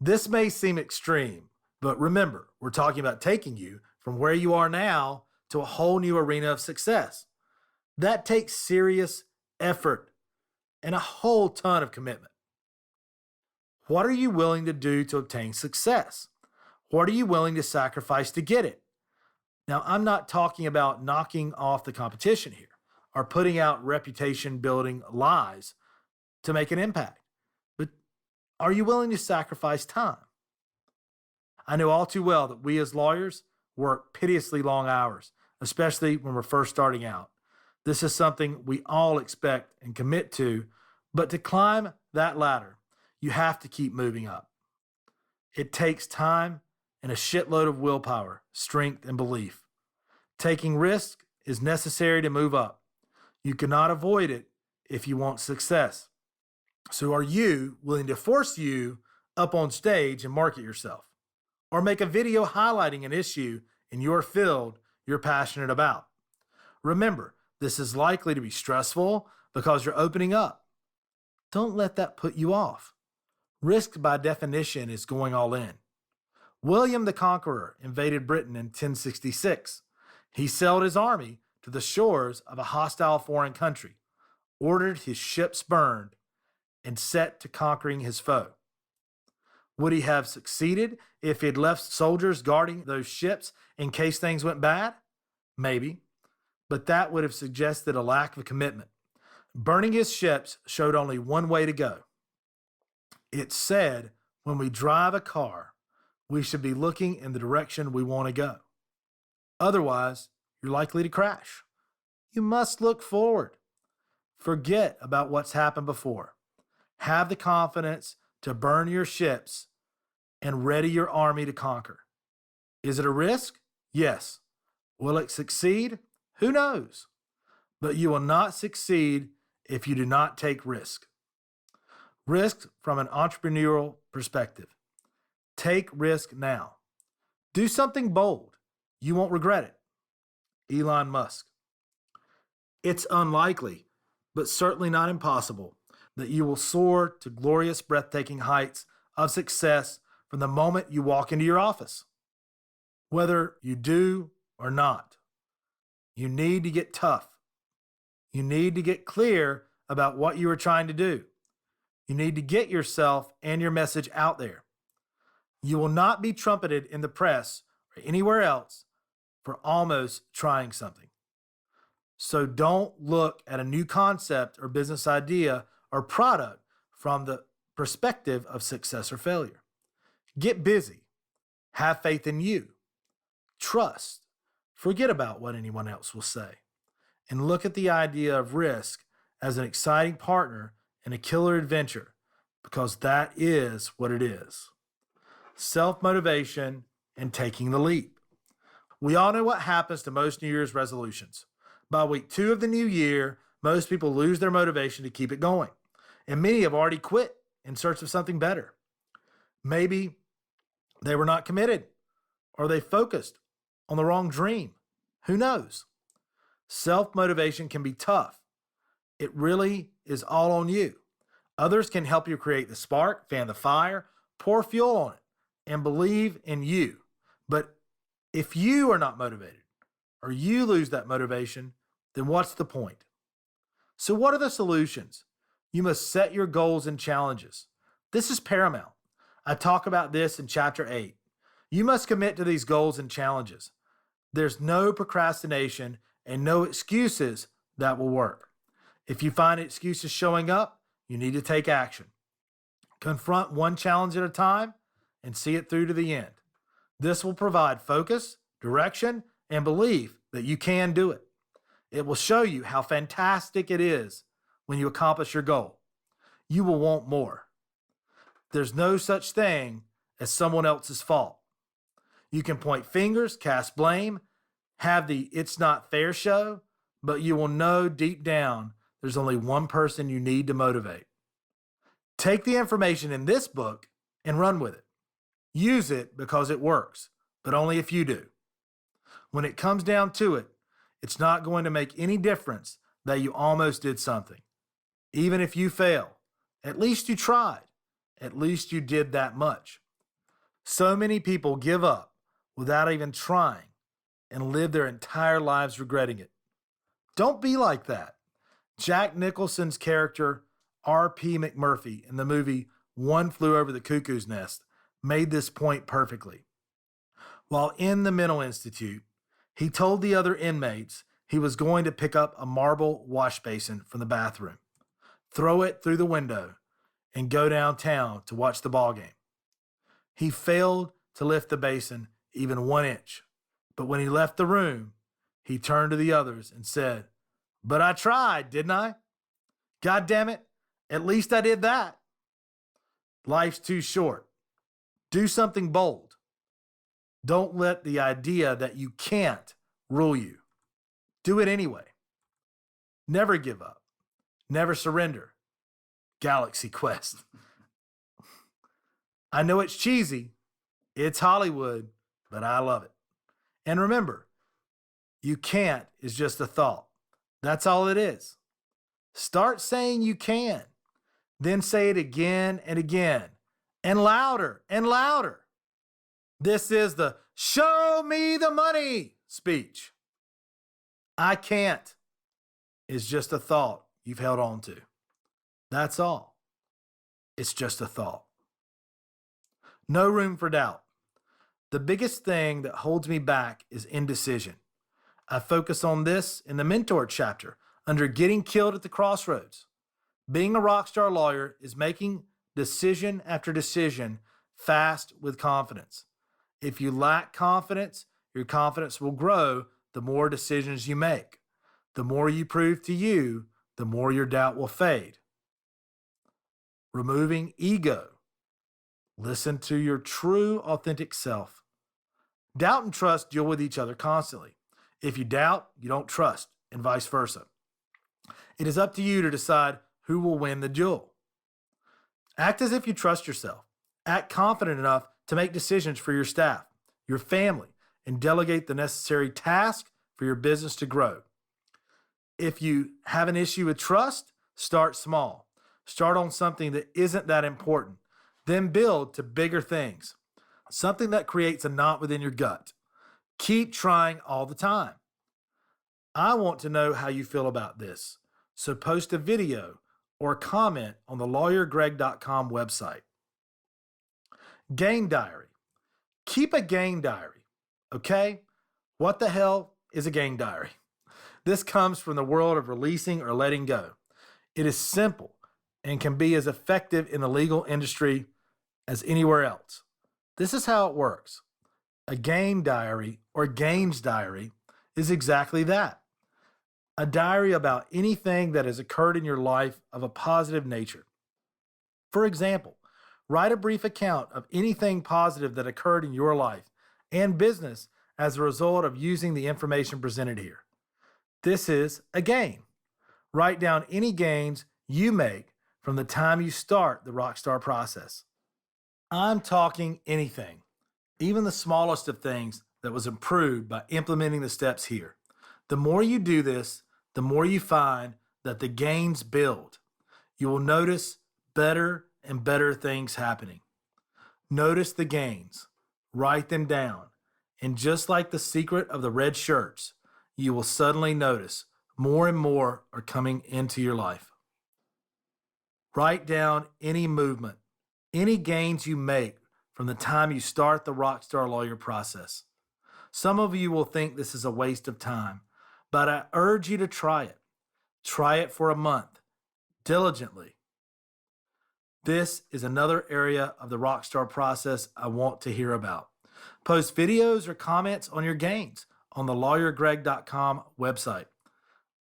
This may seem extreme, but remember, we're talking about taking you from where you are now to a whole new arena of success. That takes serious effort and a whole ton of commitment. What are you willing to do to obtain success? What are you willing to sacrifice to get it? Now, I'm not talking about knocking off the competition here or putting out reputation building lies to make an impact, but are you willing to sacrifice time? I know all too well that we as lawyers work piteously long hours, especially when we're first starting out. This is something we all expect and commit to, but to climb that ladder, you have to keep moving up. It takes time and a shitload of willpower, strength, and belief. Taking risk is necessary to move up. You cannot avoid it if you want success. So are you willing to force you up on stage and market yourself? Or make a video highlighting an issue in your field you're passionate about? Remember, this is likely to be stressful because you're opening up. Don't let that put you off. Risk, by definition, is going all in. William the Conqueror invaded Britain in 1066. He sailed his army to the shores of a hostile foreign country, ordered his ships burned, and set to conquering his foe. Would he have succeeded if he had left soldiers guarding those ships in case things went bad? Maybe, but that would have suggested a lack of commitment. Burning his ships showed only one way to go. It said, when we drive a car, we should be looking in the direction we want to go. Otherwise, you're likely to crash. You must look forward. Forget about what's happened before. Have the confidence to burn your ships and ready your army to conquer. Is it a risk? Yes. Will it succeed? Who knows? but you will not succeed if you do not take risk. Risk from an entrepreneurial perspective. Take risk now. Do something bold. You won't regret it. Elon Musk. It's unlikely, but certainly not impossible, that you will soar to glorious, breathtaking heights of success from the moment you walk into your office. Whether you do or not, you need to get tough. You need to get clear about what you are trying to do. You need to get yourself and your message out there. You will not be trumpeted in the press or anywhere else for almost trying something. So don't look at a new concept or business idea or product from the perspective of success or failure. Get busy. Have faith in you. Trust. Forget about what anyone else will say. And look at the idea of risk as an exciting partner in a killer adventure, because that is what it is. Self-motivation and taking the leap. We all know what happens to most New Year's resolutions. By week 2 of the new year, most people lose their motivation to keep it going. And many have already quit in search of something better. Maybe they were not committed, or they focused on the wrong dream. Who knows? Self-motivation can be tough. It really is all on you. Others can help you create the spark, fan the fire, pour fuel on it, and believe in you. But if you are not motivated, or you lose that motivation, then what's the point? So what are the solutions? You must set your goals and challenges. This is paramount. I talk about this in chapter 8. You must commit to these goals and challenges. There's no procrastination and no excuses that will work. If you find excuses showing up, you need to take action. Confront one challenge at a time and see it through to the end. This will provide focus, direction, and belief that you can do it. It will show you how fantastic it is when you accomplish your goal. You will want more. There's no such thing as someone else's fault. You can point fingers, cast blame, have the "it's not fair" show, but you will know deep down there's only one person you need to motivate. Take the information in this book and run with it. Use it because it works, but only if you do. When it comes down to it, it's not going to make any difference that you almost did something. Even if you fail, at least you tried. At least you did that much. So many people give up without even trying and live their entire lives regretting it. Don't be like that. Jack Nicholson's character, R.P. McMurphy, in the movie One Flew Over the Cuckoo's Nest, made this point perfectly. While in the mental institute, he told the other inmates he was going to pick up a marble wash basin from the bathroom, throw it through the window, and go downtown to watch the ball game. He failed to lift the basin even 1 inch, but when he left the room, he turned to the others and said, "But I tried, didn't I? God damn it, at least I did that." Life's too short. Do something bold. Don't let the idea that you can't rule you. Do it anyway. Never give up. Never surrender. Galaxy Quest. I know it's cheesy. It's Hollywood, but I love it. And remember, you can't is just a thought. That's all it is. Start saying you can. Then say it again and again. And louder and louder. This is the "show me the money" speech. I can't is just a thought you've held on to. That's all. It's just a thought. No room for doubt. The biggest thing that holds me back is indecision. I focus on this in the mentor chapter under Getting Killed at the Crossroads. Being a rockstar lawyer is making decision after decision fast with confidence. If you lack confidence, your confidence will grow the more decisions you make. The more you prove to you, the more your doubt will fade. Removing ego. Listen to your true, authentic self. Doubt and trust deal with each other constantly. If you doubt, you don't trust, and vice versa. It is up to you to decide who will win the duel. Act as if you trust yourself. Act confident enough to make decisions for your staff, your family, and delegate the necessary task for your business to grow. If you have an issue with trust, start small. Start on something that isn't that important. Then build to bigger things. Something that creates a knot within your gut. Keep trying all the time. I want to know how you feel about this. So post a video or a comment on the lawyergreg.com website. Gain diary. Keep a gain diary, okay? What the hell is a gain diary? This comes from the world of releasing or letting go. It is simple and can be as effective in the legal industry as anywhere else. This is how it works. A gain diary or gains diary is exactly that. A diary about anything that has occurred in your life of a positive nature. For example, write a brief account of anything positive that occurred in your life and business as a result of using the information presented here. This is a gain. Write down any gains you make from the time you start the RockStar process. I'm talking anything, even the smallest of things that was improved by implementing the steps here. The more you do this, the more you find that the gains build. You will notice better and better things happening. Notice the gains, write them down, and just like the secret of the red shirts, you will suddenly notice more and more are coming into your life. Write down any movement, any gains you make from the time you start the RockStar Lawyer process. Some of you will think this is a waste of time, but I urge you to try it. Try it for a month, diligently. This is another area of the RockStar process I want to hear about. Post videos or comments on your gains on the lawyergreg.com website.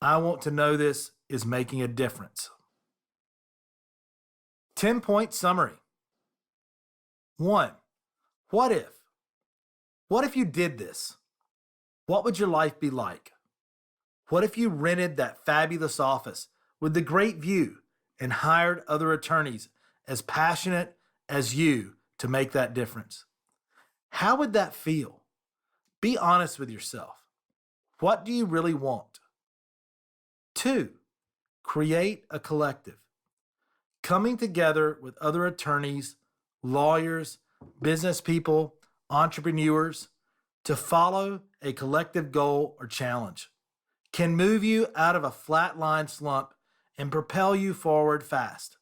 I want to know this is making a difference. 10-point summary. 1. What if? What if you did this? What would your life be like? What if you rented that fabulous office with the great view and hired other attorneys as passionate as you to make that difference? How would that feel? Be honest with yourself. What do you really want? 2. Create a collective. Coming together with other attorneys, lawyers, business people, entrepreneurs to follow a collective goal or challenge can move you out of a flatline slump and propel you forward fast.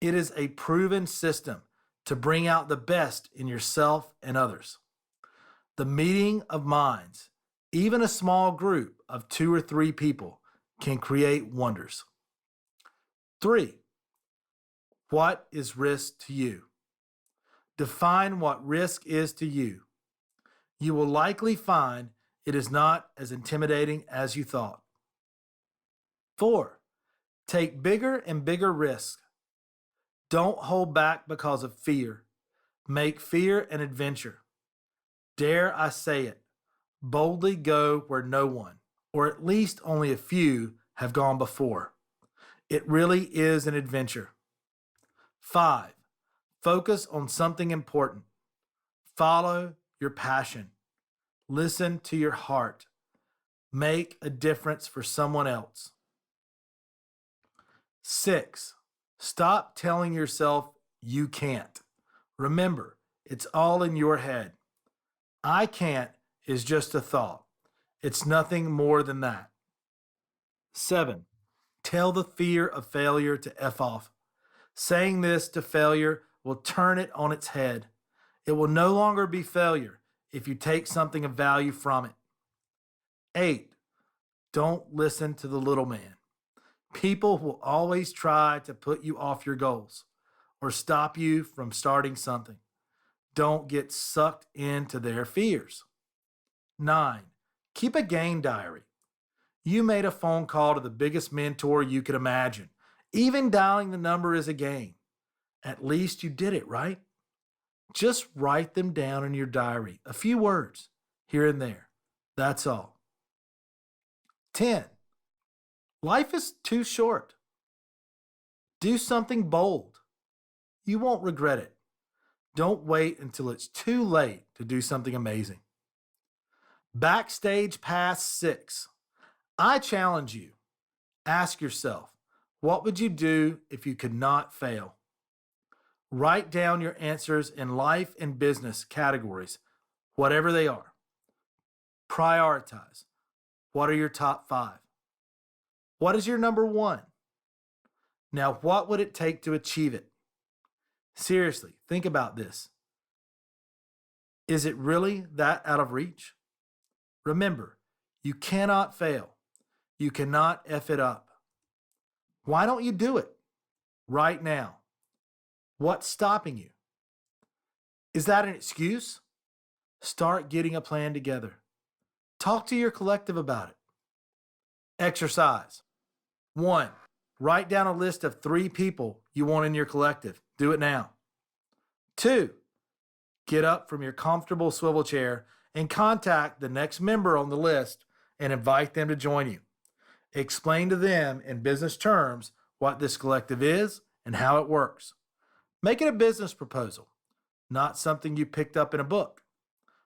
It is a proven system to bring out the best in yourself and others. The meeting of minds, even a small group of 2 or 3 people, can create wonders. 3. What is risk to you? Define what risk is to you. You will likely find it is not as intimidating as you thought. 4. Take bigger and bigger risks. Don't hold back because of fear. Make fear an adventure. Dare I say it, boldly go where no one, or at least only a few, have gone before. It really is an adventure. 5. Focus on something important. Follow your passion. Listen to your heart. Make a difference for someone else. 6. Stop telling yourself you can't. Remember, it's all in your head. I can't is just a thought. It's nothing more than that. 7. Tell the fear of failure to F off. Saying this to failure will turn it on its head. It will no longer be failure if you take something of value from it. 8. Don't listen to the little man. People will always try to put you off your goals or stop you from starting something. Don't get sucked into their fears. 9. Keep a gain diary. You made a phone call to the biggest mentor you could imagine. Even dialing the number is a gain. At least you did it, right? Just write them down in your diary, a few words here and there. That's all. 10. Life is too short. Do something bold. You won't regret it. Don't wait until it's too late to do something amazing. Backstage Pass 6. I challenge you. Ask yourself, what would you do if you could not fail? Write down your answers in life and business categories, whatever they are. Prioritize. What are your top 5? What is your number 1? Now, what would it take to achieve it? Seriously, think about this. Is it really that out of reach? Remember, you cannot fail. You cannot F it up. Why don't you do it right now? What's stopping you? Is that an excuse? Start getting a plan together. Talk to your collective about it. Exercise. 1. Write down a list of 3 people you want in your collective. Do it now. 2. Get up from your comfortable swivel chair and contact the next member on the list and invite them to join you. Explain to them in business terms what this collective is and how it works. Make it a business proposal, not something you picked up in a book.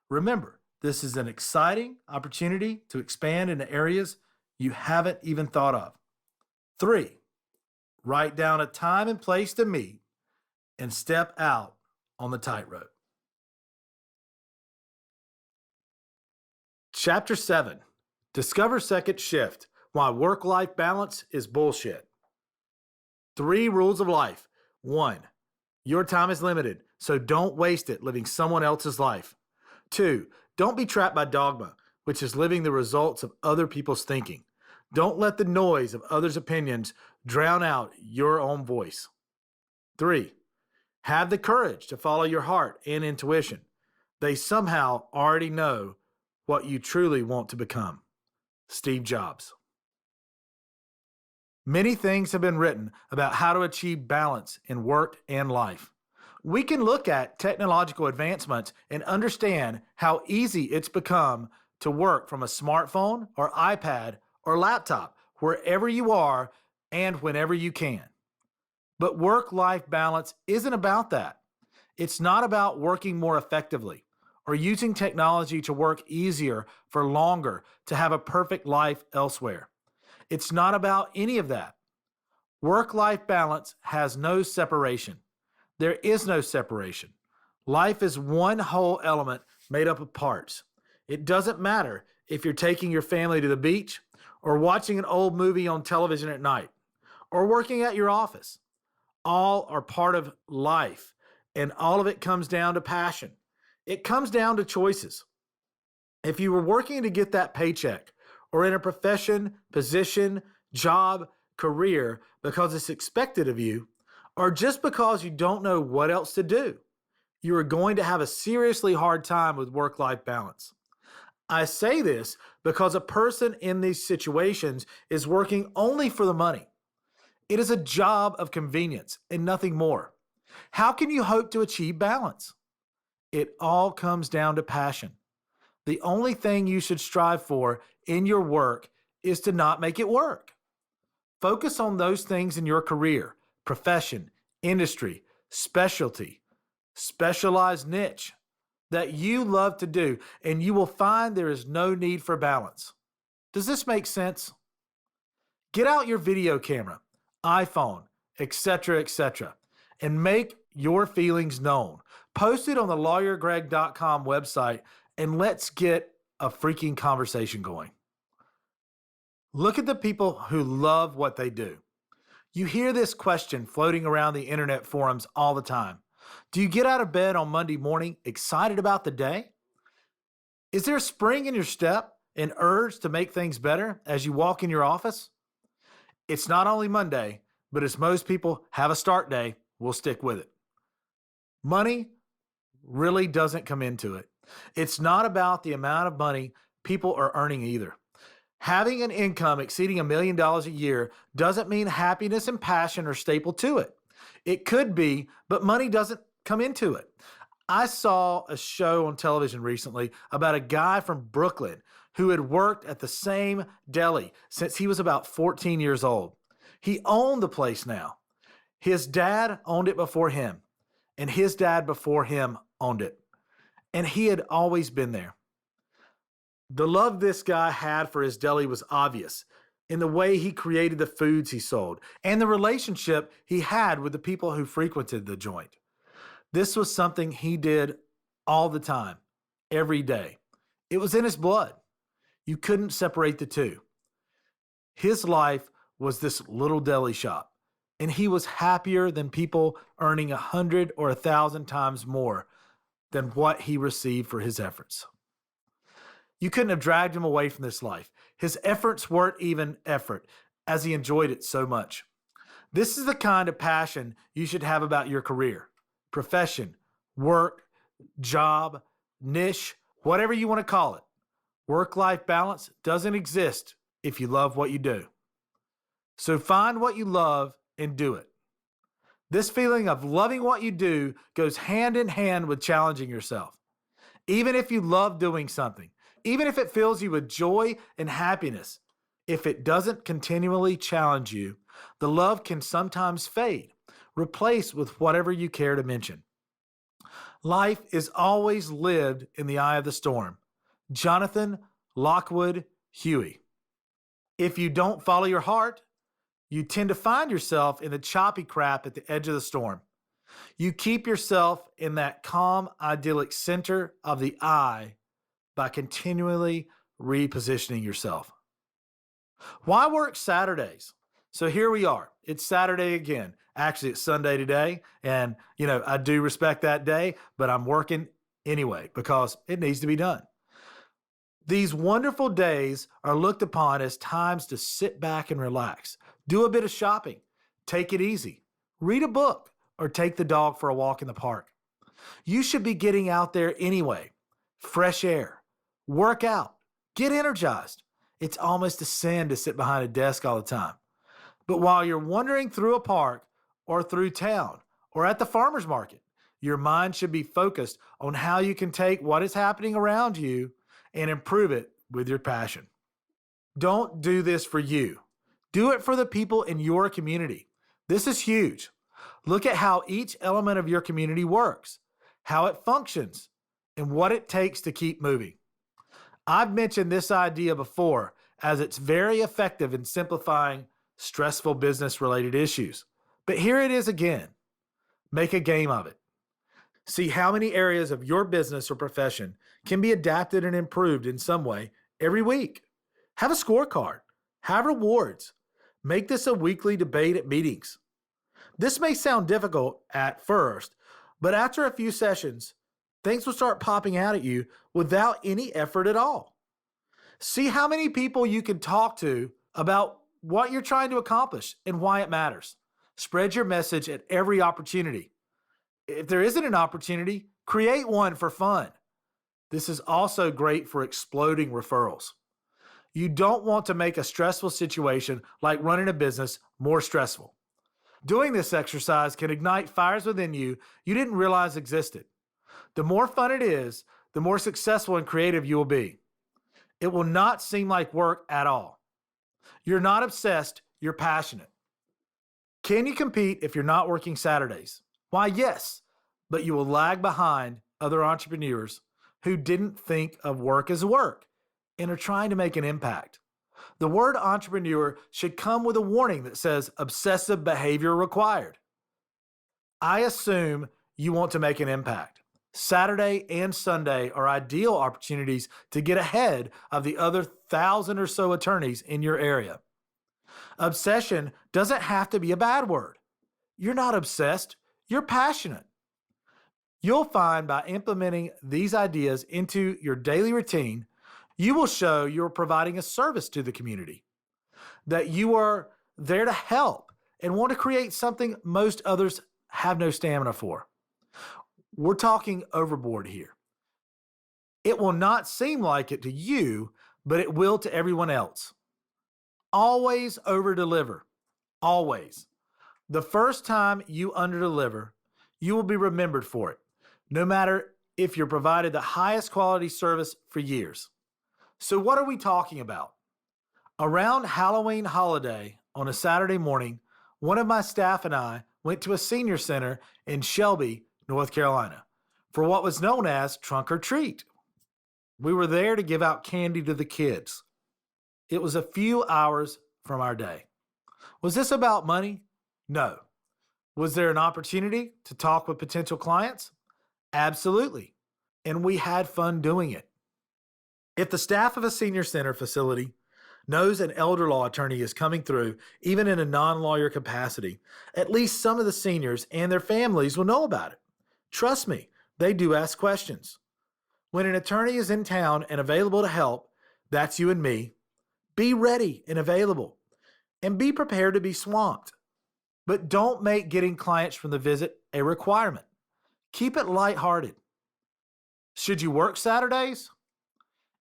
Remember, this is an exciting opportunity to expand into areas you haven't even thought of. 3. Write down a time and place to meet and step out on the tightrope. Chapter 7. Discover second shift, why work-life balance is bullshit. 3 rules of life. 1. Your time is limited, so don't waste it living someone else's life. 2. Don't be trapped by dogma, which is living the results of other people's thinking. Don't let the noise of others' opinions drown out your own voice. 3. Have the courage to follow your heart and intuition. They somehow already know what you truly want to become. Steve Jobs. Many things have been written about how to achieve balance in work and life. We can look at technological advancements and understand how easy it's become to work from a smartphone or iPad or laptop, wherever you are and whenever you can. But work-life balance isn't about that. It's not about working more effectively or using technology to work easier for longer to have a perfect life elsewhere. It's not about any of that. Work-life balance has no separation. There is no separation. Life is one whole element made up of parts. It doesn't matter if you're taking your family to the beach or watching an old movie on television at night or working at your office. All are part of life, and all of it comes down to passion. It comes down to choices. If you were working to get that paycheck or in a profession, position, job, career because it's expected of you, or just because you don't know what else to do, you are going to have a seriously hard time with work-life balance. I say this because a person in these situations is working only for the money. It is a job of convenience and nothing more. How can you hope to achieve balance? It all comes down to passion. The only thing you should strive for in your work is to not make it work. Focus on those things in your career, profession, industry, specialty, specialized niche that you love to do, and you will find there is no need for balance. Does this make sense? Get out your video camera, iPhone, etc., and make your feelings known. Post it on the lawyergreg.com website, and let's get a freaking conversation going. Look at the people who love what they do. You hear this question floating around the internet forums all the time. Do you get out of bed on Monday morning excited about the day? Is there a spring in your step, an urge to make things better as you walk in your office? It's not only Monday, but as most people have a start day, we'll stick with it. Money really doesn't come into it. It's not about the amount of money people are earning either. Having an income exceeding $1 million a year doesn't mean happiness and passion are staple to it. It could be, but money doesn't come into it. I saw a show on television recently about a guy from Brooklyn who had worked at the same deli since he was about 14 years old. He owned the place now. His dad owned it before him, and his dad before him owned it. And he had always been there. The love this guy had for his deli was obvious in the way he created the foods he sold and the relationship he had with the people who frequented the joint. This was something he did all the time, every day. It was in his blood. You couldn't separate the two. His life was this little deli shop, and he was happier than people earning 100 or 1,000 times more than what he received for his efforts. You couldn't have dragged him away from this life. His efforts weren't even effort, as he enjoyed it so much. This is the kind of passion you should have about your career, profession, work, job, niche, whatever you want to call it. Work-life balance doesn't exist if you love what you do. So find what you love and do it. This feeling of loving what you do goes hand in hand with challenging yourself. Even if you love doing something, even if it fills you with joy and happiness, if it doesn't continually challenge you, the love can sometimes fade, replaced with whatever you care to mention. Life is always lived in the eye of the storm. Jonathan Lockwood Huey. If you don't follow your heart, you tend to find yourself in the choppy crap at the edge of the storm. You keep yourself in that calm, idyllic center of the eye by continually repositioning yourself. Why work Saturdays? So here we are. It's Saturday again. Actually, it's Sunday today. And, I do respect that day, but I'm working anyway because it needs to be done. These wonderful days are looked upon as times to sit back and relax, do a bit of shopping, take it easy, read a book, or take the dog for a walk in the park. You should be getting out there anyway. Fresh air, work out, get energized. It's almost a sin to sit behind a desk all the time. But while you're wandering through a park or through town or at the farmer's market, your mind should be focused on how you can take what is happening around you and improve it with your passion. Don't do this for you. Do it for the people in your community. This is huge. Look at how each element of your community works, how it functions, and what it takes to keep moving. I've mentioned this idea before as it's very effective in simplifying stressful business-related issues. But here it is again. Make a game of it. See how many areas of your business or profession can be adapted and improved in some way every week. Have a scorecard. Have rewards. Make this a weekly debate at meetings. This may sound difficult at first, but after a few sessions, things will start popping out at you without any effort at all. See how many people you can talk to about what you're trying to accomplish and why it matters. Spread your message at every opportunity. If there isn't an opportunity, create one for fun. This is also great for exploding referrals. You don't want to make a stressful situation like running a business more stressful. Doing this exercise can ignite fires within you didn't realize existed. The more fun it is, the more successful and creative you will be. It will not seem like work at all. You're not obsessed, you're passionate. Can you compete if you're not working Saturdays? Why, yes, but you will lag behind other entrepreneurs who didn't think of work as work and are trying to make an impact. The word entrepreneur should come with a warning that says obsessive behavior required. I assume you want to make an impact. Saturday and Sunday are ideal opportunities to get ahead of the other 1,000 or so attorneys in your area. Obsession doesn't have to be a bad word. You're not obsessed, you're passionate. You'll find by implementing these ideas into your daily routine, you will show you're providing a service to the community, that you are there to help and want to create something most others have no stamina for. We're talking overboard here. It will not seem like it to you, but it will to everyone else. Always overdeliver. Always. The first time you underdeliver, you will be remembered for it. no matter if you're provided the highest quality service for years. So what are we talking about? Around Halloween holiday on a Saturday morning, one of my staff and I went to a senior center in Shelby, North Carolina, for what was known as Trunk or Treat. We were there to give out candy to the kids. It was a few hours from our day. Was this about money? No. Was there an opportunity to talk with potential clients? Absolutely. And we had fun doing it. If the staff of a senior center facility knows an elder law attorney is coming through, even in a non-lawyer capacity, at least some of the seniors and their families will know about it. Trust me, they do ask questions. When an attorney is in town and available to help, that's you and me, be ready and available, and be prepared to be swamped. But don't make getting clients from the visit a requirement. Keep it lighthearted. Should you work Saturdays?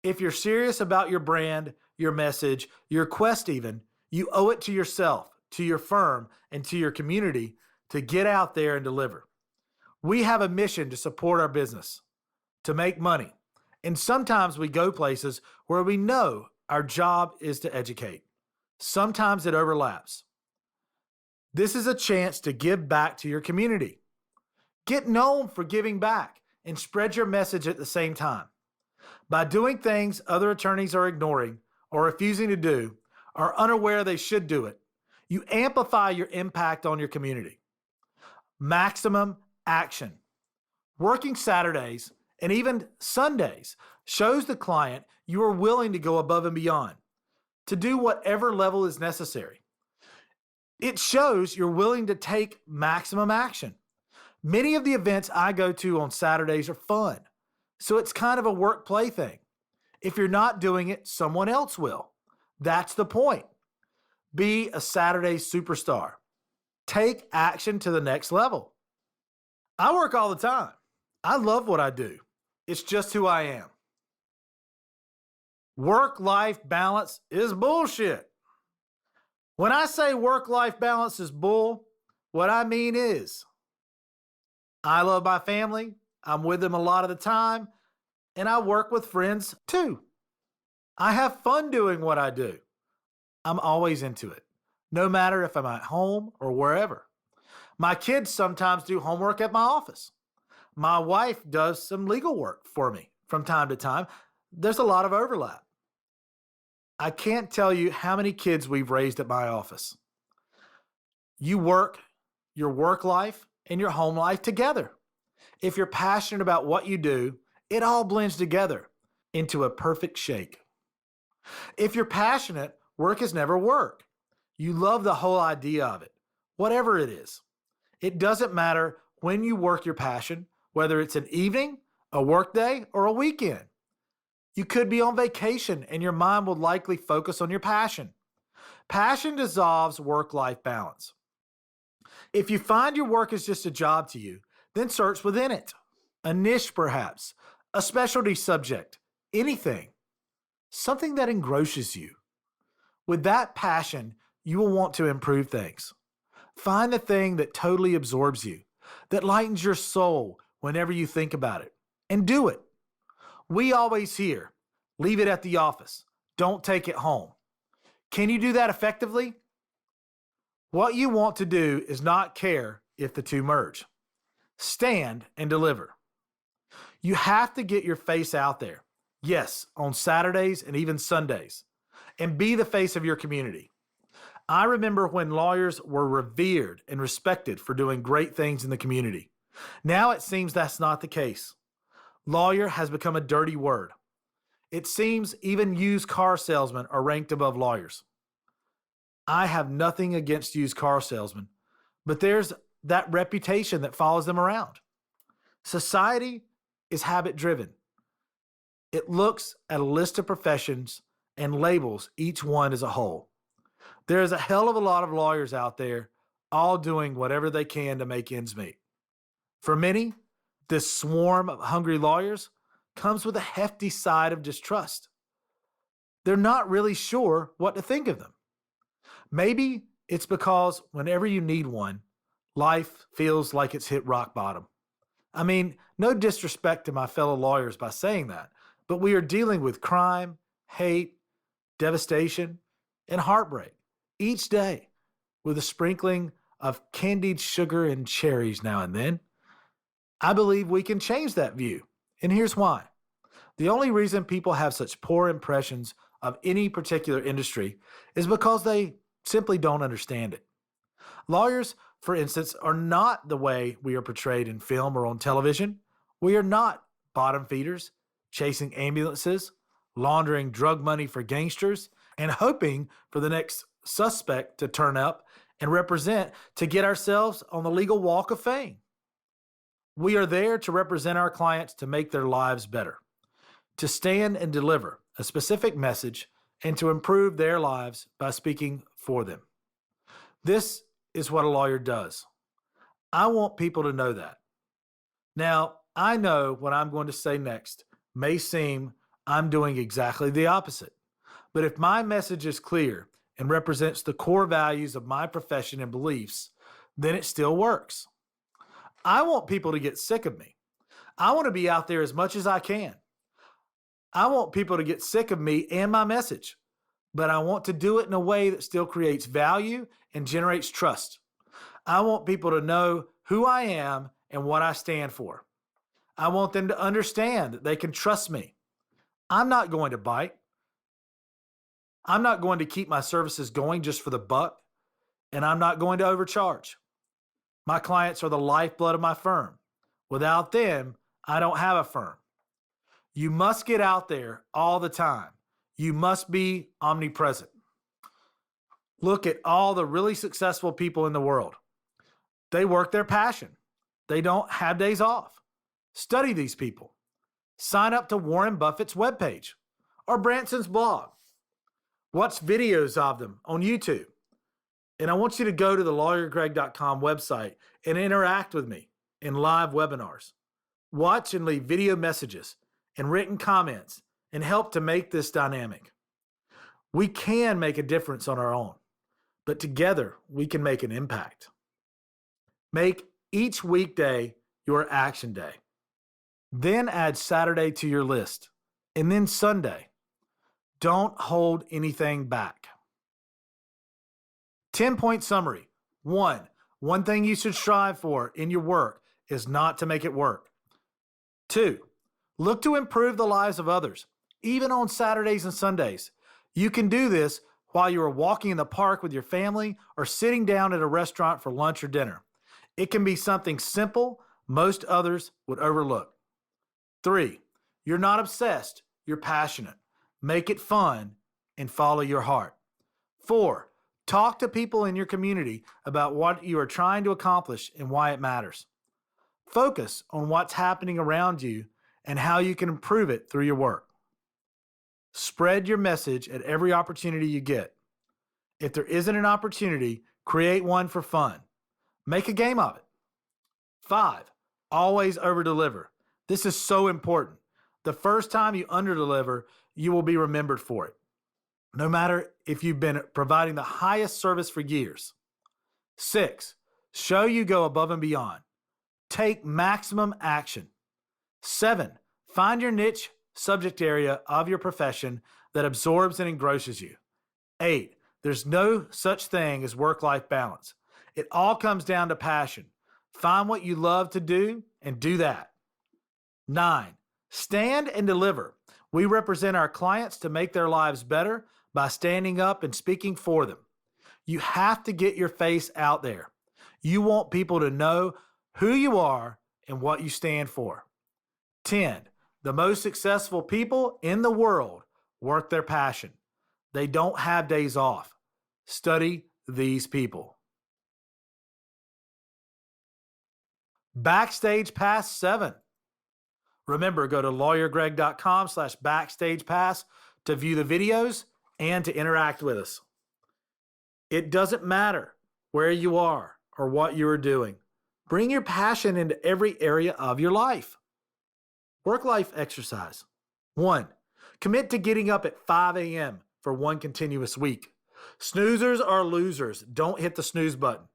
If you're serious about your brand, your message, your quest even, you owe it to yourself, to your firm, and to your community to get out there and deliver. We have a mission to support our business, to make money. And sometimes we go places where we know our job is to educate. Sometimes it overlaps. This is a chance to give back to your community. Get known for giving back and spread your message at the same time. By doing things other attorneys are ignoring or refusing to do, or unaware they should do it, you amplify your impact on your community. Maximum action. Working Saturdays and even Sundays shows the client you are willing to go above and beyond, to do whatever level is necessary. It shows you're willing to take maximum action. Many of the events I go to on Saturdays are fun, so it's kind of a work-play thing. If you're not doing it, someone else will. That's the point. Be a Saturday superstar. Take action to the next level. I work all the time. I love what I do. It's just who I am. Work-life balance is bullshit. When I say work-life balance is bull, what I mean is I love my family, I'm with them a lot of the time, and I work with friends too. I have fun doing what I do. I'm always into it, no matter if I'm at home or wherever. My kids sometimes do homework at my office. My wife does some legal work for me from time to time. There's a lot of overlap. I can't tell you how many kids we've raised at my office. You work your work life and your home life together. If you're passionate about what you do, it all blends together into a perfect shake. If you're passionate, work is never work. You love the whole idea of it, whatever it is. It doesn't matter when you work your passion, whether it's an evening, a work day, or a weekend. You could be on vacation and your mind will likely focus on your passion. Passion dissolves work-life balance. If you find your work is just a job to you, then search within it. A niche perhaps, a specialty subject, anything. Something that engrosses you. With that passion, you will want to improve things. Find the thing that totally absorbs you, that lightens your soul whenever you think about it, and do it. We always hear, leave it at the office. Don't take it home. Can you do that effectively? What you want to do is not care if the two merge. Stand and deliver. You have to get your face out there. Yes, on Saturdays and even Sundays, and be the face of your community. I remember when lawyers were revered and respected for doing great things in the community. Now it seems that's not the case. Lawyer has become a dirty word. It seems even used car salesmen are ranked above lawyers. I have nothing against used car salesmen, but there's that reputation that follows them around. Society is habit-driven. It looks at a list of professions and labels each one as a whole. There is a hell of a lot of lawyers out there, all doing whatever they can to make ends meet. For many, this swarm of hungry lawyers comes with a hefty side of distrust. They're not really sure what to think of them. Maybe it's because whenever you need one, life feels like it's hit rock bottom. I mean, no disrespect to my fellow lawyers by saying that, but we are dealing with crime, hate, devastation, and heartbreak each day with a sprinkling of candied sugar and cherries now and then. I believe we can change that view, and here's why. The only reason people have such poor impressions of any particular industry is because they simply don't understand it. Lawyers, for instance, are not the way we are portrayed in film or on television. We are not bottom feeders, chasing ambulances, laundering drug money for gangsters, and hoping for the next suspect to turn up and represent to get ourselves on the legal walk of fame. We are there to represent our clients to make their lives better, to stand and deliver a specific message, and to improve their lives by speaking for them. This is what a lawyer does. I want people to know that. Now, I know what I'm going to say next may seem I'm doing exactly the opposite. But if my message is clear and represents the core values of my profession and beliefs, then it still works. I want people to get sick of me. I want to be out there as much as I can. I want people to get sick of me and my message, but I want to do it in a way that still creates value and generates trust. I want people to know who I am and what I stand for. I want them to understand that they can trust me. I'm not going to bite. I'm not going to keep my services going just for the buck, and I'm not going to overcharge. My clients are the lifeblood of my firm. Without them, I don't have a firm. You must get out there all the time. You must be omnipresent. Look at all the really successful people in the world. They work their passion. They don't have days off. Study these people. Sign up to Warren Buffett's webpage or Branson's blog. Watch videos of them on YouTube. And I want you to go to the lawyergreg.com website and interact with me in live webinars. Watch and leave video messages and written comments and help to make this dynamic. We can make a difference on our own, but together we can make an impact. Make each weekday your action day. Then add Saturday to your list, and then Sunday. Don't hold anything back. 10-point summary. 1. One thing you should strive for in your work is not to make it work. 2. Look to improve the lives of others, even on Saturdays and Sundays. You can do this while you are walking in the park with your family or sitting down at a restaurant for lunch or dinner. It can be something simple most others would overlook. 3. You're not obsessed, you're passionate. Make it fun and follow your heart. 4. Talk to people in your community about what you are trying to accomplish and why it matters. Focus on what's happening around you and how you can improve it through your work. Spread your message at every opportunity you get. If there isn't an opportunity, create one for fun. Make a game of it. 5. Always over-deliver. This is so important. The first time you under-deliver, you will be remembered for it, no matter if you've been providing the highest service for years. 6. Show you go above and beyond. Take maximum action. 7. Find your niche subject area of your profession that absorbs and engrosses you. 8. There's no such thing as work-life balance. It all comes down to passion. Find what you love to do and do that. 9. Stand and deliver. We represent our clients to make their lives better by standing up and speaking for them. You have to get your face out there. You want people to know who you are and what you stand for. 10. The most successful people in the world work their passion. They don't have days off. Study these people. Backstage Pass 7. Remember, go to lawyergreg.com/backstagepass to view the videos and to interact with us. It doesn't matter where you are or what you are doing. Bring your passion into every area of your life. Work-life exercise. 1. Commit to getting up at 5 a.m. for one continuous week. Snoozers are losers. Don't hit the snooze button.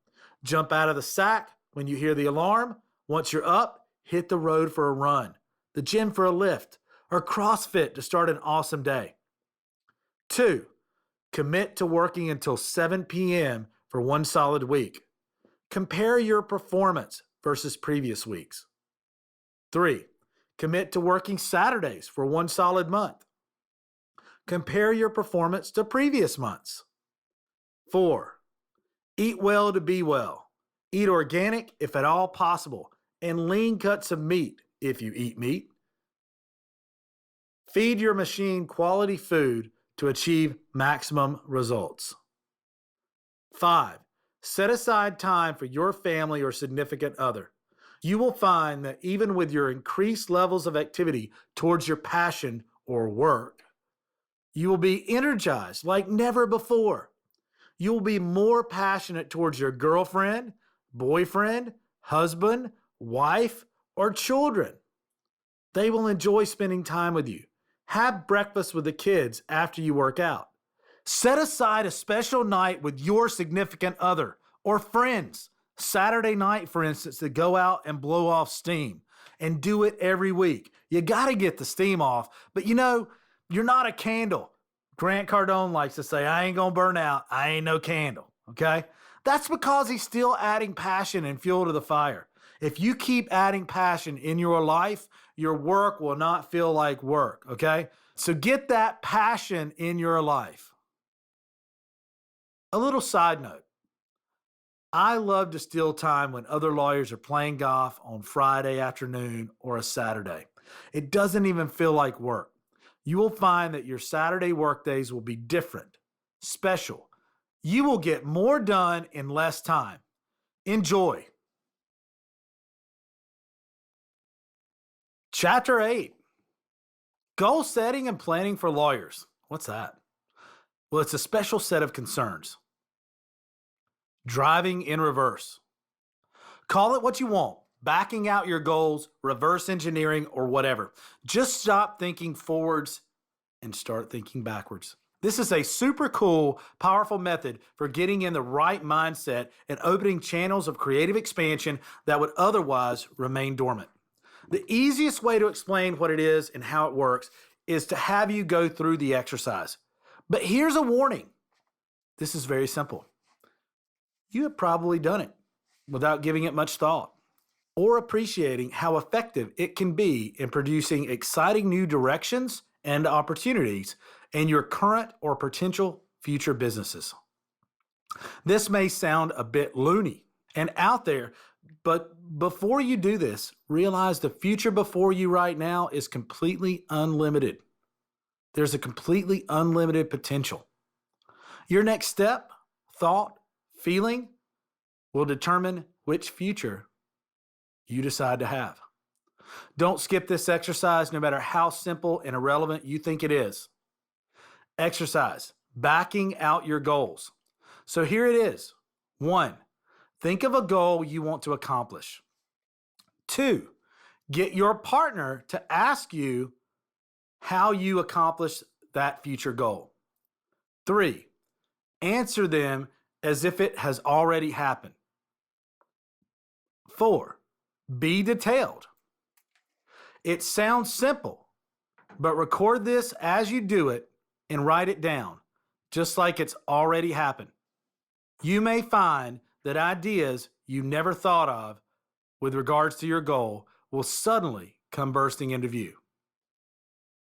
Jump out of the sack when you hear the alarm. Once you're up, hit the road for a run, the gym for a lift, or CrossFit to start an awesome day. 2, commit to working until 7 p.m. for one solid week. Compare your performance versus previous weeks. 3, commit to working Saturdays for one solid month. Compare your performance to previous months. 4, eat well to be well. Eat organic if at all possible, and lean cuts of meat if you eat meat. Feed your machine quality food to achieve maximum results. 5, set aside time for your family or significant other. You will find that even with your increased levels of activity towards your passion or work, you will be energized like never before. You will be more passionate towards your girlfriend, boyfriend, husband, wife, or children. They will enjoy spending time with you. Have breakfast with the kids after you work out. Set aside a special night with your significant other or friends. Saturday night, for instance, to go out and blow off steam, and do it every week. You got to get the steam off, but you're not a candle. Grant Cardone likes to say, I ain't going to burn out. I ain't no candle. Okay? That's because he's still adding passion and fuel to the fire. If you keep adding passion in your life, your work will not feel like work. Okay? So get that passion in your life. A little side note. I love to steal time when other lawyers are playing golf on Friday afternoon or a Saturday. It doesn't even feel like work. You will find that your Saturday workdays will be different, special. You will get more done in less time. Enjoy. Chapter 8, Goal Setting and Planning for Lawyers. What's that? Well, it's a special set of concerns. Driving in reverse. Call it what you want, backing out your goals, reverse engineering, or whatever. Just stop thinking forwards and start thinking backwards. This is a super cool, powerful method for getting in the right mindset and opening channels of creative expansion that would otherwise remain dormant. The easiest way to explain what it is and how it works is to have you go through the exercise. But here's a warning. This is very simple. You have probably done it without giving it much thought or appreciating how effective it can be in producing exciting new directions and opportunities in your current or potential future businesses. This may sound a bit loony and out there, but before you do this, realize the future before you right now is completely unlimited. There's a completely unlimited potential. Your next step, thought, feeling will determine which future you decide to have. Don't skip this exercise no matter how simple and irrelevant you think it is. Exercise, backing out your goals. So here it is. 1, think of a goal you want to accomplish. 2, get your partner to ask you how you accomplish that future goal. 3, answer them as if it has already happened. 4, be detailed. It sounds simple, but record this as you do it and write it down, just like it's already happened. You may find that ideas you never thought of with regards to your goal will suddenly come bursting into view.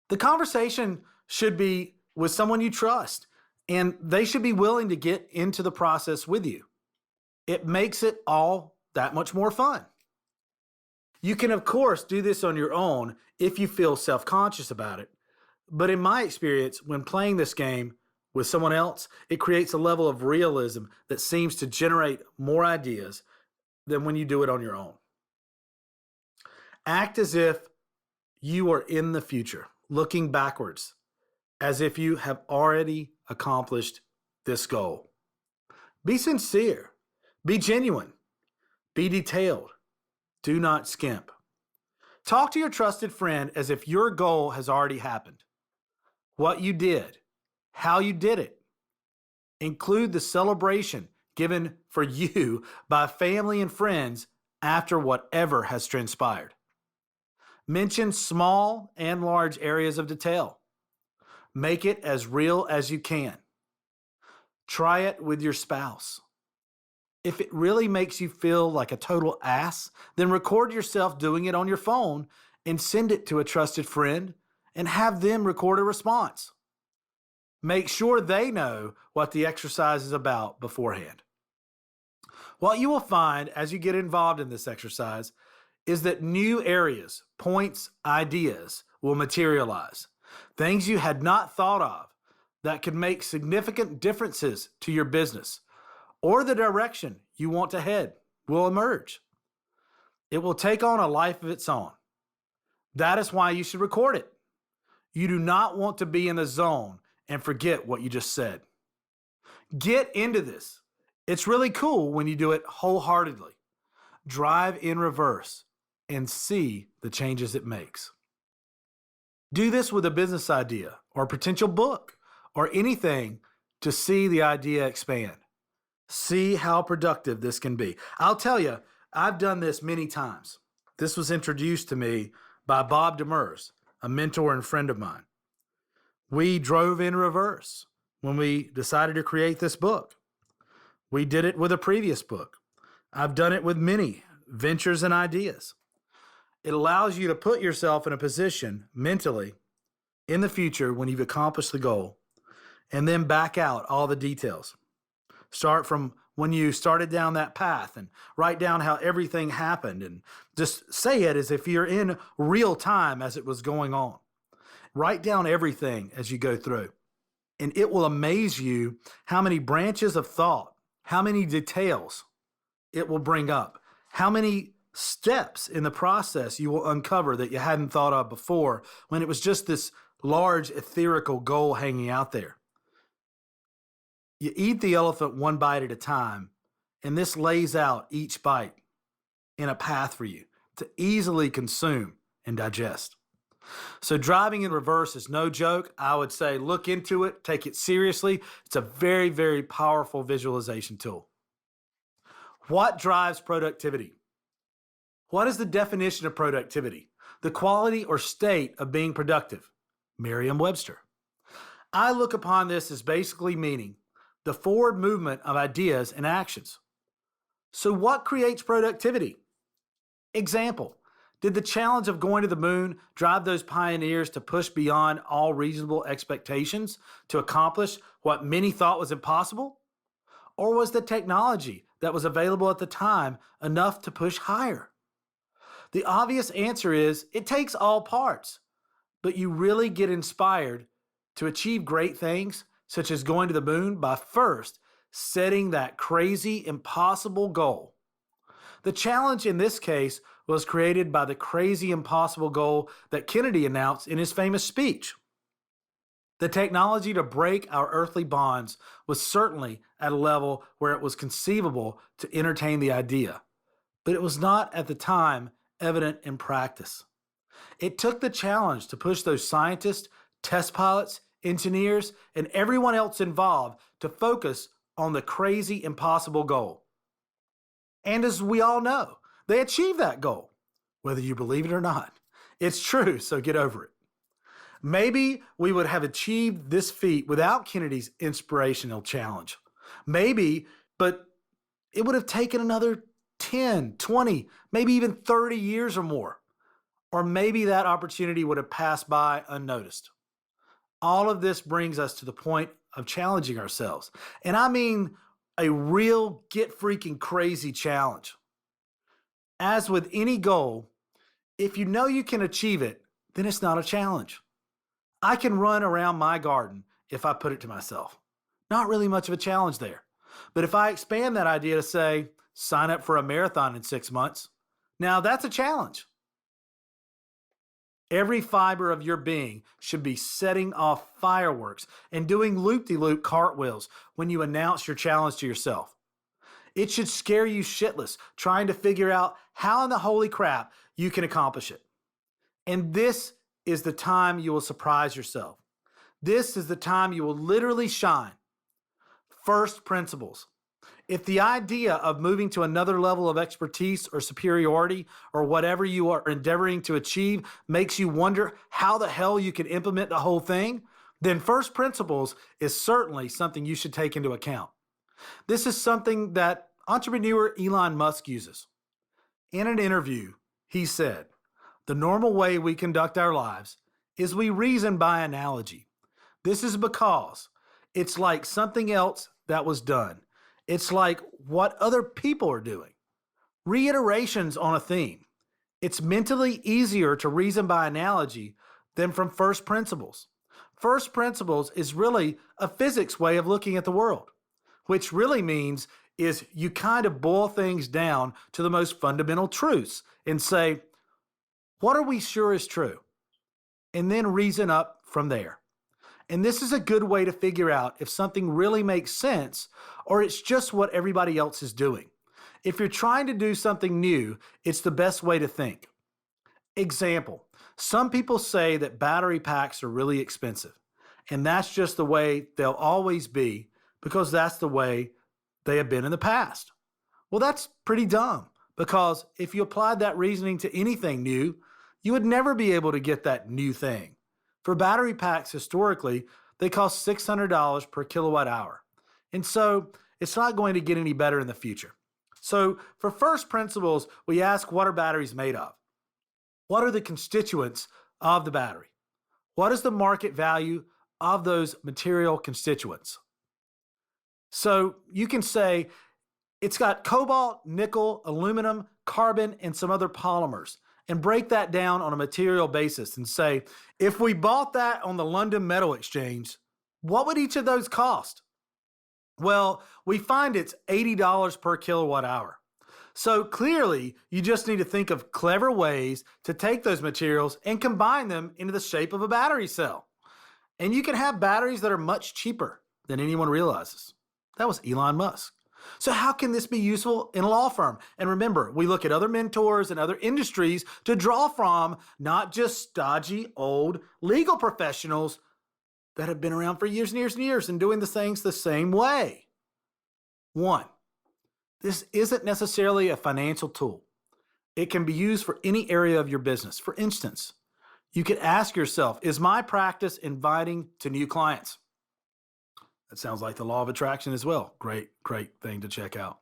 The conversation should be with someone you trust, and they should be willing to get into the process with you. It makes it all that much more fun. You can, of course, do this on your own if you feel self-conscious about it. But in my experience, when playing this game with someone else, it creates a level of realism that seems to generate more ideas than when you do it on your own. Act as if you are in the future, looking backwards, as if you have already accomplished this goal. Be sincere. Be genuine. Be detailed. Do not skimp. Talk to your trusted friend as if your goal has already happened. What you did, how you did it. Include the celebration given for you by family and friends after whatever has transpired. Mention small and large areas of detail. Make it as real as you can. Try it with your spouse. If it really makes you feel like a total ass, then record yourself doing it on your phone and send it to a trusted friend and have them record a response. Make sure they know what the exercise is about beforehand. What you will find as you get involved in this exercise is that new areas, points, ideas will materialize. Things you had not thought of that could make significant differences to your business or the direction you want to head will emerge. It will take on a life of its own. That is why you should record it. You do not want to be in the zone and forget what you just said. Get into this. It's really cool when you do it wholeheartedly. Drive in reverse and see the changes it makes. Do this with a business idea or potential book or anything to see the idea expand. See how productive this can be. I'll tell you, I've done this many times. This was introduced to me by Bob Demers, a mentor and friend of mine. We drove in reverse when we decided to create this book. We did it with a previous book. I've done it with many ventures and ideas. It allows you to put yourself in a position mentally in the future when you've accomplished the goal and then back out all the details. Start from when you started down that path and write down how everything happened and just say it as if you're in real time as it was going on. Write down everything as you go through, and it will amaze you how many branches of thought, how many details it will bring up, how many steps in the process you will uncover that you hadn't thought of before when it was just this large etherical goal hanging out there. You eat the elephant one bite at a time, and this lays out each bite in a path for you to easily consume and digest. So driving in reverse is no joke. I would say look into it, take it seriously. It's a very, very powerful visualization tool. What drives productivity? What is the definition of productivity? The quality or state of being productive. Merriam-Webster. I look upon this as basically meaning the forward movement of ideas and actions. So what creates productivity? Example, did the challenge of going to the moon drive those pioneers to push beyond all reasonable expectations to accomplish what many thought was impossible? Or was the technology that was available at the time enough to push higher? The obvious answer is it takes all parts, but you really get inspired to achieve great things such as going to the moon by first setting that crazy, impossible goal. The challenge in this case was created by the crazy, impossible goal that Kennedy announced in his famous speech. The technology to break our earthly bonds was certainly at a level where it was conceivable to entertain the idea, but it was not at the time evident in practice. It took the challenge to push those scientists, test pilots, engineers, and everyone else involved to focus on the crazy, impossible goal. And as we all know, they achieved that goal, whether you believe it or not. It's true, so get over it. Maybe we would have achieved this feat without Kennedy's inspirational challenge. Maybe, but it would have taken another 10, 20, maybe even 30 years or more. Or maybe that opportunity would have passed by unnoticed. All of this brings us to the point of challenging ourselves. And I mean a real get freaking crazy challenge. As with any goal, if you know you can achieve it, then it's not a challenge. I can run around my garden if I put it to myself. Not really much of a challenge there. But if I expand that idea to say, sign up for a marathon in 6 months, now that's a challenge. Every fiber of your being should be setting off fireworks and doing loop-de-loop cartwheels when you announce your challenge to yourself. It should scare you shitless trying to figure out how in the holy crap you can accomplish it. And this is the time you will surprise yourself. This is the time you will literally shine. First principles. If the idea of moving to another level of expertise or superiority or whatever you are endeavoring to achieve makes you wonder how the hell you can implement the whole thing, then first principles is certainly something you should take into account. This is something that entrepreneur Elon Musk uses. In an interview, he said, "The normal way we conduct our lives is we reason by analogy. This is because it's like something else that was done. It's like what other people are doing. Reiterations on a theme. It's mentally easier to reason by analogy than from first principles. First principles is really a physics way of looking at the world, which really means is you kind of boil things down to the most fundamental truths and say, what are we sure is true? And then reason up from there. And this is a good way to figure out if something really makes sense or it's just what everybody else is doing. If you're trying to do something new, it's the best way to think. Example, some people say that battery packs are really expensive, and that's just the way they'll always be because that's the way they have been in the past. Well, that's pretty dumb because if you applied that reasoning to anything new, you would never be able to get that new thing. For battery packs, historically, they cost $600 per kilowatt hour. And so it's not going to get any better in the future. So for first principles, we ask, what are batteries made of? What are the constituents of the battery? What is the market value of those material constituents? So you can say it's got cobalt, nickel, aluminum, carbon, and some other polymers, and break that down on a material basis and say, if we bought that on the London Metal Exchange, what would each of those cost? Well, we find it's $80 per kilowatt hour. So clearly, you just need to think of clever ways to take those materials and combine them into the shape of a battery cell. And you can have batteries that are much cheaper than anyone realizes. That was Elon Musk. So how can this be useful in a law firm? And remember, we look at other mentors and other industries to draw from, not just stodgy old legal professionals that have been around for years and years and years and doing the things the same way. 1, this isn't necessarily a financial tool. It can be used for any area of your business. For instance, you could ask yourself, is my practice inviting to new clients? That sounds like the law of attraction as well. Great thing to check out.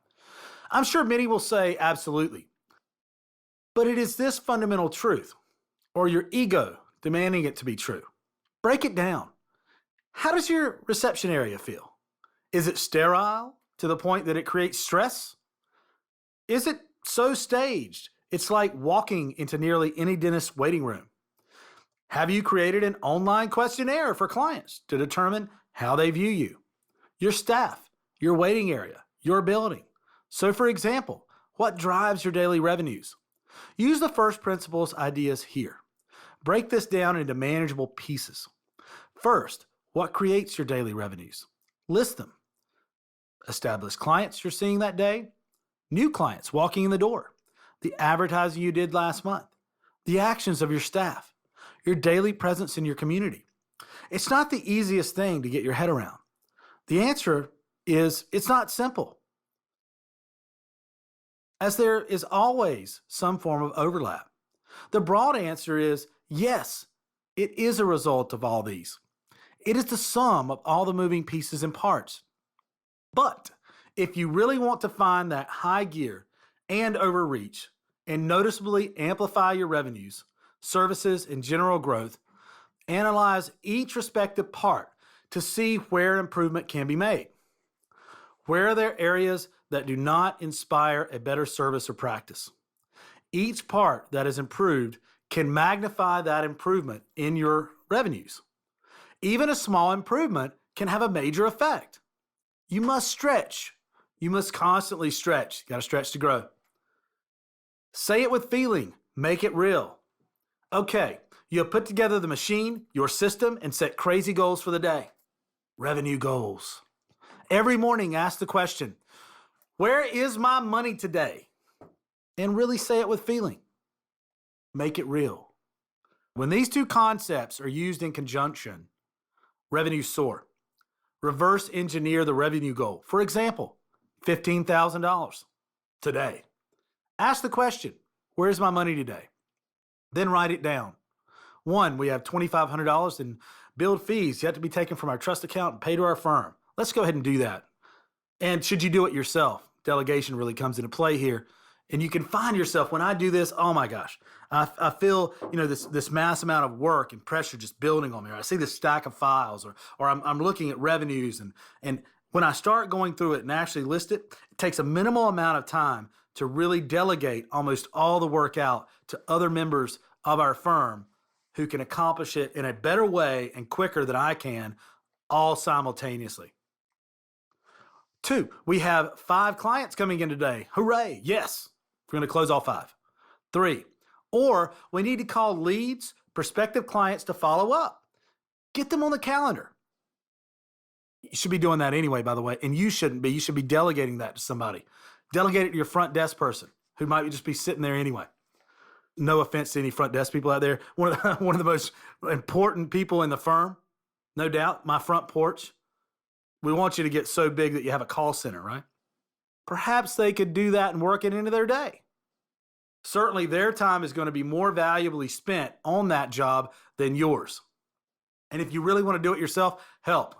I'm sure many will say absolutely. But it is this fundamental truth, or your ego demanding it to be true. Break it down. How does your reception area feel? Is it sterile to the point that it creates stress? Is it so staged it's like walking into nearly any dentist's waiting room? Have you created an online questionnaire for clients to determine how they view you, your staff, your waiting area, your building? So for example, what drives your daily revenues? Use the first principles ideas here. Break this down into manageable pieces. First, what creates your daily revenues? List them. Established clients you're seeing that day, new clients walking in the door, the advertising you did last month, the actions of your staff, your daily presence in your community. It's not the easiest thing to get your head around. The answer is it's not simple, as there is always some form of overlap. The broad answer is yes, it is a result of all these. It is the sum of all the moving pieces and parts. But if you really want to find that high gear and overreach and noticeably amplify your revenues, services, and general growth, analyze each respective part to see where improvement can be made. Where are there areas that do not inspire a better service or practice? Each part that is improved can magnify that improvement in your revenues. Even a small improvement can have a major effect. You must stretch. You must constantly stretch. You got to stretch to grow. Say it with feeling. Make it real. Okay, you have put together the machine, your system, and set crazy goals for the day. Revenue goals. Every morning, ask the question, where is my money today? And really say it with feeling. Make it real. When these two concepts are used in conjunction, revenues soar. Reverse engineer the revenue goal. For example, $15,000 today. Ask the question, where's my money today? Then write it down. One, we have $2,500 in billed fees yet to be taken from our trust account and pay to our firm. Let's go ahead and do that. And should you do it yourself? Delegation really comes into play here. And you can find yourself, when I do this, oh my gosh, I feel, this mass amount of work and pressure just building on me. Or I see this stack of files, or I'm looking at revenues. And when I start going through it and actually list it, it takes a minimal amount of time to really delegate almost all the work out to other members of our firm who can accomplish it in a better way and quicker than I can, all simultaneously. 2, we have 5 clients coming in today. Hooray, yes. We're going to close all 5. 3, or we need to call leads, prospective clients to follow up. Get them on the calendar. You should be doing that anyway, by the way, and you shouldn't be. You should be delegating that to somebody. Delegate it to your front desk person who might just be sitting there anyway. No offense to any front desk people out there. One of the most important people in the firm, no doubt, my front porch. We want you to get so big that you have a call center, right? Perhaps they could do that and work it into their day. Certainly their time is going to be more valuably spent on that job than yours. And if you really want to do it yourself, help.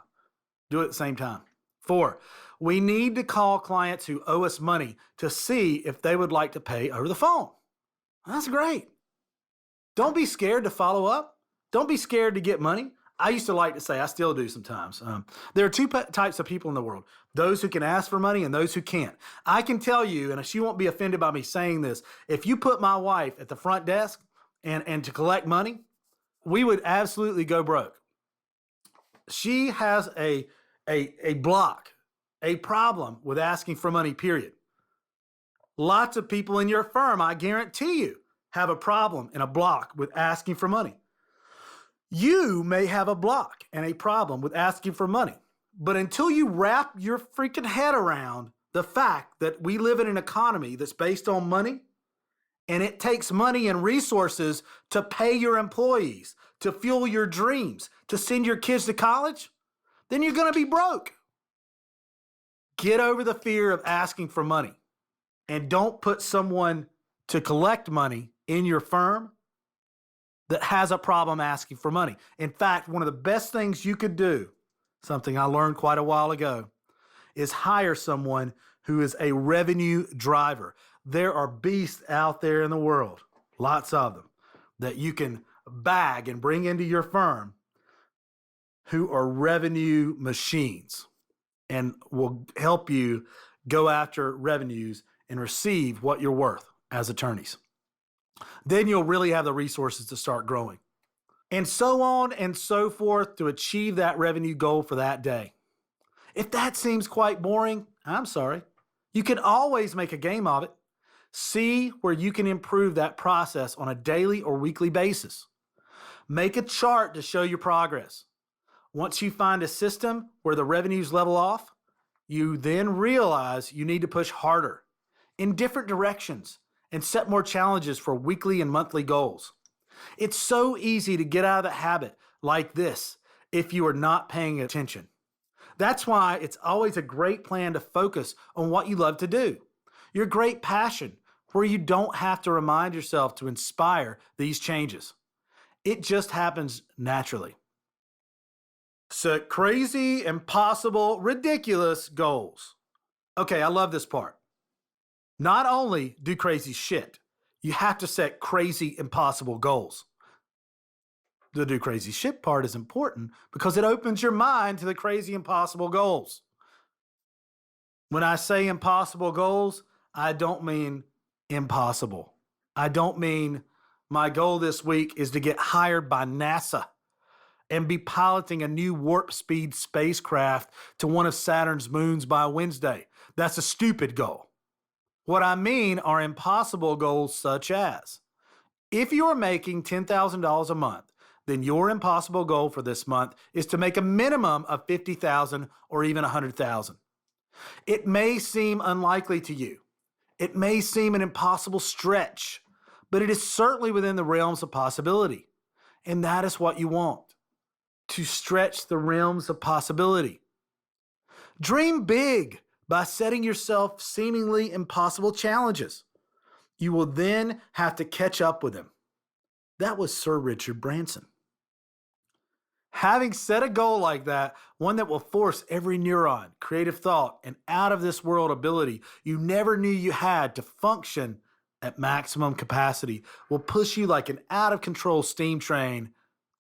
Do it at the same time. 4, we need to call clients who owe us money to see if they would like to pay over the phone. That's great. Don't be scared to follow up. Don't be scared to get money. I used to like to say, I still do sometimes. There are 2 types of people in the world, those who can ask for money and those who can't. I can tell you, and she won't be offended by me saying this, if you put my wife at the front desk and to collect money, we would absolutely go broke. She has a block, a problem with asking for money, period. Lots of people in your firm, I guarantee you, have a problem and a block with asking for money. You may have a block and a problem with asking for money, but until you wrap your freaking head around the fact that we live in an economy that's based on money, and it takes money and resources to pay your employees, to fuel your dreams, to send your kids to college, then you're going to be broke. Get over the fear of asking for money, and don't put someone to collect money in your firm that has a problem asking for money. In fact, one of the best things you could do, something I learned quite a while ago, is hire someone who is a revenue driver. There are beasts out there in the world, lots of them, that you can bag and bring into your firm who are revenue machines and will help you go after revenues and receive what you're worth as attorneys. Then you'll really have the resources to start growing. And so on and so forth to achieve that revenue goal for that day. If that seems quite boring, I'm sorry. You can always make a game of it. See where you can improve that process on a daily or weekly basis. Make a chart to show your progress. Once you find a system where the revenues level off, you then realize you need to push harder in different directions and set more challenges for weekly and monthly goals. It's so easy to get out of the habit like this if you are not paying attention. That's why it's always a great plan to focus on what you love to do, your great passion, where you don't have to remind yourself to inspire these changes. It just happens naturally. Set crazy, impossible, ridiculous goals. Okay, I love this part. Not only do crazy shit, you have to set crazy, impossible goals. The do crazy shit part is important because it opens your mind to the crazy, impossible goals. When I say impossible goals, I don't mean impossible. I don't mean my goal this week is to get hired by NASA and be piloting a new warp speed spacecraft to one of Saturn's moons by Wednesday. That's a stupid goal. What I mean are impossible goals such as, if you are making $10,000 a month, then your impossible goal for this month is to make a minimum of $50,000 or even $100,000. It may seem unlikely to you. It may seem an impossible stretch, but it is certainly within the realms of possibility. And that is what you want, to stretch the realms of possibility. Dream big. by setting yourself seemingly impossible challenges. You will then have to catch up with them. That was Sir Richard Branson. Having set a goal like that, one that will force every neuron, creative thought, and out of this world ability you never knew you had to function at maximum capacity, will push you like an out of control steam train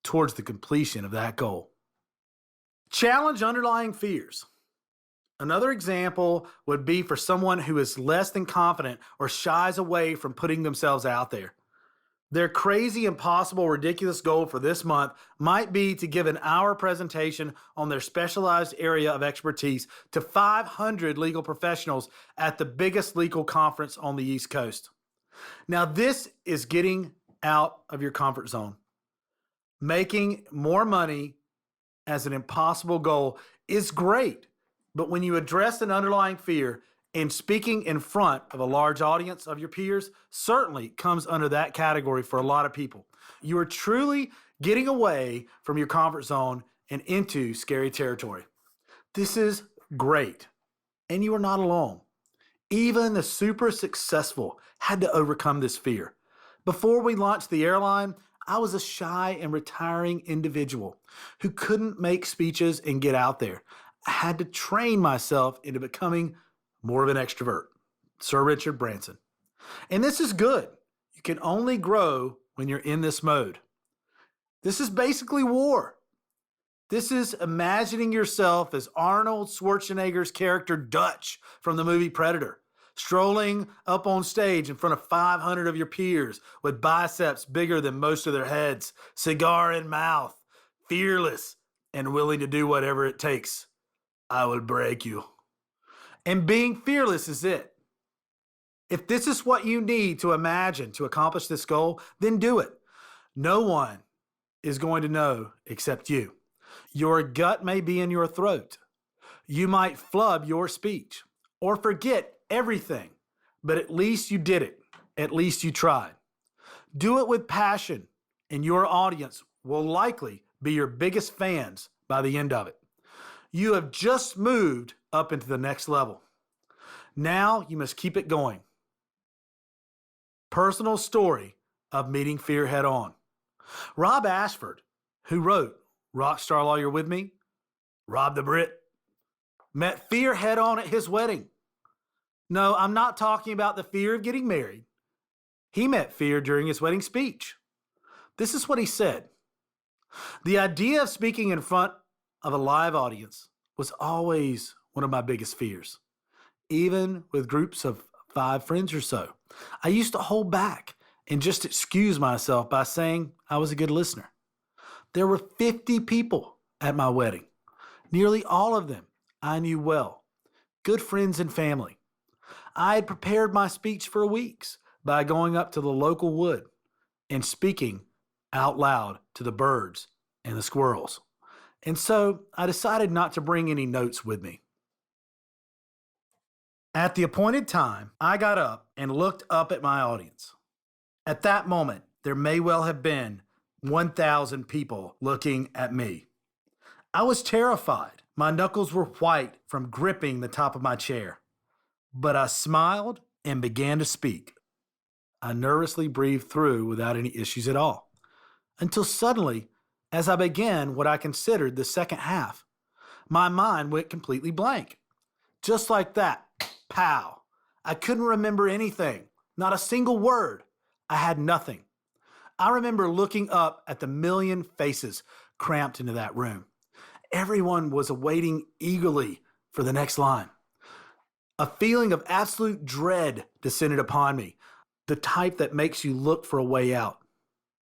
towards the completion of that goal. Challenge underlying fears. Another example would be for someone who is less than confident or shies away from putting themselves out there. Their crazy, impossible, ridiculous goal for this month might be to give an hour presentation on their specialized area of expertise to 500 legal professionals at the biggest legal conference on the East Coast. Now, this is getting out of your comfort zone. Making more money as an impossible goal is great, but when you address an underlying fear, and speaking in front of a large audience of your peers certainly comes under that category for a lot of people. You are truly getting away from your comfort zone and into scary territory. This is great, and you are not alone. Even the super successful had to overcome this fear. Before we launched the airline, I was a shy and retiring individual who couldn't make speeches and get out there. I had to train myself into becoming more of an extrovert. Sir Richard Branson. And this is good. You can only grow when you're in this mode. This is basically war. This is imagining yourself as Arnold Schwarzenegger's character Dutch from the movie Predator, strolling up on stage in front of 500 of your peers with biceps bigger than most of their heads, cigar in mouth, fearless and willing to do whatever it takes. I will break you. And being fearless is it. If this is what you need to imagine to accomplish this goal, then do it. No one is going to know except you. Your gut may be in your throat. You might flub your speech or forget everything, but at least you did it. At least you tried. Do it with passion, and your audience will likely be your biggest fans by the end of it. You have just moved up into the next level. Now you must keep it going. Personal story of meeting fear head on. Rob Ashford, who wrote RockStar Lawyer with me, Rob the Brit, met fear head on at his wedding. No, I'm not talking about the fear of getting married. He met fear during his wedding speech. This is what he said. The idea of speaking in front of a live audience was always one of my biggest fears. Even with groups of 5 friends or so, I used to hold back and just excuse myself by saying I was a good listener. There were 50 people at my wedding. Nearly all of them I knew well, good friends and family. I had prepared my speech for weeks by going up to the local wood and speaking out loud to the birds and the squirrels. And so I decided not to bring any notes with me. At the appointed time, I got up and looked up at my audience. At that moment, there may well have been 1,000 people looking at me. I was terrified. My knuckles were white from gripping the top of my chair. But I smiled and began to speak. I nervously breathed through without any issues at all. Until suddenly, as I began what I considered the second half, my mind went completely blank. Just like that, pow. I couldn't remember anything, not a single word. I had nothing. I remember looking up at the million faces cramped into that room. Everyone was awaiting eagerly for the next line. A feeling of absolute dread descended upon me, the type that makes you look for a way out.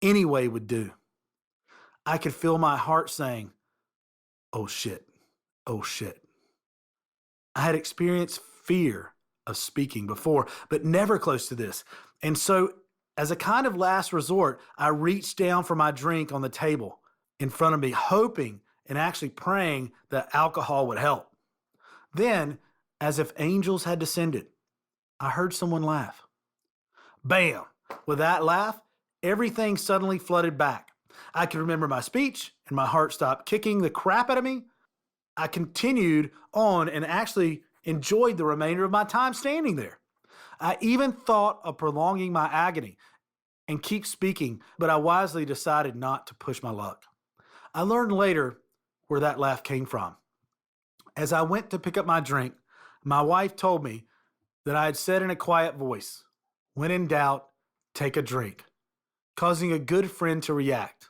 Any way would do. I could feel my heart saying, oh shit, oh shit. I had experienced fear of speaking before, but never close to this. And so, as a kind of last resort, I reached down for my drink on the table in front of me, hoping and actually praying that alcohol would help. Then, as if angels had descended, I heard someone laugh. Bam! With that laugh, everything suddenly flooded back. I could remember my speech, and my heart stopped kicking the crap out of me. I continued on and actually enjoyed the remainder of my time standing there. I even thought of prolonging my agony and keep speaking, but I wisely decided not to push my luck. I learned later where that laugh came from. As I went to pick up my drink, my wife told me that I had said in a quiet voice, "When in doubt, take a drink," causing a good friend to react.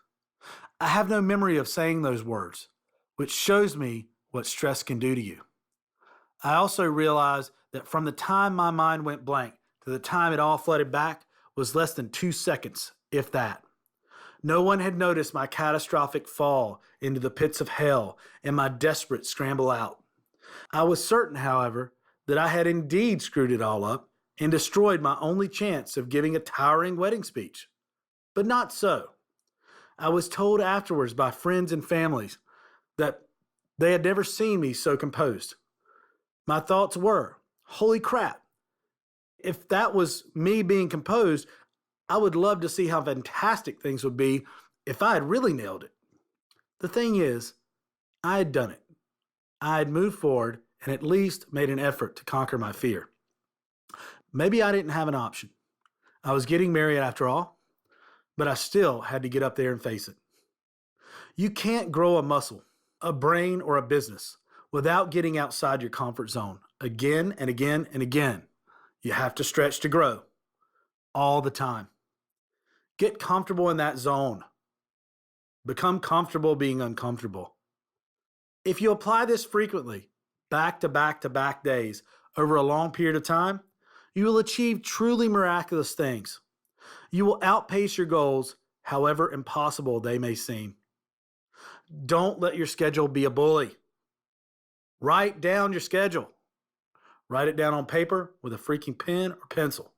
I have no memory of saying those words, which shows me what stress can do to you. I also realized that from the time my mind went blank to the time it all flooded back was less than 2 seconds, if that. No one had noticed my catastrophic fall into the pits of hell and my desperate scramble out. I was certain, however, that I had indeed screwed it all up and destroyed my only chance of giving a towering wedding speech. But not so. I was told afterwards by friends and families that they had never seen me so composed. My thoughts were, holy crap, if that was me being composed, I would love to see how fantastic things would be if I had really nailed it. The thing is, I had done it. I had moved forward and at least made an effort to conquer my fear. Maybe I didn't have an option. I was getting married after all, but I still had to get up there and face it. You can't grow a muscle, a brain, or a business without getting outside your comfort zone again and again and again. You have to stretch to grow all the time. Get comfortable in that zone. Become comfortable being uncomfortable. If you apply this frequently, back to back to back days over a long period of time, you will achieve truly miraculous things. You will outpace your goals, however impossible they may seem. Don't let your schedule be a bully. Write down your schedule. Write it down on paper with a freaking pen or pencil.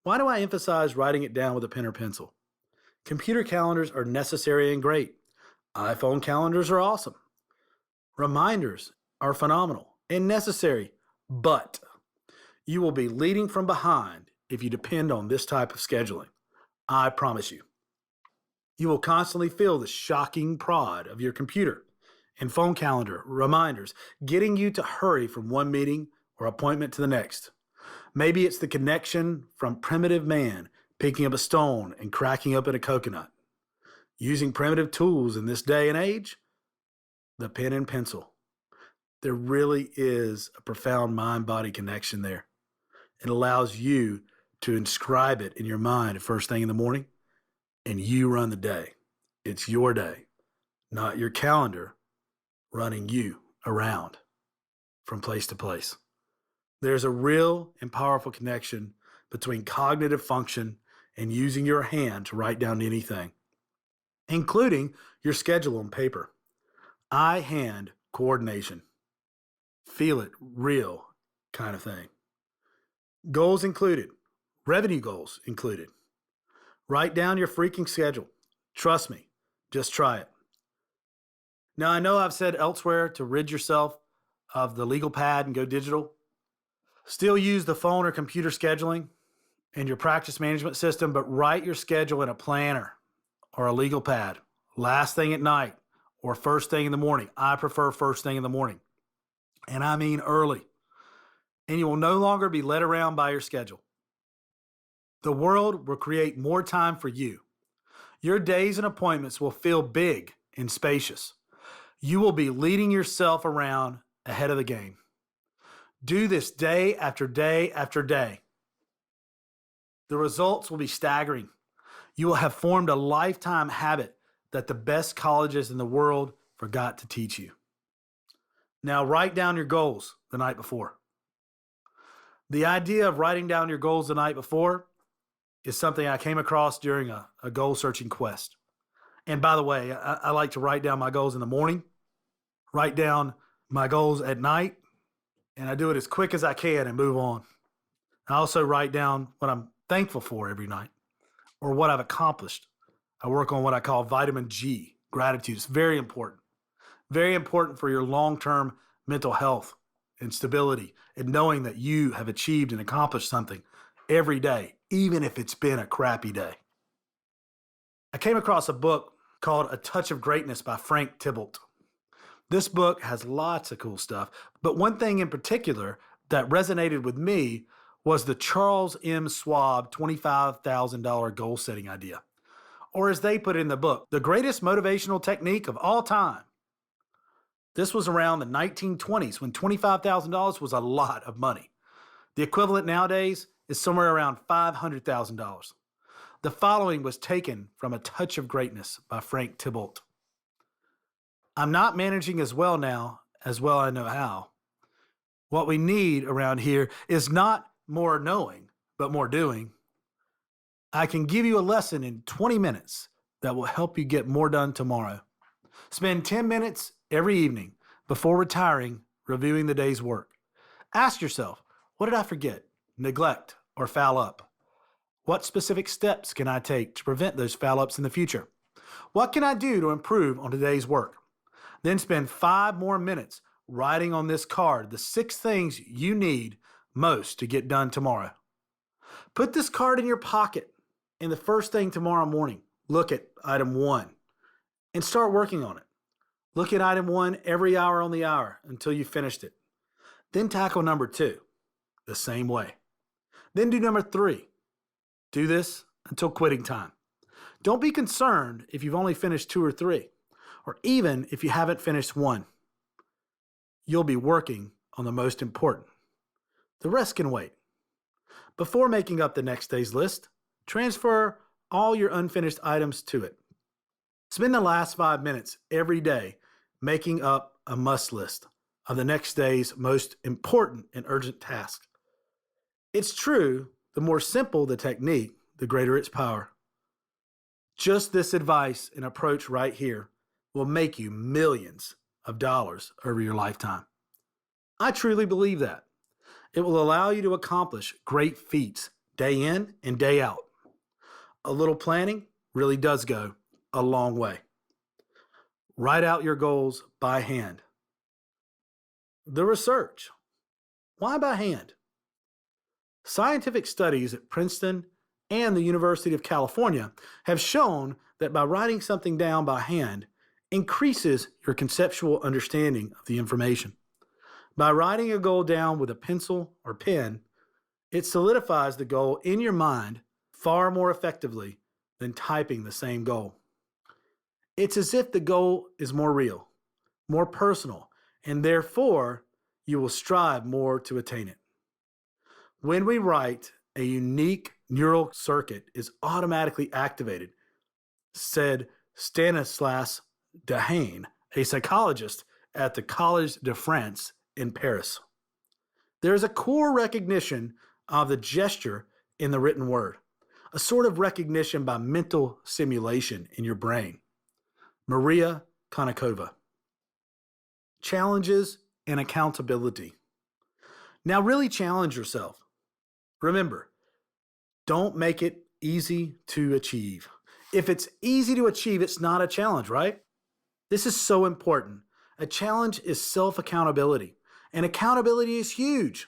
Why do I emphasize writing it down with a pen or pencil? Computer calendars are necessary and great. iPhone calendars are awesome. Reminders are phenomenal and necessary, but you will be leading from behind if you depend on this type of scheduling. I promise you. You will constantly feel the shocking prod of your computer and phone calendar reminders getting you to hurry from one meeting or appointment to the next. Maybe it's the connection from primitive man picking up a stone and cracking open a coconut. Using primitive tools in this day and age, the pen and pencil. There really is a profound mind-body connection there. It allows you to inscribe it in your mind first thing in the morning, and you run the day. It's your day, not your calendar running you around from place to place. There's a real and powerful connection between cognitive function and using your hand to write down anything, including your schedule on paper. Eye-hand coordination. Feel it real kind of thing. Goals included. Revenue goals included. Write down your freaking schedule. Trust me, just try it. Now, I know I've said elsewhere to rid yourself of the legal pad and go digital. Still use the phone or computer scheduling and your practice management system, but write your schedule in a planner or a legal pad, last thing at night or first thing in the morning. I prefer first thing in the morning, and I mean early. And you will no longer be led around by your schedule. The world will create more time for you. Your days and appointments will feel big and spacious. You will be leading yourself around ahead of the game. Do this day after day after day. The results will be staggering. You will have formed a lifetime habit that the best colleges in the world forgot to teach you. Now write down your goals the night before. The idea of writing down your goals the night before is something I came across during a goal-searching quest. And by the way, I like to write down my goals in the morning, write down my goals at night, and I do it as quick as I can and move on. I also write down what I'm thankful for every night or what I've accomplished. I work on what I call vitamin G, gratitude. It's very important. Very important for your long-term mental health and stability and knowing that you have achieved and accomplished something every day, even if it's been a crappy day. I came across a book called A Touch of Greatness by Frank Tybalt. This book has lots of cool stuff, but one thing in particular that resonated with me was the Charles M. Schwab $25,000 goal setting idea. Or as they put it in the book, the greatest motivational technique of all time. This was around the 1920s when $25,000 was a lot of money. The equivalent nowadays is somewhere around $500,000. The following was taken from A Touch of Greatness by Frank Tybalt. I'm not managing as well now as well I know how. What we need around here is not more knowing, but more doing. I can give you a lesson in 20 minutes that will help you get more done tomorrow. Spend 10 minutes every evening before retiring reviewing the day's work. Ask yourself, what did I forget, neglect, or foul up? What specific steps can I take to prevent those foul ups in the future? What can I do to improve on today's work? Then spend 5 more minutes writing on this card the 6 things you need most to get done tomorrow. Put this card in your pocket, and the first thing tomorrow morning, look at item 1 and start working on it. Look at item 1 every hour on the hour until you finished it. Then tackle number 2 the same way. Then do number 3. Do this until quitting time. Don't be concerned if you've only finished 2 or 3, or even if you haven't finished 1. You'll be working on the most important. The rest can wait. Before making up the next day's list, transfer all your unfinished items to it. Spend the last 5 minutes every day making up a must list of the next day's most important and urgent task. It's true, the more simple the technique, the greater its power. Just this advice and approach right here will make you millions of dollars over your lifetime. I truly believe that. It will allow you to accomplish great feats day in and day out. A little planning really does go a long way. Write out your goals by hand. The research. Why by hand? Scientific studies at Princeton and the University of California have shown that by writing something down by hand increases your conceptual understanding of the information. By writing a goal down with a pencil or pen, it solidifies the goal in your mind far more effectively than typing the same goal. It's as if the goal is more real, more personal, and therefore you will strive more to attain it. When we write, a unique neural circuit is automatically activated, said Stanislas Dehaene, a psychologist at the Collège de France in Paris. There is a core recognition of the gesture in the written word, a sort of recognition by mental simulation in your brain. Maria Konnikova. Challenges and accountability. Now really challenge yourself. Remember, don't make it easy to achieve. If it's easy to achieve, it's not a challenge, right? This is so important. A challenge is self-accountability, and accountability is huge.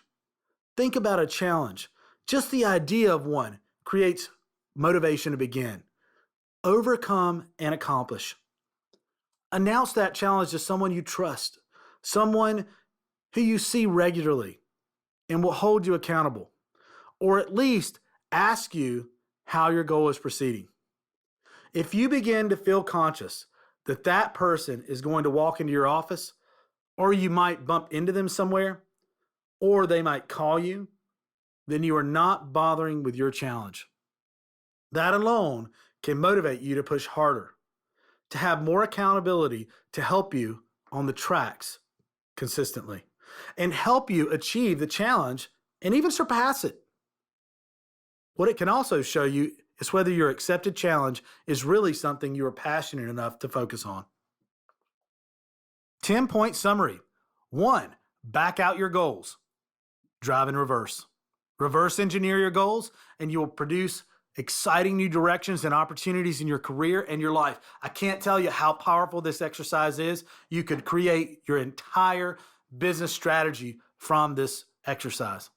Think about a challenge. Just the idea of one creates motivation to begin. Overcome and accomplish. Announce that challenge to someone you trust, someone who you see regularly and will hold you accountable, or at least ask you how your goal is proceeding. If you begin to feel conscious that that person is going to walk into your office, or you might bump into them somewhere, or they might call you, then you are not bothering with your challenge. That alone can motivate you to push harder, to have more accountability to help you on the tracks consistently, and help you achieve the challenge and even surpass it. What it can also show you is whether your accepted challenge is really something you are passionate enough to focus on. 10-point summary. 1, back out your goals. Drive in reverse. Reverse engineer your goals, and you will produce exciting new directions and opportunities in your career and your life. I can't tell you how powerful this exercise is. You could create your entire business strategy from this exercise.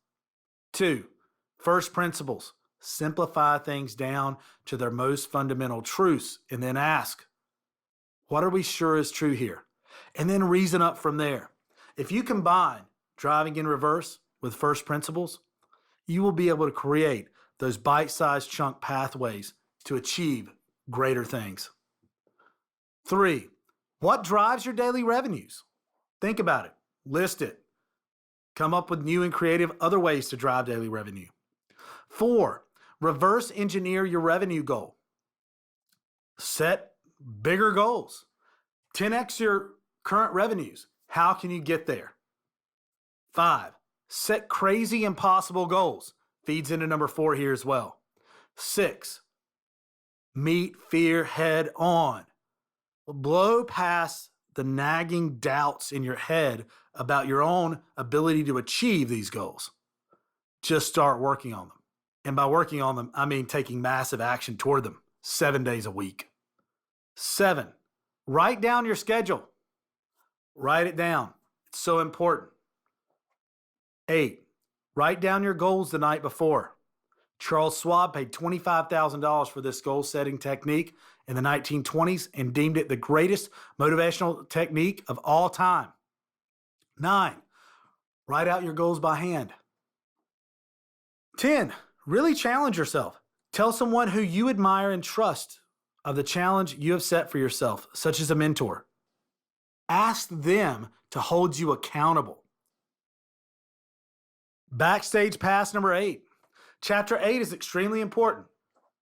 2, first principles. Simplify things down to their most fundamental truths and then ask, what are we sure is true here? and then reason up from there. If you combine driving in reverse with first principles, you will be able to create those bite-sized chunk pathways to achieve greater things. 3, what drives your daily revenues? Think about it. List it. Come up with new and creative other ways to drive daily revenue. 4, reverse engineer your revenue goal. Set bigger goals. 10x your current revenues. How can you get there? 5, set crazy impossible goals. Feeds into number 4 here as well. 6, meet fear head on. Blow past the nagging doubts in your head about your own ability to achieve these goals. Just start working on them. And by working on them, I mean taking massive action toward them 7 days a week. 7, write down your schedule. Write it down. It's so important. 8, write down your goals the night before. Charles Schwab paid $25,000 for this goal-setting technique in the 1920s and deemed it the greatest motivational technique of all time. 9, write out your goals by hand. 10, really challenge yourself. Tell someone who you admire and trust of the challenge you have set for yourself, such as a mentor. Ask them to hold you accountable. Backstage pass number 8. Chapter 8 is extremely important.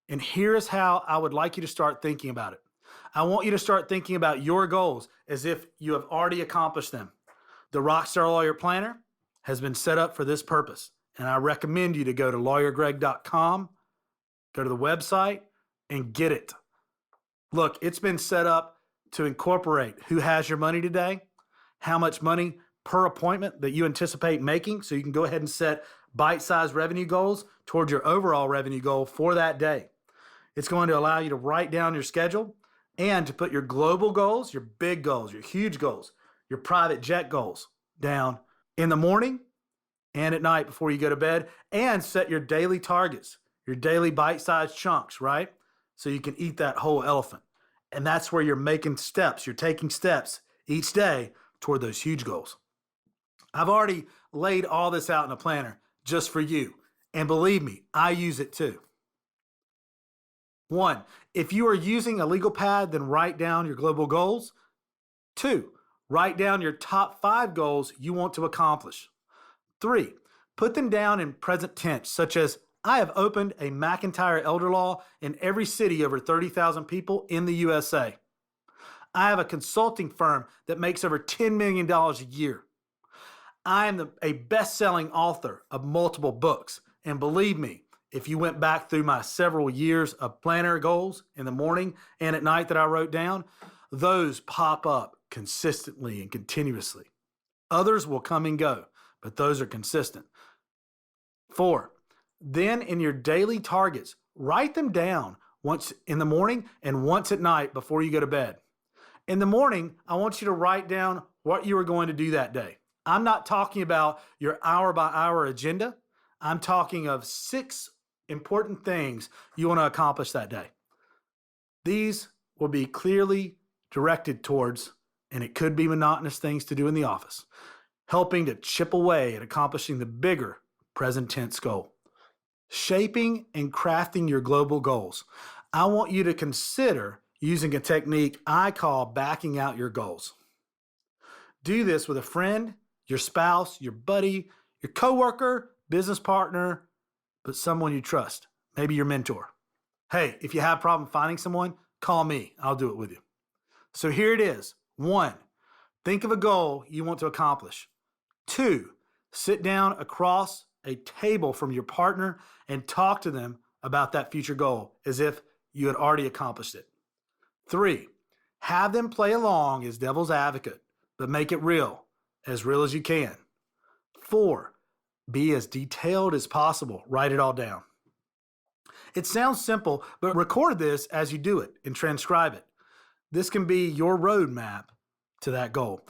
And here is how I would like you to start thinking about it. I want you to start thinking about your goals as if you have already accomplished them. The RockStar Lawyer Planner has been set up for this purpose. And I recommend you to go to lawyergreg.com, go to the website, and get it. Look, it's been set up to incorporate who has your money today, how much money per appointment that you anticipate making, so you can go ahead and set bite-sized revenue goals towards your overall revenue goal for that day. It's going to allow you to write down your schedule and to put your global goals, your big goals, your huge goals, your private jet goals down in the morning and at night before you go to bed, and set your daily targets, your daily bite-sized chunks, right? So you can eat that whole elephant. And that's where you're making steps. You're taking steps each day toward those huge goals. I've already laid all this out in a planner just for you. And believe me, I use it too. 1, if you are using a legal pad, then write down your global goals. 2, write down your top 5 goals you want to accomplish. 3, put them down in present tense, such as, I have opened a McIntyre elder law in every city over 30,000 people in the USA. I have a consulting firm that makes over $10 million a year. I am a best-selling author of multiple books. And believe me, if you went back through my several years of planner goals in the morning and at night that I wrote down, those pop up consistently and continuously. Others will come and go, but those are consistent. 4, then in your daily targets, write them down once in the morning and once at night before you go to bed. In the morning, I want you to write down what you are going to do that day. I'm not talking about your hour-by-hour agenda. I'm talking of 6 important things you want to accomplish that day. These will be clearly directed towards, and it could be monotonous things to do in the office, helping to chip away at accomplishing the bigger present tense goal. Shaping and crafting your global goals. I want you to consider using a technique I call backing out your goals. Do this with a friend, your spouse, your buddy, your coworker, business partner, but someone you trust, maybe your mentor. Hey, if you have a problem finding someone, call me. I'll do it with you. So here it is. 1, think of a goal you want to accomplish. 2, sit down across a table from your partner and talk to them about that future goal as if you had already accomplished it. 3, have them play along as devil's advocate, but make it real as you can. 4, be as detailed as possible. Write it all down. It sounds simple, but record this as you do it and transcribe it. This can be your roadmap to that goal.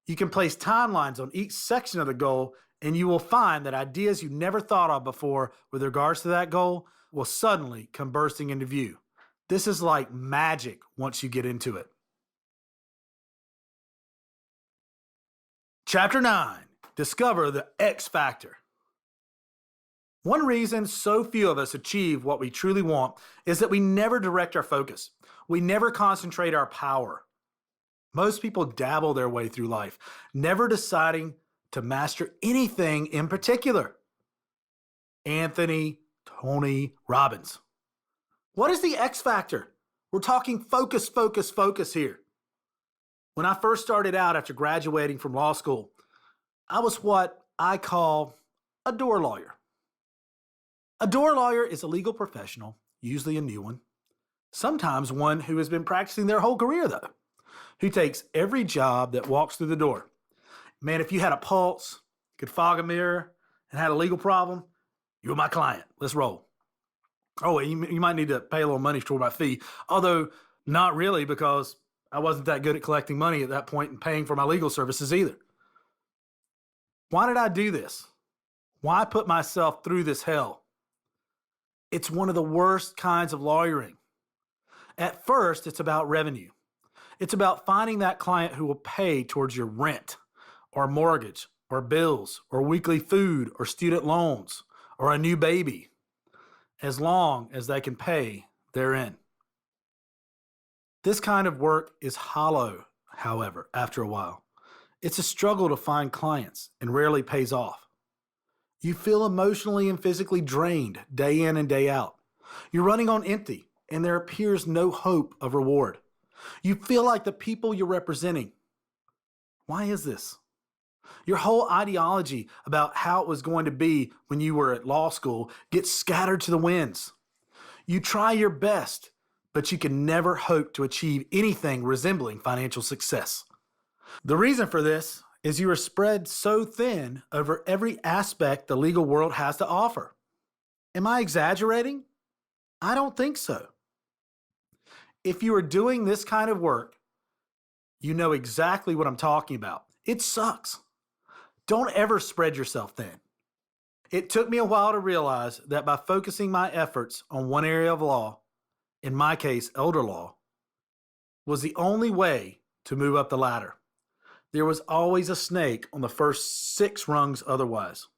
You can place timelines on each section of the goal, and you will find that ideas you never thought of before with regards to that goal will suddenly come bursting into view. This is like magic once you get into it. Chapter 9, discover the X factor. One reason so few of us achieve what we truly want is that we never direct our focus. We never concentrate our power. Most people dabble their way through life, never deciding to master anything in particular. Anthony Tony Robbins. What is the X factor? We're talking focus, focus, focus here. When I first started out after graduating from law school, I was what I call a door lawyer. A door lawyer is a legal professional, usually a new one, sometimes one who has been practicing their whole career, though, who takes every job that walks through the door. Man, if you had a pulse, could fog a mirror, and had a legal problem, you're my client. Let's roll. Oh, you might need to pay a little money toward my fee, although not really, because I wasn't that good at collecting money at that point and paying for my legal services either. Why did I do this? Why put myself through this hell? It's one of the worst kinds of lawyering. At first, it's about revenue. It's about finding that client who will pay towards your rent or mortgage or bills or weekly food or student loans or a new baby. As long as they can pay, they're in. This kind of work is hollow, however, after a while. It's a struggle to find clients and rarely pays off. You feel emotionally and physically drained day in and day out. You're running on empty, and there appears no hope of reward. You feel like the people you're representing. Why is this? Your whole ideology about how it was going to be when you were at law school gets scattered to the winds. You try your best, but you can never hope to achieve anything resembling financial success. The reason for this is you are spread so thin over every aspect the legal world has to offer. Am I exaggerating? I don't think so. If you are doing this kind of work, you know exactly what I'm talking about. It sucks. Don't ever spread yourself thin. It took me a while to realize that by focusing my efforts on one area of law, in my case, elder law, was the only way to move up the ladder. There was always a snake on the first 6 rungs otherwise.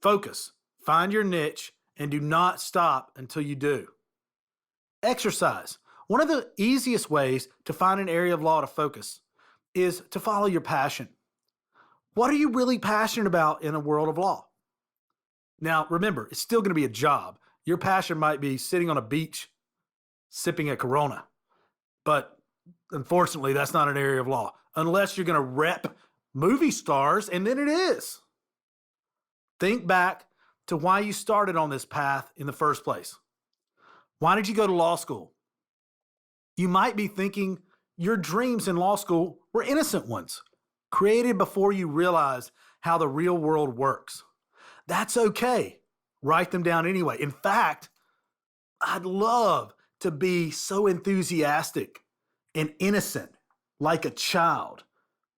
Focus, find your niche, and do not stop until you do. Exercise. One of the easiest ways to find an area of law to focus is to follow your passion. What are you really passionate about in a world of law? Now, remember, it's still going to be a job. Your passion might be sitting on a beach, sipping a Corona. But unfortunately, that's not an area of law. Unless you're going to rep movie stars, and then it is. Think back to why you started on this path in the first place. Why did you go to law school? You might be thinking your dreams in law school were innocent ones, created before you realized how the real world works. That's okay. Write them down anyway. In fact, I'd love to be so enthusiastic and innocent like a child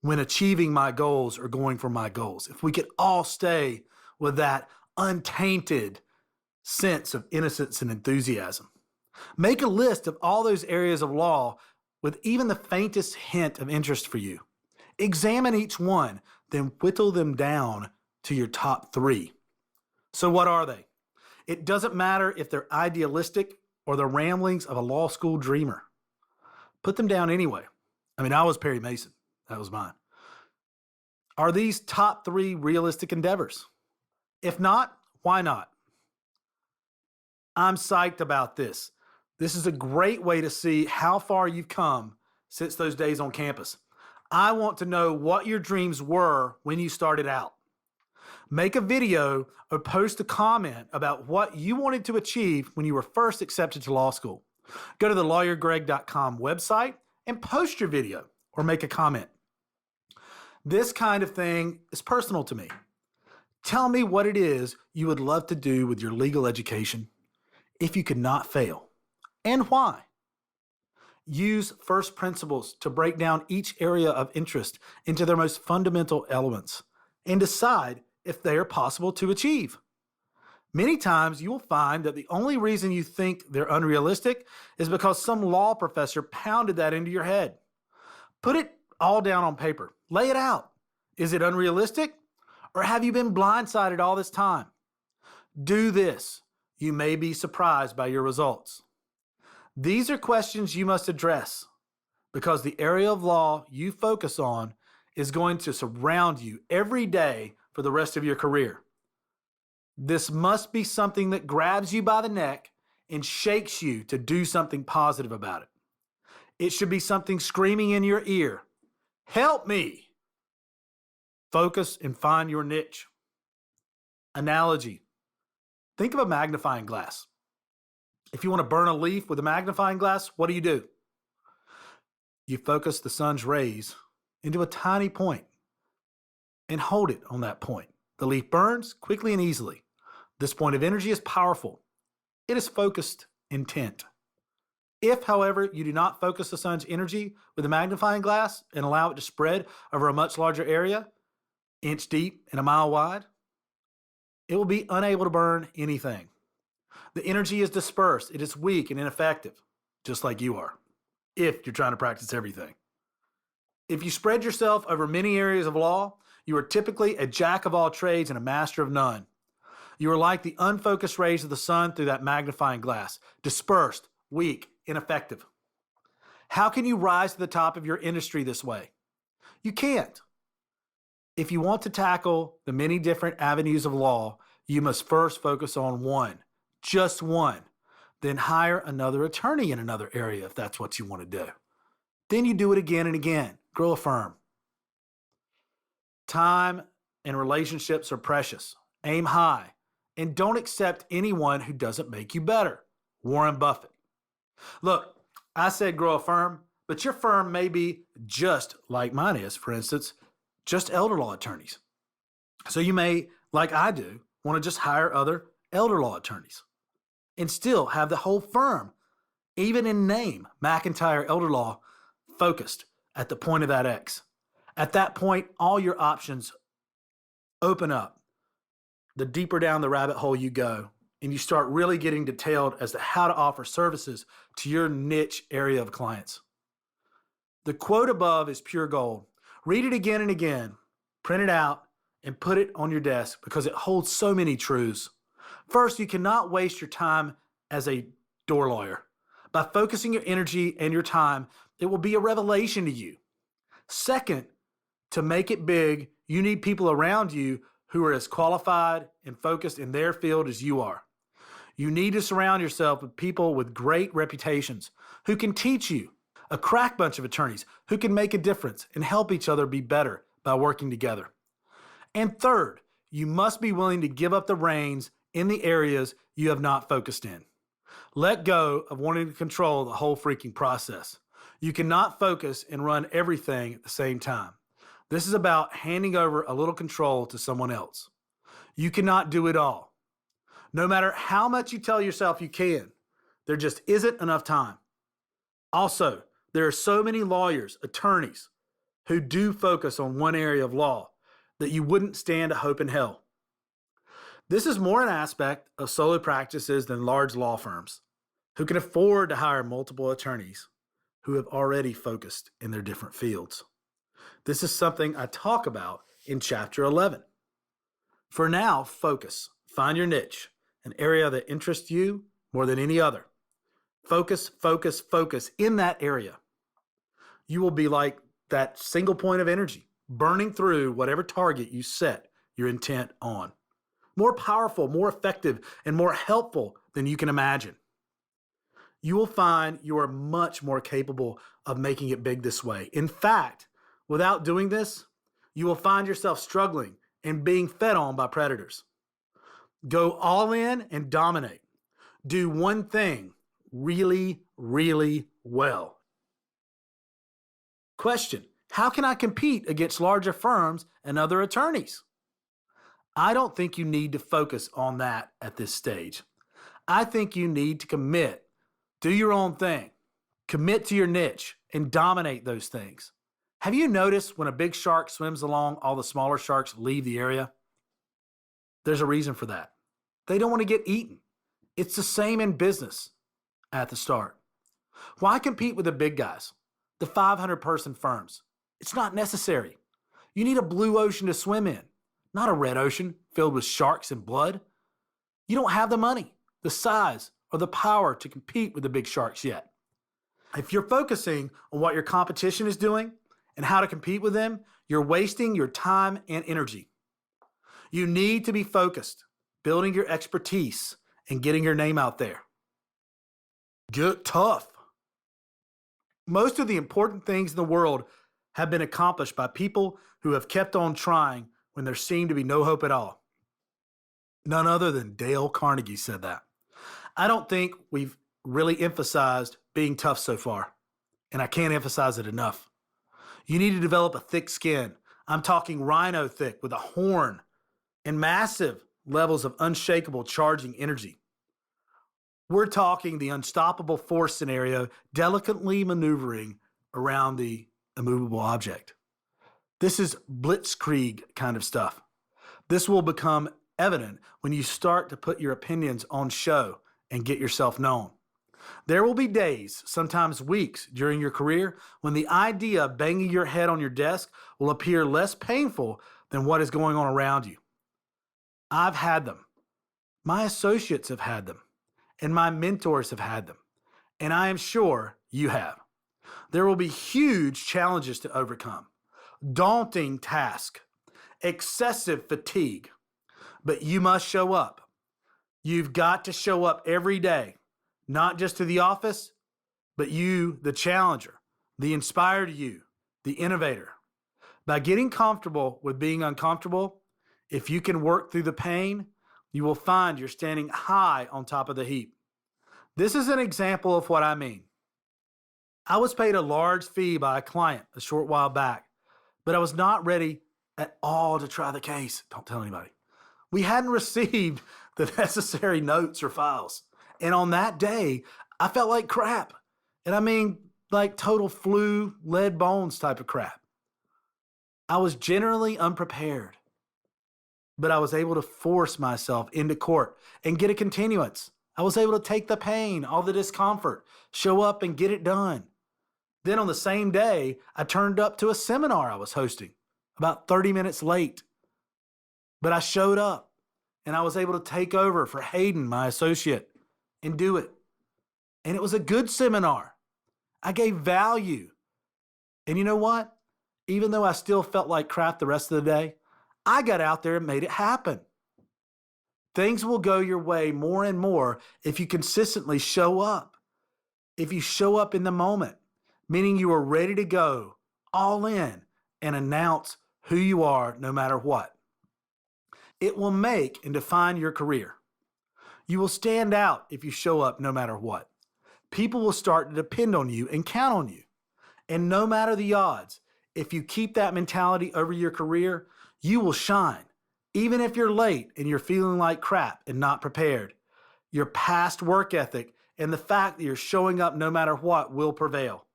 when achieving my goals or going for my goals. If we could all stay with that untainted sense of innocence and enthusiasm. Make a list of all those areas of law with even the faintest hint of interest for you. Examine each one, then whittle them down to your top 3. So what are they? It doesn't matter if they're idealistic or the ramblings of a law school dreamer. Put them down anyway. I was Perry Mason. That was mine. Are these top 3 realistic endeavors? If not, why not? I'm psyched about this. This is a great way to see how far you've come since those days on campus. I want to know what your dreams were when you started out. Make a video or post a comment about what you wanted to achieve when you were first accepted to law school. Go to the lawyergreg.com website and post your video or make a comment. This kind of thing is personal to me. Tell me what it is you would love to do with your legal education if you could not fail, and why. Use first principles to break down each area of interest into their most fundamental elements and decide if they are possible to achieve. Many times you will find that the only reason you think they're unrealistic is because some law professor pounded that into your head. Put it all down on paper. Lay it out. Is it unrealistic? Or have you been blindsided all this time? Do this. You may be surprised by your results. These are questions you must address because the area of law you focus on is going to surround you every day for the rest of your career. This must be something that grabs you by the neck and shakes you to do something positive about it. It should be something screaming in your ear, "Help me!" Focus and find your niche. Analogy. Think of a magnifying glass. If you want to burn a leaf with a magnifying glass, what do? You focus the sun's rays into a tiny point and hold it on that point. The leaf burns quickly and easily. This point of energy is powerful. It is focused intent. If, however, you do not focus the sun's energy with a magnifying glass and allow it to spread over a much larger area, inch deep and a mile wide, it will be unable to burn anything. The energy is dispersed. It is weak and ineffective, just like you are, if you're trying to practice everything. If you spread yourself over many areas of law, you are typically a jack of all trades and a master of none. You are like the unfocused rays of the sun through that magnifying glass, dispersed, weak, ineffective. How can you rise to the top of your industry this way? You can't. If you want to tackle the many different avenues of law, you must first focus on one, just one. Then hire another attorney in another area if that's what you want to do. Then you do it again and again. Grow a firm. Time and relationships are precious. Aim high. And don't accept anyone who doesn't make you better. Warren Buffett. Look, I said grow a firm, but your firm may be just like mine is, for instance, just elder law attorneys. So you may, like I do, want to just hire other elder law attorneys and still have the whole firm, even in name, McIntyre Elder Law, focused at the point of that X. At that point, all your options open up. The deeper down the rabbit hole you go, and you start really getting detailed as to how to offer services to your niche area of clients. The quote above is pure gold. Read it again and again, print it out, and put it on your desk because it holds so many truths. First, you cannot waste your time as a door lawyer. By focusing your energy and your time, it will be a revelation to you. Second, to make it big, you need people around you who are as qualified and focused in their field as you are. You need to surround yourself with people with great reputations who can teach you, a crack bunch of attorneys who can make a difference and help each other be better by working together. And third, you must be willing to give up the reins in the areas you have not focused in. Let go of wanting to control the whole freaking process. You cannot focus and run everything at the same time. This is about handing over a little control to someone else. You cannot do it all. No matter how much you tell yourself you can, there just isn't enough time. Also, there are so many lawyers, attorneys, who do focus on one area of law that you wouldn't stand a hope in hell. This is more an aspect of solo practices than large law firms who can afford to hire multiple attorneys who have already focused in their different fields. This is something I talk about in Chapter 11. For now, focus. Find your niche, an area that interests you more than any other. Focus, focus, focus in that area. You will be like that single point of energy, burning through whatever target you set your intent on. More powerful, more effective, and more helpful than you can imagine. You will find you are much more capable of making it big this way. In fact, without doing this, you will find yourself struggling and being fed on by predators. Go all in and dominate. Do one thing really, really well. Question: how can I compete against larger firms and other attorneys? I don't think you need to focus on that at this stage. I think you need to commit. Do your own thing. Commit to your niche and dominate those things. Have you noticed when a big shark swims along, all the smaller sharks leave the area? There's a reason for that. They don't want to get eaten. It's the same in business at the start. Why compete with the big guys, the 500-person firms? It's not necessary. You need a blue ocean to swim in, not a red ocean filled with sharks and blood. You don't have the money, the size, or the power to compete with the big sharks yet. If you're focusing on what your competition is doing and how to compete with them, you're wasting your time and energy. You need to be focused, building your expertise and getting your name out there. Get tough. Most of the important things in the world have been accomplished by people who have kept on trying when there seemed to be no hope at all. None other than Dale Carnegie said that. I don't think we've really emphasized being tough so far, and I can't emphasize it enough. You need to develop a thick skin. I'm talking rhino thick with a horn and massive levels of unshakable charging energy. We're talking the unstoppable force scenario, delicately maneuvering around the immovable object. This is blitzkrieg kind of stuff. This will become evident when you start to put your opinions on show and get yourself known. There will be days, sometimes weeks during your career when the idea of banging your head on your desk will appear less painful than what is going on around you. I've had them. My associates have had them. And my mentors have had them. And I am sure you have. There will be huge challenges to overcome, daunting tasks, excessive fatigue, but you must show up. You've got to show up every day, not just to the office, but you, the challenger, the inspired you, the innovator. By getting comfortable with being uncomfortable, if you can work through the pain, you will find you're standing high on top of the heap. This is an example of what I mean. I was paid a large fee by a client a short while back, but I was not ready at all to try the case. Don't tell anybody. We hadn't received the necessary notes or files. And on that day, I felt like crap. And I mean, like total flu, lead bones type of crap. I was generally unprepared, but I was able to force myself into court and get a continuance. I was able to take the pain, all the discomfort, show up and get it done. Then on the same day, I turned up to a seminar I was hosting, about 30 minutes late. But I showed up and I was able to take over for Hayden, my associate, and do it. And it was a good seminar. I gave value. And you know what? Even though I still felt like crap the rest of the day, I got out there and made it happen. Things will go your way more and more if you consistently show up. If you show up in the moment, meaning you are ready to go all in and announce who you are no matter what. It will make and define your career. You will stand out if you show up no matter what. People will start to depend on you and count on you. And no matter the odds, if you keep that mentality over your career, you will shine. Even if you're late and you're feeling like crap and not prepared, your past work ethic and the fact that you're showing up no matter what will prevail.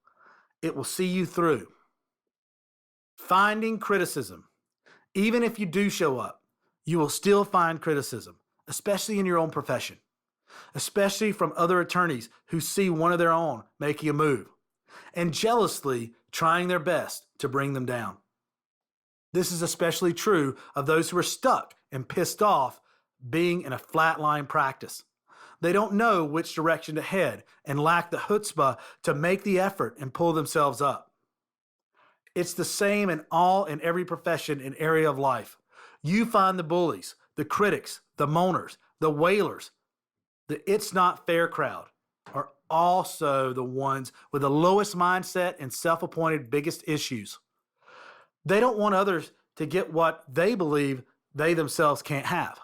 It will see you through. Finding criticism. Even if you do show up, you will still find criticism, especially in your own profession, especially from other attorneys who see one of their own making a move and jealously trying their best to bring them down. This is especially true of those who are stuck and pissed off being in a flatline practice. They don't know which direction to head and lack the chutzpah to make the effort and pull themselves up. It's the same in all and every profession and area of life. You find the bullies, the critics, the moaners, the wailers, the it's not fair crowd are also the ones with the lowest mindset and self-appointed biggest issues. They don't want others to get what they believe they themselves can't have.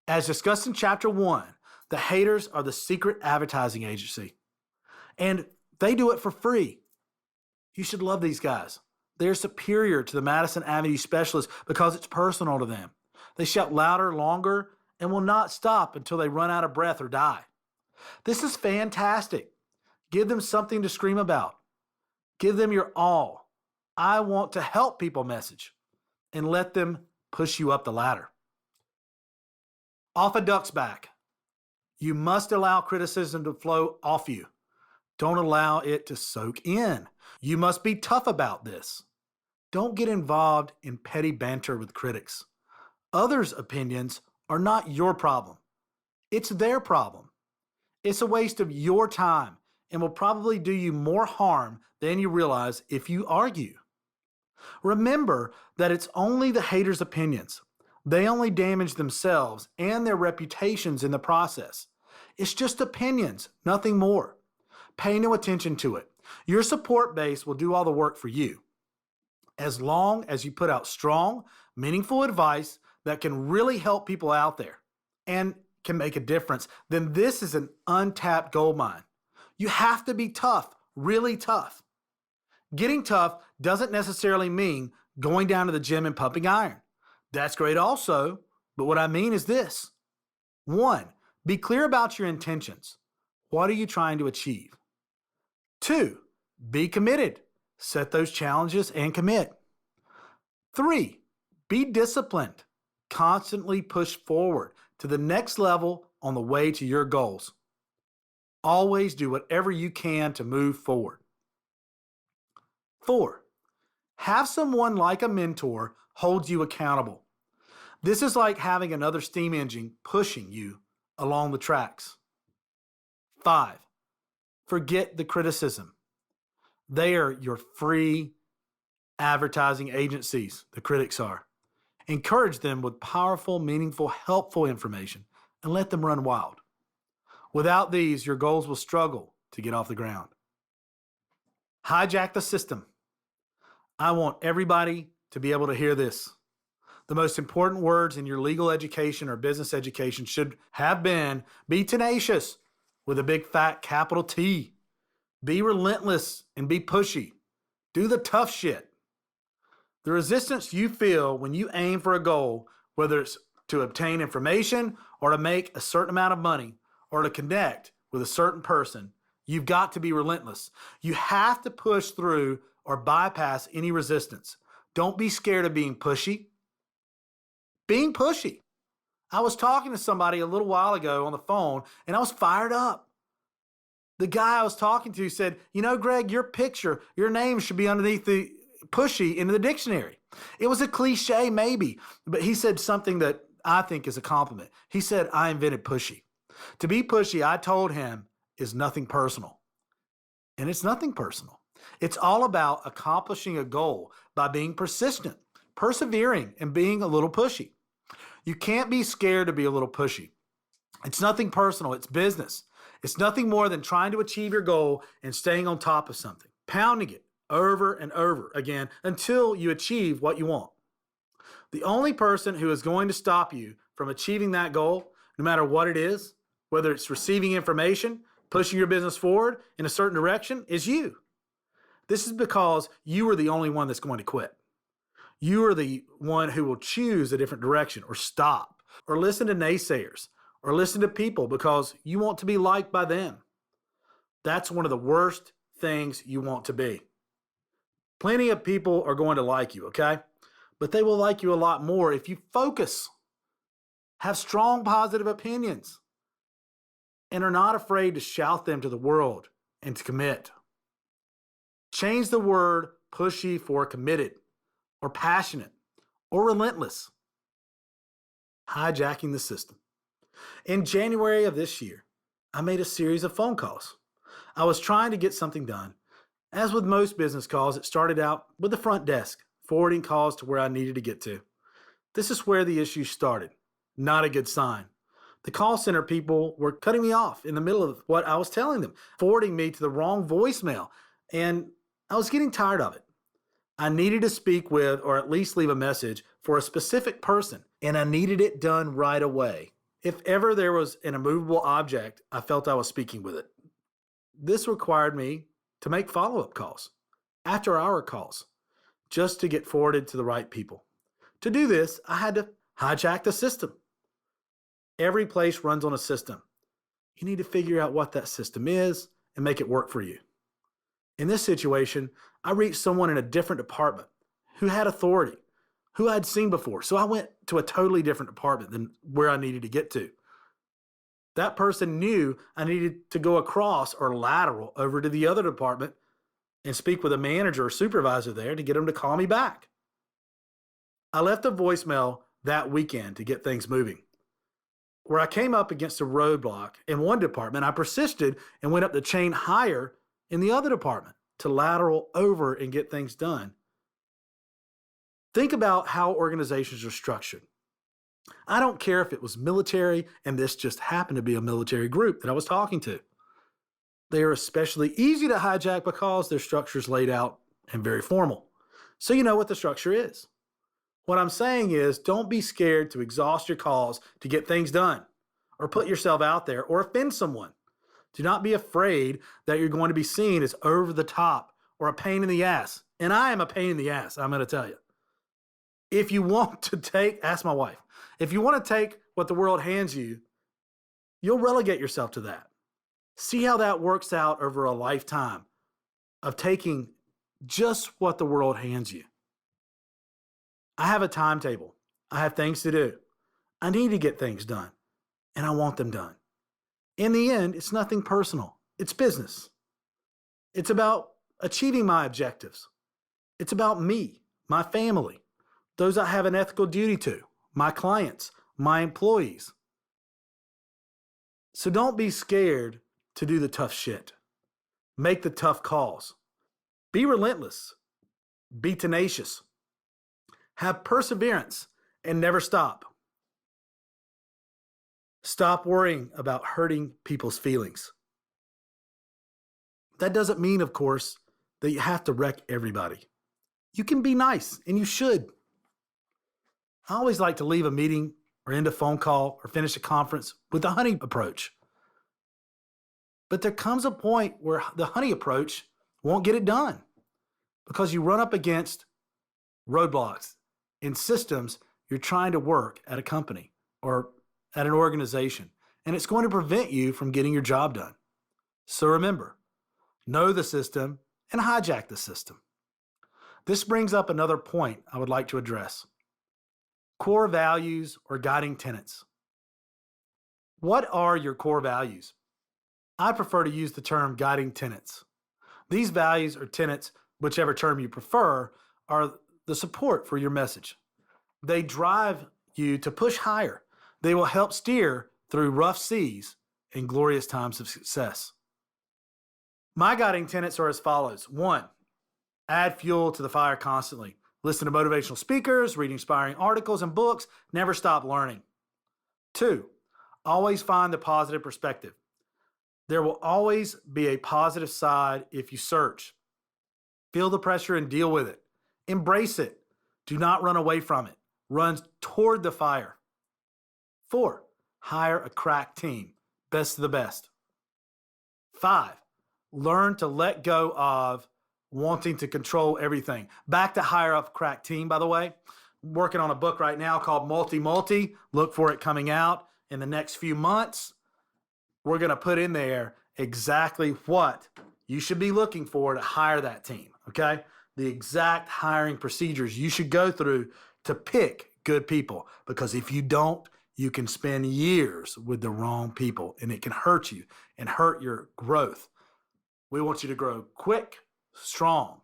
As discussed in Chapter 1, the haters are the secret advertising agency. And they do it for free. You should love these guys. They're superior to the Madison Avenue specialists because it's personal to them. They shout louder, longer, and will not stop until they run out of breath or die. This is fantastic. Give them something to scream about. Give them your all. I want to help people message and let them push you up the ladder. Off a duck's back. You must allow criticism to flow off you. Don't allow it to soak in. You must be tough about this. Don't get involved in petty banter with critics. Others' opinions are not your problem. It's their problem. It's a waste of your time and will probably do you more harm than you realize if you argue. Remember that it's only the haters' opinions. They only damage themselves and their reputations in the process. It's just opinions, nothing more. Pay no attention to it. Your support base will do all the work for you. As long as you put out strong, meaningful advice that can really help people out there and can make a difference, then this is an untapped gold mine. You have to be tough, really tough. Getting tough doesn't necessarily mean going down to the gym and pumping iron. That's great also, but what I mean is this. 1, be clear about your intentions. What are you trying to achieve? 2, be committed. Set those challenges and commit. 3, be disciplined. Constantly push forward to the next level on the way to your goals. Always do whatever you can to move forward. 4, have someone like a mentor hold you accountable. This is like having another steam engine pushing you along the tracks. 5, forget the criticism. They are your free advertising agencies, the critics are. Encourage them with powerful, meaningful, helpful information and let them run wild. Without these, your goals will struggle to get off the ground. Hijack the system. I want everybody to be able to hear this. The most important words in your legal education or business education should have been, be tenacious with a big fat capital T. Be relentless and be pushy. Do the tough shit. The resistance you feel when you aim for a goal, whether it's to obtain information or to make a certain amount of money or to connect with a certain person, you've got to be relentless. You have to push through or bypass any resistance. Don't be scared of being pushy. Being pushy. I was talking to somebody a little while ago on the phone and I was fired up. The guy I was talking to said, you know, Greg, your picture, your name should be underneath the pushy in the dictionary. It was a cliche maybe, but he said something that I think is a compliment. He said, I invented pushy. To be pushy, I told him, is nothing personal. And it's nothing personal. It's all about accomplishing a goal by being persistent, persevering, and being a little pushy. You can't be scared to be a little pushy. It's nothing personal. It's business. It's nothing more than trying to achieve your goal and staying on top of something, pounding it over and over again until you achieve what you want. The only person who is going to stop you from achieving that goal, no matter what it is, whether it's receiving information, pushing your business forward in a certain direction, is you. This is because you are the only one that's going to quit. You are the one who will choose a different direction or stop or listen to naysayers or listen to people because you want to be liked by them. That's one of the worst things you want to be. Plenty of people are going to like you, okay? But they will like you a lot more if you focus, have strong positive opinions, and are not afraid to shout them to the world and to commit. Change the word pushy for committed or passionate or relentless. Hijacking the system. In January of this year, I made a series of phone calls. I was trying to get something done. As with most business calls, it started out with the front desk, forwarding calls to where I needed to get to. This is where the issue started. Not a good sign. The call center people were cutting me off in the middle of what I was telling them, forwarding me to the wrong voicemail, and I was getting tired of it. I needed to speak with, or at least leave a message for a specific person, and I needed it done right away. If ever there was an immovable object, I felt I was speaking with it. This required me to make follow-up calls, after-hour calls, just to get forwarded to the right people. To do this, I had to hijack the system. Every place runs on a system. You need to figure out what that system is and make it work for you. In this situation, I reached someone in a different department who had authority, who I'd seen before. So I went to a totally different department than where I needed to get to. That person knew I needed to go across or lateral over to the other department and speak with a manager or supervisor there to get them to call me back. I left a voicemail that weekend to get things moving. Where I came up against a roadblock in one department, I persisted and went up the chain higher in the other department to lateral over and get things done. Think about how organizations are structured. I don't care if it was military, and this just happened to be a military group that I was talking to. They are especially easy to hijack because their structure is laid out and very formal. So you know what the structure is. What I'm saying is, don't be scared to exhaust your calls to get things done, or put yourself out there, or offend someone. Do not be afraid that you're going to be seen as over the top or a pain in the ass. And I am a pain in the ass, I'm going to tell you. If you want to ask my wife, if you want to take what the world hands you, you'll relegate yourself to that. See how that works out over a lifetime of taking just what the world hands you. I have a timetable. I have things to do. I need to get things done, and I want them done. In the end, it's nothing personal. It's business. It's about achieving my objectives. It's about me, my family, those I have an ethical duty to, my clients, my employees. So don't be scared to do the tough shit. Make the tough calls. Be relentless. Be tenacious. Have perseverance and never stop. Stop worrying about hurting people's feelings. That doesn't mean, of course, that you have to wreck everybody. You can be nice, and you should. I always like to leave a meeting or end a phone call or finish a conference with the honey approach. But there comes a point where the honey approach won't get it done because you run up against roadblocks in systems you're trying to work at a company or at an organization, and it's going to prevent you from getting your job done. So remember, know the system and hijack the system. This brings up another point I would like to address. Core values or guiding tenets. What are your core values? I prefer to use the term guiding tenets. These values or tenets, whichever term you prefer, are the support for your message. They drive you to push higher. They will help steer through rough seas and glorious times of success. My guiding tenets are as follows. 1, add fuel to the fire constantly. Listen to motivational speakers, read inspiring articles and books, never stop learning. 2, always find the positive perspective. There will always be a positive side if you search. Feel the pressure and deal with it. Embrace it. Do not run away from it. Run toward the fire. 4, hire a crack team. Best of the best. 5, learn to let go of wanting to control everything. Back to hire a crack team, by the way. I'm working on a book right now called Multi. Look for it coming out in the next few months. We're going to put in there exactly what you should be looking for to hire that team, okay? The exact hiring procedures you should go through to pick good people. Because if you don't, you can spend years with the wrong people, and it can hurt you and hurt your growth. We want you to grow quick, strong.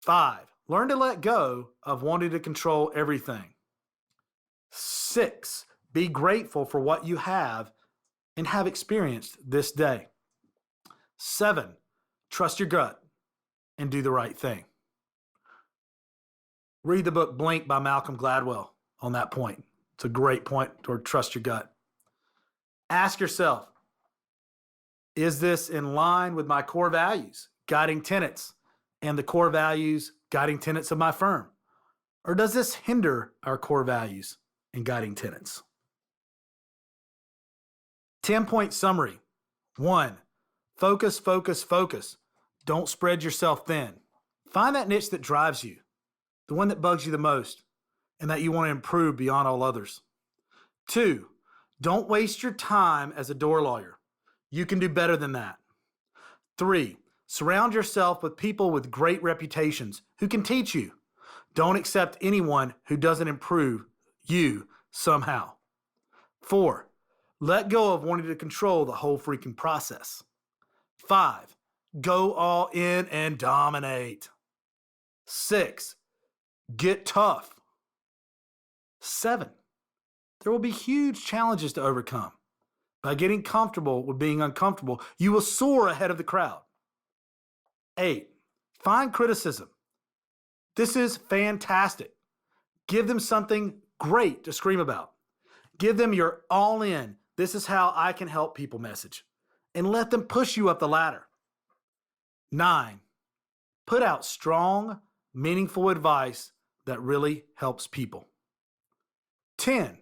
5, learn to let go of wanting to control everything. 6, be grateful for what you have and have experienced this day. 7, trust your gut and do the right thing. Read the book Blink by Malcolm Gladwell on that point. It's a great point toward trust your gut. Ask yourself, is this in line with my core values, guiding tenets, and the core values, guiding tenets of my firm? Or does this hinder our core values and guiding tenets? 10-point summary. 1, focus. Don't spread yourself thin. Find that niche that drives you, the one that bugs you the most, and that you want to improve beyond all others. 2, don't waste your time as a door lawyer. You can do better than that. 3, surround yourself with people with great reputations who can teach you. Don't accept anyone who doesn't improve you somehow. 4, let go of wanting to control the whole freaking process. 5, Go all in and dominate. 6, get tough. 7, there will be huge challenges to overcome. By getting comfortable with being uncomfortable, you will soar ahead of the crowd. 8, find criticism. This is fantastic. Give them something great to scream about. Give them your all in, this is how I can help people message, and let them push you up the ladder. 9, put out strong, meaningful advice that really helps people. 10,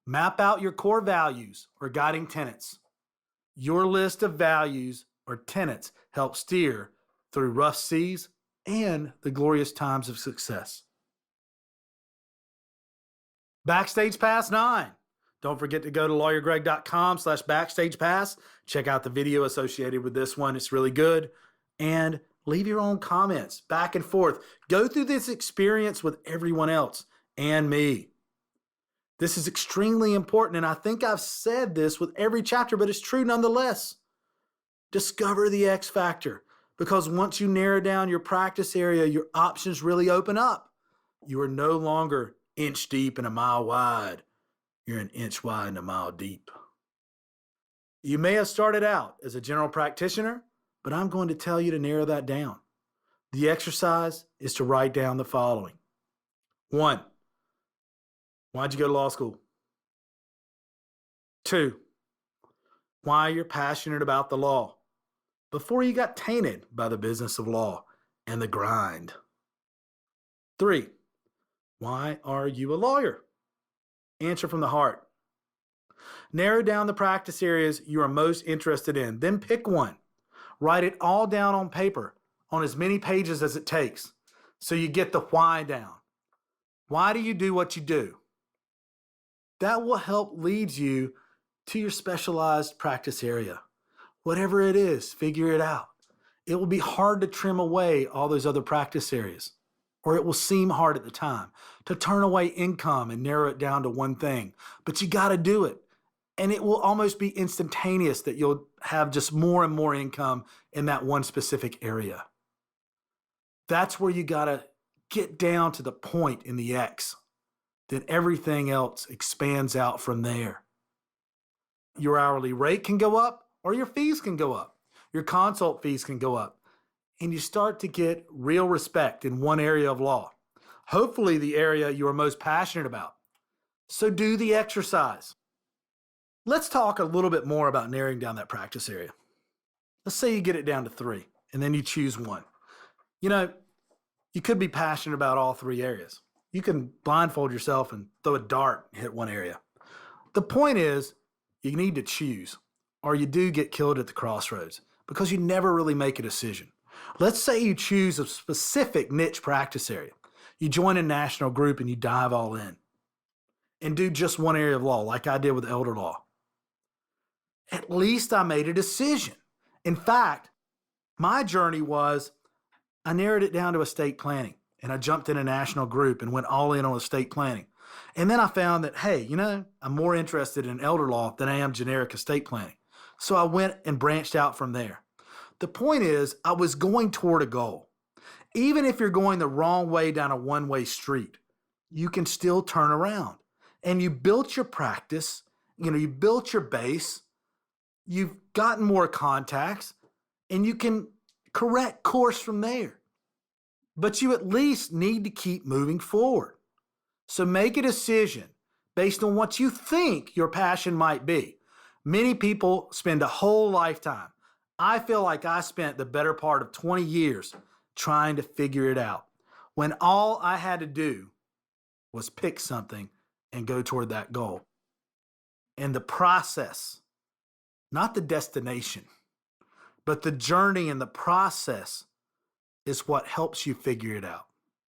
map out your core values or guiding tenets. Your list of values or tenets help steer through rough seas and the glorious times of success. Backstage Pass 9. Don't forget to go to lawyergreg.com/backstagepass. Check out the video associated with this one. It's really good. And leave your own comments back and forth. Go through this experience with everyone else and me. This is extremely important, and I think I've said this with every chapter, but it's true nonetheless. Discover the X factor, because once you narrow down your practice area, your options really open up. You are no longer inch deep and a mile wide. You're an inch wide and a mile deep. You may have started out as a general practitioner, but I'm going to tell you to narrow that down. The exercise is to write down the following. 1, why'd you go to law school? 2, why you're passionate about the law before you got tainted by the business of law and the grind. 3, why are you a lawyer? Answer from the heart. Narrow down the practice areas you are most interested in, then pick one. Write it all down on paper, on as many pages as it takes, so you get the why down. Why do you do what you do? That will help lead you to your specialized practice area. Whatever it is, figure it out. It will be hard to trim away all those other practice areas, or it will seem hard at the time to turn away income and narrow it down to one thing. But you got to do it. And it will almost be instantaneous that you'll have just more and more income in that one specific area. That's where you got to get down to the point in the X. Then everything else expands out from there. Your hourly rate can go up, or your fees can go up. Your consult fees can go up. And you start to get real respect in one area of law. Hopefully the area you are most passionate about. So do the exercise. Let's talk a little bit more about narrowing down that practice area. Let's say you get it down to 3, and then you choose one. You know, you could be passionate about all 3 areas. You can blindfold yourself and throw a dart and hit one area. The point is, you need to choose, or you do get killed at the crossroads because you never really make a decision. Let's say you choose a specific niche practice area. You join a national group and you dive all in and do just one area of law, like I did with elder law. At least I made a decision. In fact, my journey was I narrowed it down to estate planning, and I jumped in a national group and went all in on estate planning. And then I found that, hey, you know, I'm more interested in elder law than I am generic estate planning. So I went and branched out from there. The point is, I was going toward a goal. Even if you're going the wrong way down a one-way street, you can still turn around. And you built your practice, you built your base, you've gotten more contacts, and you can correct course from there. But you at least need to keep moving forward. So make a decision based on what you think your passion might be. Many people spend a whole lifetime. I feel like I spent the better part of 20 years trying to figure it out, when all I had to do was pick something and go toward that goal. And the process, not the destination, but the journey and the process is what helps you figure it out.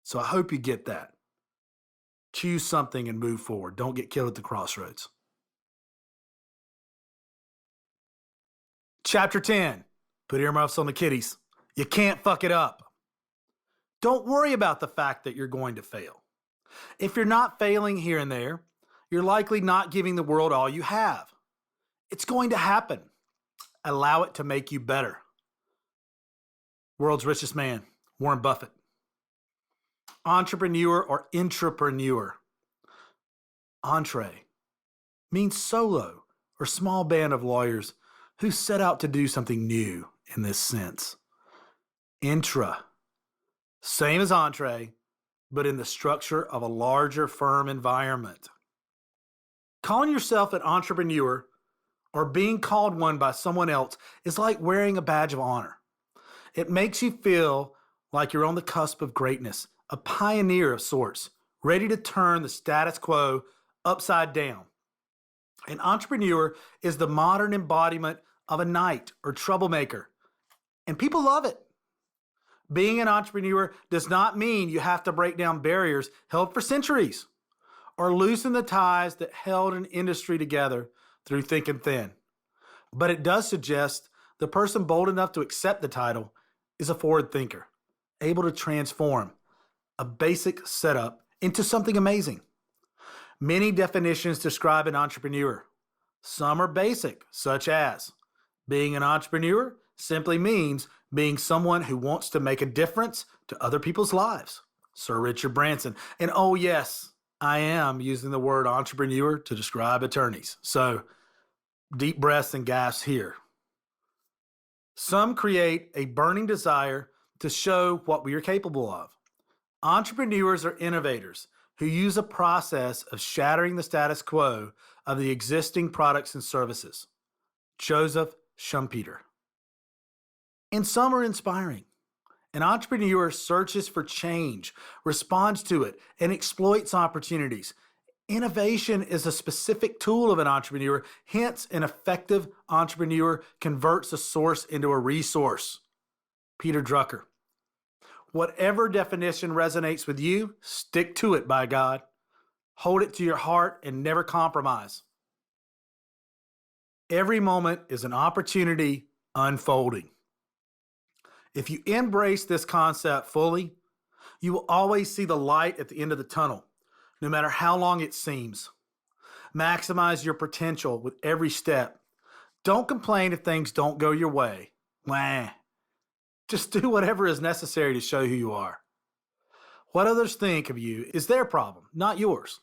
So I hope you get that. Choose something and move forward. Don't get killed at the crossroads. Chapter 10. Put earmuffs on the kiddies. You can't fuck it up. Don't worry about the fact that you're going to fail. If you're not failing here and there, you're likely not giving the world all you have. It's going to happen. Allow it to make you better. World's richest man, Warren Buffett. Entrepreneur or intrapreneur. Entree means solo or small band of lawyers who set out to do something new in this sense. Intra, same as entree, but in the structure of a larger firm environment. Calling yourself an entrepreneur or being called one by someone else is like wearing a badge of honor. It makes you feel like you're on the cusp of greatness, a pioneer of sorts, ready to turn the status quo upside down. An entrepreneur is the modern embodiment of a knight or troublemaker, and people love it. Being an entrepreneur does not mean you have to break down barriers held for centuries or loosen the ties that held an industry together through thick and thin. But it does suggest the person bold enough to accept the title is a forward thinker, able to transform a basic setup into something amazing. Many definitions describe an entrepreneur. Some are basic, such as being an entrepreneur simply means being someone who wants to make a difference to other people's lives. Sir Richard Branson. And oh yes, I am using the word entrepreneur to describe attorneys. So deep breaths and gasps here. Some create a burning desire to show what we are capable of. Entrepreneurs are innovators who use a process of shattering the status quo of the existing products and services. Joseph Schumpeter. And some are inspiring. An entrepreneur searches for change, responds to it, and exploits opportunities. Innovation is a specific tool of an entrepreneur. Hence, an effective entrepreneur converts a source into a resource. Peter Drucker. Whatever definition resonates with you, stick to it, by God. Hold it to your heart and never compromise. Every moment is an opportunity unfolding. If you embrace this concept fully, you will always see the light at the end of the tunnel, no matter how long it seems. Maximize your potential with every step. Don't complain if things don't go your way. Just do whatever is necessary to show who you are. What others think of you is their problem, not yours.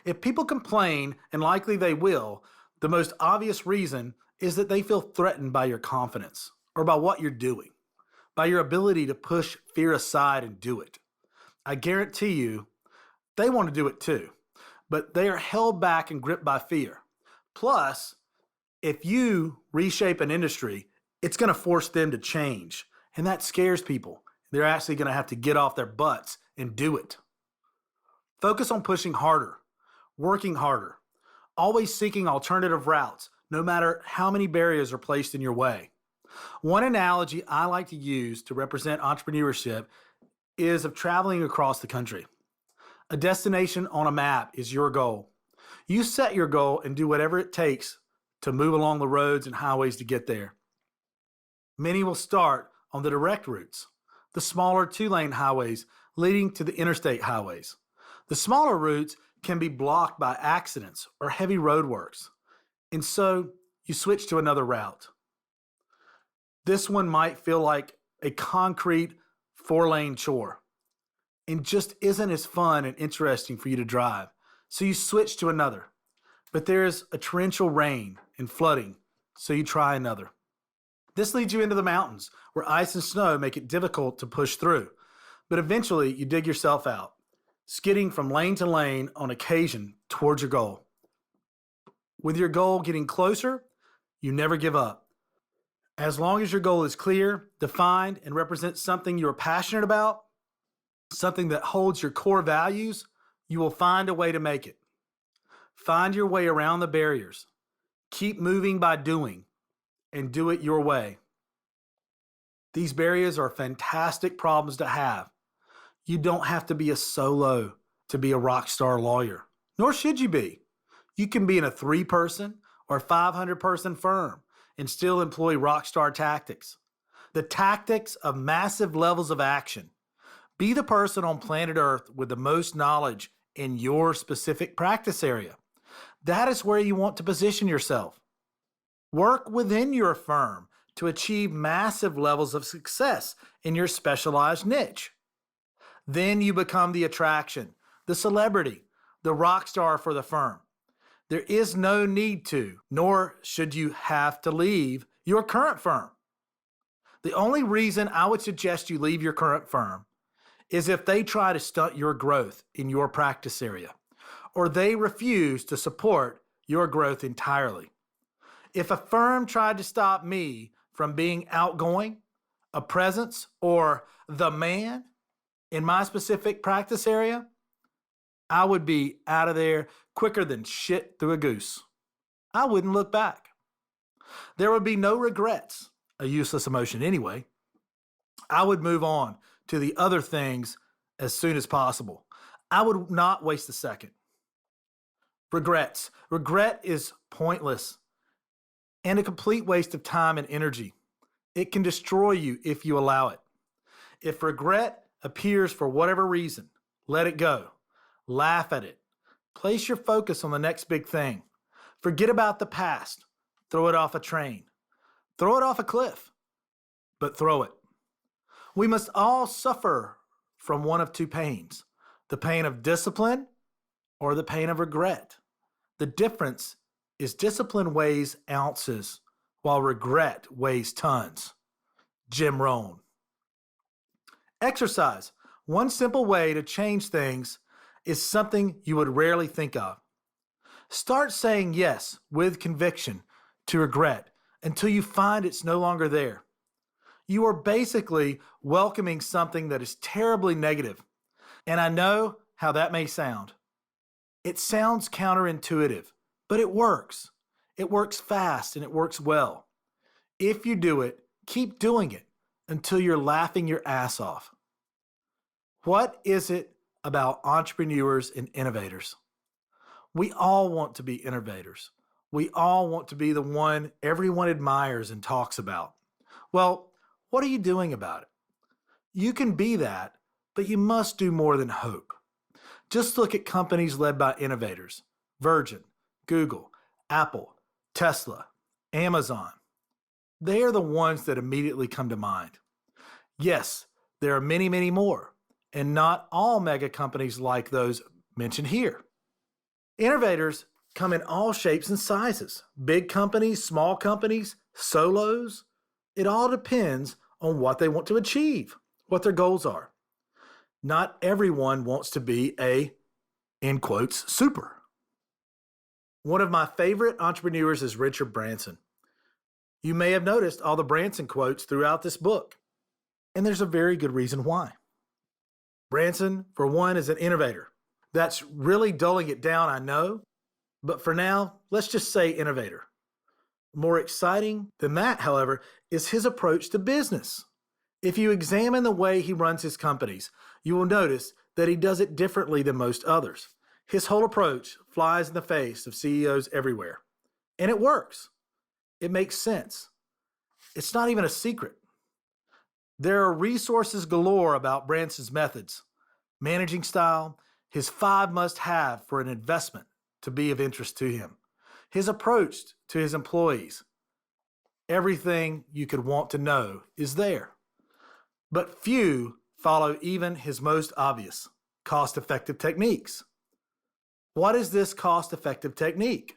If people complain, and likely they will, the most obvious reason is that they feel threatened by your confidence or by what you're doing, by your ability to push fear aside and do it. I guarantee you, they want to do it too, but they are held back and gripped by fear. Plus, if you reshape an industry, it's going to force them to change. And that scares people. They're actually going to have to get off their butts and do it. Focus on pushing harder, working harder, always seeking alternative routes, no matter how many barriers are placed in your way. One analogy I like to use to represent entrepreneurship is of traveling across the country. A destination on a map is your goal. You set your goal and do whatever it takes to move along the roads and highways to get there. Many will start on the direct routes, the smaller 2-lane highways leading to the interstate highways. The smaller routes can be blocked by accidents or heavy roadworks, and so you switch to another route. This one might feel like a concrete 4-lane chore and just isn't as fun and interesting for you to drive, so you switch to another. But there's a torrential rain and flooding, so you try another. This leads you into the mountains, where ice and snow make it difficult to push through. But eventually, you dig yourself out, skidding from lane to lane on occasion towards your goal. With your goal getting closer, you never give up. As long as your goal is clear, defined, and represents something you're passionate about, something that holds your core values, you will find a way to make it. Find your way around the barriers. Keep moving by doing, and do it your way. These barriers are fantastic problems to have. You don't have to be a solo to be a rockstar lawyer, nor should you be. You can be in a 3-person or 500-person firm and still employ rockstar tactics. The tactics of massive levels of action. Be the person on planet Earth with the most knowledge in your specific practice area. That is where you want to position yourself. Work within your firm to achieve massive levels of success in your specialized niche. Then you become the attraction, the celebrity, the rock star for the firm. There is no need to, nor should you have to leave your current firm. The only reason I would suggest you leave your current firm is if they try to stunt your growth in your practice area, or they refuse to support your growth entirely. If a firm tried to stop me from being outgoing, a presence, or the man in my specific practice area, I would be out of there quicker than shit through a goose. I wouldn't look back. There would be no regrets, a useless emotion anyway. I would move on to the other things as soon as possible. I would not waste a second. Regrets. Regret is pointless and a complete waste of time and energy. It can destroy you if you allow it. If regret appears for whatever reason, let it go. Laugh at it. Place your focus on the next big thing. Forget about the past. Throw it off a train. Throw it off a cliff. But throw it. We must all suffer from one of two pains, the pain of discipline or the pain of regret. The difference is discipline weighs ounces while regret weighs tons. Jim Rohn. Exercise. One simple way to change things is something you would rarely think of. Start saying yes with conviction to regret until you find it's no longer there. You are basically welcoming something that is terribly negative. And I know how that may sound. It sounds counterintuitive, but it works. It works fast and it works well. If you do it, keep doing it until you're laughing your ass off. What is it about entrepreneurs and innovators? We all want to be innovators. We all want to be the one everyone admires and talks about. Well, what are you doing about it? You can be that, but you must do more than hope. Just look at companies led by innovators: Virgin, Google, Apple, Tesla, Amazon. They are the ones that immediately come to mind. Yes, there are many, many more, and not all mega companies like those mentioned here. Innovators come in all shapes and sizes. Big companies, small companies, solos. It all depends on what they want to achieve, what their goals are. Not everyone wants to be a, in quotes, super. One of my favorite entrepreneurs is Richard Branson. You may have noticed all the Branson quotes throughout this book, and there's a very good reason why. Branson, for one, is an innovator. That's really dulling it down, I know, but for now, let's just say innovator. More exciting than that, however, is his approach to business. If you examine the way he runs his companies, you will notice that he does it differently than most others. His whole approach flies in the face of CEOs everywhere. And it works. It makes sense. It's not even a secret. There are resources galore about Branson's methods, managing style, his 5 must-have for an investment to be of interest to him, his approach to his employees. Everything you could want to know is there. But few follow even his most obvious, cost-effective techniques. What is this cost-effective technique?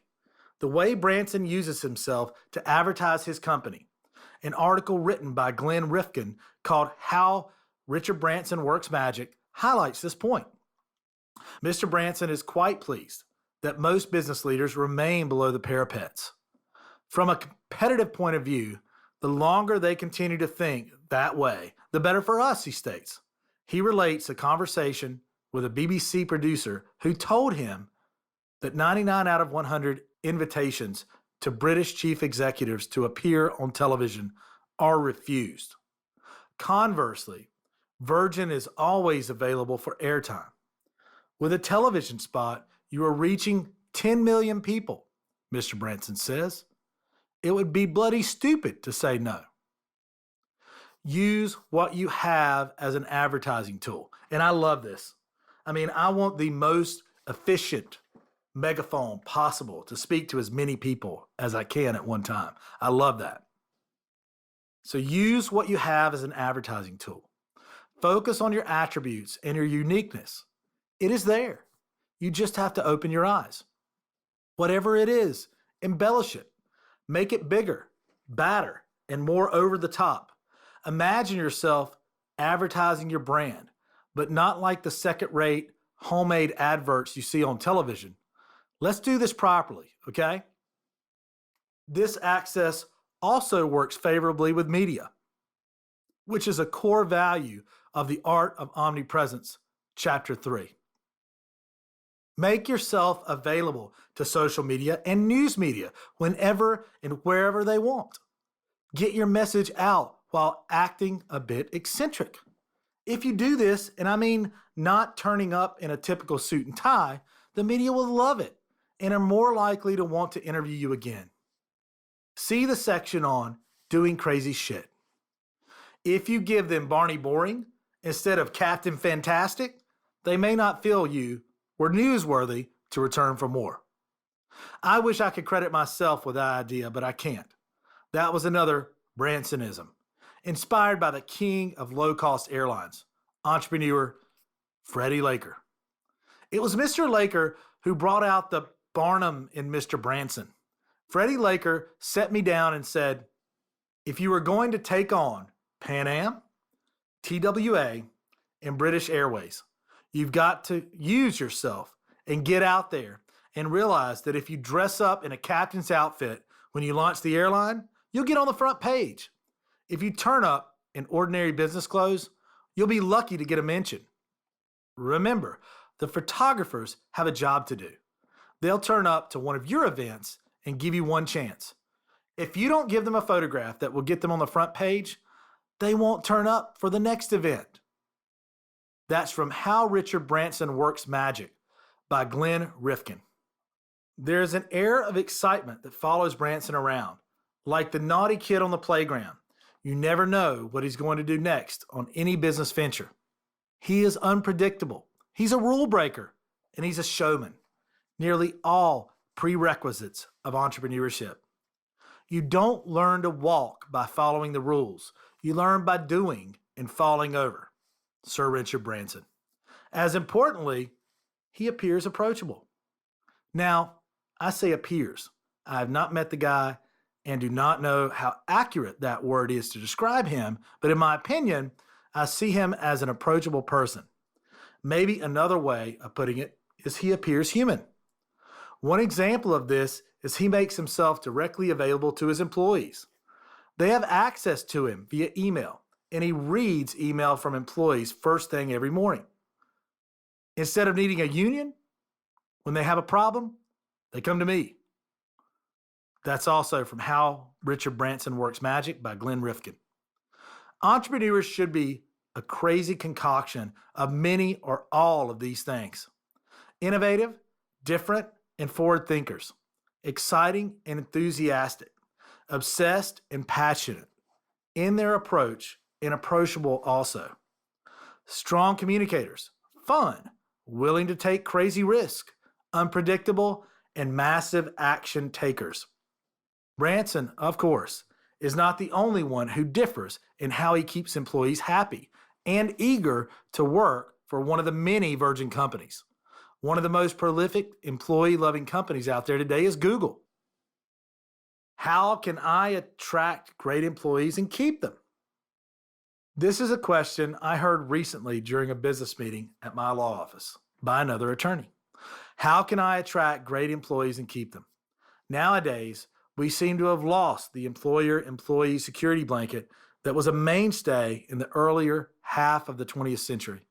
The way Branson uses himself to advertise his company. An article written by Glenn Rifkin called How Richard Branson Works Magic highlights this point. Mr. Branson is quite pleased that most business leaders remain below the parapets. From a competitive point of view, the longer they continue to think that way, the better for us, he states. He relates a conversation with a BBC producer who told him that 99 out of 100 invitations to British chief executives to appear on television are refused. Conversely, Virgin is always available for airtime. With a television spot, you are reaching 10 million people, Mr. Branson says. It would be bloody stupid to say no. Use what you have as an advertising tool. And I love this. I mean, I want the most efficient megaphone possible to speak to as many people as I can at one time. I love that. So use what you have as an advertising tool. Focus on your attributes and your uniqueness. It is there. You just have to open your eyes. Whatever it is, embellish it. Make it bigger, badder, and more over the top. Imagine yourself advertising your brand, but not like the second-rate homemade adverts you see on television. Let's do this properly, okay? This access also works favorably with media, which is a core value of the art of omnipresence, chapter 3. Make yourself available to social media and news media whenever and wherever they want. Get your message out while acting a bit eccentric. If you do this, and I mean not turning up in a typical suit and tie, the media will love it and are more likely to want to interview you again. See the section on doing crazy shit. If you give them Barney Boring instead of Captain Fantastic, they may not feel you were newsworthy to return for more. I wish I could credit myself with that idea, but I can't. That was another Bransonism, inspired by the king of low-cost airlines, entrepreneur Freddie Laker. It was Mr. Laker who brought out the Barnum in Mr. Branson. Freddie Laker set me down and said, if you were going to take on Pan Am, TWA, and British Airways, you've got to use yourself and get out there and realize that if you dress up in a captain's outfit when you launch the airline, you'll get on the front page. If you turn up in ordinary business clothes, you'll be lucky to get a mention. Remember, the photographers have a job to do. They'll turn up to one of your events and give you one chance. If you don't give them a photograph that will get them on the front page, they won't turn up for the next event. That's from How Richard Branson Works Magic by Glenn Rifkin. There's an air of excitement that follows Branson around, like the naughty kid on the playground. You never know what he's going to do next on any business venture. He is unpredictable. He's a rule breaker, and he's a showman. Nearly all prerequisites of entrepreneurship. You don't learn to walk by following the rules. You learn by doing and falling over. Sir Richard Branson. As importantly, he appears approachable. Now, I say appears. I have not met the guy and do not know how accurate that word is to describe him, but in my opinion, I see him as an approachable person. Maybe another way of putting it is he appears human. One example of this is he makes himself directly available to his employees. They have access to him via email, and he reads email from employees first thing every morning. Instead of needing a union, when they have a problem, they come to me. That's also from How Richard Branson Works Magic by Glenn Rifkin. Entrepreneurs should be a crazy concoction of many or all of these things. Innovative, different, and forward thinkers. Exciting and enthusiastic. Obsessed and passionate in their approach and approachable also. Strong communicators. Fun. Willing to take crazy risks. Unpredictable and massive action takers. Branson, of course, is not the only one who differs in how he keeps employees happy and eager to work for one of the many Virgin companies. One of the most prolific employee-loving companies out there today is Google. How can I attract great employees and keep them? This is a question I heard recently during a business meeting at my law office by another attorney. How can I attract great employees and keep them? Nowadays, we seem to have lost the employer-employee security blanket that was a mainstay in the earlier half of the 20th century.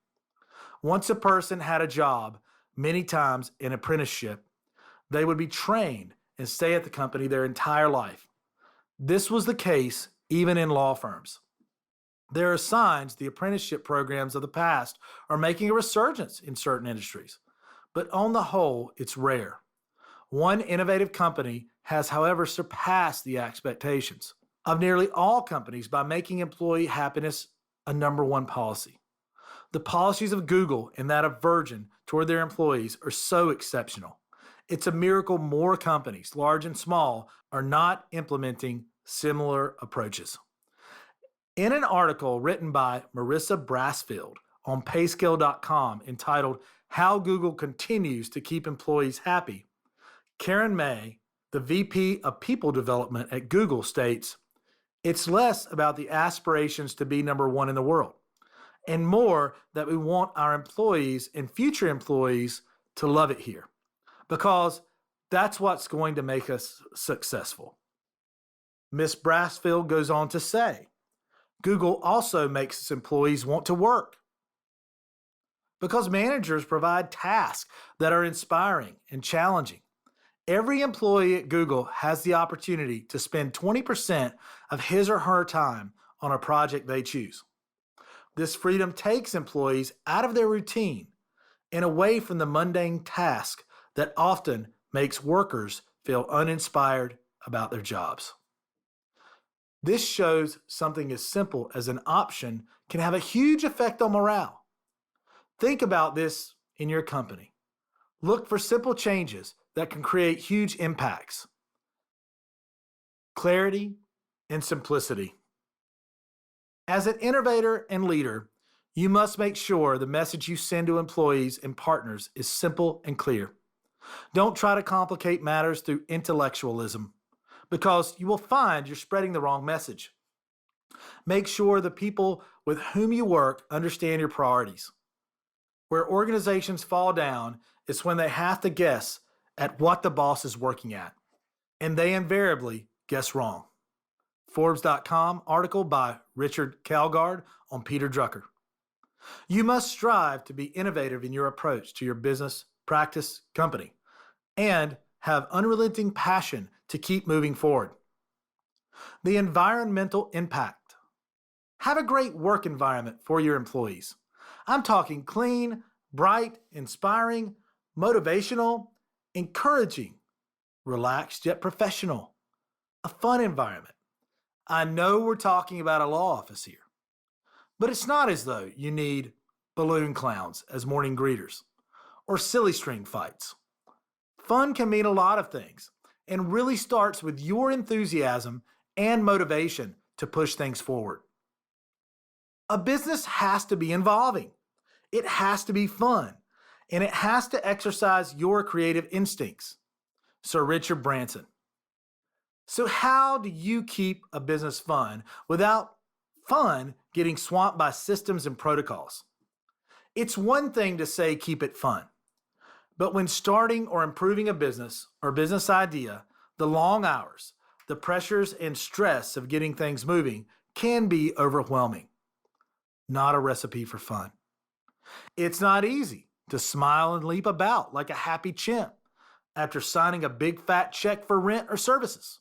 Once a person had a job, many times an apprenticeship, they would be trained and stay at the company their entire life. This was the case even in law firms. There are signs the apprenticeship programs of the past are making a resurgence in certain industries, but on the whole, it's rare. One innovative company has, however, surpassed the expectations of nearly all companies by making employee happiness a number one policy. The policies of Google and that of Virgin toward their employees are so exceptional. It's a miracle more companies, large and small, are not implementing similar approaches. In an article written by Marissa Brassfield on payscale.com entitled How Google Continues to Keep Employees Happy, Karen May, the VP of People Development at Google, states, "It's less about the aspirations to be number one in the world and more that we want our employees and future employees to love it here, because that's what's going to make us successful." Ms. Brassfield goes on to say, Google also makes its employees want to work because managers provide tasks that are inspiring and challenging. Every employee at Google has the opportunity to spend 20% of his or her time on a project they choose. This freedom takes employees out of their routine and away from the mundane task that often makes workers feel uninspired about their jobs. This shows something as simple as an option can have a huge effect on morale. Think about this in your company. Look for simple changes that can create huge impacts. Clarity and simplicity. As an innovator and leader, you must make sure the message you send to employees and partners is simple and clear. Don't try to complicate matters through intellectualism, because you will find you're spreading the wrong message. Make sure the people with whom you work understand your priorities. Where organizations fall down is when they have to guess at what the boss is working at, and they invariably guess wrong. Forbes.com article by Richard Calgard on Peter Drucker. You must strive to be innovative in your approach to your business, practice, company, and have unrelenting passion to keep moving forward. The environmental impact. Have a great work environment for your employees. I'm talking clean, bright, inspiring, motivational, encouraging, relaxed yet professional, a fun environment. I know we're talking about a law office here, but it's not as though you need balloon clowns as morning greeters or silly string fights. Fun can mean a lot of things and really starts with your enthusiasm and motivation to push things forward. A business has to be involving. It has to be fun, and it has to exercise your creative instincts. Sir Richard Branson. So how do you keep a business fun without fun getting swamped by systems and protocols? It's one thing to say keep it fun, but when starting or improving a business or business idea, the long hours, the pressures and stress of getting things moving can be overwhelming. Not a recipe for fun. It's not easy to smile and leap about like a happy chimp after signing a big fat check for rent or services,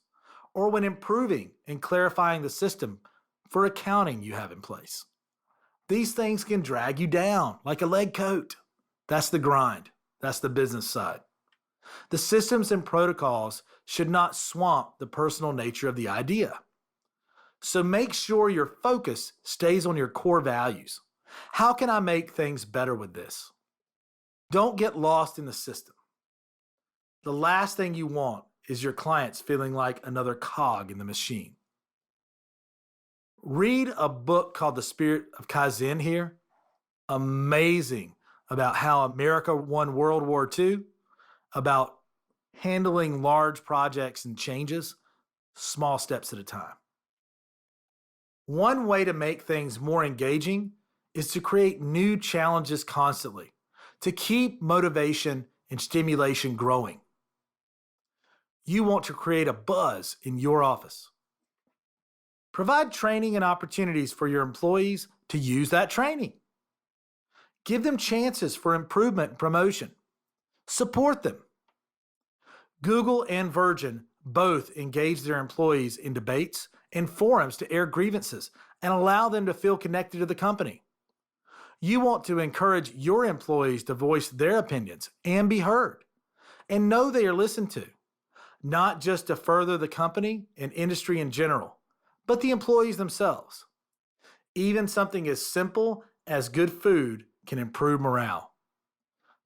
or when improving and clarifying the system for accounting you have in place. These things can drag you down like a lead coat. That's the grind. That's the business side. The systems and protocols should not swamp the personal nature of the idea. So make sure your focus stays on your core values. How can I make things better with this? Don't get lost in the system. The last thing you want is your clients feeling like another cog in the machine. Read a book called The Spirit of Kaizen here. Amazing about how America won World War II, about handling large projects and changes, small steps at a time. One way to make things more engaging is to create new challenges constantly, to keep motivation and stimulation growing. You want to create a buzz in your office. Provide training and opportunities for your employees to use that training. Give them chances for improvement and promotion. Support them. Google and Virgin both engage their employees in debates and forums to air grievances and allow them to feel connected to the company. You want to encourage your employees to voice their opinions and be heard, and know they are listened to, not just to further the company and industry in general, but the employees themselves. Even something as simple as good food can improve morale.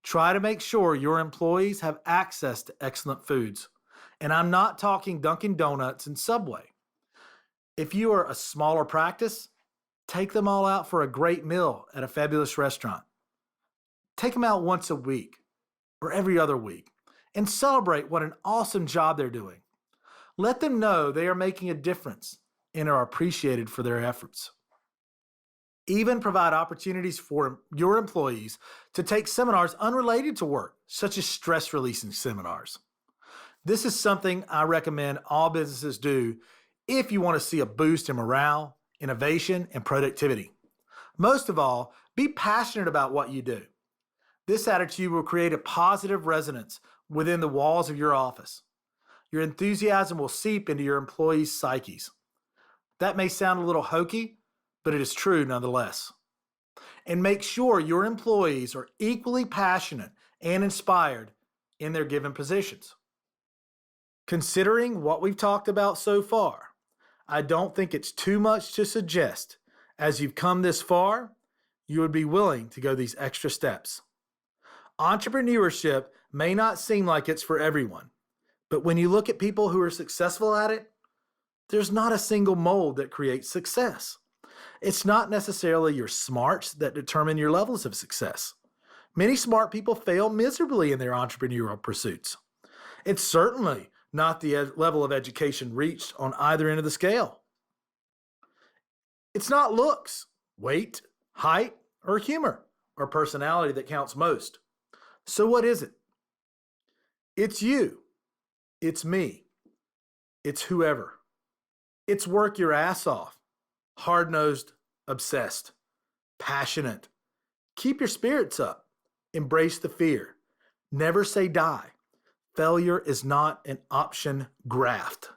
Try to make sure your employees have access to excellent foods. And I'm not talking Dunkin' Donuts and Subway. If you are a smaller practice, Take them all out for a great meal at a fabulous restaurant. Take them out once a week or every other week and celebrate what an awesome job they're doing. Let them know they are making a difference and are appreciated for their efforts. Even provide opportunities for your employees to take seminars unrelated to work, such as stress releasing seminars. This is something I recommend all businesses do if you want to see a boost in morale, innovation, and productivity. Most of all, be passionate about what you do. This attitude will create a positive resonance within the walls of your office. Your enthusiasm will seep into your employees' psyches. That may sound a little hokey, but it is true nonetheless. And make sure your employees are equally passionate and inspired in their given positions. Considering what we've talked about so far, I don't think it's too much to suggest, as you've come this far, you would be willing to go these extra steps. Entrepreneurship may not seem like it's for everyone, but when you look at people who are successful at it, there's not a single mold that creates success. It's not necessarily your smarts that determine your levels of success. Many smart people fail miserably in their entrepreneurial pursuits. It's certainly not the level of education reached on either end of the scale. It's not looks, weight, height, or humor, or personality that counts most. So what is it? It's you. It's me. It's whoever. It's work your ass off. Hard-nosed, obsessed, passionate. Keep your spirits up. Embrace the fear. Never say die. Failure is not an option graft.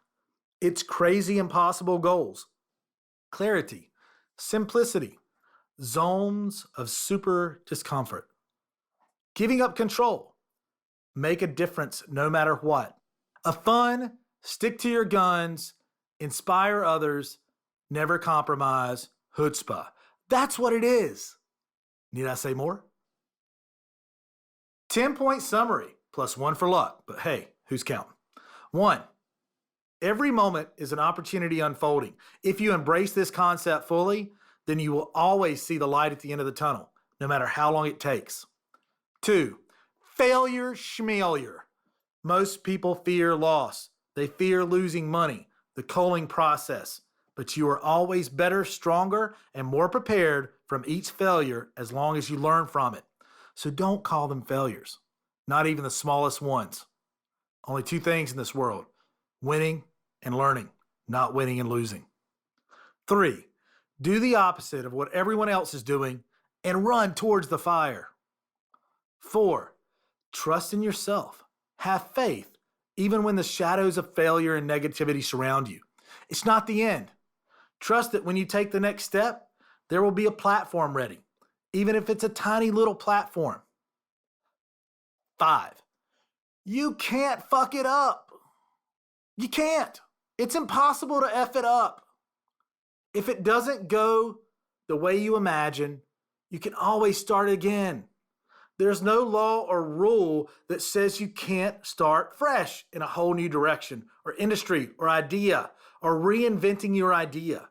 It's crazy impossible goals. Clarity, simplicity, zones of super discomfort. Giving up control. Make a difference no matter what. A fun, stick to your guns, inspire others, never compromise, chutzpah. That's what it is. Need I say more? 10-point summary, plus one for luck, but hey, who's counting? 1, every moment is an opportunity unfolding. If you embrace this concept fully, then you will always see the light at the end of the tunnel, no matter how long it takes. 2, failure schmailure. Most people fear loss. They fear losing money, the culling process. But you are always better, stronger, and more prepared from each failure as long as you learn from it. So don't call them failures, not even the smallest ones. Only 2 things in this world, winning and learning, not winning and losing. 3, do the opposite of what everyone else is doing and run towards the fire. 4, trust in yourself. Have faith, even when the shadows of failure and negativity surround you. It's not the end. Trust that when you take the next step, there will be a platform ready, even if it's a tiny little platform. 5, you can't fuck it up. You can't. It's impossible to F it up. If it doesn't go the way you imagine, you can always start again. There's no law or rule that says you can't start fresh in a whole new direction or industry or idea or reinventing your idea.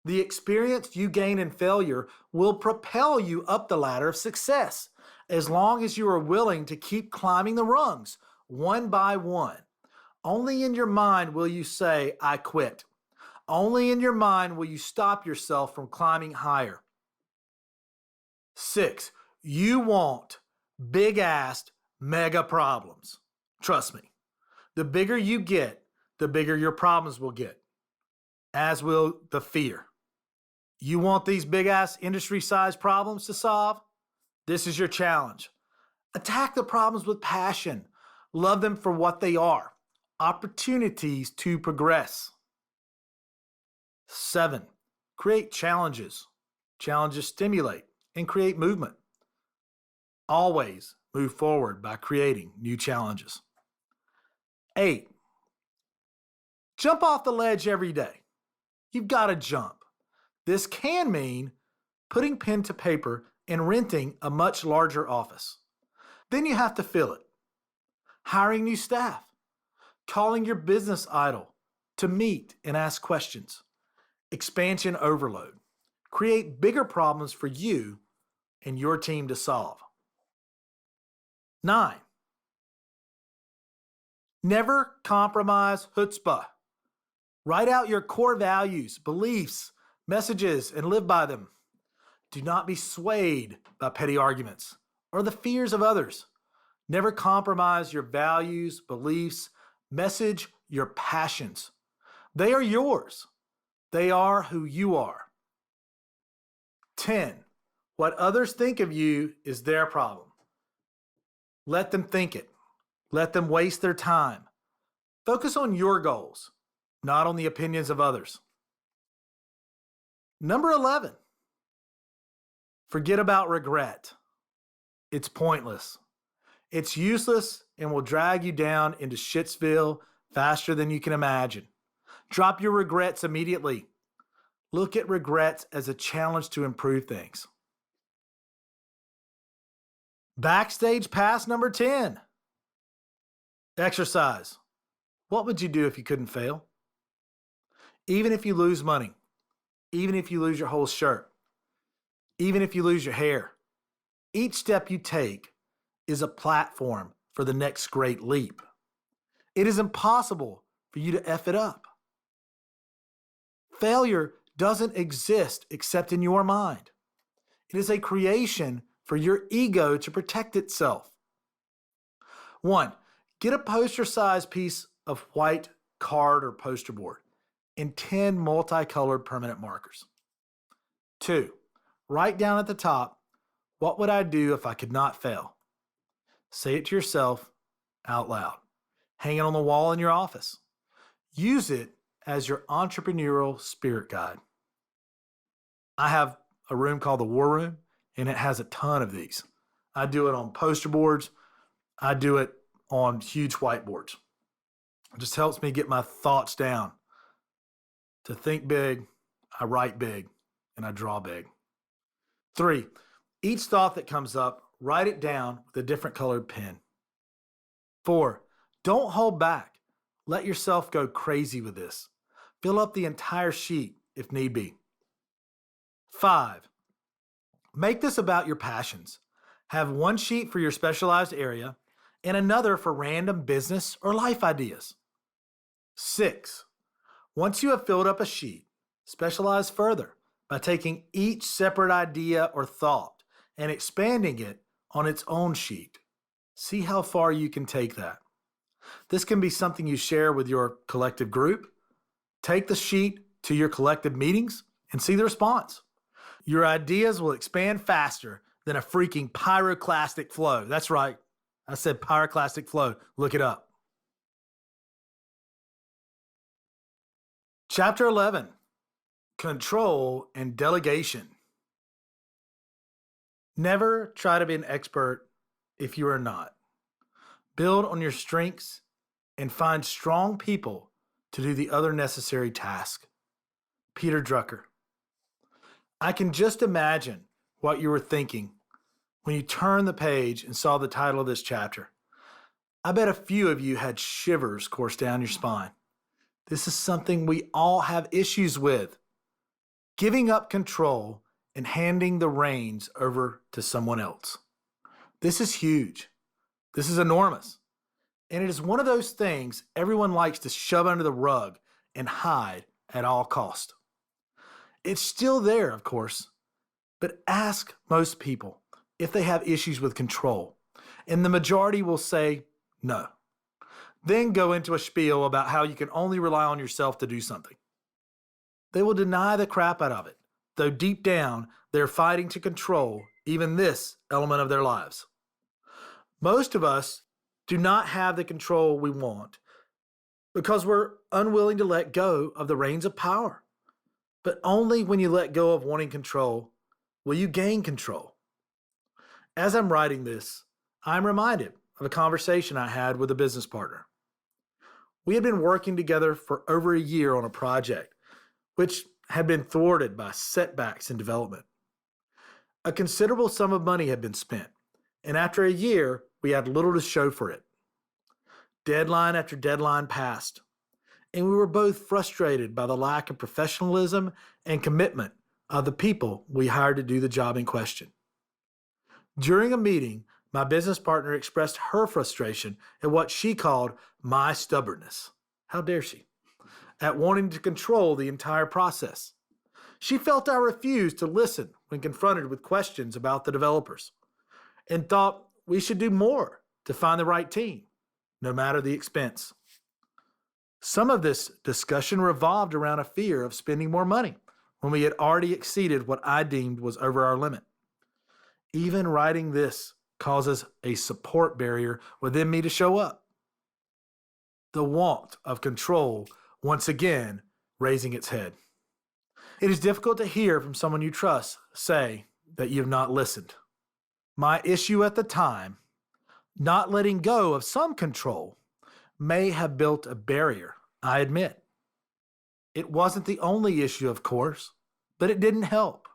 The experience you gain in failure will propel you up the ladder of success as long as you are willing to keep climbing the rungs one by one. Only in your mind will you say, I quit. Only in your mind will you stop yourself from climbing higher. 6, you want big-assed mega problems. Trust me. The bigger you get, the bigger your problems will get, as will the fear. You want these big-ass industry-sized problems to solve? This is your challenge. Attack the problems with passion. Love them for what they are. Opportunities to progress. 7, create challenges. Challenges stimulate and create movement. Always move forward by creating new challenges. 8, jump off the ledge every day. You've got to jump. This can mean putting pen to paper and renting a much larger office. Then you have to fill it. Hiring new staff. Calling your business idol to meet and ask questions. Expansion overload. create bigger problems for you and your team to solve. 9. Never compromise chutzpah. Write out your core values, beliefs, messages, and live by them. Do not be swayed by petty arguments or the fears of others. Never compromise your values, beliefs, message, your passions. They are yours. They are who you are. 10. What others think of you is their problem. Let them think it. Let them waste their time. Focus on your goals, not on the opinions of others. Number 11. Forget about regret. It's pointless. It's useless and will drag you down into Shitsville faster than you can imagine. Drop your regrets immediately. Look at regrets as a challenge to improve things. Backstage pass number 10. Exercise. What would you do if you couldn't fail? Even if you lose money, even if you lose your whole shirt, even if you lose your hair, each step you take is a platform for the next great leap. It is impossible for you to F it up. Failure doesn't exist except in your mind. It is a creation for your ego to protect itself. 1. Get a poster-sized piece of white card or poster board and 10 multicolored permanent markers. 2. Write down at the top, what would I do if I could not fail? Say it to yourself out loud. Hang it on the wall in your office. Use it as your entrepreneurial spirit guide. I have a room called the War Room, and it has a ton of these. I do it on poster boards. I do it on huge whiteboards. It just helps me get my thoughts down. To think big, I write big, and I draw big. 3, each thought that comes up, write it down with a different colored pen. 4, don't hold back. Let yourself go crazy with this. Fill up the entire sheet if need be. 5, make this about your passions. Have one sheet for your specialized area and another for random business or life ideas. 6, once you have filled up a sheet, specialize further by taking each separate idea or thought and expanding it on its own sheet. See how far you can take that. This can be something you share with your collective group. Take the sheet to your collective meetings and see the response. Your ideas will expand faster than a freaking pyroclastic flow. That's right. I said pyroclastic flow. Look it up. Chapter 11, Control and Delegation. Never try to be an expert if you are not. Build on your strengths and find strong people to do the other necessary task. Peter Drucker. I can just imagine what you were thinking when you turned the page and saw the title of this chapter. I bet a few of you had shivers course down your spine. This is something we all have issues with. Giving up control and handing the reins over to someone else. This is huge. This is enormous. And it is one of those things everyone likes to shove under the rug and hide at all cost. It's still there, of course, but ask most people if they have issues with control, and the majority will say no. Then go into a spiel about how you can only rely on yourself to do something. They will deny the crap out of it, though deep down they're fighting to control even this element of their lives. Most of us do not have the control we want because we're unwilling to let go of the reins of power. But only when you let go of wanting control will you gain control. As I'm writing this, I'm reminded of a conversation I had with a business partner. We had been working together for over a year on a project, which had been thwarted by setbacks in development. A considerable sum of money had been spent, and after a year, we had little to show for it. Deadline after deadline passed, and we were both frustrated by the lack of professionalism and commitment of the people we hired to do the job in question. During a meeting, my business partner expressed her frustration at what she called my stubbornness. How dare she? At wanting to control the entire process. She felt I refused to listen when confronted with questions about the developers and thought we should do more to find the right team, no matter the expense. Some of this discussion revolved around a fear of spending more money when we had already exceeded what I deemed was over our limit. Even writing this causes a support barrier within me to show up. The want of control once again raising its head. It is difficult to hear from someone you trust say that you have not listened. My issue at the time, not letting go of some control, may have built a barrier, I admit. It wasn't the only issue, of course, but it didn't help.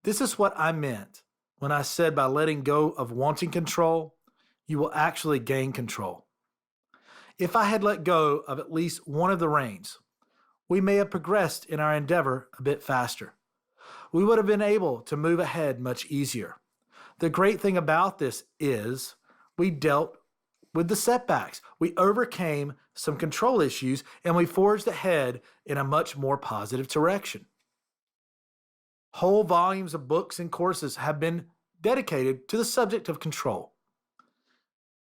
This is what I meant when I said by letting go of wanting control, you will actually gain control. If I had let go of at least one of the reins, we may have progressed in our endeavor a bit faster. We would have been able to move ahead much easier. The great thing about this is we dealt with the setbacks. We overcame some control issues and we forged ahead in a much more positive direction. Whole volumes of books and courses have been dedicated to the subject of control.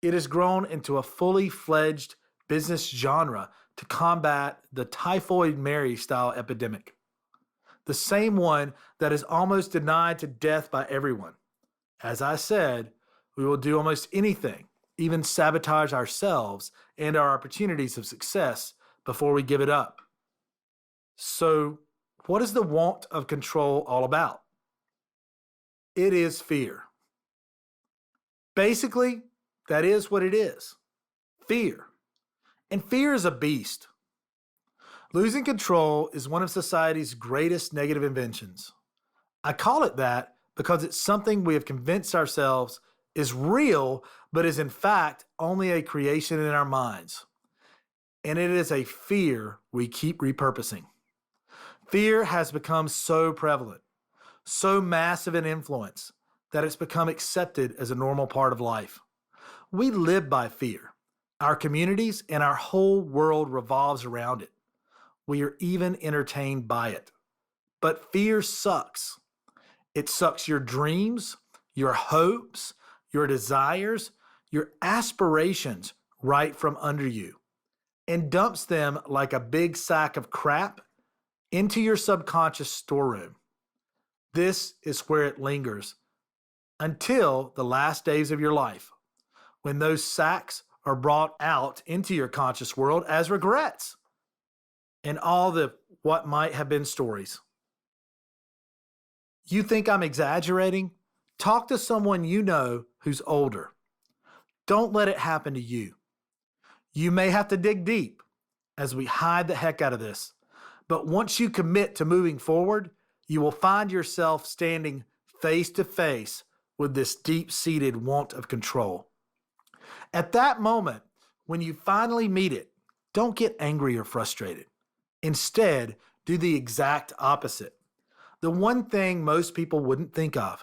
It has grown into a fully fledged business genre to combat the typhoid Mary style epidemic, the same one that is almost denied to death by everyone. As I said, we will do almost anything, even sabotage ourselves and our opportunities of success before we give it up. So, what is the want of control all about? It is fear. Basically, that is what it is. Fear. And fear is a beast. Losing control is one of society's greatest negative inventions. I call it that because it's something we have convinced ourselves is real, but is in fact only a creation in our minds. And it is a fear we keep repurposing. Fear has become so prevalent, so massive in influence, that it's become accepted as a normal part of life. We live by fear. Our communities and our whole world revolves around it. We are even entertained by it. But fear sucks. It sucks your dreams, your hopes, your desires, your aspirations right from under you and dumps them like a big sack of crap into your subconscious storeroom. This is where it lingers until the last days of your life, when those sacks are brought out into your conscious world as regrets and all the what might have been stories. You think I'm exaggerating? Talk to someone you know who's older. Don't let it happen to you. You may have to dig deep as we hide the heck out of this. But once you commit to moving forward, you will find yourself standing face to face with this deep-seated want of control. At that moment, when you finally meet it, don't get angry or frustrated. Instead, do the exact opposite. The one thing most people wouldn't think of.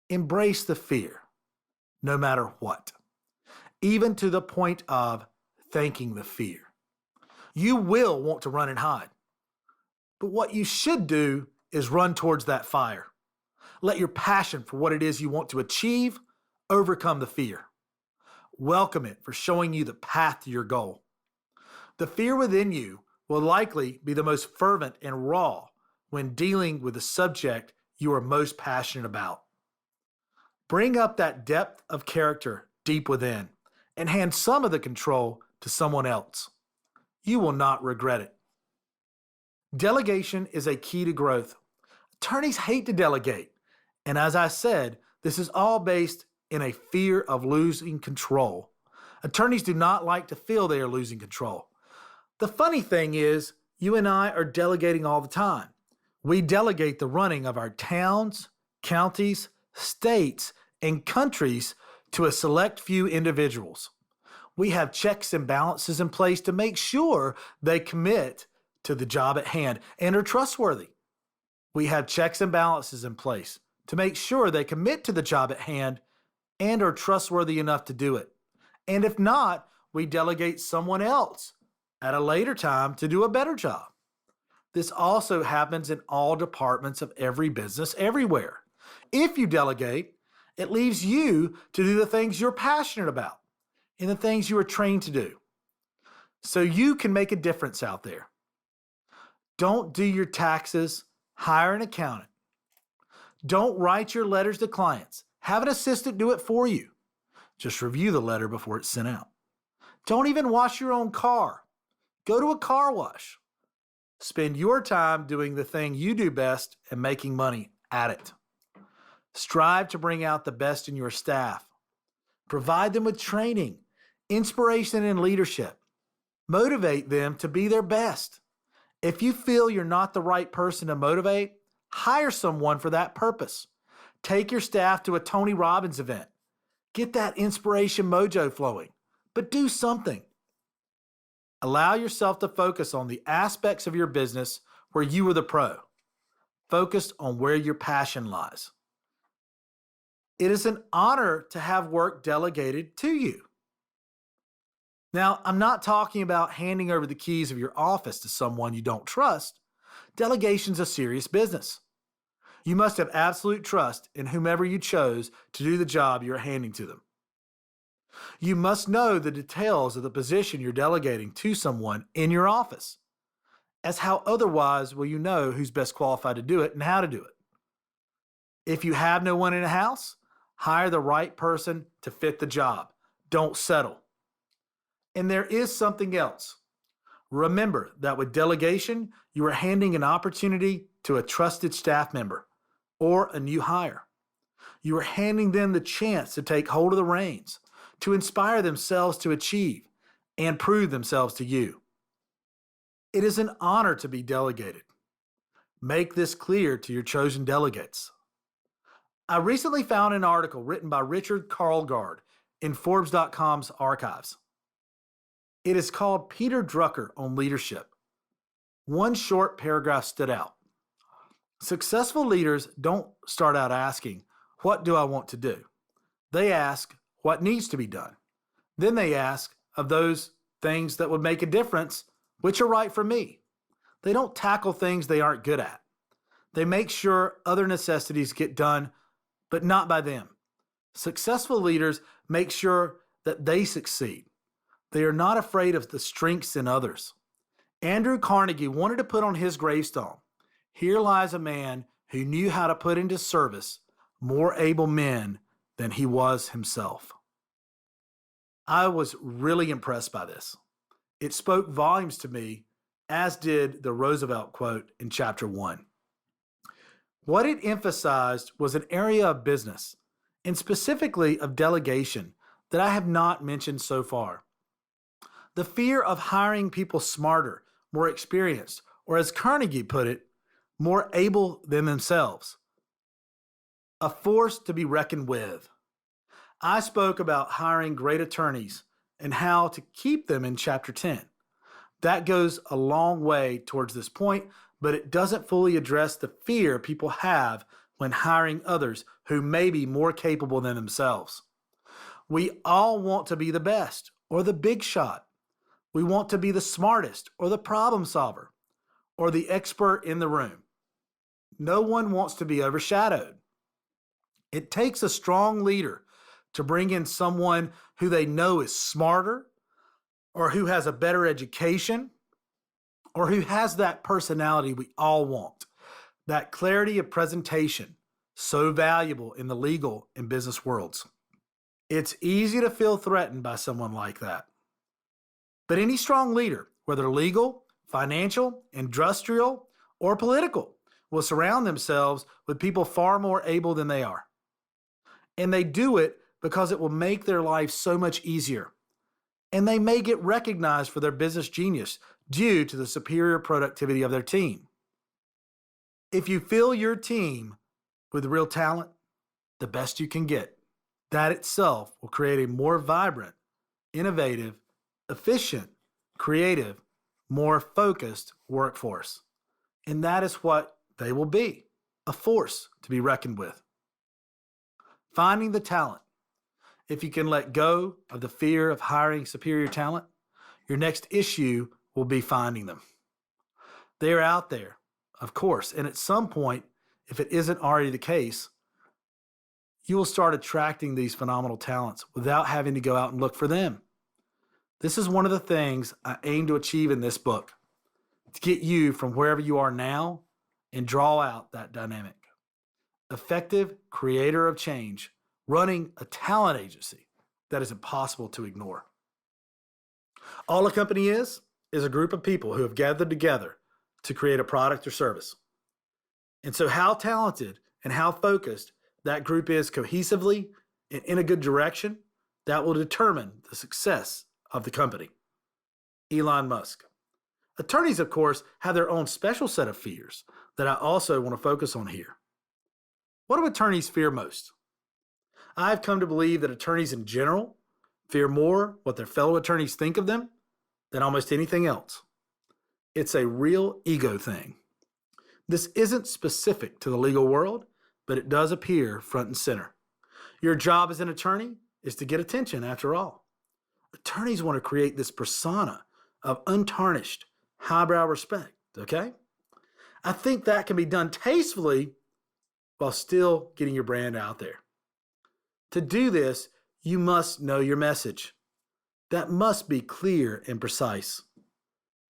Embrace the fear, no matter what, even to the point of thanking the fear. You will want to run and hide. But what you should do is run towards that fire. Let your passion for what it is you want to achieve overcome the fear. Welcome it for showing you the path to your goal. The fear within you will likely be the most fervent and raw when dealing with the subject you are most passionate about. Bring up that depth of character deep within and hand some of the control to someone else. You will not regret it. Delegation is a key to growth. Attorneys hate to delegate. And as I said, this is all based in a fear of losing control. Attorneys do not like to feel they are losing control. The funny thing is, you and I are delegating all the time. We delegate the running of our towns, counties, states, and countries to a select few individuals. We have checks and balances in place to make sure they commit to the job at hand and are trustworthy. We have checks and balances in place to make sure they commit to the job at hand and are trustworthy enough to do it. And if not, we delegate someone else at a later time to do a better job. This also happens in all departments of every business everywhere. If you delegate, it leaves you to do the things you're passionate about and the things you are trained to do, so you can make a difference out there. Don't do your taxes, hire an accountant. Don't write your letters to clients. Have an assistant do it for you. Just review the letter before it's sent out. Don't even wash your own car. Go to a car wash. Spend your time doing the thing you do best and making money at it. Strive to bring out the best in your staff. Provide them with training, inspiration, and leadership. Motivate them to be their best. If you feel you're not the right person to motivate, hire someone for that purpose. Take your staff to a Tony Robbins event. Get that inspiration mojo flowing, but do something. Allow yourself to focus on the aspects of your business where you are the pro. Focus on where your passion lies. It is an honor to have work delegated to you. Now, I'm not talking about handing over the keys of your office to someone you don't trust. Delegation's a serious business. You must have absolute trust in whomever you chose to do the job you're handing to them. You must know the details of the position you're delegating to someone in your office, as how otherwise will you know who's best qualified to do it and how to do it. If you have no one in the house, hire the right person to fit the job. Don't settle. And there is something else. Remember that with delegation, you are handing an opportunity to a trusted staff member or a new hire. You are handing them the chance to take hold of the reins, to inspire themselves to achieve and prove themselves to you. It is an honor to be delegated. Make this clear to your chosen delegates. I recently found an article written by Richard Karlgaard in Forbes.com's archives. It is called Peter Drucker on Leadership. One short paragraph stood out. Successful leaders don't start out asking, "What do I want to do?" They ask, "What needs to be done?" Then they ask, of those things that would make a difference, which are right for me. They don't tackle things they aren't good at. They make sure other necessities get done, but not by them. Successful leaders make sure that they succeed. They are not afraid of the strengths in others. Andrew Carnegie wanted to put on his gravestone, "Here lies a man who knew how to put into service more able men than he was himself." I was really impressed by this. It spoke volumes to me, as did the Roosevelt quote in chapter 1. What it emphasized was an area of business, and specifically of delegation, that I have not mentioned so far. The fear of hiring people smarter, more experienced, or as Carnegie put it, more able than themselves. A force to be reckoned with. I spoke about hiring great attorneys and how to keep them in chapter 10. That goes a long way towards this point, but it doesn't fully address the fear people have when hiring others who may be more capable than themselves. We all want to be the best or the big shot. We want to be the smartest or the problem solver or the expert in the room. No one wants to be overshadowed. It takes a strong leader to bring in someone who they know is smarter or who has a better education or who has that personality we all want, that clarity of presentation, so valuable in the legal and business worlds. It's easy to feel threatened by someone like that. But any strong leader, whether legal, financial, industrial, or political, will surround themselves with people far more able than they are. And they do it because it will make their life so much easier. And they may get recognized for their business genius due to the superior productivity of their team. If you fill your team with real talent, the best you can get, that itself will create a more vibrant, innovative, efficient, creative, more focused workforce. And that is what they will be a force to be reckoned with. Finding the talent. If you can let go of the fear of hiring superior talent, your next issue will be finding them. They are out there, of course, and at some point, if it isn't already the case, you will start attracting these phenomenal talents without having to go out and look for them. This is one of the things I aim to achieve in this book, to get you from wherever you are now and draw out that dynamic. Effective creator of change, running a talent agency that is impossible to ignore. All a company is a group of people who have gathered together to create a product or service. And so how talented and how focused that group is cohesively and in a good direction, that will determine the success of the company. Elon Musk. Attorneys, of course, have their own special set of fears that I also want to focus on here. What do attorneys fear most? I've come to believe that attorneys in general fear more what their fellow attorneys think of them than almost anything else. It's a real ego thing. This isn't specific to the legal world, but it does appear front and center. Your job as an attorney is to get attention after all. Attorneys want to create this persona of untarnished, highbrow respect, okay? I think that can be done tastefully while still getting your brand out there. To do this, you must know your message. That must be clear and precise.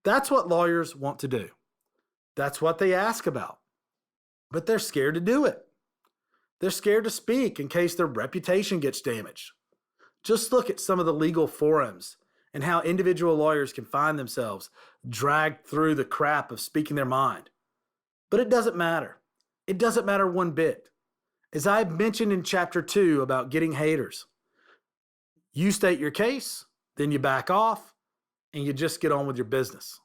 That's what lawyers want to do. That's what they ask about. But they're scared to do it. They're scared to speak in case their reputation gets damaged. Just look at some of the legal forums and how individual lawyers can find themselves dragged through the crap of speaking their mind. But it doesn't matter. It doesn't matter one bit. As I mentioned in chapter 2 about getting haters, you state your case, then you back off, and you just get on with your business.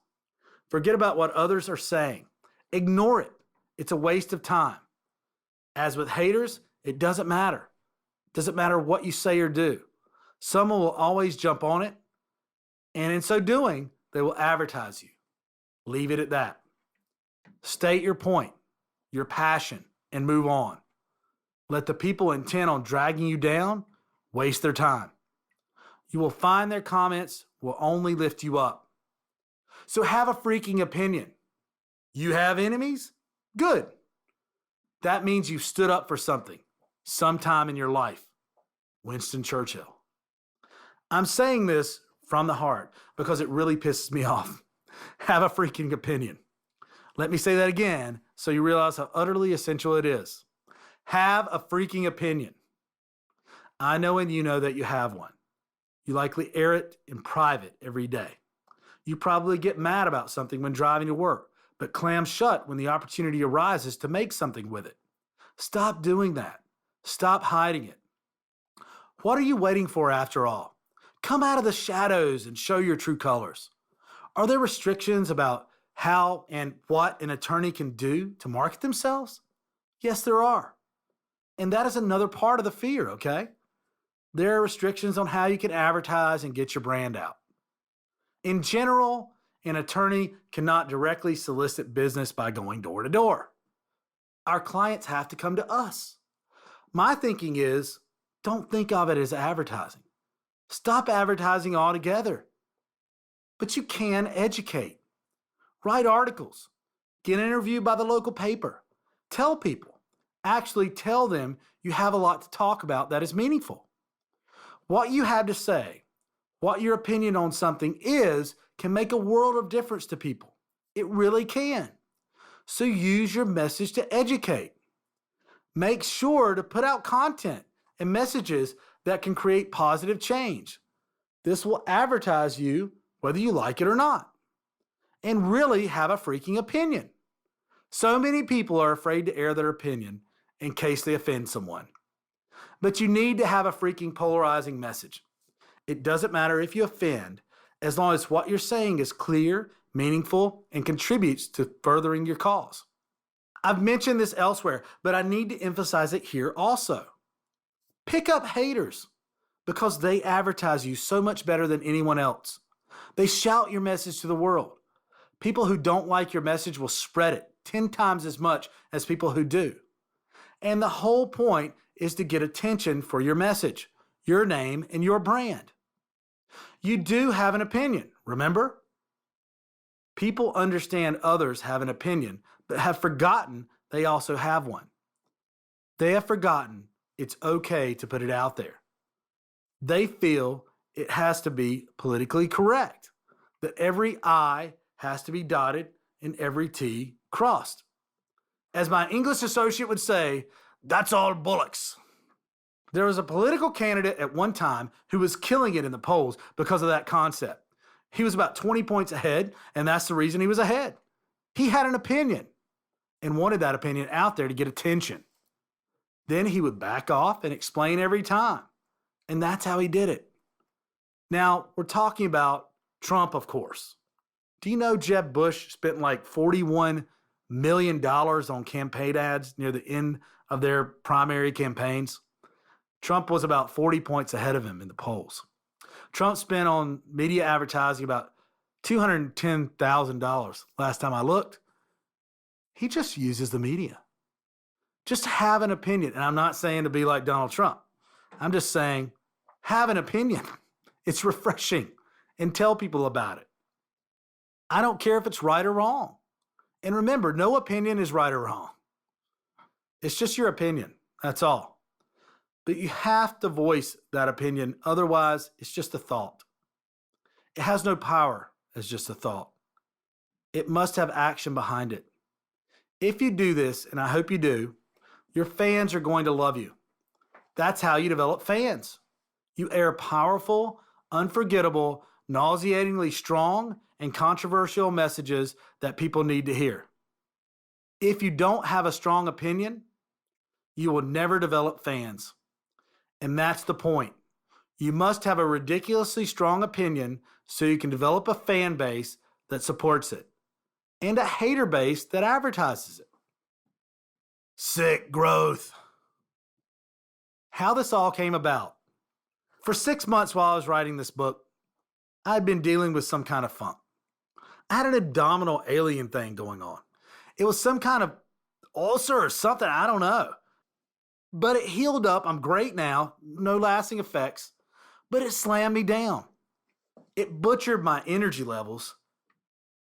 Forget about what others are saying. Ignore it. It's a waste of time. As with haters, it doesn't matter. It doesn't matter what you say or do. Someone will always jump on it, and in so doing, they will advertise you. Leave it at that. State your point, your passion, and move on. Let the people intent on dragging you down waste their time. You will find their comments will only lift you up. So have a freaking opinion. You have enemies? Good. That means you've stood up for something sometime in your life. Winston Churchill. I'm saying this from the heart because it really pisses me off. Have a freaking opinion. Let me say that again so you realize how utterly essential it is. Have a freaking opinion. I know and you know that you have one. You likely air it in private every day. You probably get mad about something when driving to work, but clam shut when the opportunity arises to make something with it. Stop doing that. Stop hiding it. What are you waiting for after all? Come out of the shadows and show your true colors. Are there restrictions about how and what an attorney can do to market themselves? Yes, there are. And that is another part of the fear, okay? There are restrictions on how you can advertise and get your brand out. In general, an attorney cannot directly solicit business by going door to door. Our clients have to come to us. My thinking is, don't think of it as advertising. Stop advertising altogether. But you can educate. Write articles. Get interviewed by the local paper. Tell people. Actually tell them you have a lot to talk about that is meaningful. What you have to say, what your opinion on something is, can make a world of difference to people. It really can. So use your message to educate. Make sure to put out content and messages that can create positive change. This will advertise you whether you like it or not. And really have a freaking opinion. So many people are afraid to air their opinion in case they offend someone. But you need to have a freaking polarizing message. It doesn't matter if you offend, as long as what you're saying is clear, meaningful, and contributes to furthering your cause. I've mentioned this elsewhere, but I need to emphasize it here also. Pick up haters because they advertise you so much better than anyone else. They shout your message to the world. People who don't like your message will spread it 10 times as much as people who do. And the whole point is to get attention for your message, your name, and your brand. You do have an opinion, remember? People understand others have an opinion, but have forgotten they also have one. They have forgotten it's okay to put it out there. They feel it has to be politically correct, that every I has to be dotted and every T crossed. As my English associate would say, that's all bollocks. There was a political candidate at one time who was killing it in the polls because of that concept. He was about 20 points ahead, and that's the reason he was ahead. He had an opinion and wanted that opinion out there to get attention. Then he would back off and explain every time. And that's how he did it. Now, we're talking about Trump, of course. Do you know Jeb Bush spent like $41 million on campaign ads near the end of their primary campaigns? Trump was about 40 points ahead of him in the polls. Trump spent on media advertising about $210,000 last time I looked. He just uses the media. Just have an opinion. And I'm not saying to be like Donald Trump. I'm just saying have an opinion. It's refreshing, and tell people about it. I don't care if it's right or wrong. And remember, no opinion is right or wrong. It's just your opinion. That's all. But you have to voice that opinion. Otherwise, it's just a thought. It has no power as just a thought. It must have action behind it. If you do this, and I hope you do, your fans are going to love you. That's how you develop fans. You air powerful, unforgettable, nauseatingly strong, and controversial messages that people need to hear. If you don't have a strong opinion, you will never develop fans. And that's the point. You must have a ridiculously strong opinion so you can develop a fan base that supports it and a hater base that advertises it. Sick growth. How this all came about. For 6 months while I was writing this book, I had been dealing with some kind of funk. I had an abdominal alien thing going on. It was some kind of ulcer or something, I don't know. But it healed up. I'm great now. No lasting effects. But it slammed me down. It butchered my energy levels.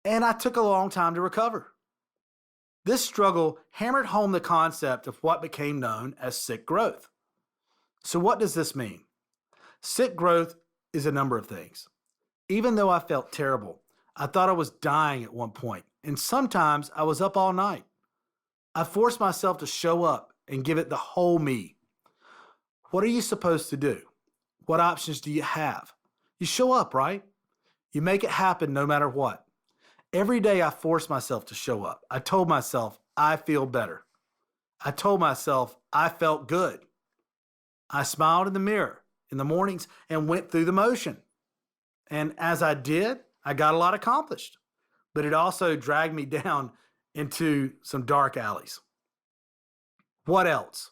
And I took a long time to recover. This struggle hammered home the concept of what became known as sick growth. So what does this mean? Sick growth is a number of things. Even though I felt terrible, I thought I was dying at one point, and sometimes I was up all night. I forced myself to show up and give it the whole me. What are you supposed to do? What options do you have? You show up, right? You make it happen no matter what. Every day I forced myself to show up. I told myself, I feel better. I told myself I felt good. I smiled in the mirror in the mornings and went through the motion. And as I did, I got a lot accomplished. But it also dragged me down into some dark alleys. What else?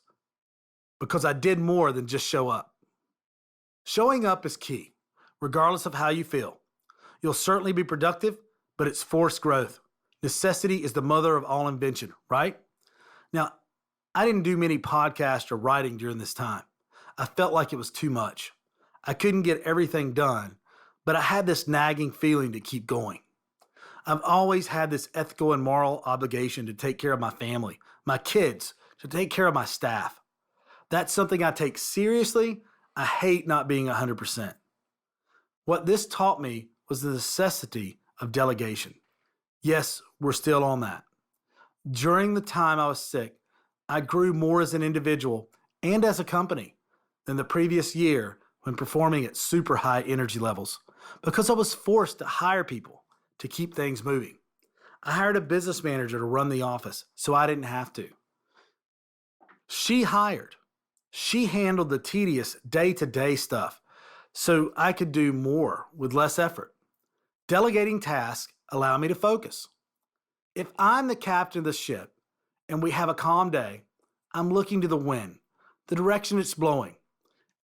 Because I did more than just show up. Showing up is key, regardless of how you feel. You'll certainly be productive, but it's forced growth. Necessity is the mother of all invention, right? Now, I didn't do many podcasts or writing during this time. I felt like it was too much. I couldn't get everything done, but I had this nagging feeling to keep going. I've always had this ethical and moral obligation to take care of my family, my kids, to take care of my staff. That's something I take seriously. I hate not being 100%. What this taught me was the necessity of delegation. Yes, we're still on that. During the time I was sick, I grew more as an individual and as a company than the previous year when performing at super high energy levels because I was forced to hire people to keep things moving. I hired a business manager to run the office so I didn't have to. She handled the tedious day-to-day stuff so I could do more with less effort. Delegating tasks allow me to focus. If I'm the captain of the ship and we have a calm day, I'm looking to the wind, the direction it's blowing,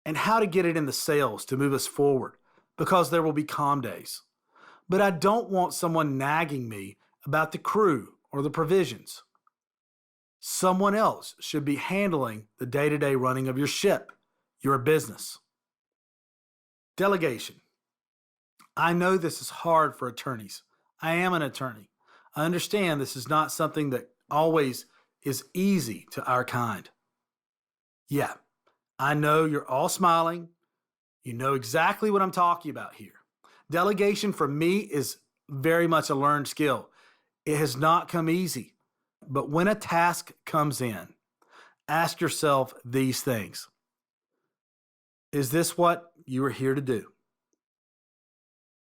and how to get it in the sails to move us forward because there will be calm days. But I don't want someone nagging me about the crew or the provisions. Someone else should be handling the day-to-day running of your ship, your business. Delegation. I know this is hard for attorneys. I am an attorney. I understand this is not something that always is easy to our kind. Yeah, I know you're all smiling. You know exactly what I'm talking about here. Delegation for me is very much a learned skill. It has not come easy. But when a task comes in, ask yourself these things. Is this what you are here to do?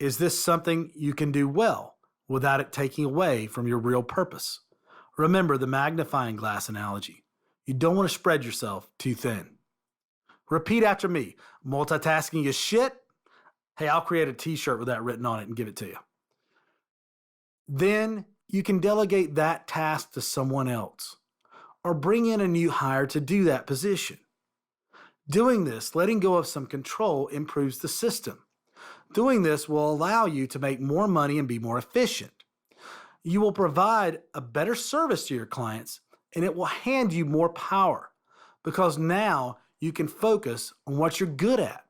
Is this something you can do well without it taking away from your real purpose? Remember the magnifying glass analogy. You don't want to spread yourself too thin. Repeat after me. Multitasking is shit. Hey, I'll create a t-shirt with that written on it and give it to you. Then you can delegate that task to someone else or bring in a new hire to do that position. Doing this, letting go of some control, improves the system. Doing this will allow you to make more money and be more efficient. You will provide a better service to your clients, and it will hand you more power because now you can focus on what you're good at.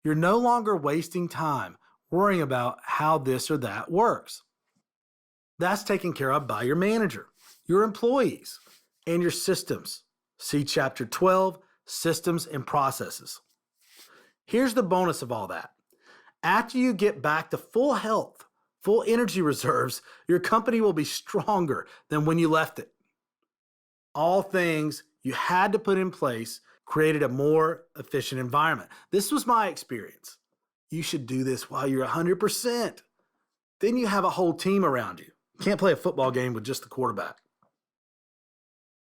You're no longer wasting time worrying about how this or that works. That's taken care of by your manager, your employees, and your systems. See Chapter 12, Systems and Processes. Here's the bonus of all that. After you get back to full health, full energy reserves, your company will be stronger than when you left it. All things you had to put in place created a more efficient environment. This was my experience. You should do this while you're 100%. Then you have a whole team around you. You can't play a football game with just the quarterback.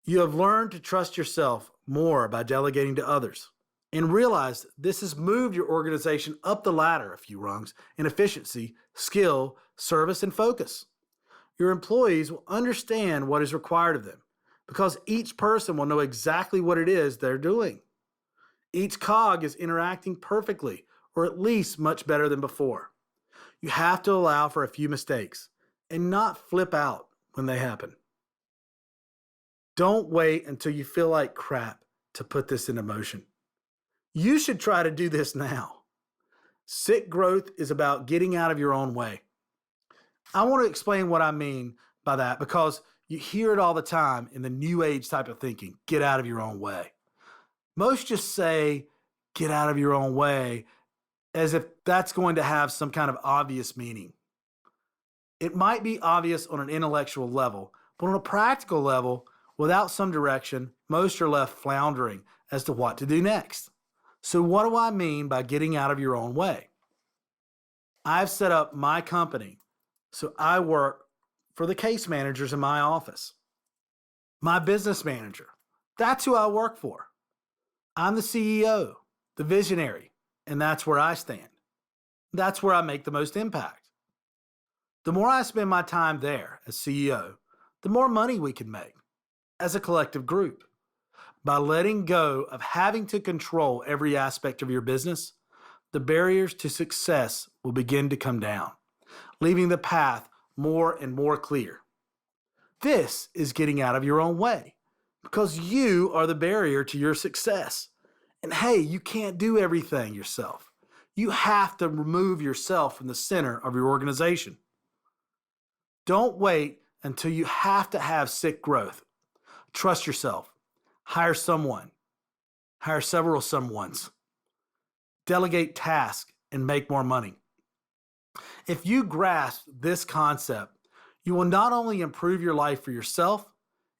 You have learned to trust yourself more by delegating to others and realize this has moved your organization up the ladder a few rungs in efficiency, skill, service, and focus. Your employees will understand what is required of them because each person will know exactly what it is they're doing. Each cog is interacting perfectly, or at least much better than before. You have to allow for a few mistakes and not flip out when they happen. Don't wait until you feel like crap to put this into motion. You should try to do this now. Sick growth is about getting out of your own way. I want to explain what I mean by that because you hear it all the time in the new age type of thinking, get out of your own way. Most just say, get out of your own way, as if that's going to have some kind of obvious meaning. It might be obvious on an intellectual level, but on a practical level, without some direction, most are left floundering as to what to do next. So what do I mean by getting out of your own way? I've set up my company, so I work for the case managers in my office. My business manager, that's who I work for. I'm the CEO, the visionary, and that's where I stand. That's where I make the most impact. The more I spend my time there as CEO, the more money we can make as a collective group. By letting go of having to control every aspect of your business, the barriers to success will begin to come down, leaving the path more and more clear. This is getting out of your own way because you are the barrier to your success. And hey, you can't do everything yourself. You have to remove yourself from the center of your organization. Don't wait until you have to have sick growth. Trust yourself. Hire someone. Hire several someones. Delegate tasks and make more money. If you grasp this concept, you will not only improve your life for yourself,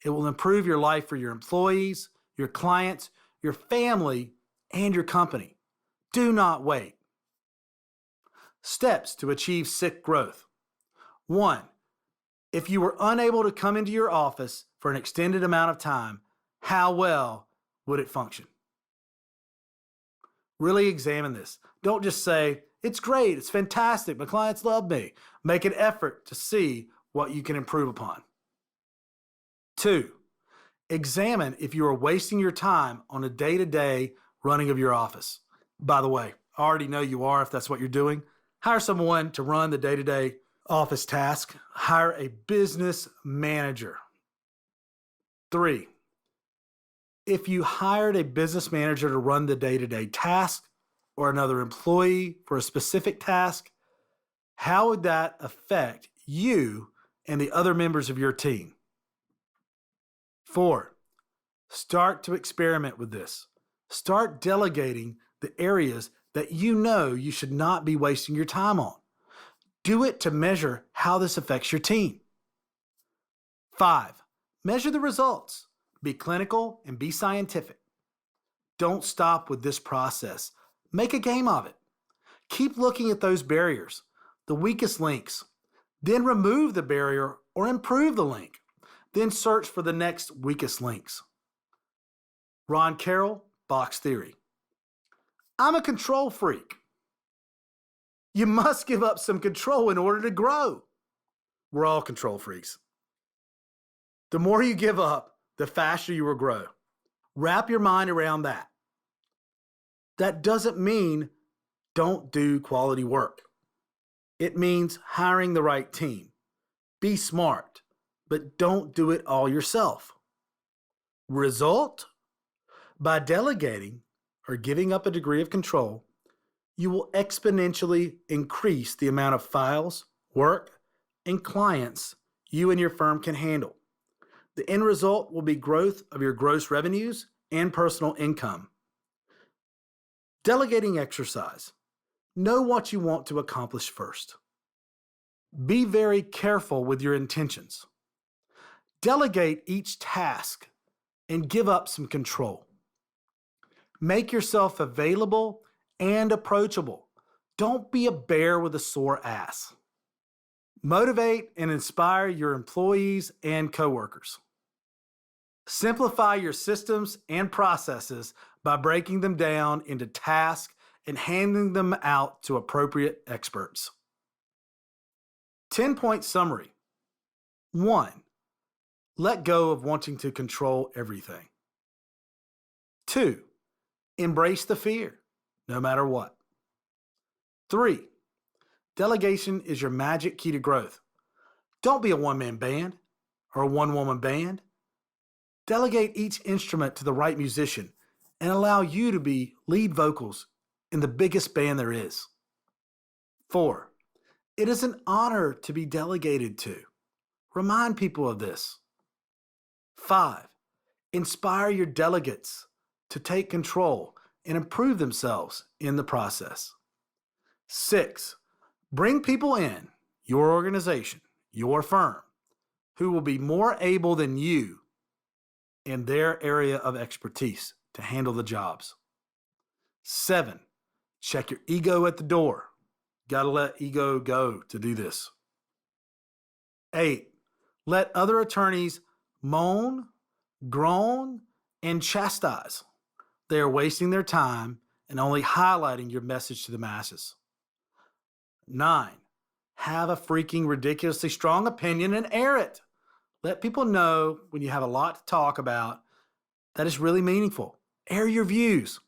it will improve your life for your employees, your clients, your family, and your company. Do not wait. Steps to achieve sick growth. 1. If you were unable to come into your office for an extended amount of time, how well would it function? Really examine this. Don't just say, it's great, it's fantastic, my clients love me. Make an effort to see what you can improve upon. 2, examine if you are wasting your time on a day-to-day running of your office. By the way, I already know you are if that's what you're doing. Hire someone to run the day-to-day Office task, hire a business manager. 3, if you hired a business manager to run the day-to-day task or another employee for a specific task, how would that affect you and the other members of your team? 4, start to experiment with this. Start delegating the areas that you know you should not be wasting your time on. Do it to measure how this affects your team. 5, measure the results. Be clinical and be scientific. Don't stop with this process. Make a game of it. Keep looking at those barriers, the weakest links. Then remove the barrier or improve the link. Then search for the next weakest links. Ron Carroll, Box Theory. I'm a control freak. You must give up some control in order to grow. We're all control freaks. The more you give up, the faster you will grow. Wrap your mind around that. That doesn't mean don't do quality work. It means hiring the right team. Be smart, but don't do it all yourself. Result? By delegating or giving up a degree of control, you will exponentially increase the amount of files, work, and clients you and your firm can handle. The end result will be growth of your gross revenues and personal income. Delegating exercise. Know what you want to accomplish first. Be very careful with your intentions. Delegate each task and give up some control. Make yourself available and approachable. Don't be a bear with a sore ass. Motivate and inspire your employees and coworkers. Simplify your systems and processes by breaking them down into tasks and handing them out to appropriate experts. 10-point summary. 1, let go of wanting to control everything. 2, embrace the fear, no matter what. 3, delegation is your magic key to growth. Don't be a one-man band or a one-woman band. Delegate each instrument to the right musician and allow you to be lead vocals in the biggest band there is. 4, it is an honor to be delegated to. Remind people of this. 5, inspire your delegates to take control and improve themselves in the process. 6, bring people in your organization, your firm, who will be more able than you in their area of expertise to handle the jobs. 7, check your ego at the door. Gotta let ego go to do this. 8, let other attorneys moan, groan, and chastise. They are wasting their time and only highlighting your message to the masses. 9, have a freaking ridiculously strong opinion and air it. Let people know when you have a lot to talk about that is really meaningful. Air your views.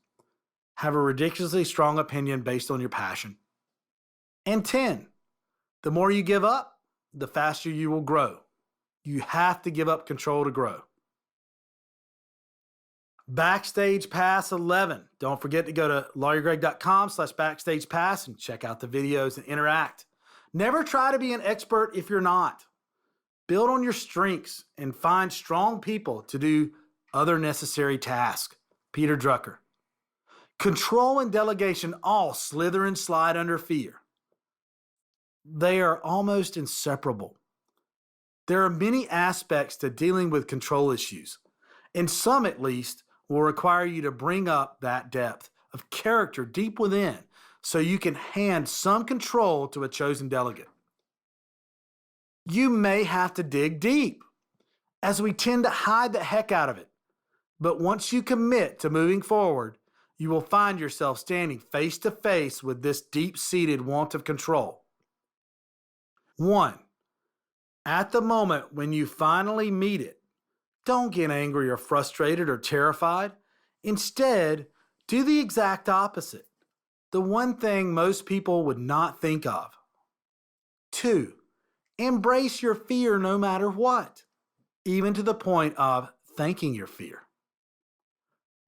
Have a ridiculously strong opinion based on your passion. And 10, the more you give up, the faster you will grow. You have to give up control to grow. Backstage Pass 11. Don't forget to go to lawyergreg.com/backstagepass and check out the videos and interact. Never try to be an expert if you're not. Build on your strengths and find strong people to do other necessary tasks. Peter Drucker. Control and delegation all slither and slide under fear. They are almost inseparable. There are many aspects to dealing with control issues, and some at least will require you to bring up that depth of character deep within so you can hand some control to a chosen delegate. You may have to dig deep, as we tend to hide the heck out of it. But once you commit to moving forward, you will find yourself standing face to face with this deep-seated want of control. 1, at the moment when you finally meet it, don't get angry or frustrated or terrified. Instead, do the exact opposite. The one thing most people would not think of. 2, Embrace your fear no matter what, even to the point of thanking your fear.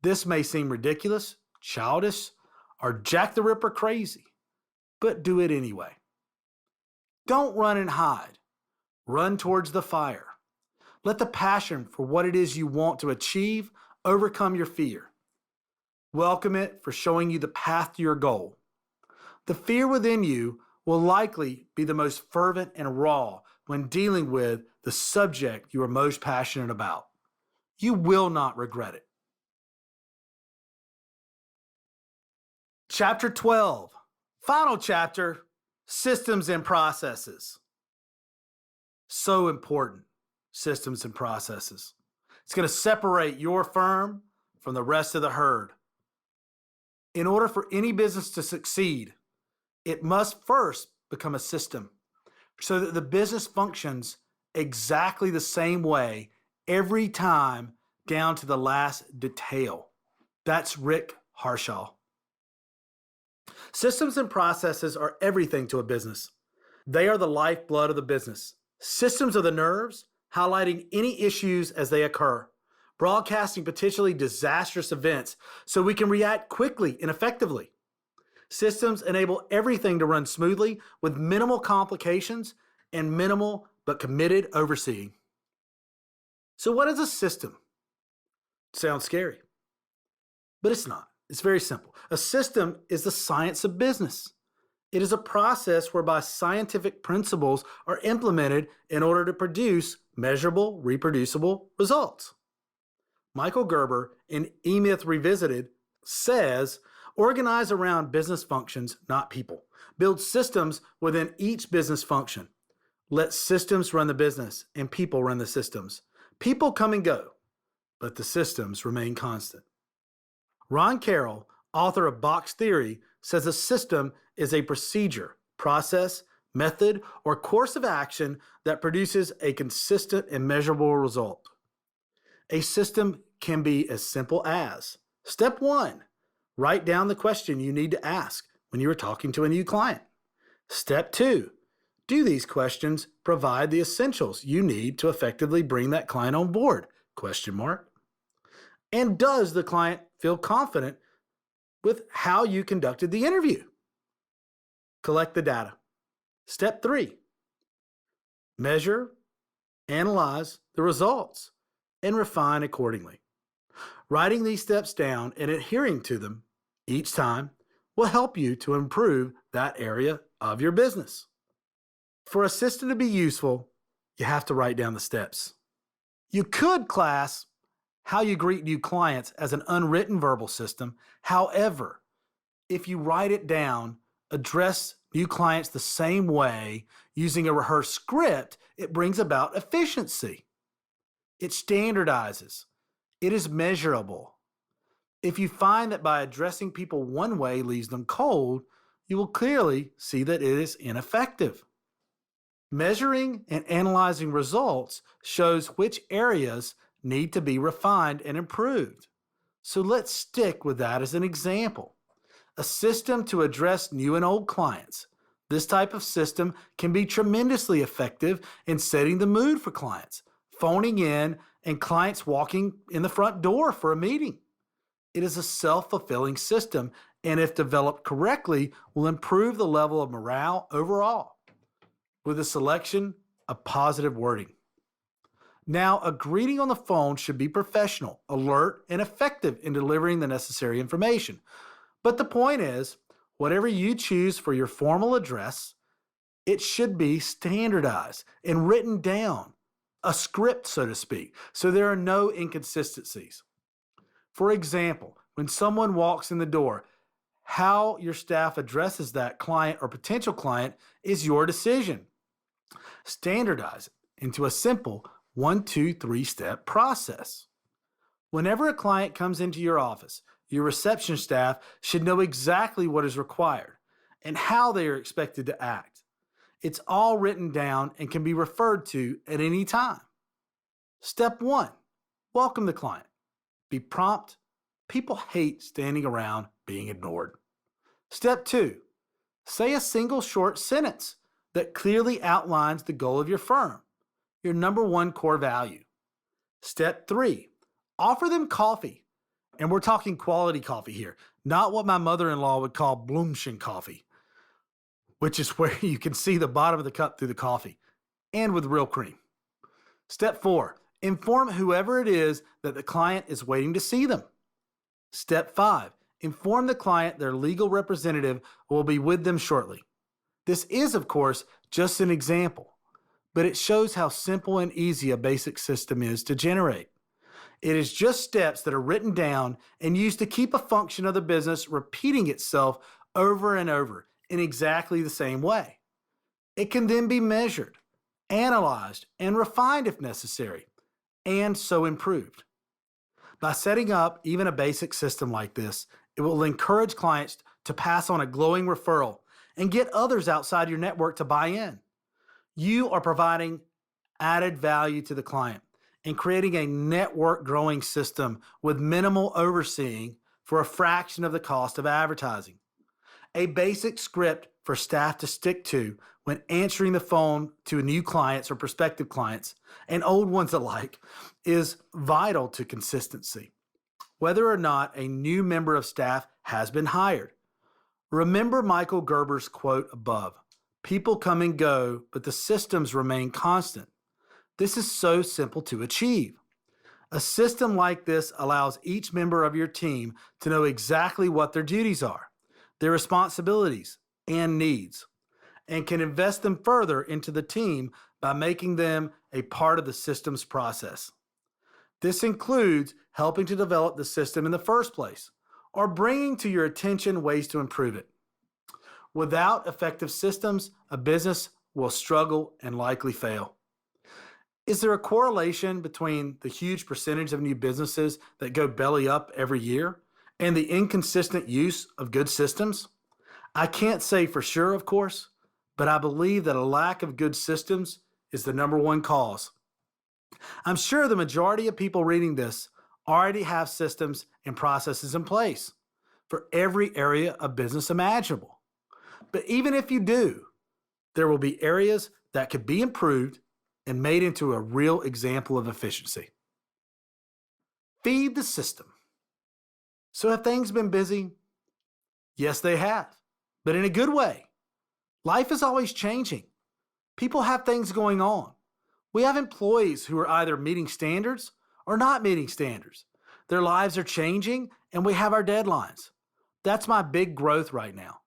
This may seem ridiculous, childish, or Jack the Ripper crazy, but do it anyway. Don't run and hide. Run towards the fire. Let the passion for what it is you want to achieve overcome your fear. Welcome it for showing you the path to your goal. The fear within you will likely be the most fervent and raw when dealing with the subject you are most passionate about. You will not regret it. Chapter 12, final chapter, systems and processes. So important, systems and processes. It's going to separate your firm from the rest of the herd. In order for any business to succeed, it must first become a system so that the business functions exactly the same way every time down to the last detail. That's Rick Harshaw. Systems and processes are everything to a business. They are the lifeblood of the business. Systems are the nerves, highlighting any issues as they occur, broadcasting potentially disastrous events so we can react quickly and effectively. Systems enable everything to run smoothly with minimal complications and minimal but committed overseeing. So what is a system? Sounds scary, but it's not. It's very simple. A system is the science of business. It is a process whereby scientific principles are implemented in order to produce measurable, reproducible results. Michael Gerber in E-Myth Revisited says, organize around business functions, not people. Build systems within each business function. Let systems run the business and people run the systems. People come and go, but the systems remain constant. Ron Carroll, author of Box Theory, says a system is a procedure, process, method, or course of action that produces a consistent and measurable result. A system can be as simple as: step 1, write down the question you need to ask when you are talking to a new client. Step 2, do these questions provide the essentials you need to effectively bring that client on board? And does the client feel confident with how you conducted the interview? Collect the data. Step 3, measure, analyze the results, and refine accordingly. Writing these steps down and adhering to them each time will help you to improve that area of your business. For a system to be useful, you have to write down the steps. You could class how you greet new clients as an unwritten verbal system. However, if you write it down, address new clients the same way using a rehearsed script, it brings about efficiency. It standardizes. It is measurable. If you find that by addressing people one way leaves them cold, you will clearly see that it is ineffective. Measuring and analyzing results shows which areas need to be refined and improved. So let's stick with that as an example. A system to address new and old clients. This type of system can be tremendously effective in setting the mood for clients, phoning in, and clients walking in the front door for a meeting. It is a self-fulfilling system, and if developed correctly, will improve the level of morale overall with a selection of positive wording. Now, a greeting on the phone should be professional, alert, and effective in delivering the necessary information. But the point is, whatever you choose for your formal address, it should be standardized and written down, a script, so to speak, so there are no inconsistencies. For example, when someone walks in the door, how your staff addresses that client or potential client is your decision. Standardize it into a simple 1, 2, 3 step process. Whenever a client comes into your office, your reception staff should know exactly what is required and how they are expected to act. It's all written down and can be referred to at any time. Step 1, welcome the client. Be prompt. People hate standing around being ignored. Step 2, say a single short sentence that clearly outlines the goal of your firm, your number one core value. Step 3, offer them coffee. And we're talking quality coffee here, not what my mother-in-law would call Bloomschen coffee, which is where you can see the bottom of the cup through the coffee, and with real cream. Step 4, inform whoever it is that the client is waiting to see them. Step 5, inform the client their legal representative will be with them shortly. This is, of course, just an example, but it shows how simple and easy a basic system is to generate. It is just steps that are written down and used to keep a function of the business repeating itself over and over in exactly the same way. It can then be measured, analyzed, and refined if necessary, and so improved. By setting up even a basic system like this, it will encourage clients to pass on a glowing referral and get others outside your network to buy in. You are providing added value to the client and creating a network growing system with minimal overseeing for a fraction of the cost of advertising. A basic script for staff to stick to when answering the phone to new clients or prospective clients, and old ones alike, is vital to consistency, whether or not a new member of staff has been hired. Remember Michael Gerber's quote above, "People come and go, but the systems remain constant." This is so simple to achieve. A system like this allows each member of your team to know exactly what their duties are, their responsibilities and needs, and can invest them further into the team by making them a part of the system's process. This includes helping to develop the system in the first place, or bringing to your attention ways to improve it. Without effective systems, a business will struggle and likely fail. Is there a correlation between the huge percentage of new businesses that go belly up every year and the inconsistent use of good systems? I can't say for sure, of course, but I believe that a lack of good systems is the number one cause. I'm sure the majority of people reading this already have systems and processes in place for every area of business imaginable. But even if you do, there will be areas that could be improved and made into a real example of efficiency. Feed the system. So have things been busy? Yes, they have, but in a good way. Life is always changing. People have things going on. We have employees who are either meeting standards or not meeting standards. Their lives are changing, and we have our deadlines. That's my big growth right now.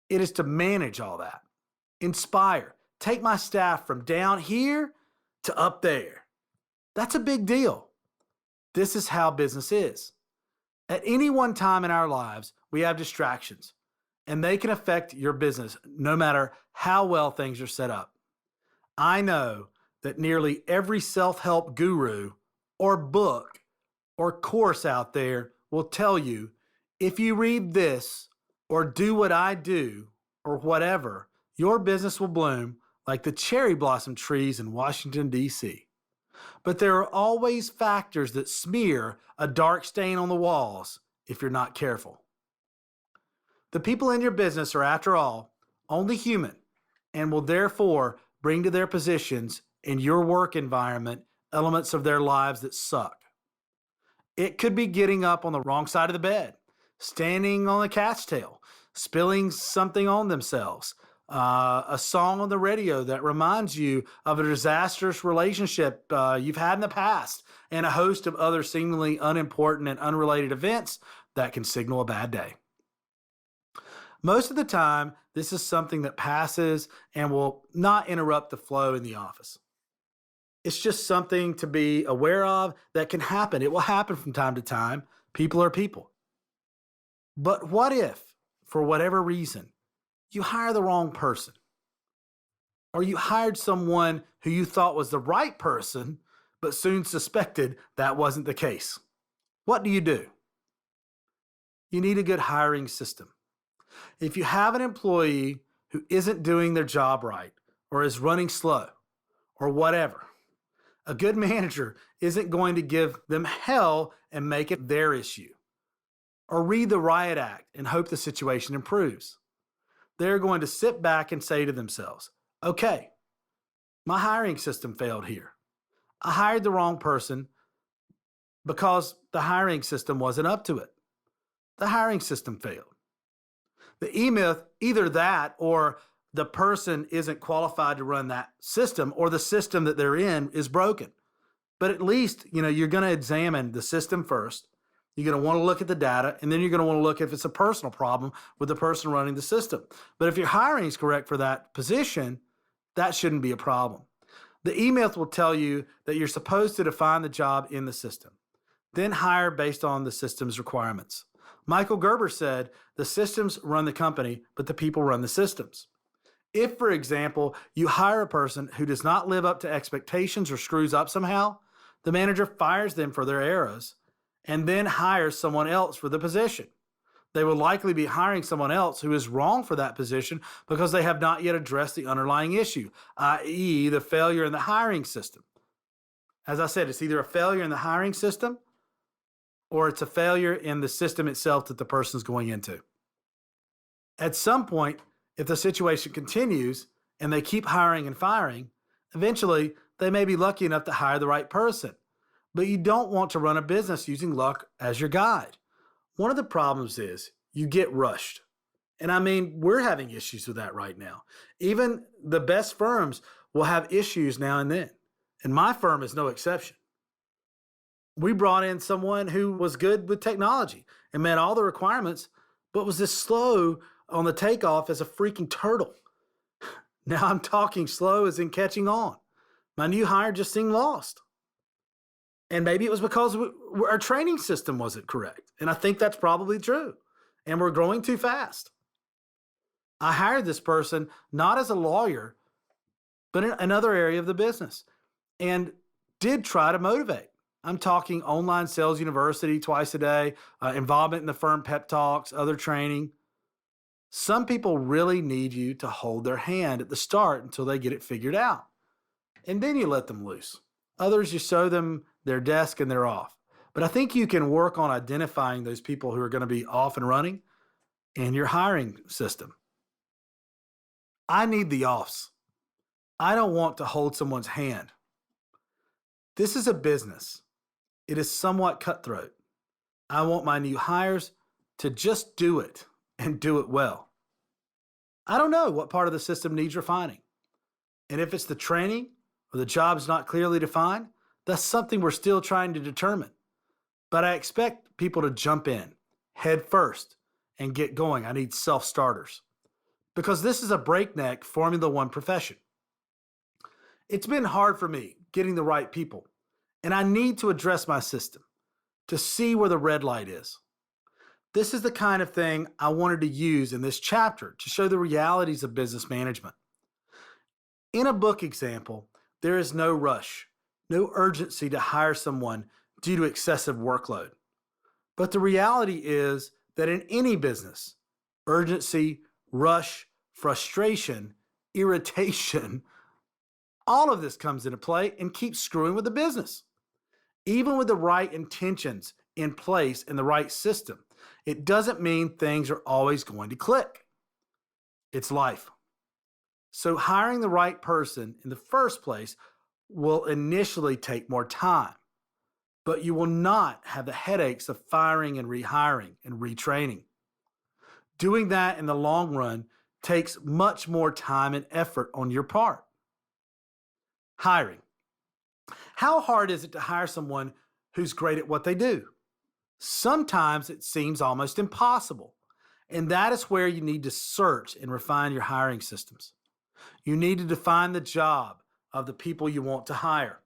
It is to manage all that, inspire, take my staff from down here to up there. That's a big deal. This is how business is. At any one time in our lives, we have distractions, and they can affect your business no matter how well things are set up. I know that nearly every self-help guru or book or course out there will tell you, if you read this or do what I do or whatever, your business will bloom like the cherry blossom trees in Washington, D.C. But there are always factors that smear a dark stain on the walls if you're not careful. The people in your business are, after all, only human and will therefore bring to their positions in your work environment elements of their lives that suck. It could be getting up on the wrong side of the bed, standing on the cat's tail, spilling something on themselves, a song on the radio that reminds you of a disastrous relationship you've had in the past, and a host of other seemingly unimportant and unrelated events that can signal a bad day. Most of the time, this is something that passes and will not interrupt the flow in the office. It's just something to be aware of that can happen. It will happen from time to time. People are people. But what if, for whatever reason, you hire the wrong person? Or you hired someone who you thought was the right person, but soon suspected that wasn't the case? What do? You need a good hiring system. If you have an employee who isn't doing their job right, or is running slow, or whatever, a good manager isn't going to give them hell and make it their issue, or read the riot act and hope the situation improves. they're going to sit back and say to themselves, okay, my hiring system failed here. I hired the wrong person because the hiring system wasn't up to it. The hiring system failed. The E-myth, either that or the person isn't qualified to run that system, or the system that they're in is broken. But at least, you're going to examine the system first. You're going to want to look at the data, and then you're going to want to look if it's a personal problem with the person running the system. But if your hiring is correct for that position, that shouldn't be a problem. The E-myth will tell you that you're supposed to define the job in the system, then hire based on the system's requirements. Michael Gerber said, the systems run the company, but the people run the systems. If, for example, you hire a person who does not live up to expectations or screws up somehow, the manager fires them for their errors and then hires someone else for the position. They will likely be hiring someone else who is wrong for that position because they have not yet addressed the underlying issue, i.e., the failure in the hiring system. As I said, it's either a failure in the hiring system or it's a failure in the system itself that the person is going into. At some point, if the situation continues and they keep hiring and firing, eventually they may be lucky enough to hire the right person. But you don't want to run a business using luck as your guide. One of the problems is you get rushed. And I mean, we're having issues with that right now. Even the best firms will have issues now and then. And my firm is no exception. We brought in someone who was good with technology and met all the requirements, but was as slow on the takeoff as a freaking turtle. Now I'm talking slow as in catching on. My new hire just seemed lost. And maybe it was because our training system wasn't correct. And I think that's probably true. And we're growing too fast. I hired this person not as a lawyer, but in another area of the business, and did try to motivate. I'm talking online sales university twice a day, involvement in the firm pep talks, other training. Some people really need you to hold their hand at the start until they get it figured out. And then you let them loose. Others, you show them their desk and they're off. But I think you can work on identifying those people who are going to be off and running in your hiring system. I need the offs. I don't want to hold someone's hand. This is a business. It is somewhat cutthroat. I want my new hires to just do it and do it well. I don't know what part of the system needs refining. And if it's the training or the job's not clearly defined, that's something we're still trying to determine. But I expect people to jump in, head first, and get going. I need self-starters. Because this is a breakneck Formula One profession. It's been hard for me getting the right people, and I need to address my system to see where the red light is. This is the kind of thing I wanted to use in this chapter to show the realities of business management. In a book example, there is no rush, no urgency to hire someone due to excessive workload. But the reality is that in any business, urgency, rush, frustration, irritation, all of this comes into play and keeps screwing with the business. Even with the right intentions in place and the right system, it doesn't mean things are always going to click. It's life. So hiring the right person in the first place will initially take more time, but you will not have the headaches of firing and rehiring and retraining. Doing that in the long run takes much more time and effort on your part. Hiring. How hard is it to hire someone who's great at what they do? Sometimes it seems almost impossible, and that is where you need to search and refine your hiring systems. You need to define the job of the people you want to hire.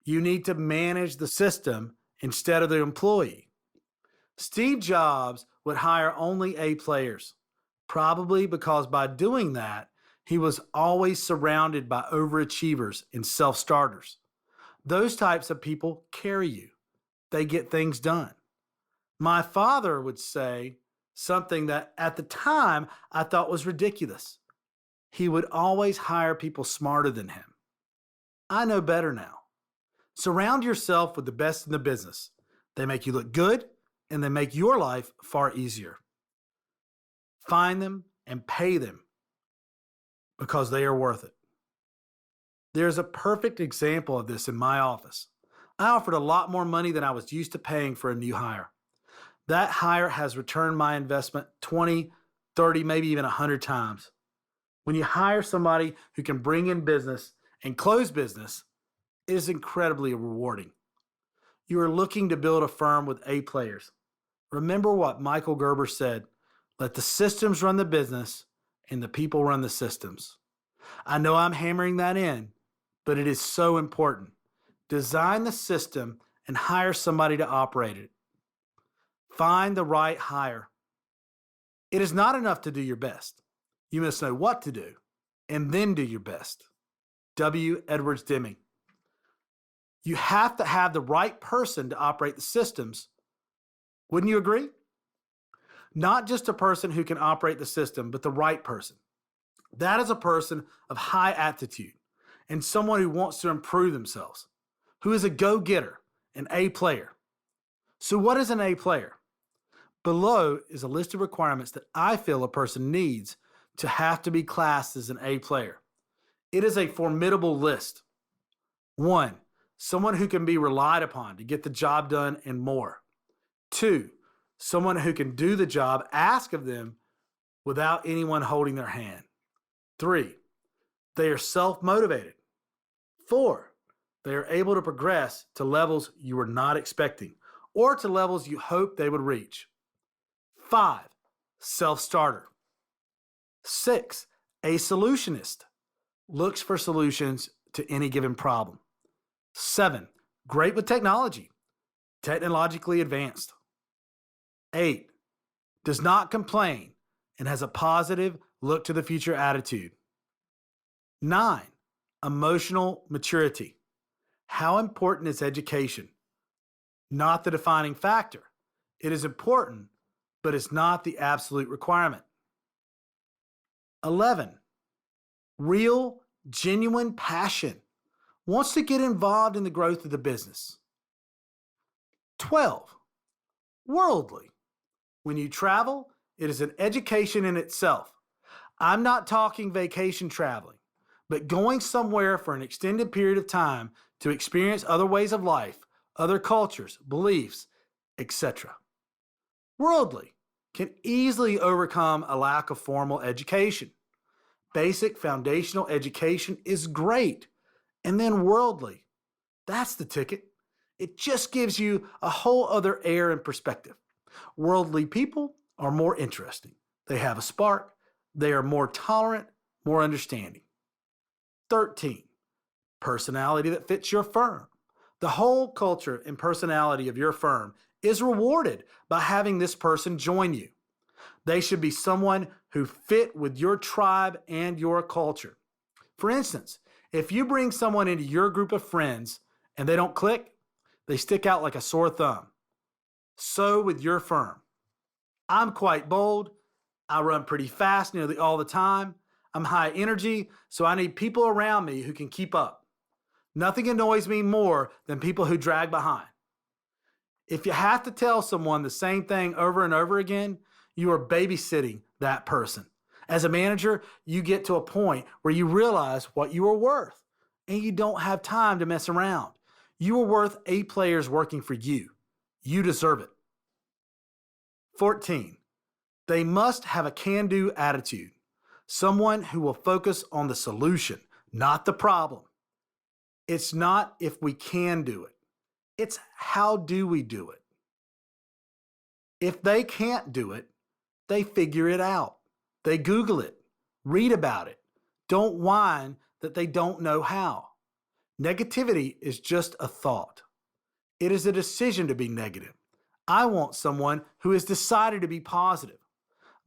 You need to manage the system instead of the employee. Steve Jobs would hire only A players, probably because by doing that, he was always surrounded by overachievers and self-starters. Those types of people carry you. They get things done. My father would say something that at the time I thought was ridiculous. He would always hire people smarter than him. I know better now. Surround yourself with the best in the business. They make you look good and they make your life far easier. Find them, and pay them because they are worth it. There's a perfect example of this in my office. I offered a lot more money than I was used to paying for a new hire. That hire has returned my investment 20, 30, maybe even 100 times. When you hire somebody who can bring in business and close business, it is incredibly rewarding. You are looking to build a firm with A players. Remember what Michael Gerber said, let the systems run the business and the people run the systems. I know I'm hammering that in, but it is so important. Design the system and hire somebody to operate it. Find the right hire. It is not enough to do your best. You must know what to do and then do your best. W. Edwards Deming. You have to have the right person to operate the systems. Wouldn't you agree? Not just a person who can operate the system, but the right person. That is a person of high aptitude and someone who wants to improve themselves, who is a go-getter, an A player. So what is an A player? Below is a list of requirements that I feel a person needs to have to be classed as an A player. It is a formidable list. 1, someone who can be relied upon to get the job done and more. 2, someone who can do the job asked of them without anyone holding their hand. 3, they are self-motivated. 4, they are able to progress to levels you were not expecting or to levels you hoped they would reach. 5, self-starter. 6, a solutionist, looks for solutions to any given problem. 7, great with technology, technologically advanced. 8, does not complain and has a positive look to the future attitude. 9, emotional maturity. How important is education? Not the defining factor. It is important, but it's not the absolute requirement. 11, real, genuine passion. Wants to get involved in the growth of the business. 12, worldly. When you travel, it is an education in itself. I'm not talking vacation traveling, but going somewhere for an extended period of time to experience other ways of life, other cultures, beliefs, etc. Worldly can easily overcome a lack of formal education. Basic foundational education is great. And then worldly, that's the ticket. It just gives you a whole other air and perspective. Worldly people are more interesting. They have a spark. They are more tolerant, more understanding. 13, personality that fits your firm. The whole culture and personality of your firm is rewarded by having this person join you. They should be someone who fit with your tribe and your culture. For instance, if you bring someone into your group of friends and they don't click, they stick out like a sore thumb. So with your firm. I'm quite bold. I run pretty fast nearly all the time. I'm high energy, so I need people around me who can keep up. Nothing annoys me more than people who drag behind. If you have to tell someone the same thing over and over again, you are babysitting that person. As a manager, you get to a point where you realize what you are worth, and you don't have time to mess around. You are worth A players working for you. You deserve it. 14, they must have a can-do attitude. Someone who will focus on the solution, not the problem. It's not if we can do it. It's how do we do it. If they can't do it, they figure it out. They Google it, read about it. Don't whine that they don't know how. Negativity is just a thought. It is a decision to be negative. I want someone who has decided to be positive.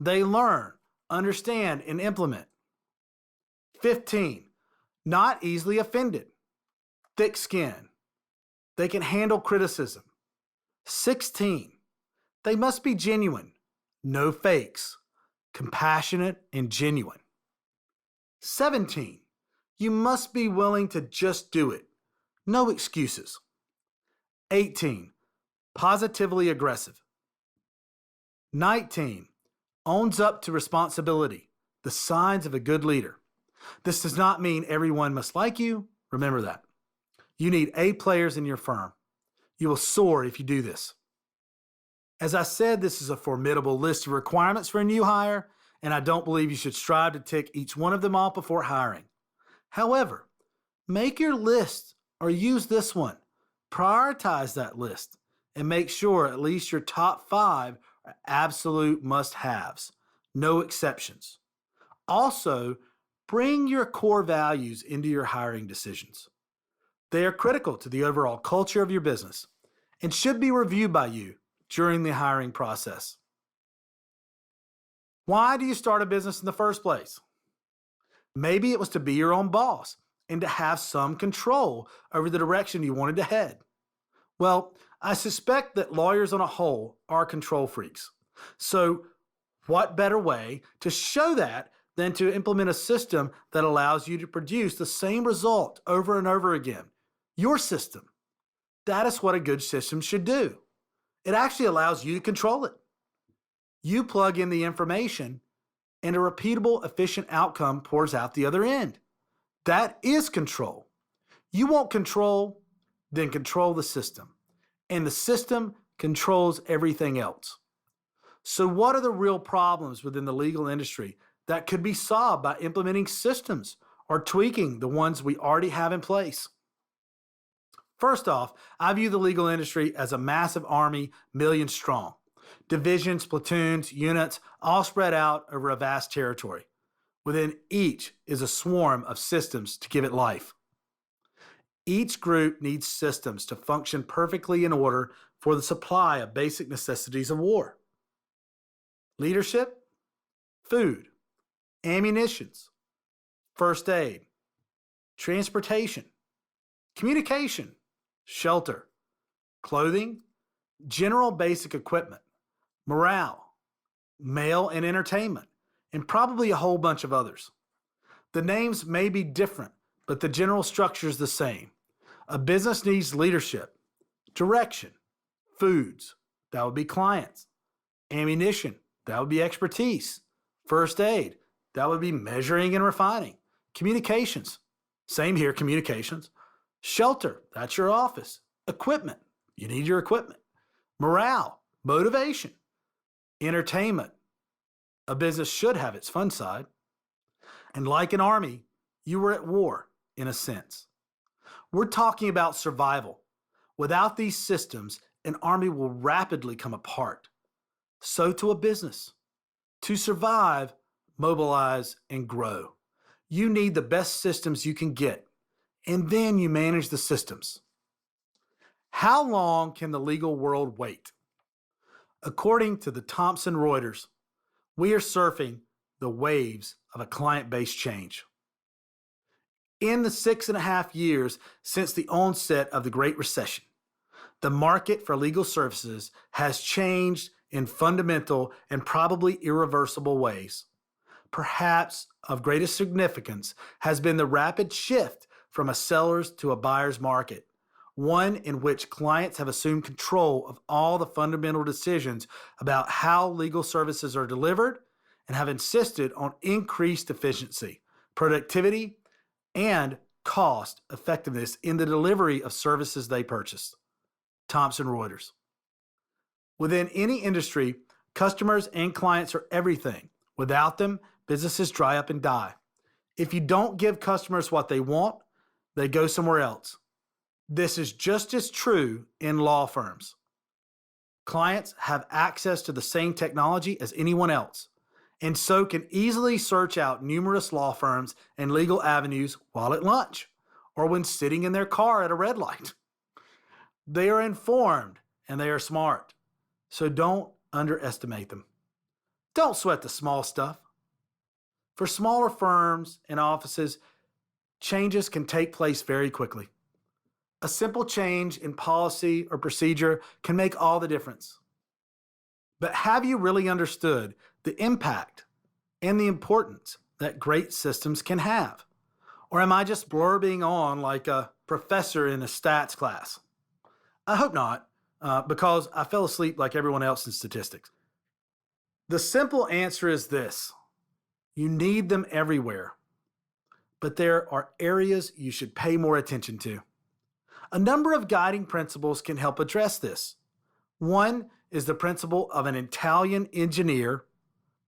They learn, understand, and implement. 15, not easily offended. Thick skin. They can handle criticism. 16, they must be genuine. No fakes. Compassionate and genuine. 17, you must be willing to just do it. No excuses. 18, positively aggressive. 19, owns up to responsibility, the signs of a good leader. This does not mean everyone must like you. Remember that. You need A players in your firm. You will soar if you do this. As I said, this is a formidable list of requirements for a new hire, and I don't believe you should strive to tick each one of them off before hiring. However, make your list or use this one. Prioritize that list and make sure at least your top 5 are absolute must-haves, no exceptions. Also, bring your core values into your hiring decisions. They are critical to the overall culture of your business and should be reviewed by you during the hiring process. Why do you start a business in the first place? Maybe it was to be your own boss and to have some control over the direction you wanted to head. Well, I suspect that lawyers on a whole are control freaks. So, what better way to show that than to implement a system that allows you to produce the same result over and over again? Your system. That is what a good system should do. It actually allows you to control it. You plug in the information and a repeatable, efficient outcome pours out the other end. That is control. You want control, then control the system. And the system controls everything else. So what are the real problems within the legal industry that could be solved by implementing systems or tweaking the ones we already have in place? First off, I view the legal industry as a massive army, millions strong. Divisions, platoons, units, all spread out over a vast territory. Within each is a swarm of systems to give it life. Each group needs systems to function perfectly in order for the supply of basic necessities of war. Leadership, food, ammunitions, first aid, transportation, communication, shelter, clothing, general basic equipment, morale, mail and entertainment, and probably a whole bunch of others. The names may be different, but the general structure is the same. A business needs leadership, direction, foods, that would be clients, ammunition, that would be expertise, first aid, that would be measuring and refining, communications, same here, communications, shelter, that's your office, equipment, you need your equipment, morale, motivation, entertainment, a business should have its fun side. And like an army, you were at war in a sense. We're talking about survival. Without these systems, an army will rapidly come apart. So to a business. To survive, mobilize, and grow, you need the best systems you can get, and then you manage the systems. How long can the legal world wait? According to the Thomson Reuters, we are surfing the waves of a client-based change. In the 6.5 years since the onset of the Great Recession, the market for legal services has changed in fundamental and probably irreversible ways. Perhaps of greatest significance has been the rapid shift from a seller's to a buyer's market, one in which clients have assumed control of all the fundamental decisions about how legal services are delivered and have insisted on increased efficiency, productivity, and cost effectiveness in the delivery of services they purchase. Thomson Reuters. Within any industry, customers and clients are everything. Without them, businesses dry up and die. If you don't give customers what they want, they go somewhere else. This is just as true in law firms. Clients have access to the same technology as anyone else, and so can easily search out numerous law firms and legal avenues while at lunch or when sitting in their car at a red light. They are informed and they are smart, so don't underestimate them. Don't sweat the small stuff. For smaller firms and offices, changes can take place very quickly. A simple change in policy or procedure can make all the difference. But have you really understood the impact and the importance that great systems can have? Or am I just blurbing on like a professor in a stats class? I hope not, because I fell asleep like everyone else in statistics. The simple answer is this: you need them everywhere, but there are areas you should pay more attention to. A number of guiding principles can help address this. One is the principle of an Italian engineer,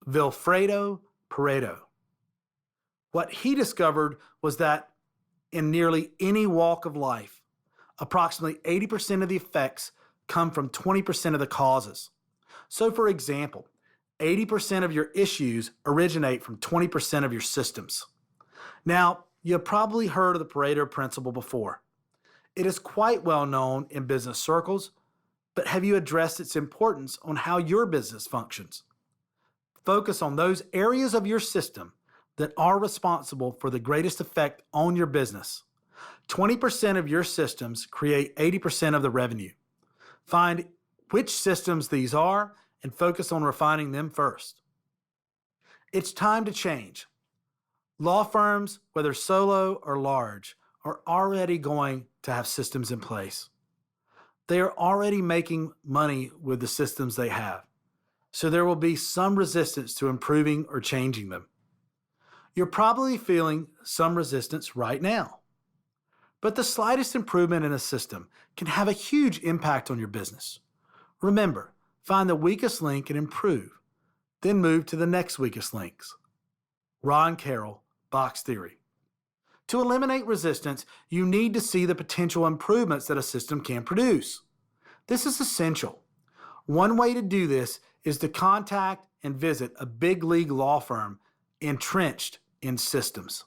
Vilfredo Pareto. What he discovered was that in nearly any walk of life, approximately 80% of the effects come from 20% of the causes. So, for example, 80% of your issues originate from 20% of your systems. Now, you've probably heard of the Pareto principle before. It is quite well known in business circles, but have you addressed its importance on how your business functions? Focus on those areas of your system that are responsible for the greatest effect on your business. 20% of your systems create 80% of the revenue. Find which systems these are and focus on refining them first. It's time to change. Law firms, whether solo or large, are already going to have systems in place. They are already making money with the systems they have, so there will be some resistance to improving or changing them. You're probably feeling some resistance right now, but the slightest improvement in a system can have a huge impact on your business. Remember, find the weakest link and improve, then move to the next weakest links. Ron Carroll, Box Theory. To eliminate resistance, you need to see the potential improvements that a system can produce. This is essential. One way to do this is to contact and visit a big league law firm entrenched in systems.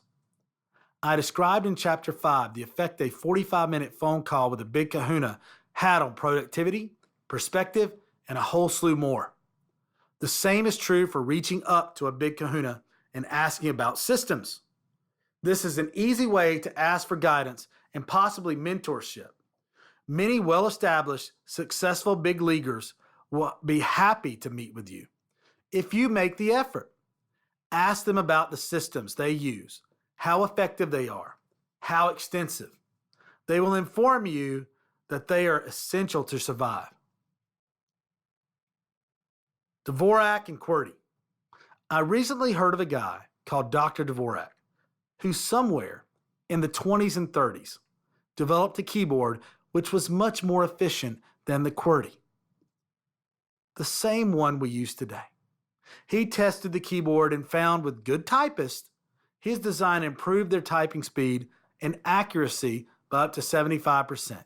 I described in Chapter 5 the effect a 45-minute phone call with a big kahuna had on productivity, perspective, and a whole slew more. The same is true for reaching up to a big kahuna and asking about systems. This is an easy way to ask for guidance and possibly mentorship. Many well-established, successful big leaguers will be happy to meet with you if you make the effort. Ask them about the systems they use, how effective they are, how extensive. They will inform you that they are essential to survive. Dvorak and QWERTY. I recently heard of a guy called Dr. Dvorak, who somewhere in the 20s and 30s developed a keyboard which was much more efficient than the QWERTY, the same one we use today. He tested the keyboard and found with good typists, his design improved their typing speed and accuracy by up to 75%.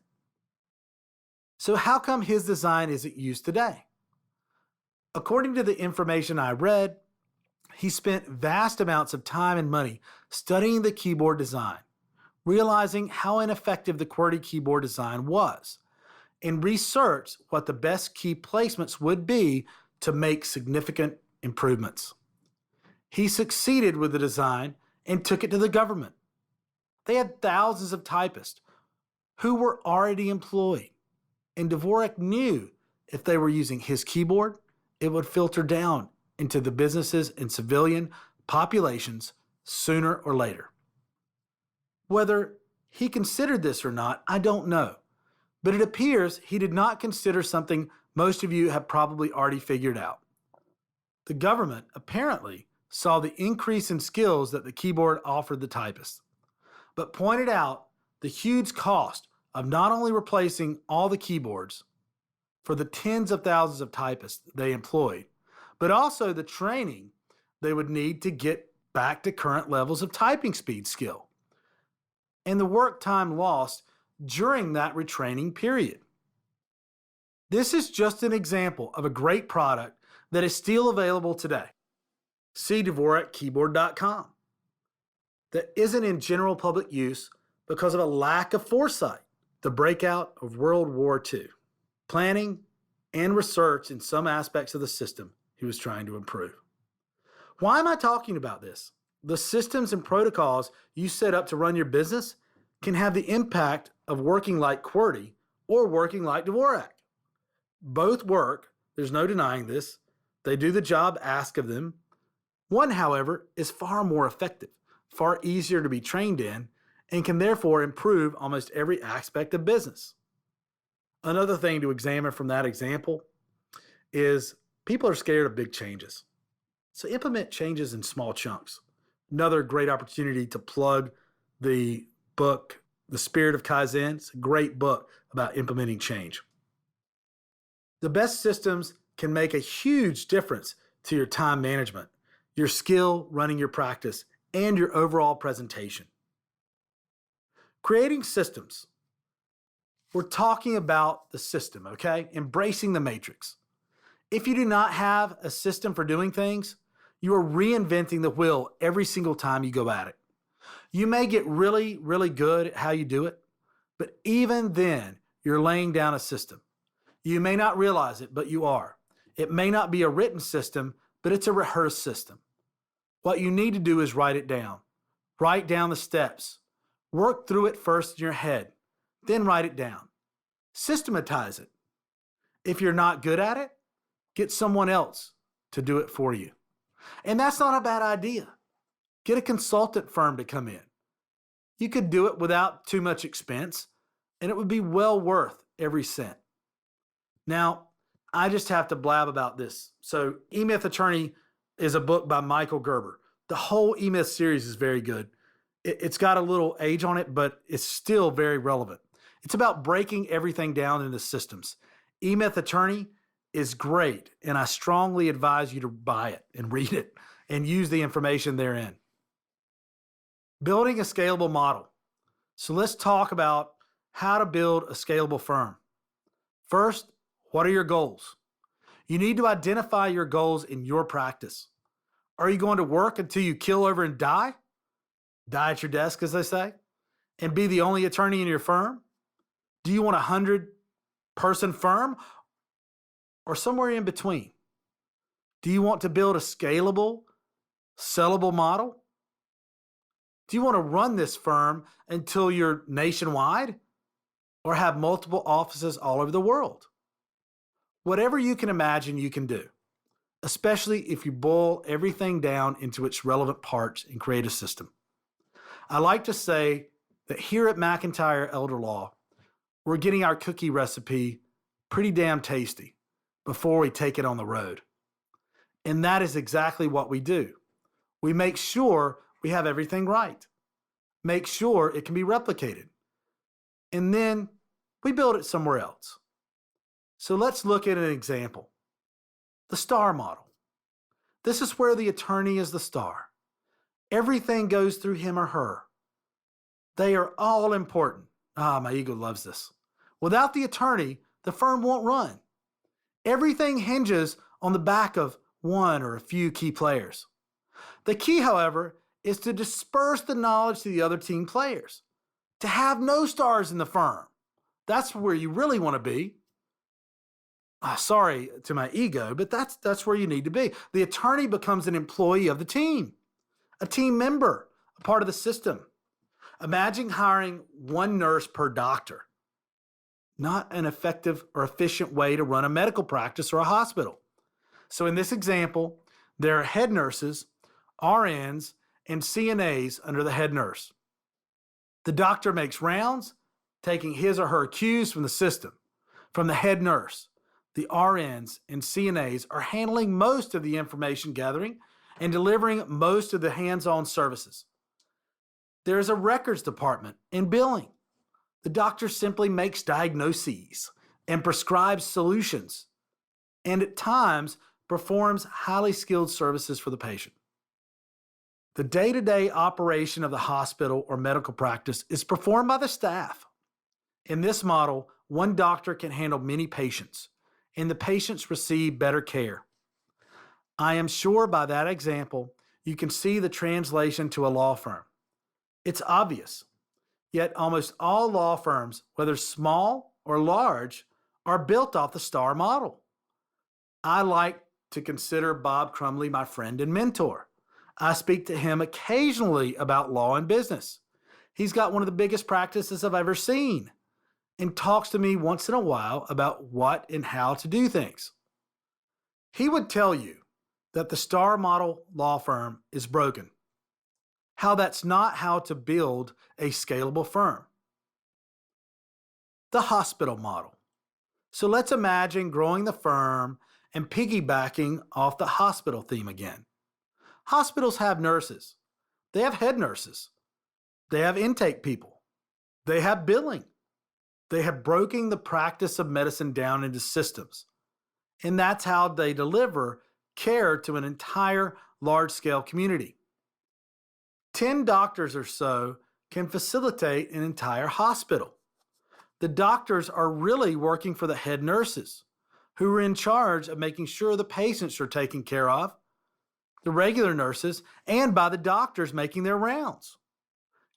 So how come his design isn't used today? According to the information I read, he spent vast amounts of time and money studying the keyboard design, realizing how ineffective the QWERTY keyboard design was, and researched what the best key placements would be to make significant improvements. He succeeded with the design and took it to the government. They had thousands of typists who were already employed, and Dvorak knew if they were using his keyboard, it would filter down into the businesses and civilian populations sooner or later. Whether he considered this or not, I don't know, but it appears he did not consider something most of you have probably already figured out. The government apparently saw the increase in skills that the keyboard offered the typists, but pointed out the huge cost of not only replacing all the keyboards for the tens of thousands of typists they employed, but also the training they would need to get back to current levels of typing speed skill, and the work time lost during that retraining period. This is just an example of a great product that is still available today. See DvorakKeyboard.com. That isn't in general public use because of a lack of foresight, the breakout of World War II, planning, and research in some aspects of the system he was trying to improve. Why am I talking about this? The systems and protocols you set up to run your business can have the impact of working like QWERTY or working like Dvorak. Both work, there's no denying this. They do the job asked of them. One, however, is far more effective, far easier to be trained in, and can therefore improve almost every aspect of business. Another thing to examine from that example is People are scared of big changes. So implement changes in small chunks. Another great opportunity to plug the book, The Spirit of Kaizen. It's a great book about implementing change. The best systems can make a huge difference to your time management, your skill running your practice, and your overall presentation. Creating systems. We're talking about the system, okay? Embracing the matrix. If you do not have a system for doing things, you are reinventing the wheel every single time you go at it. You may get really, really good at how you do it, but even then, you're laying down a system. You may not realize it, but you are. It may not be a written system, but it's a rehearsed system. What you need to do is write it down. Write down the steps. Work through it first in your head, then write it down. Systematize it. If you're not good at it, get someone else to do it for you. And that's not a bad idea. Get a consultant firm to come in. You could do it without too much expense, and it would be well worth every cent. Now, I just have to blab about this. So, E-Myth Attorney is a book by Michael Gerber. The whole E-Myth series is very good. It's got a little age on it, but it's still very relevant. It's about breaking everything down into systems. E-Myth Attorney is great, and I strongly advise you to buy it and read it and use the information therein. Building a scalable model. So let's talk about how to build a scalable firm. First, what are your goals? You need to identify your goals in your practice. Are you going to work until you kill over and die? Die at your desk, as they say, and be the only attorney in your firm? Do you want a 100-person firm or somewhere in between? Do you want to build a scalable, sellable model? Do you want to run this firm until you're nationwide or have multiple offices all over the world? Whatever you can imagine, you can do, especially if you boil everything down into its relevant parts and create a system. I like to say that here at McIntyre Elder Law, we're getting our cookie recipe pretty damn tasty before we take it on the road. And that is exactly what we do. We make sure we have everything right. Make sure it can be replicated. And then we build it somewhere else. So let's look at an example. The STAR model. This is where the attorney is the star. Everything goes through him or her. They are all important. My ego loves this. Without the attorney, the firm won't run. Everything hinges on the back of one or a few key players. The key, however, is to disperse the knowledge to the other team players. To have no stars in the firm. That's where you really want to be. Sorry to my ego, but that's where you need to be. The attorney becomes an employee of the team, a team member, a part of the system. Imagine hiring one nurse per doctor. Not an effective or efficient way to run a medical practice or a hospital. So in this example, there are head nurses, RNs, and CNAs under the head nurse. The doctor makes rounds, taking his or her cues from the system, from the head nurse. The RNs and CNAs are handling most of the information gathering and delivering most of the hands-on services. There is a records department and billing. The doctor simply makes diagnoses and prescribes solutions, and at times performs highly skilled services for the patient. The day-to-day operation of the hospital or medical practice is performed by the staff. In this model, one doctor can handle many patients, and the patients receive better care. I am sure by that example, you can see the translation to a law firm. It's obvious, yet almost all law firms, whether small or large, are built off the STAR model. I like to consider Bob Crumley my friend and mentor. I speak to him occasionally about law and business. He's got one of the biggest practices I've ever seen and talks to me once in a while about what and how to do things. He would tell you that the STAR model law firm is broken. How that's not how to build a scalable firm. The hospital model. So let's imagine growing the firm And piggybacking off the hospital theme again. Hospitals have nurses. They have head nurses. They have intake people. They have billing. They have broken the practice of medicine down into systems. And that's how they deliver care to an entire large-scale community. 10 doctors or so can facilitate an entire hospital. The doctors are really working for the head nurses, who are in charge of making sure the patients are taken care of, the regular nurses, and by the doctors making their rounds.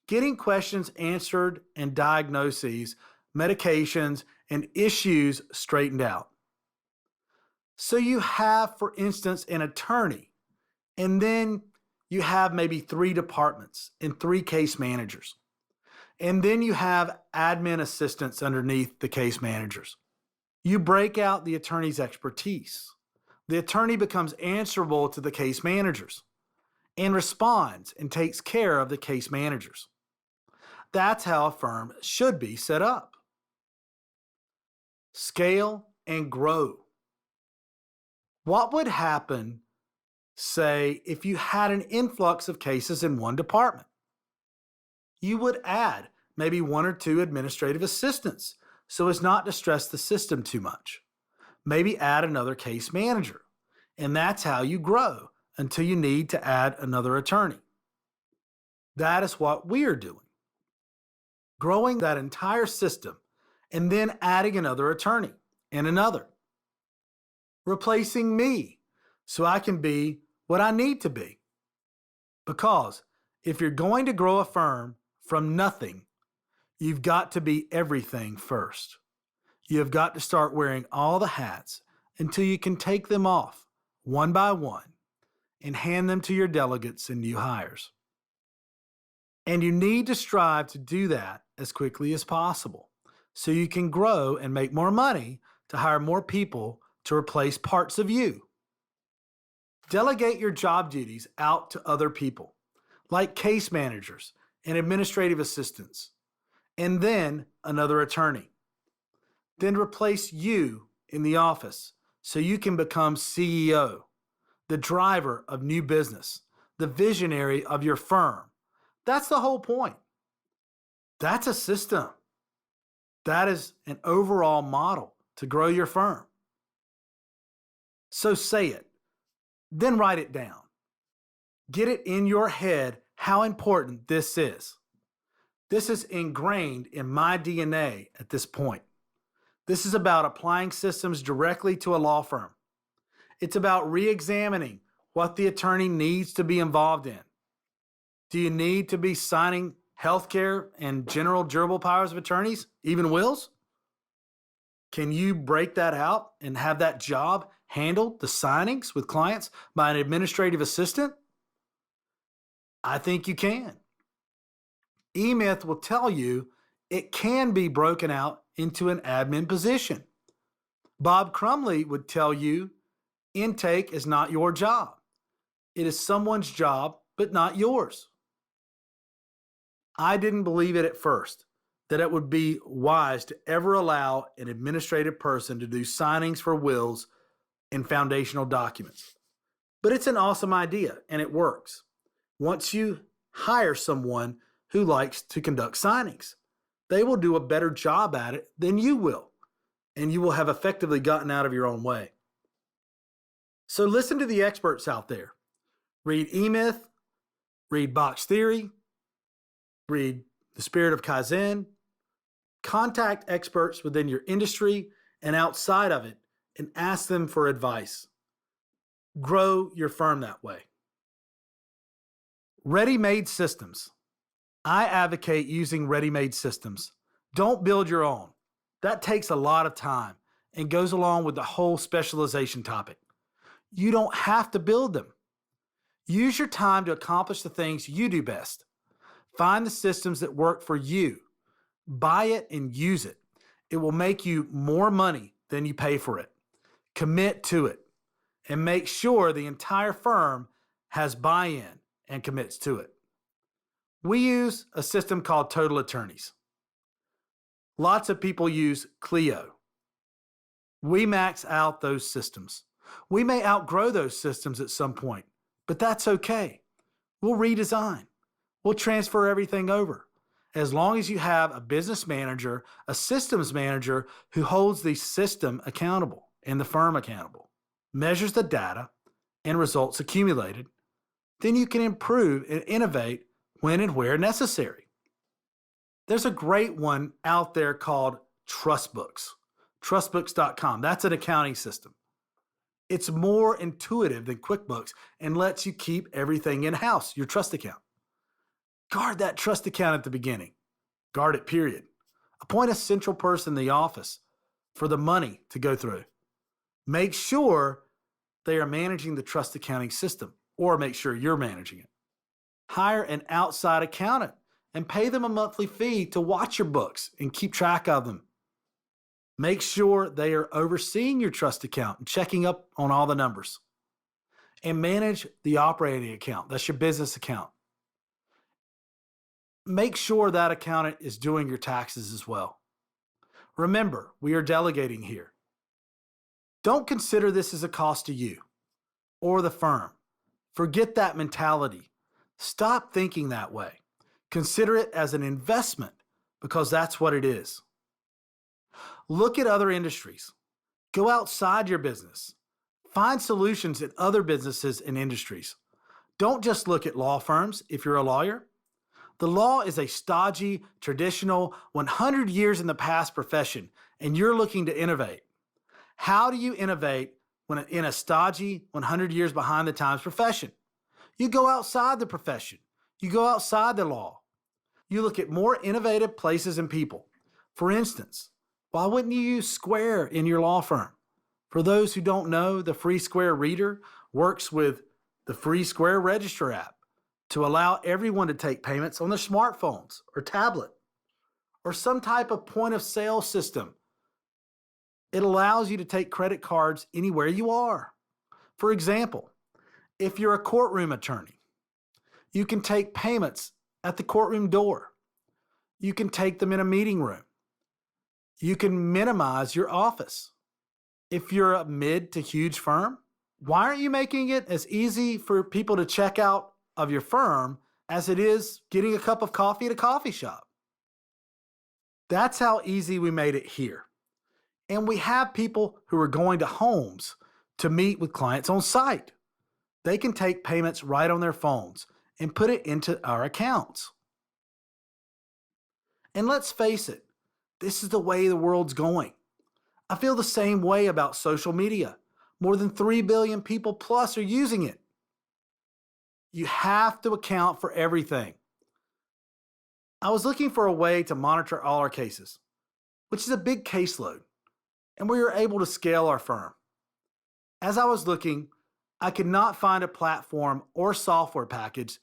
Getting questions answered and diagnoses, medications, and issues straightened out. So you have, for instance, an attorney, and then you have maybe 3 departments and 3 case managers. And then you have admin assistants underneath the case managers. You break out the attorney's expertise. The attorney becomes answerable to the case managers and responds and takes care of the case managers. That's how a firm should be set up. Scale and grow. What would happen, say, if you had an influx of cases in one department? You would add maybe 1 or 2 administrative assistants so as not to stress the system too much. Maybe add another case manager. And that's how you grow until you need to add another attorney. That is what we are doing. Growing that entire system and then adding another attorney and another. Replacing me so I can be what I need to be. Because if you're going to grow a firm from nothing, you've got to be everything first. You have got to start wearing all the hats until you can take them off one by one and hand them to your delegates and new hires. And you need to strive to do that as quickly as possible so you can grow and make more money to hire more people to replace parts of you. Delegate your job duties out to other people, like case managers and administrative assistants, and then another attorney. Then replace you in the office so you can become CEO, the driver of new business, the visionary of your firm. That's the whole point. That's a system. That is an overall model to grow your firm. So say it, then write it down. Get it in your head how important this is. This is ingrained in my DNA at this point. This is about applying systems directly to a law firm. It's about re-examining what the attorney needs to be involved in. Do you need to be signing healthcare and general durable powers of attorneys, even wills? Can you break that out and have that job handle the signings with clients by an administrative assistant? I think you can. E-Myth will tell you it can be broken out into an admin position. Bob Crumley would tell you intake is not your job. It is someone's job, but not yours. I didn't believe it at first, that it would be wise to ever allow an administrative person to do signings for wills and foundational documents. But it's an awesome idea, and it works. Once you hire someone who likes to conduct signings, they will do a better job at it than you will, and you will have effectively gotten out of your own way. So listen to the experts out there. Read E-Myth, read Box Theory, read The Spirit of Kaizen, contact experts within your industry and outside of it and ask them for advice. Grow your firm that way. Ready-made systems. I advocate using ready-made systems. Don't build your own. That takes a lot of time and goes along with the whole specialization topic. You don't have to build them. Use your time to accomplish the things you do best. Find the systems that work for you. Buy it and use it. It will make you more money than you pay for it. Commit to it and make sure the entire firm has buy-in and commits to it. We use a system called Total Attorneys. Lots of people use Clio. We max out those systems. We may outgrow those systems at some point, but that's okay. We'll redesign. We'll transfer everything over. As long as you have a business manager, a systems manager who holds the system accountable and the firm accountable, measures the data and results accumulated, then you can improve and innovate when and where necessary. There's a great one out there called TrustBooks, trustbooks.com. That's an accounting system. It's more intuitive than QuickBooks and lets you keep everything in-house, your trust account. Guard that trust account at the beginning. Guard it, period. Appoint a central person in the office for the money to go through. Make sure they are managing the trust accounting system, or make sure you're managing it. Hire an outside accountant and pay them a monthly fee to watch your books and keep track of them. Make sure they are overseeing your trust account and checking up on all the numbers. And manage the operating account. That's your business account. Make sure that accountant is doing your taxes as well. Remember, we are delegating here. Don't consider this as a cost to you or the firm. Forget that mentality. Stop thinking that way. Consider it as an investment because that's what it is. Look at other industries. Go outside your business. Find solutions in other businesses and industries. Don't just look at law firms if you're a lawyer. The law is a stodgy, traditional, 100 years in the past profession, and you're looking to innovate. How do you innovate when in a stodgy, 100 years behind the times profession? You go outside the profession. You go outside the law. You look at more innovative places and people. For instance, why wouldn't you use Square in your law firm? For those who don't know, the Free Square Reader works with the Free Square Register app to allow everyone to take payments on their smartphones or tablet or some type of point of sale system. It allows you to take credit cards anywhere you are. For example, if you're a courtroom attorney, you can take payments at the courtroom door. You can take them in a meeting room. You can minimize your office. If you're a mid to huge firm, why aren't you making it as easy for people to check out of your firm as it is getting a cup of coffee at a coffee shop? That's how easy we made it here. And we have people who are going to homes to meet with clients on site. They can take payments right on their phones and put it into our accounts. And let's face it, this is the way the world's going. I feel the same way about social media. More than 3 billion people plus are using it. You have to account for everything. I was looking for a way to monitor all our cases, which is a big caseload, and we were able to scale our firm. As I was looking, I could not find a platform or software package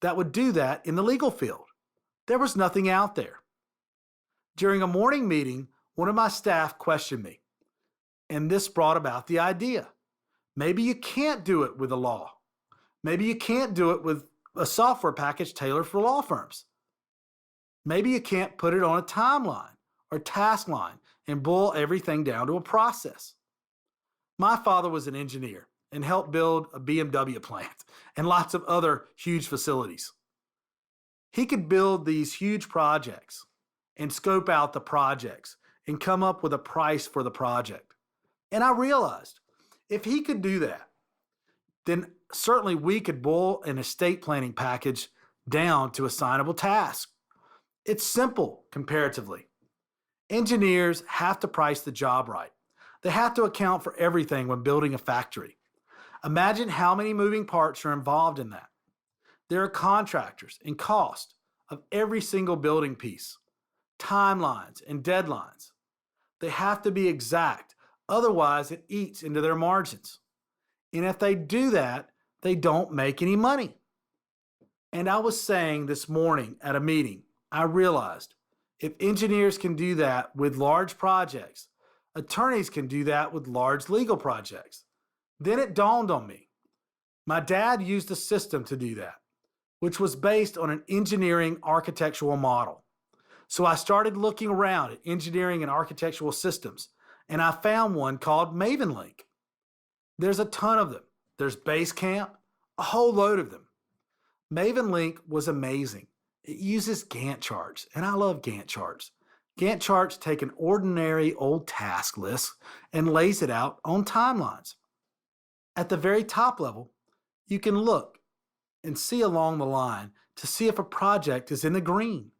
that would do that in the legal field. There was nothing out there. During a morning meeting, one of my staff questioned me, and this brought about the idea. Maybe you can't do it with the law. Maybe you can't do it with a software package tailored for law firms. Maybe you can't put it on a timeline or task line and boil everything down to a process. My father was an engineer and helped build a BMW plant and lots of other huge facilities. He could build these huge projects and scope out the projects and come up with a price for the project. And I realized if he could do that, then certainly we could boil an estate planning package down to assignable tasks. It's simple comparatively. Engineers have to price the job right. They have to account for everything when building a factory. Imagine how many moving parts are involved in that. There are contractors and cost of every single building piece, timelines and deadlines. They have to be exact, otherwise it eats into their margins. And if they do that, they don't make any money. And I was saying this morning at a meeting, I realized if engineers can do that with large projects, attorneys can do that with large legal projects. Then it dawned on me. My dad used a system to do that, which was based on an engineering architectural model. So I started looking around at engineering and architectural systems, and I found one called MavenLink. There's a ton of them. There's Basecamp, a whole load of them. Maven Link was amazing. It uses Gantt charts, and I love Gantt charts. Gantt charts take an ordinary old task list and lays it out on timelines. At the very top level, you can look and see along the line to see if a project is in the green,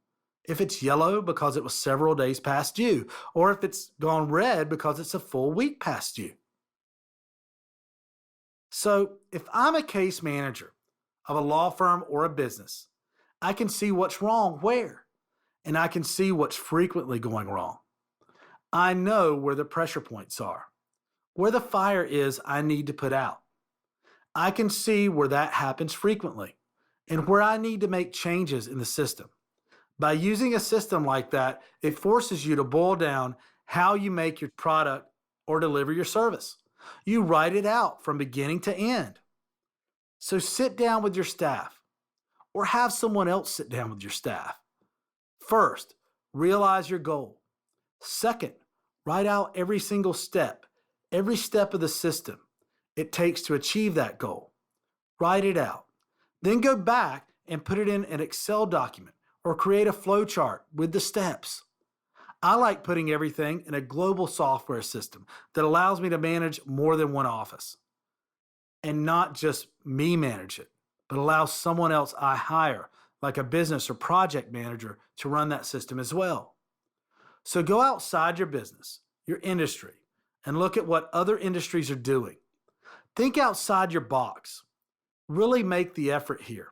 if it's yellow because it was several days past due, or if it's gone red because it's a full week past due. So if I'm a case manager of a law firm or a business, I can see what's wrong where, and I can see what's frequently going wrong. I know where the pressure points are, where the fire is I need to put out. I can see where that happens frequently and where I need to make changes in the system. By using a system like that, it forces you to boil down how you make your product or deliver your service. You write it out from beginning to end. So sit down with your staff or have someone else sit down with your staff. First, realize your goal. Second, write out every single step, every step of the system it takes to achieve that goal. Write it out. Then go back and put it in an Excel document or create a flow chart with the steps. I like putting everything in a global software system that allows me to manage more than one office. And not just me manage it, but allow someone else I hire, like a business or project manager, to run that system as well. So go outside your business, your industry, and look at what other industries are doing. Think outside your box. Really make the effort here.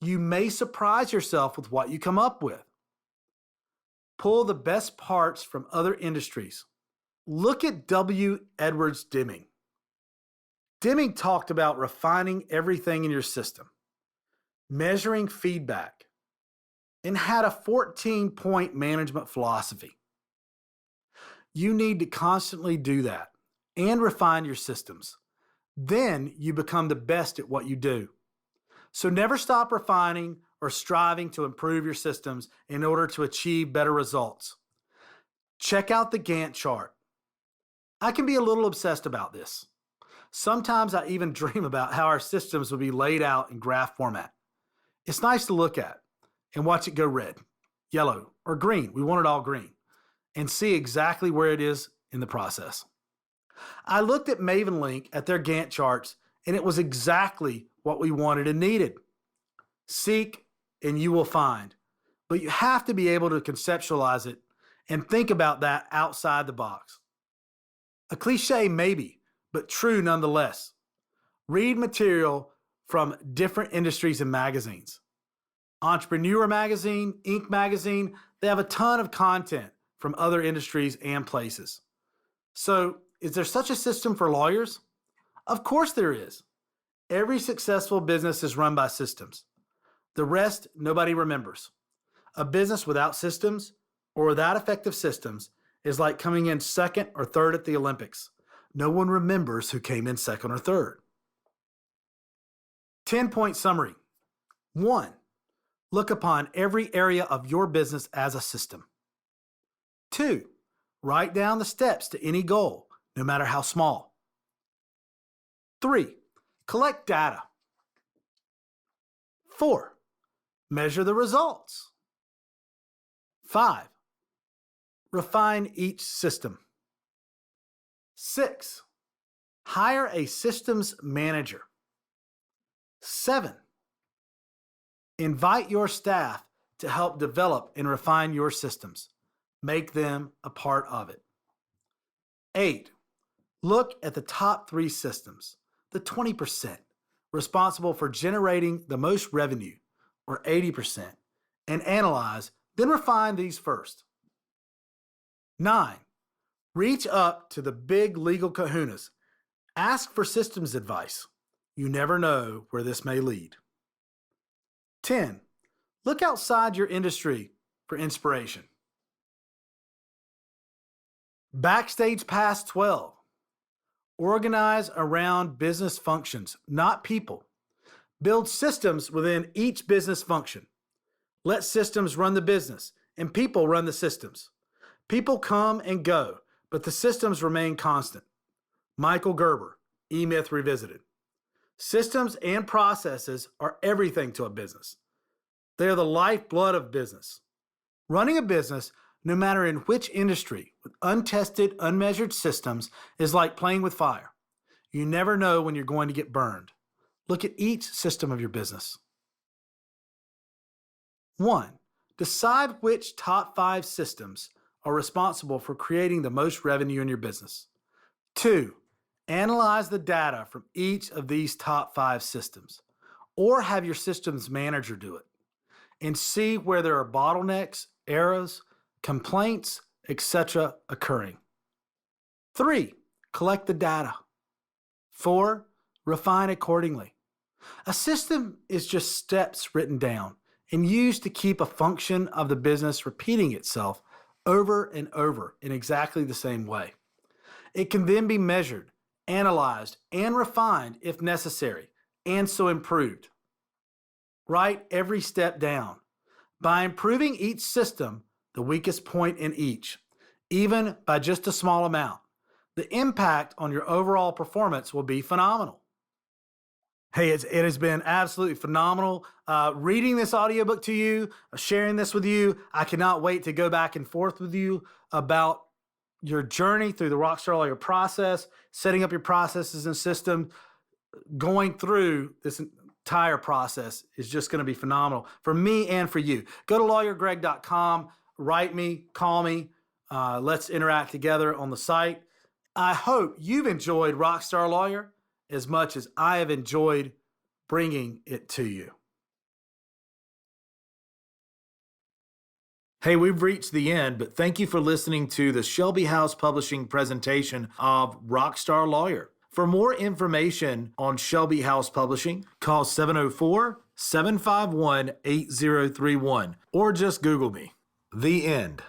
You may surprise yourself with what you come up with. Pull the best parts from other industries. Look at W. Edwards Deming. Deming talked about refining everything in your system, measuring feedback, and had a 14-point management philosophy. You need to constantly do that and refine your systems. Then you become the best at what you do. So never stop refining or striving to improve your systems in order to achieve better results. Check out the Gantt chart. I can be a little obsessed about this. Sometimes I even dream about how our systems will be laid out in graph format. It's nice to look at and watch it go red, yellow, or green. We want it all green, and see exactly where it is in the process. I looked at Maven Link at their Gantt charts, and it was exactly what we wanted and needed. Seek and you will find, but you have to be able to conceptualize it and think about that outside the box. A cliche maybe, but true nonetheless. Read material from different industries and magazines. Entrepreneur Magazine, Inc. Magazine, they have a ton of content from other industries and places. So, is there such a system for lawyers? Of course there is. Every successful business is run by systems. The rest, nobody remembers. A business without systems or without effective systems is like coming in second or third at the Olympics. No one remembers who came in second or third. 10-point summary. 1. Look upon every area of your business as a system. 2. Write down the steps to any goal, no matter how small. 3. Collect data. 4. Measure the results. 5. Refine each system. 6. Hire a systems manager. 7. Invite your staff to help develop and refine your systems. Make them a part of it. 8. Look at the top 3 systems, the 20%, responsible for generating the most revenue, or 80%, and analyze, then refine these first. 9. Reach up to the big legal kahunas. Ask for systems advice. You never know where this may lead. 10. Look outside your industry for inspiration. Backstage Pass 12. Organize around business functions, not people. Build systems within each business function. Let systems run the business, and people run the systems. People come and go, but the systems remain constant. Michael Gerber, E-Myth Revisited. Systems and processes are everything to a business. They are the lifeblood of business. Running a business, no matter in which industry, with untested, unmeasured systems, is like playing with fire. You never know when you're going to get burned. Look at each system of your business. 1. Decide which top 5 systems are responsible for creating the most revenue in your business. 2. Analyze the data from each of these top 5 systems, or have your systems manager do it, and see where there are bottlenecks, errors, complaints, etc. occurring. 3. Collect the data. 4. Refine accordingly. A system is just steps written down and used to keep a function of the business repeating itself over and over in exactly the same way. It can then be measured, analyzed, and refined if necessary, and so improved. Write every step down. By improving each system, the weakest point in each, even by just a small amount, the impact on your overall performance will be phenomenal. Hey, it has been absolutely phenomenal reading this audiobook to you, sharing this with you. I cannot wait to go back and forth with you about your journey through the RockStar Lawyer process, setting up your processes and systems. Going through this entire process is just going to be phenomenal for me and for you. Go to lawyergreg.com, write me, call me. Let's interact together on the site. I hope you've enjoyed RockStar Lawyer as much as I have enjoyed bringing it to you. Hey, we've reached the end, but thank you for listening to the Shelby House Publishing presentation of RockStar Lawyer. For more information on Shelby House Publishing, call 704-751-8031 or just Google me. The end.